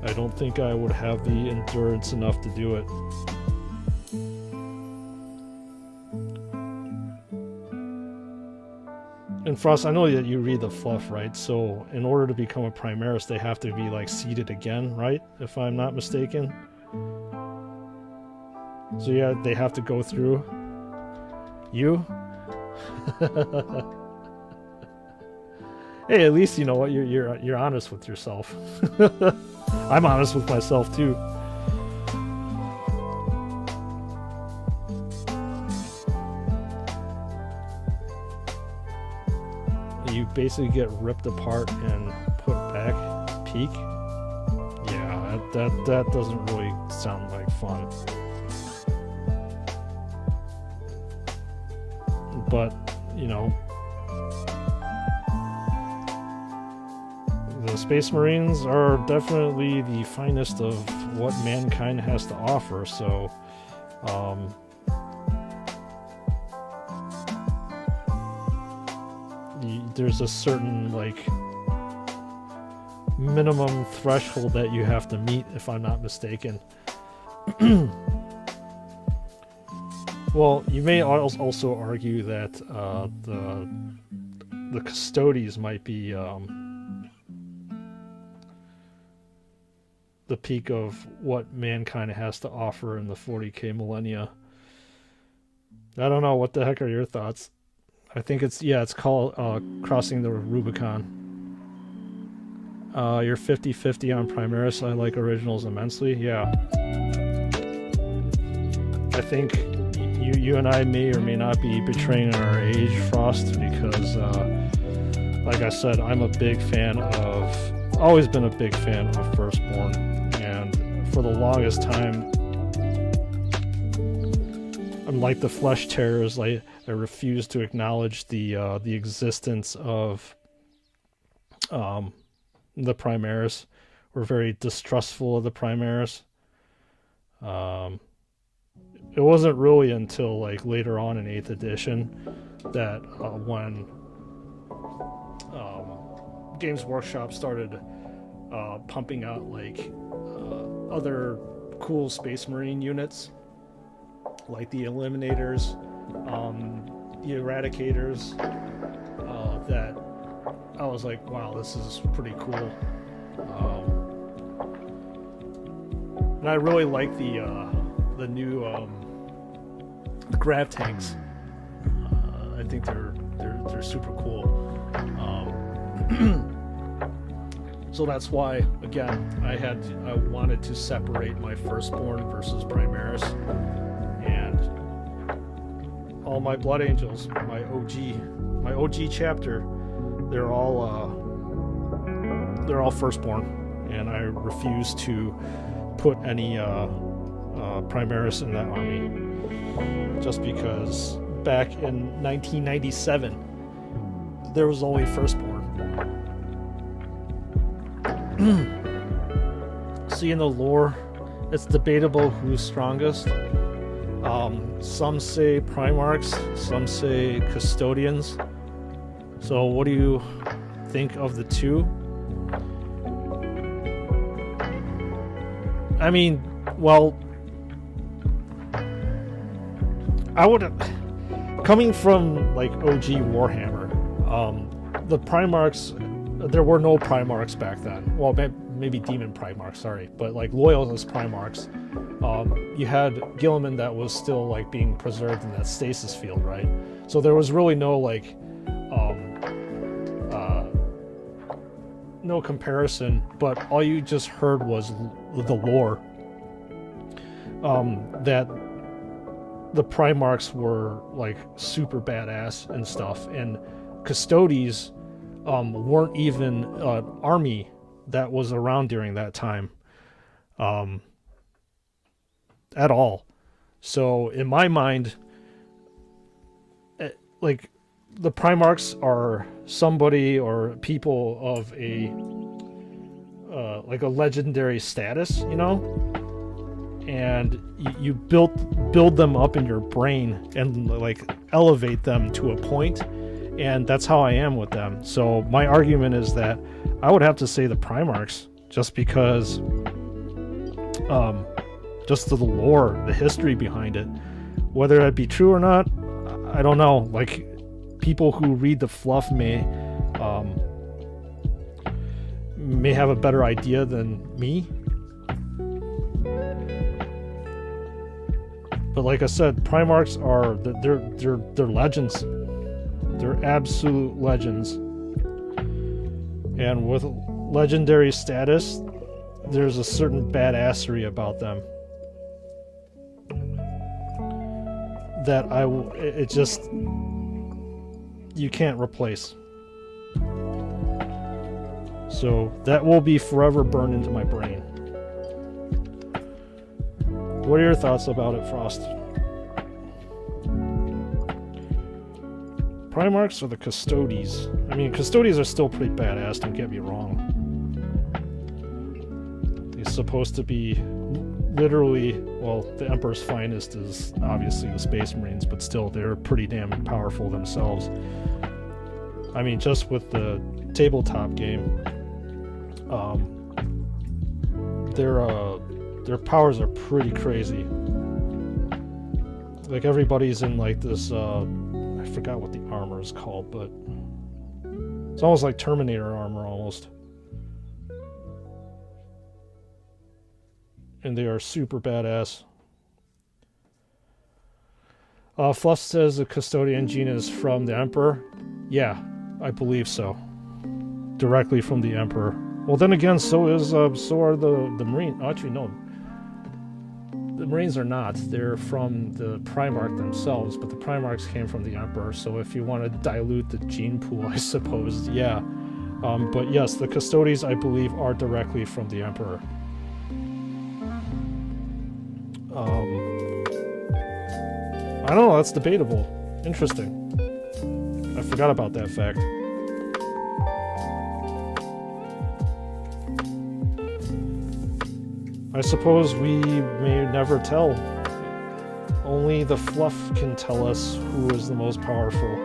I don't think I would have the endurance enough to do it. And Frost, I know that you read the fluff, right? So in order to become a Primaris, they have to be like seeded again, right? If I'm not mistaken. So yeah, they have to go through you. Hey, at least you know what, you're honest with yourself. I'm honest with myself too. basically get ripped apart and put back peak. Yeah, that doesn't really sound like fun. But, you know, the Space Marines are definitely the finest of what mankind has to offer, so there's a certain, like, minimum threshold that you have to meet, if I'm not mistaken. Well, you may also argue that the Custodies might be the peak of what mankind has to offer in the 40k millennia. I don't know. What the heck are your thoughts? I think it's called Crossing the Rubicon. You're 50-50 on Primaris. I like originals immensely. Yeah. I think you and I may or may not be betraying our age, Frost, because like I said, I'm a big fan of, always been a big fan of Firstborn, and for the longest time, unlike the Flesh Terrors, I refuse to acknowledge the existence of the Primaris. We're very distrustful of the Primaris. It wasn't really until like later on in 8th edition that when Games Workshop started pumping out like other cool Space Marine units, like the Eliminators, the Eradicators, that I was like, wow, this is pretty cool. And I really like the new grav tanks. I think they're super cool. So that's why, again, I wanted to separate my Firstborn versus Primaris, and all my Blood Angels, my OG chapter, they're all Firstborn, and I refuse to put any Primaris in that army, just because back in 1997 there was only Firstborn. Seeing the lore, it's debatable who's strongest. Some say Primarchs, some say Custodians. So what do you think of the two? I mean, well, I would, coming from like OG Warhammer, the Primarchs, there were no Primarchs back then. Well, maybe Demon Primarchs, sorry, but like Loyalist Primarchs. You had Gilliman that was still like being preserved in that stasis field, right? So there was really no like no comparison, but all you just heard was the lore, that the Primarchs were like super badass and stuff, and Custodies weren't even an army that was around during that time at all. So in my mind, like, the Primarchs are somebody or people of a like a legendary status, you know, and you build them up in your brain and like elevate them to a point, and that's how I am with them. So my argument is that I would have to say the Primarchs, just because just the lore, the history behind it. Whether that be true or not, I don't know. Like, people who read the fluff may have a better idea than me. But like I said, Primarchs are they're legends. They're absolute legends. And with legendary status, there's a certain badassery about them that it just, you can't replace. So that will be forever burned into my brain. What are your thoughts about it, Frost? Primarchs or the Custodes? I mean, Custodes are still pretty badass, don't get me wrong. He's supposed to be literally, well, the Emperor's finest is obviously the Space Marines, but still, they're pretty damn powerful themselves. I mean, just with the tabletop game, their powers are pretty crazy. Like, everybody's in like this, I forgot what the armor is called, but it's almost like Terminator armor almost. And they are super badass. Fluff says the Custodian gene is from the Emperor. Yeah, I believe so. Directly from the Emperor. Well, then again, so are the Marine. Actually, no. The Marines are not. They're from the Primarch themselves, but the Primarchs came from the Emperor. So if you want to dilute the gene pool, I suppose, yeah. But yes, the Custodes, I believe, are directly from the Emperor. I don't know, that's debatable. Interesting. I forgot about that fact. I suppose we may never tell. Only the fluff can tell us who is the most powerful.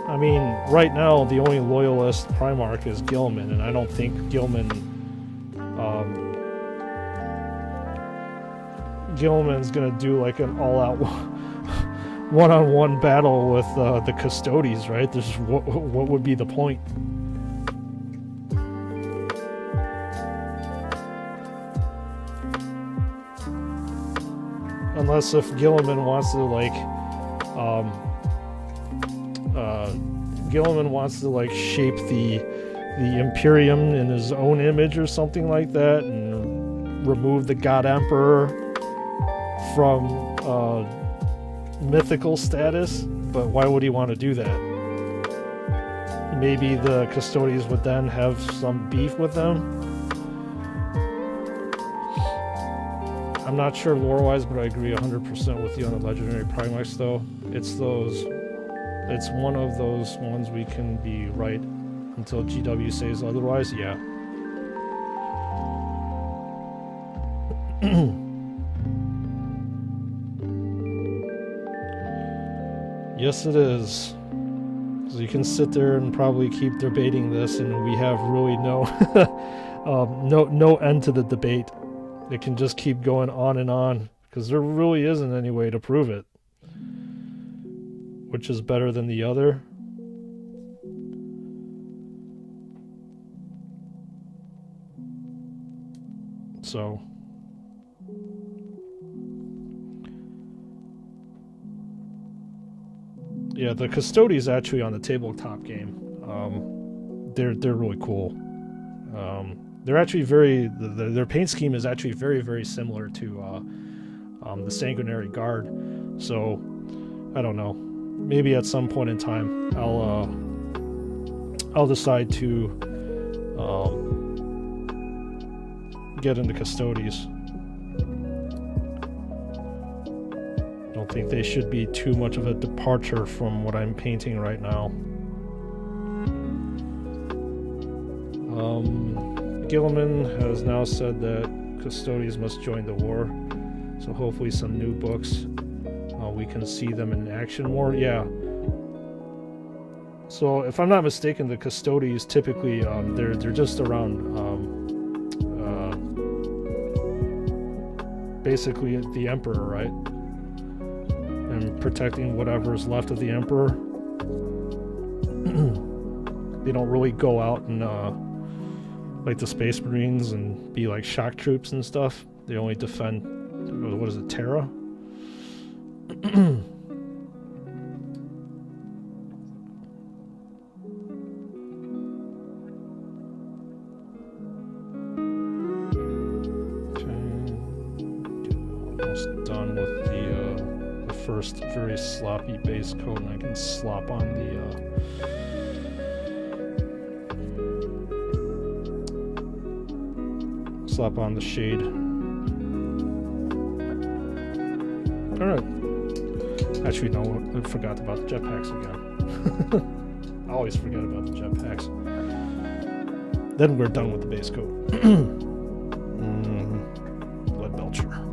I mean, right now, the only loyalist Primarch is Gilman, and I don't think Gilman's gonna do like an all-out one-on-one battle with the Custodes, right? There's what would be the point? Unless if Gilliman wants to shape the Imperium in his own image or something like that, and remove the God Emperor from mythical status. But why would he want to do that? Maybe the Custodes would then have some beef with them. I'm not sure lore-wise, but I agree 100% with you on the Legendary Primarchs, though. It's one of those ones we can be right until GW says otherwise, yeah. Yes, it is. So you can sit there and probably keep debating this, and we have really no no end to the debate. It can just keep going on and on, because there really isn't any way to prove it. Which is better than the other? So... yeah, the Custodes actually on the tabletop game, they're really cool. They're actually their paint scheme is actually very, very similar to the Sanguinary Guard. So, I don't know. Maybe at some point in time, I'll decide to get into Custodes. I don't think they should be too much of a departure from what I'm painting right now. Gilliman has now said that Custodes must join the war, so hopefully some new books we can see them in action more. Yeah. So if I'm not mistaken, the Custodes typically they're just around basically the Emperor, right? And protecting whatever's left of the Emperor. They don't really go out and like the Space Marines and be like shock troops and stuff. They only defend, what is it, Terra? Almost done with the first very sloppy base coat, and I can slop on slap on the shade. Alright. Actually, no, I forgot about the jetpacks again. I always forget about the jetpacks. Then we're done with the base coat. Lead Belcher.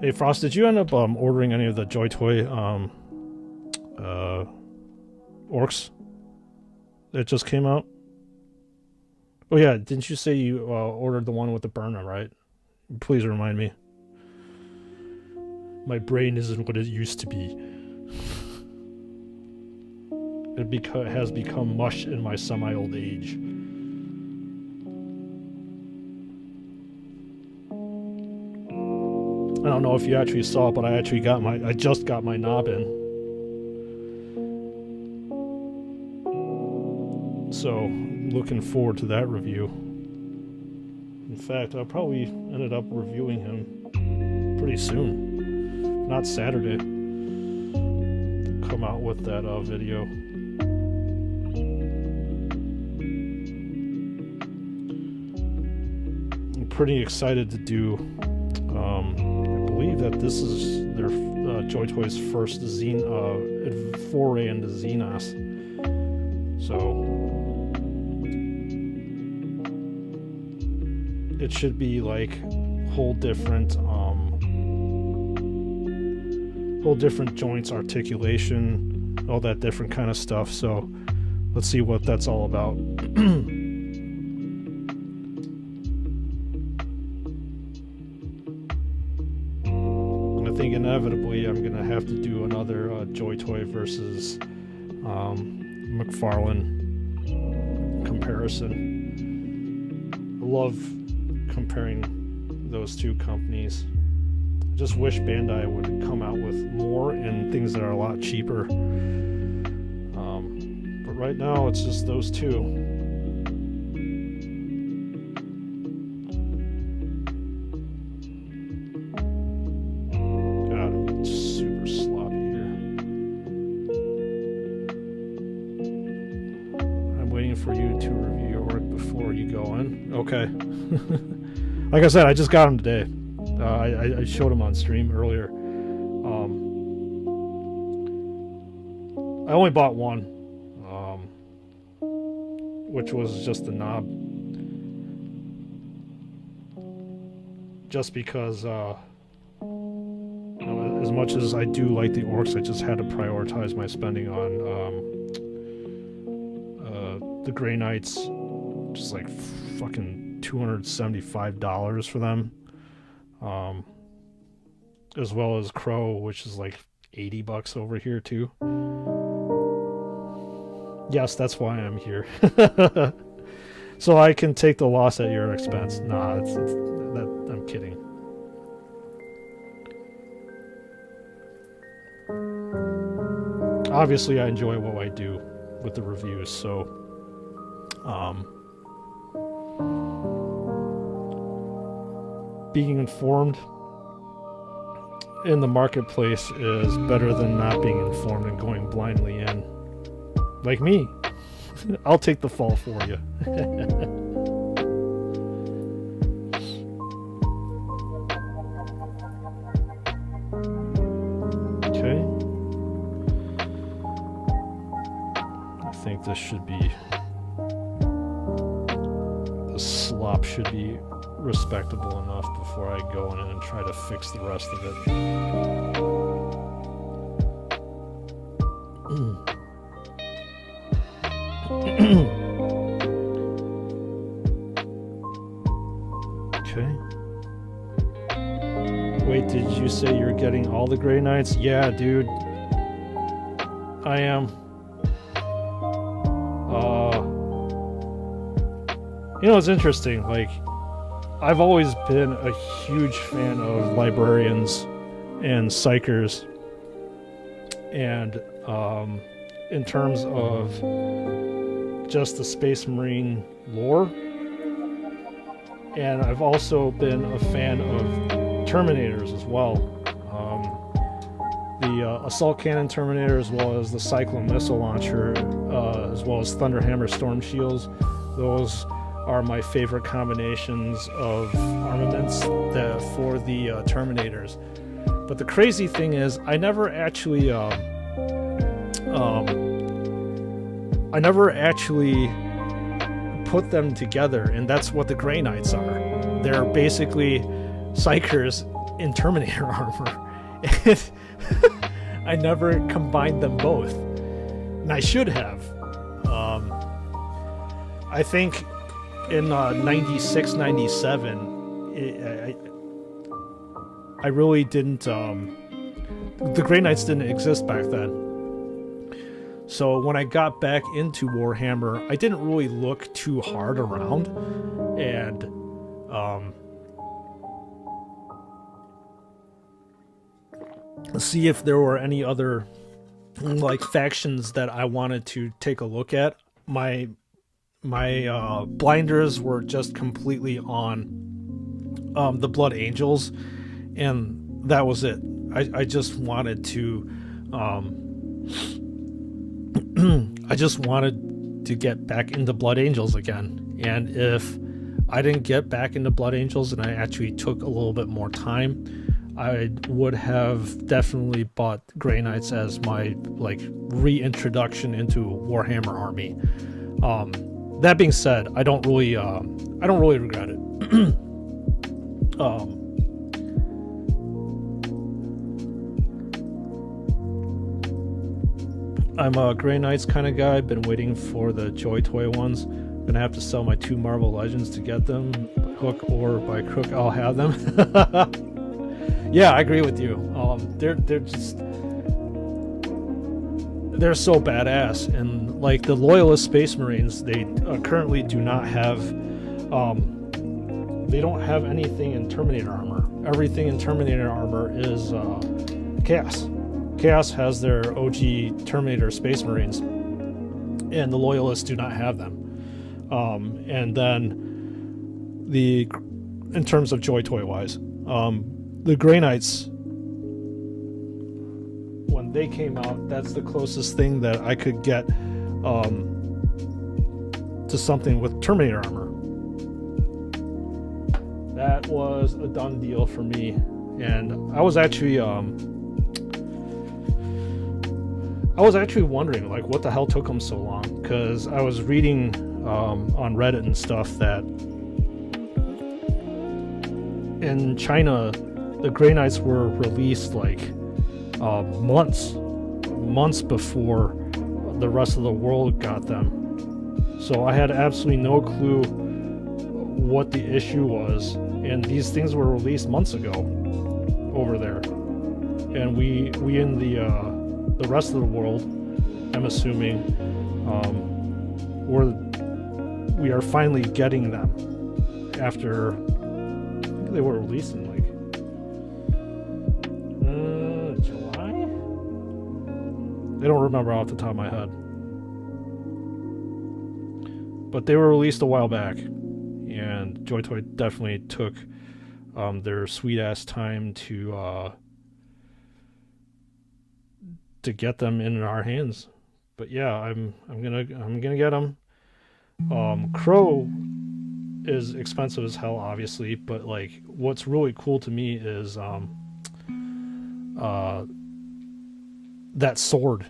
Hey Frost, did you end up ordering any of the Joy Toy orcs that just came out? Oh yeah, didn't you say you ordered the one with the burner, right? Please remind me. My brain isn't what it used to be. It has become mush in my semi-old age. I don't know if you actually saw it, but I just got my knob in. So, looking forward to that review. In fact, I'll probably ended up reviewing him pretty soon. Not Saturday. Come out with that video. I'm pretty excited to do. I believe that this is their Joy Toy's first foray into Xenos. So it should be like whole different joints, articulation, all that different kind of stuff. So let's see what that's all about. I think inevitably I'm gonna have to do another Joy Toy versus McFarlane comparison. I love comparing those two companies. I just wish Bandai would come out with more and things that are a lot cheaper. But right now it's just those two. Okay. Like I said, I just got him today. I showed him on stream earlier. I only bought one, which was just the knob. Just because, you know, as much as I do like the orcs, I just had to prioritize my spending on the Grey Knights. Just like fucking $275 for them, as well as Crow, which is like $80 over here too. Yes, that's why I'm here. So I can take the loss at your expense. Nah, I'm kidding. Obviously, I enjoy what I do with the reviews, so being informed in the marketplace is better than not being informed and going blindly in. Like me. I'll take the fall for you. Okay. I think this should be... the slop should be respectable enough before I go in and try to fix the rest of it. Okay. Wait, did you say you're getting all the Grey Knights? Yeah, dude. I am. You know, it's interesting, like, I've always been a huge fan of librarians and psychers, and in terms of just the Space Marine lore and I've also been a fan of Terminators as well. The assault cannon Terminator, as well as the Cyclone missile launcher, as well as Thunderhammer storm shields. Those are my favorite combinations of armaments for the Terminators. But the crazy thing is, I never actually put them together, and that's what the Grey Knights are. They're basically Psychers in Terminator armor. And I never combined them both, and I should have. I think in 96, 97, I really didn't. The Grey Knights didn't exist back then. So when I got back into Warhammer, I didn't really look too hard around and see if there were any other like factions that I wanted to take a look at. My blinders were just completely on the Blood Angels, and that was it. I just wanted to I just wanted to get back into Blood Angels again. And if I didn't get back into Blood Angels and I actually took a little bit more time, I would have definitely bought Grey Knights as my like reintroduction into Warhammer army. That being said, I don't really regret it. I'm a Grey Knights kind of guy. Been waiting for the Joy Toy ones. Gonna have to sell my 2 Marvel Legends to get them. Hook or by crook, I'll have them. Yeah, I agree with you. They're so badass, and like the Loyalist Space Marines, they currently do not have. They don't have anything in Terminator armor. Everything in Terminator armor is Chaos. Chaos has their OG Terminator Space Marines, and the Loyalists do not have them. And then in terms of Joy Toy wise, the Grey Knights, when they came out, that's the closest thing that I could get to something with Terminator armor. That was a done deal for me, and I was actually wondering like what the hell took them so long, because I was reading on Reddit and stuff that in China the Grey Knights were released like months before the rest of the world got them. So I had absolutely no clue what the issue was, and these things were released months ago over there, and we in the rest of the world, I'm assuming, we are finally getting them after they were released in like July? I don't remember off the top of my head, but they were released a while back, and Joy Toy definitely took their sweet ass time to get them in our hands. But yeah, I'm gonna get them. Crow is expensive as hell, obviously, but like what's really cool to me is that sword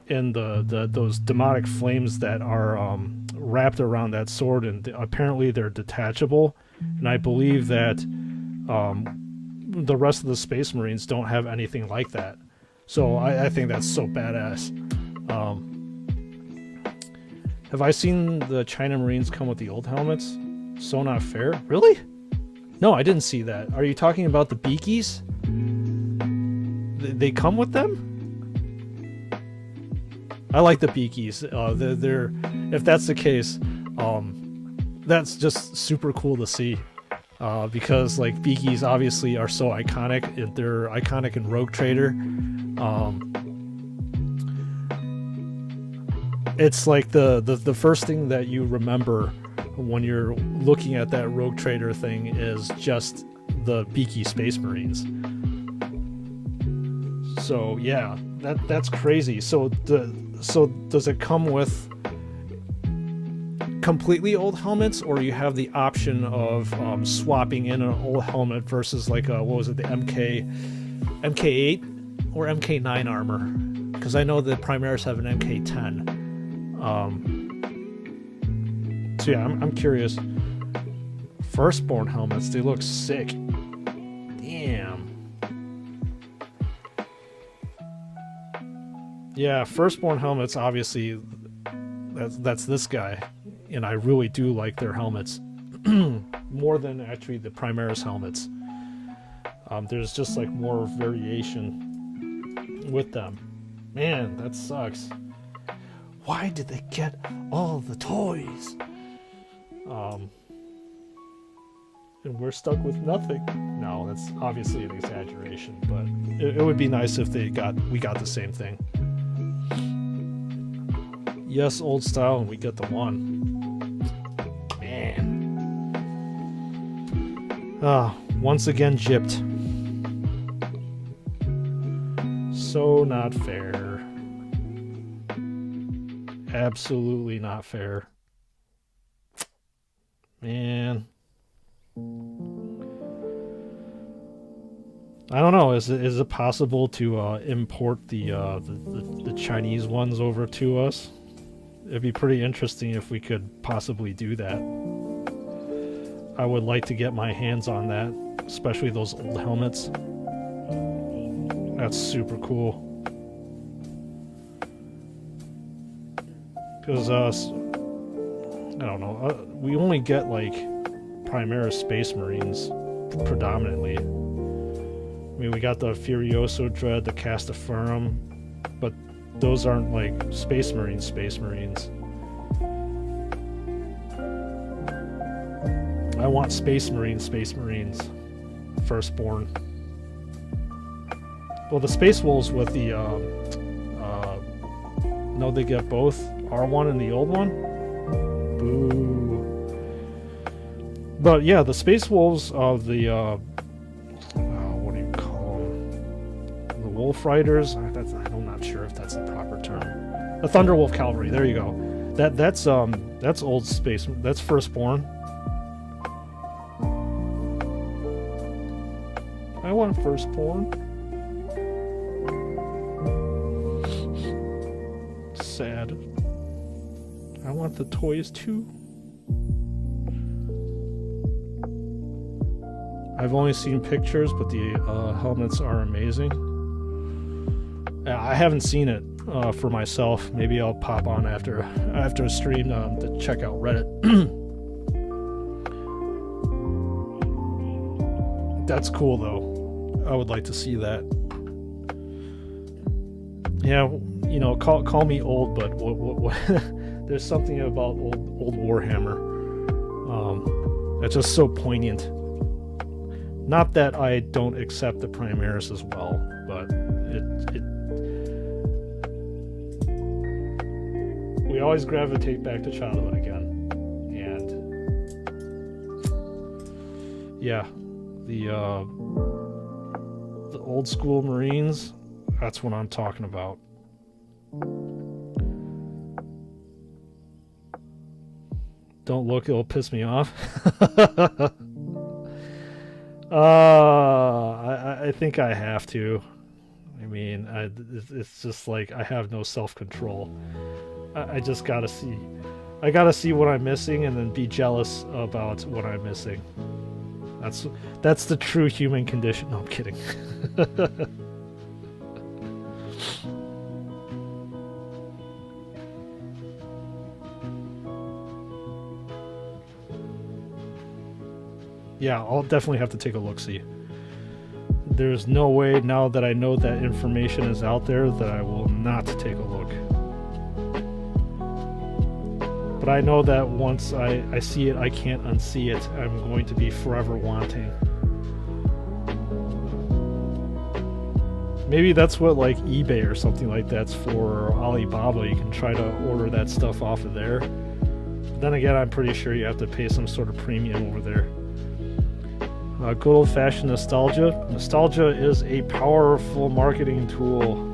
and those demonic flames that are wrapped around that sword, and apparently they're detachable, and I believe that the rest of the Space Marines don't have anything like that. So I think that's so badass. Have I seen the China Marines come with the old helmets? So not fair. Really? No, I didn't see that. Are you talking about the Beakies? They come with them? I like the Beakies. They're if that's the case, that's just super cool to see. Because like Beakies obviously are so iconic. They're iconic in Rogue Trader. It's like the first thing that you remember when you're looking at that Rogue Trader thing is just the beaky Space Marines. So yeah, that's crazy. So does it come with completely old helmets, or you have the option of swapping in an old helmet versus like what was it, the MK8 or MK9 armor? Because I know the Primaris have an MK10. So yeah, I'm curious. Firstborn helmets, they look sick. Damn. Yeah, Firstborn helmets, obviously, that's this guy. And I really do like their helmets. More than actually the Primaris helmets. There's just like more variation with them. Man, that sucks. Why did they get all the toys? And we're stuck with nothing. No, that's obviously an exaggeration, but it would be nice if we got the same thing. Yes, old style, and we get the one. Man. Once again gypped. So not fair. Absolutely not fair. Man. I don't know. Is it possible to import the Chinese ones over to us? It'd be pretty interesting if we could possibly do that. I would like to get my hands on that, especially those old helmets. That's super cool. Because I don't know. We only get like Primaris Space Marines predominantly. I mean, we got the Furioso Dread, the Castaferum, but those aren't like Space Marines. I want Space Marines. Firstborn. Well, the Space Wolves with the no, they get both R1 and the old one. Boo. But yeah, the Space Wolves of the what do you call them? The Wolf Riders. I'm not sure if that's the proper term. The Thunderwolf Cavalry. There you go. That's old space. That's Firstborn. I want Firstborn. Sad. I want the toys too. I've only seen pictures, but the helmets are amazing. I haven't seen it for myself. Maybe I'll pop on after a stream to check out Reddit. That's cool though. I would like to see that. Yeah, you know, call me old, but what there's something about old Warhammer that's just so poignant. Not that I don't accept the Primaris as well, but we always gravitate back to childhood again. And yeah, the old school Marines, that's what I'm talking about. Don't look, it'll piss me off. I think I have to. I mean, it's just like I have no self-control. I just gotta see. I gotta see what I'm missing and then be jealous about what I'm missing. That's the true human condition. No, I'm kidding. Yeah, I'll definitely have to take a look-see. There's no way, now that I know that information is out there, that I will not take a look. But I know that once I see it, I can't unsee it. I'm going to be forever wanting. Maybe that's what like eBay or something like that's for Alibaba. You can try to order that stuff off of there. then again, I'm pretty sure you have to pay some sort of premium over there. Good old-fashioned nostalgia. Nostalgia is a powerful marketing tool.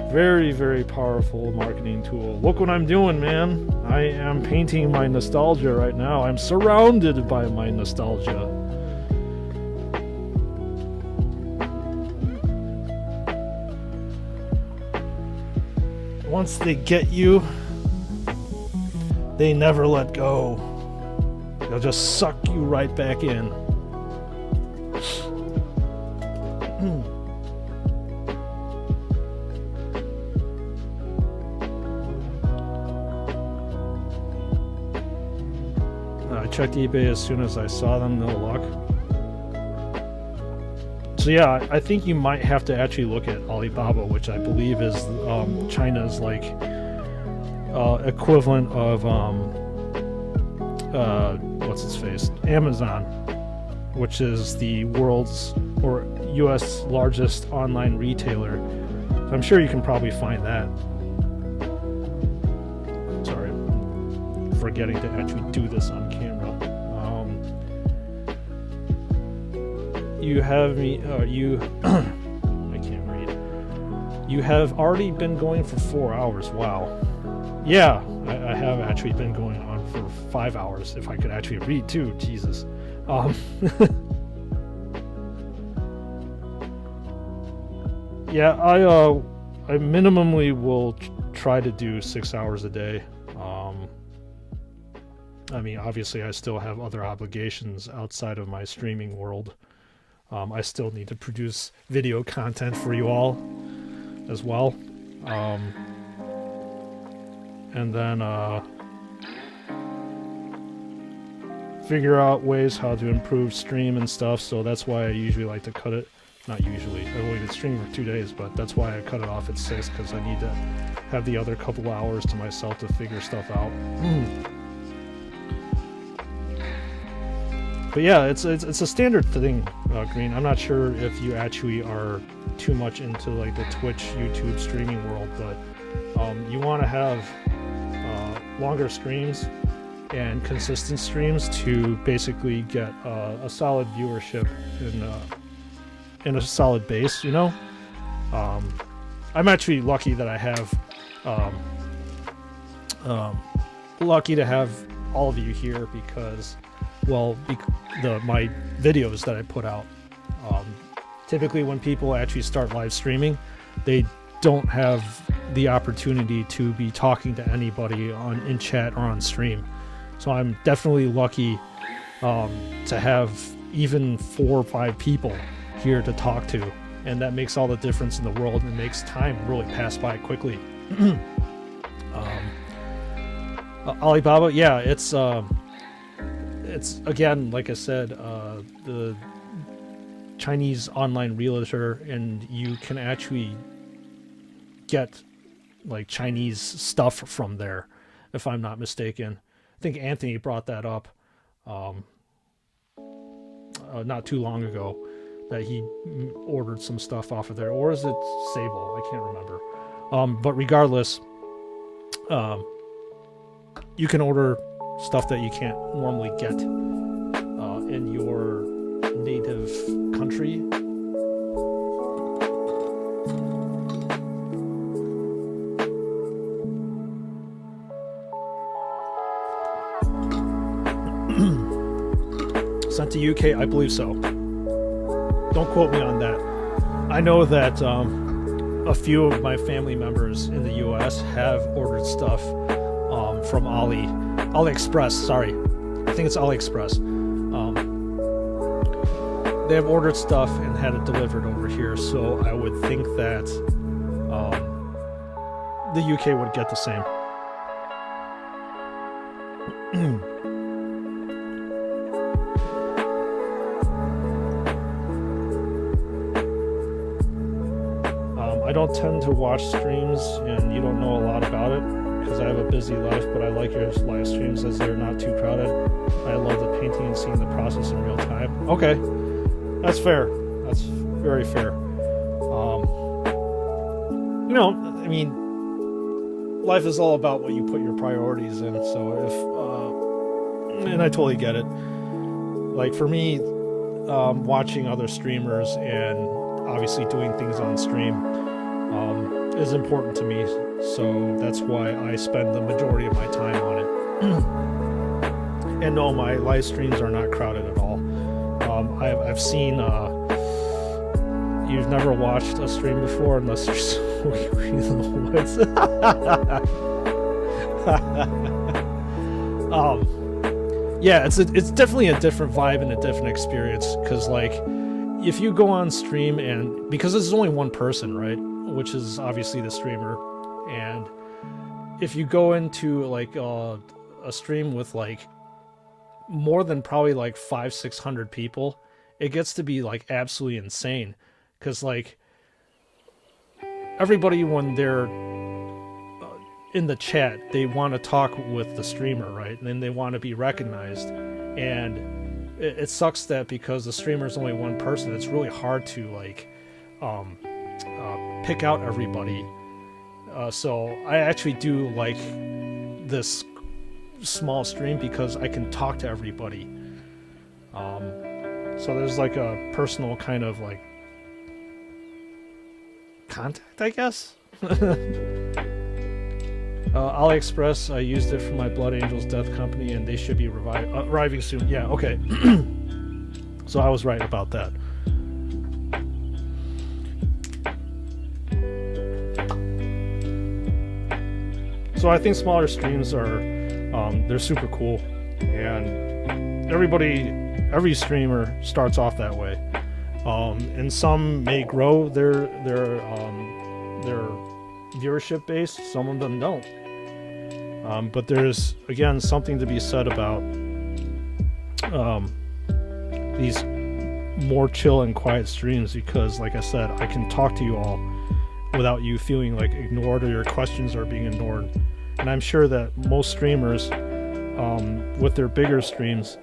Very, very powerful marketing tool. Look what I'm doing, man. I am painting my nostalgia right now. I'm surrounded by my nostalgia. Once they get you, they never let go. They'll just suck you right back in. I checked eBay as soon as I saw them, no luck. So yeah, I think you might have to actually look at Alibaba, which I believe is China's like equivalent of what's its face? Amazon, which is the world's or US largest online retailer. So I'm sure you can probably find that. Sorry, I'm forgetting to actually do this on camera. You have me, I can't read. You have already been going for 4 hours. Wow. Yeah, I have actually been going on for 5 hours. If I could actually read too, Jesus. Yeah, I minimally will try to do 6 hours a day. I mean, obviously, I still have other obligations outside of my streaming world. I still need to produce video content for you all as well. And then figure out ways how to improve stream and stuff. So that's why I usually like to cut it. Not usually. I've only been streaming for 2 days, but that's why I cut it off at 6, because I need to have the other couple hours to myself to figure stuff out. But yeah, it's a standard thing, Green. I'm not sure if you actually are too much into like the Twitch, YouTube streaming world, but you want to have longer streams and consistent streams to basically get a solid viewership and a solid base. You know, I'm actually lucky that I have lucky to have all of you here because. Well, my videos that I put out, typically when people actually start live streaming, they don't have the opportunity to be talking to anybody in chat or on stream. So I'm definitely lucky to have even 4 or 5 people here to talk to, and that makes all the difference in the world and makes time really pass by quickly. Alibaba, yeah, it's again, like I said, the Chinese online realtor, and you can actually get like Chinese stuff from there, if I'm not mistaken. I think Anthony brought that up not too long ago, that he ordered some stuff off of there, or is it Sable? I can't remember. But regardless, you can order stuff that you can't normally get in your native country. Sent to UK, I believe so. Don't quote me on that. I know that a few of my family members in the US have ordered stuff from AliExpress, sorry. I think it's AliExpress. They have ordered stuff and had it delivered over here, so I would think that the UK would get the same. I don't tend to watch streams, and you don't know a lot about it, because I have a busy life, but I like your live streams as they're not too crowded. I love the painting and seeing the process in real time. Okay, that's fair. That's very fair. You know, I mean, life is all about what you put your priorities in. So if, and I totally get it. Like for me, watching other streamers and obviously doing things on stream is important to me. So that's why I spend the majority of my time on it. And no, my live streams are not crowded at all. I've seen, you've never watched a stream before unless you're sweet in the woods. Yeah, it's definitely a different vibe and a different experience, because like if you go on stream, and because this is only one person, right, which is obviously the streamer, and if you go into like a stream with like more than probably like 500-600 people, it gets to be like absolutely insane, because like everybody, when they're in the chat, they want to talk with the streamer, right? And then they want to be recognized. And it sucks that because the streamer is only one person, it's really hard to like pick out everybody. So I actually do like this small stream because I can talk to everybody. So there's like a personal kind of like contact, I guess. AliExpress, I used it for my Blood Angels Death Company, and they should be arriving soon. Yeah, okay. So I was right about that. So I think smaller streams are, they're super cool, and every streamer starts off that way. And some may grow their viewership base, some of them don't. But there's, again, something to be said about these more chill and quiet streams, because like I said, I can talk to you all without you feeling like ignored or your questions are being ignored. And I'm sure that most streamers with their bigger streams,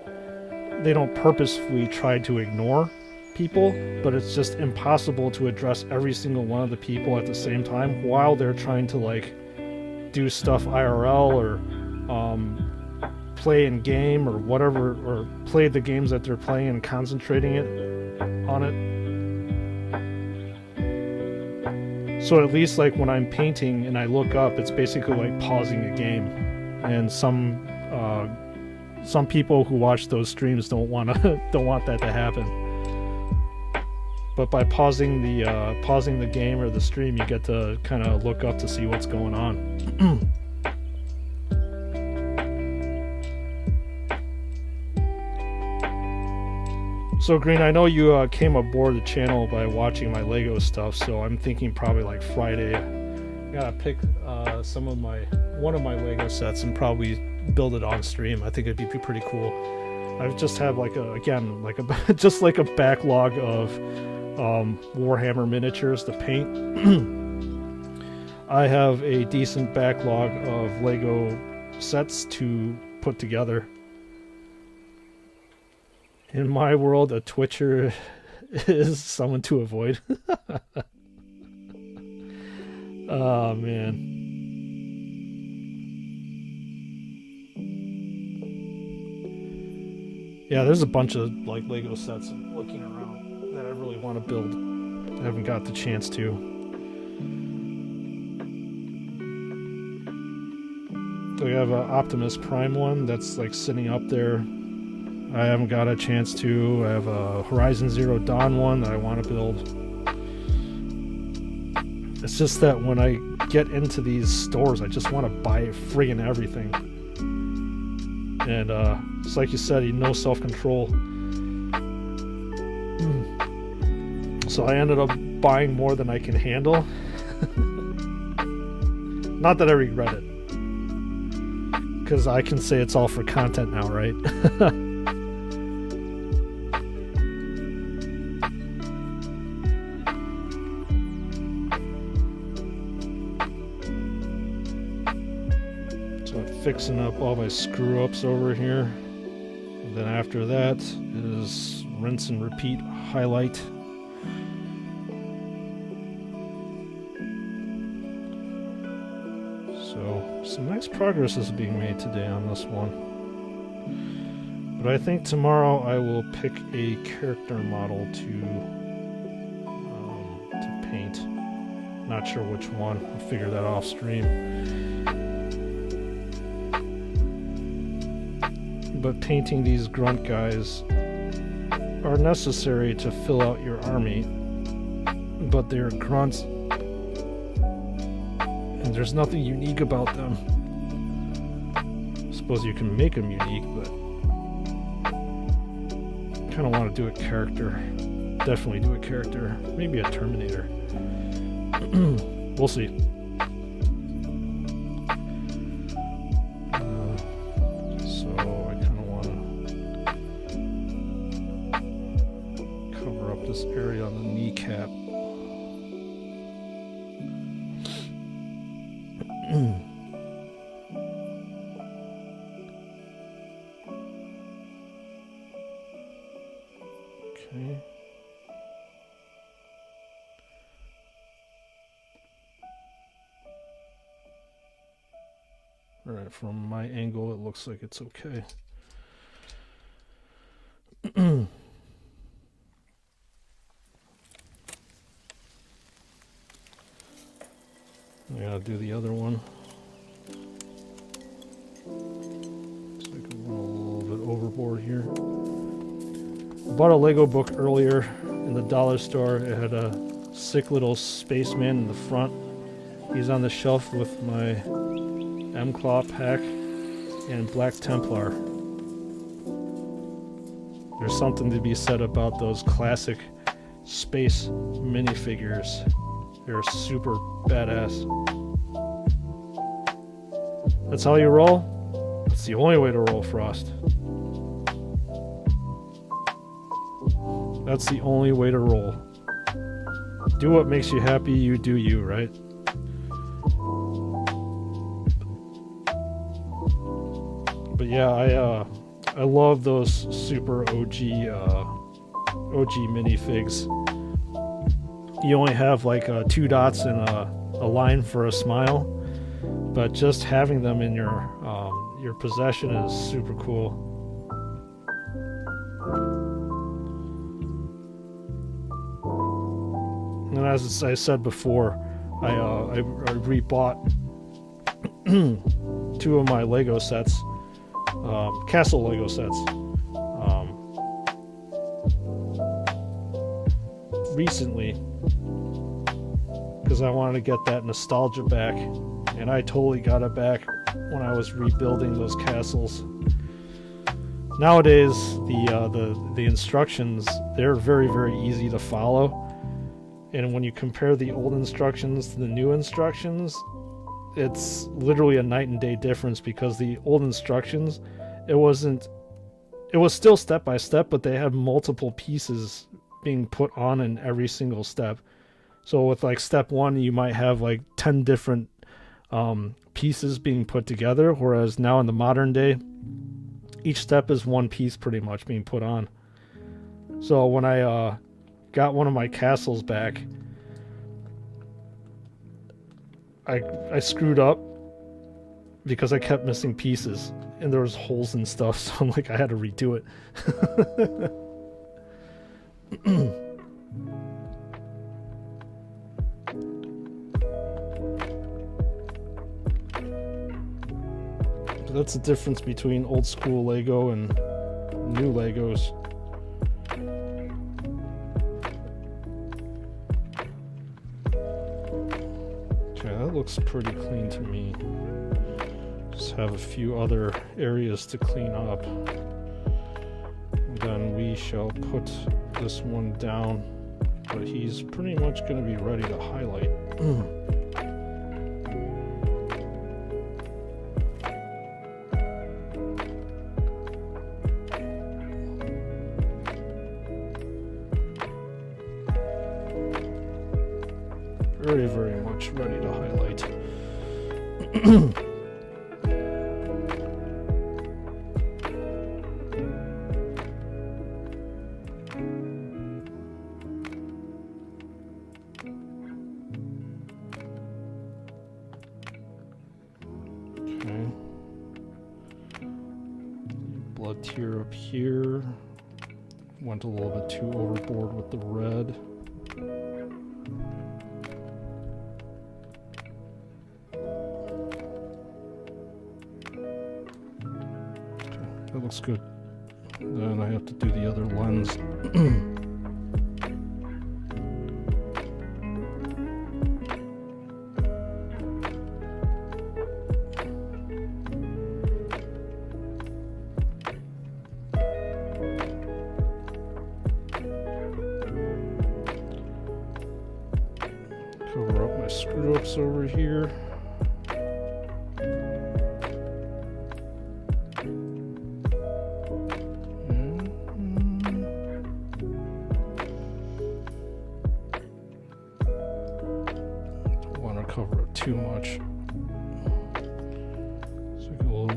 they don't purposefully try to ignore people, but it's just impossible to address every single one of the people at the same time while they're trying to like do stuff IRL or play in game or whatever, or play the games that they're playing and concentrating on it. So at least like when I'm painting and I look up, it's basically like pausing a game. And some people who watch those streams don't want that to happen. But by pausing the game or the stream, you get to kind of look up to see what's going on. So Green, I know you came aboard the channel by watching my Lego stuff, so I'm thinking probably like Friday. I gotta pick one of my Lego sets and probably build it on stream. I think it'd be pretty cool. I just have like just like a backlog of Warhammer miniatures to paint. I have a decent backlog of Lego sets to put together. In my world, a Twitcher is someone to avoid. Oh man. Yeah, there's a bunch of like Lego sets I'm looking around that I really want to build. I haven't got the chance to. So we have an Optimus Prime one that's like sitting up there. I haven't got a chance to. I have a Horizon Zero Dawn one that I want to build. It's just that when I get into these stores, I just want to buy friggin' everything. And it's like you said, no self-control. So I ended up buying more than I can handle. Not that I regret it, because I can say it's all for content now, right? Fixing up all my screw ups over here. And then after that is rinse and repeat highlight. So Some nice progress is being made today on this one. But I think tomorrow I will pick a character model to paint. Not sure which one. I'll figure that off stream. But painting these grunt guys are necessary to fill out your army. But they're grunts, and there's nothing unique about them. I suppose you can make them unique, but I kind of want to do a character. Definitely do a character. Maybe a Terminator. We'll see. So I kind of want to cover up this area on the kneecap. Okay. All right, from my angle, it looks like it's okay. I gotta do the other one. Looks like I'm a little bit overboard here. I bought a Lego book earlier in the dollar store. It had a sick little spaceman in the front. He's on the shelf with my M-Claw pack and Black Templar. There's something to be said about those classic space minifigures. They're super badass. That's how you roll? That's the only way to roll, Frost. That's the only way to roll. Do what makes you happy, you do you, right? But yeah, I love those super OG minifigs. You only have like 2 dots and a line for a smile, but just having them in your possession is super cool. And as I said before, I rebought 2 of my Lego sets, castle Lego sets, recently, because I wanted to get that nostalgia back, and I totally got it back when I was rebuilding those castles. Nowadays, the instructions, they're very, very easy to follow, and when you compare the old instructions to the new instructions, it's literally a night and day difference, because the old instructions, it was still step by step, but they had multiple pieces being put on in every single step. So with like step 1, you might have like 10 different pieces being put together, whereas now in the modern day, each step is one piece pretty much being put on. So when I got one of my castles back, I screwed up because I kept missing pieces and there was holes and stuff, so I'm like, I had to redo it. That's the difference between old school Lego and new Legos. Okay, that looks pretty clean to me. Just have a few other areas to clean up. And then we shall put this one down, but he's pretty much going to be ready to highlight. Very, very much ready to highlight. blood tier up here. Went a little bit too overboard with the red. Okay, that looks good. Then I have to do the other lens. Cover up my screw ups over here. Don't want to cover up too much. So I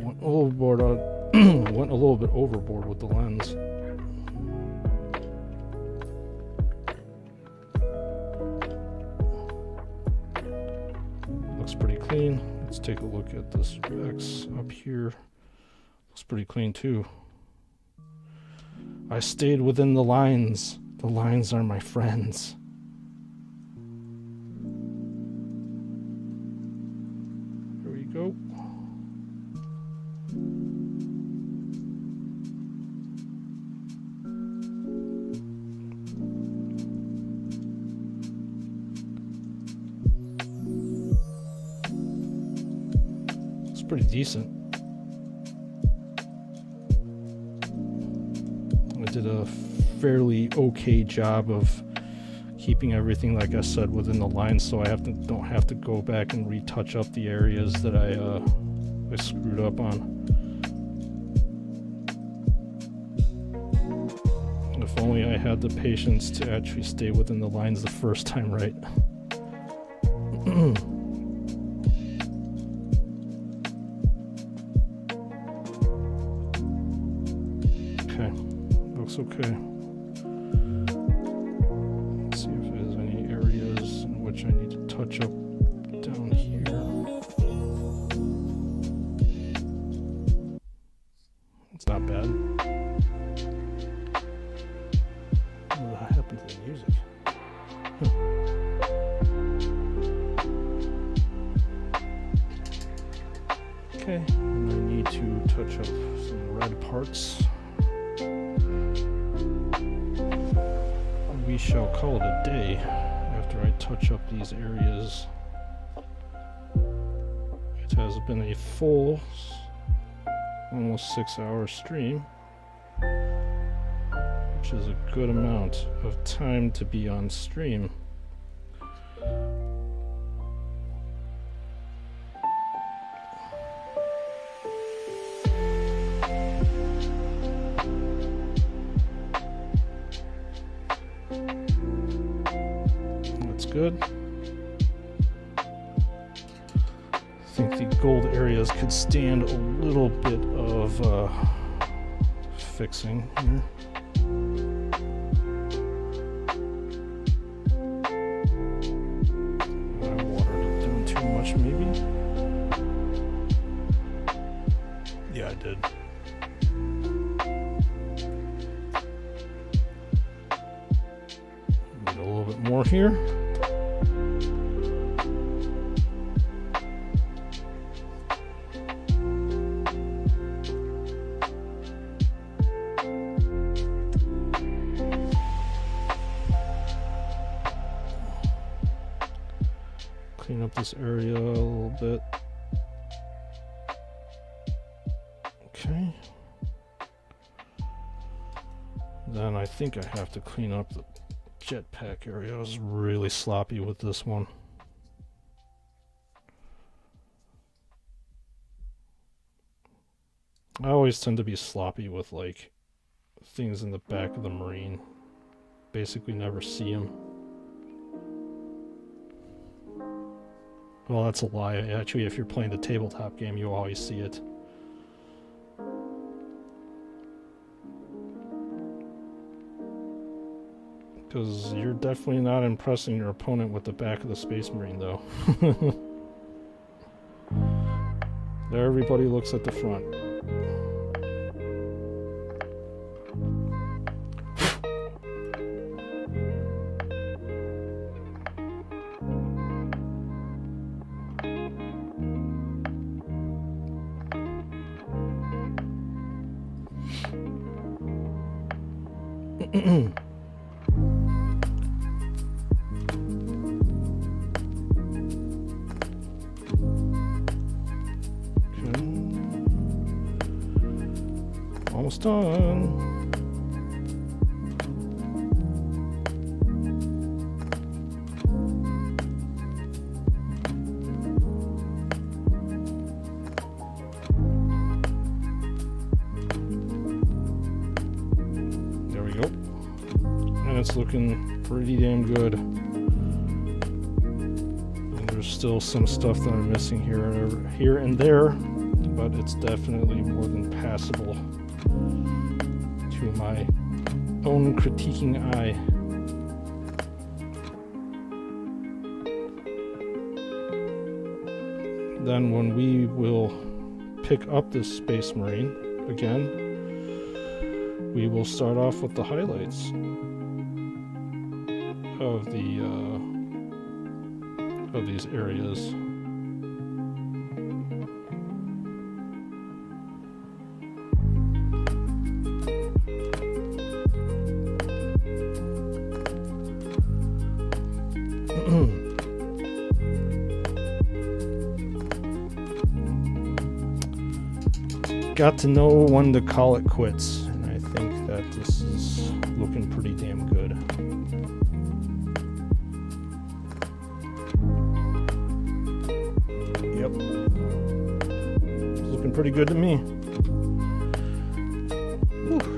went a little bit overboard with the lens. Pretty clean. Let's take a look at this X up here. Looks pretty clean too. I stayed within the lines. The lines are my friends. Here we go. Pretty decent. I did a fairly okay job of keeping everything, like I said, within the lines, so I don't have to go back and retouch up the areas that I screwed up on. If only I had the patience to actually stay within the lines the first time right. Okay. Let's see if there's any areas in which I need to touch up down here. It's not bad. What happened to the music? Okay, and I need to touch up some red parts. We shall call it a day after I touch up these areas. It has been a full, almost 6-hour stream, which is a good amount of time to be on stream. Good. I think the gold areas could stand a little bit of fixing here. I watered it down too much, maybe. Yeah, I did. Need a little bit more here. Clean up this area a little bit. Okay. Then I think I have to clean up the jetpack area. I was really sloppy with this one. I always tend to be sloppy with like things in the back of the Marine. Basically never see them. Well, that's a lie. Actually, if you're playing the tabletop game, you always see it. Because you're definitely not impressing your opponent with the back of the Space Marine, though. There, everybody looks at the front. Almost done. There we go. And it's looking pretty damn good. And there's still some stuff that I'm missing here and there, but it's definitely more than passable to my own critiquing eye. Then when we will pick up this Space Marine again, we will start off with the highlights of these areas. Got to know when to call it quits, and I think that this is looking pretty damn good. Yep. It's looking pretty good to me. Whew.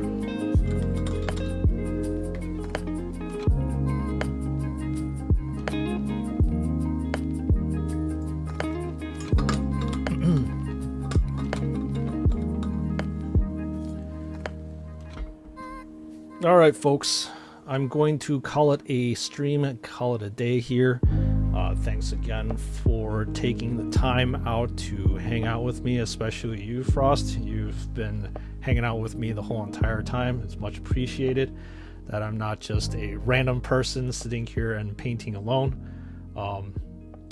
All right, folks, I'm going to call it a stream, call it a day here. Thanks again for taking the time out to hang out with me, especially you, Frost. You've been hanging out with me the whole entire time. It's much appreciated that I'm not just a random person sitting here and painting alone.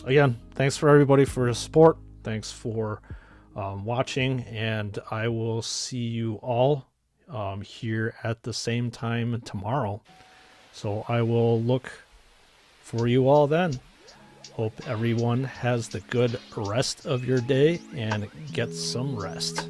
Again, thanks for everybody for your support. Thanks for watching, and I will see you all here at the same time tomorrow. So I will look for you all then. Hope everyone has the good rest of your day and get some rest.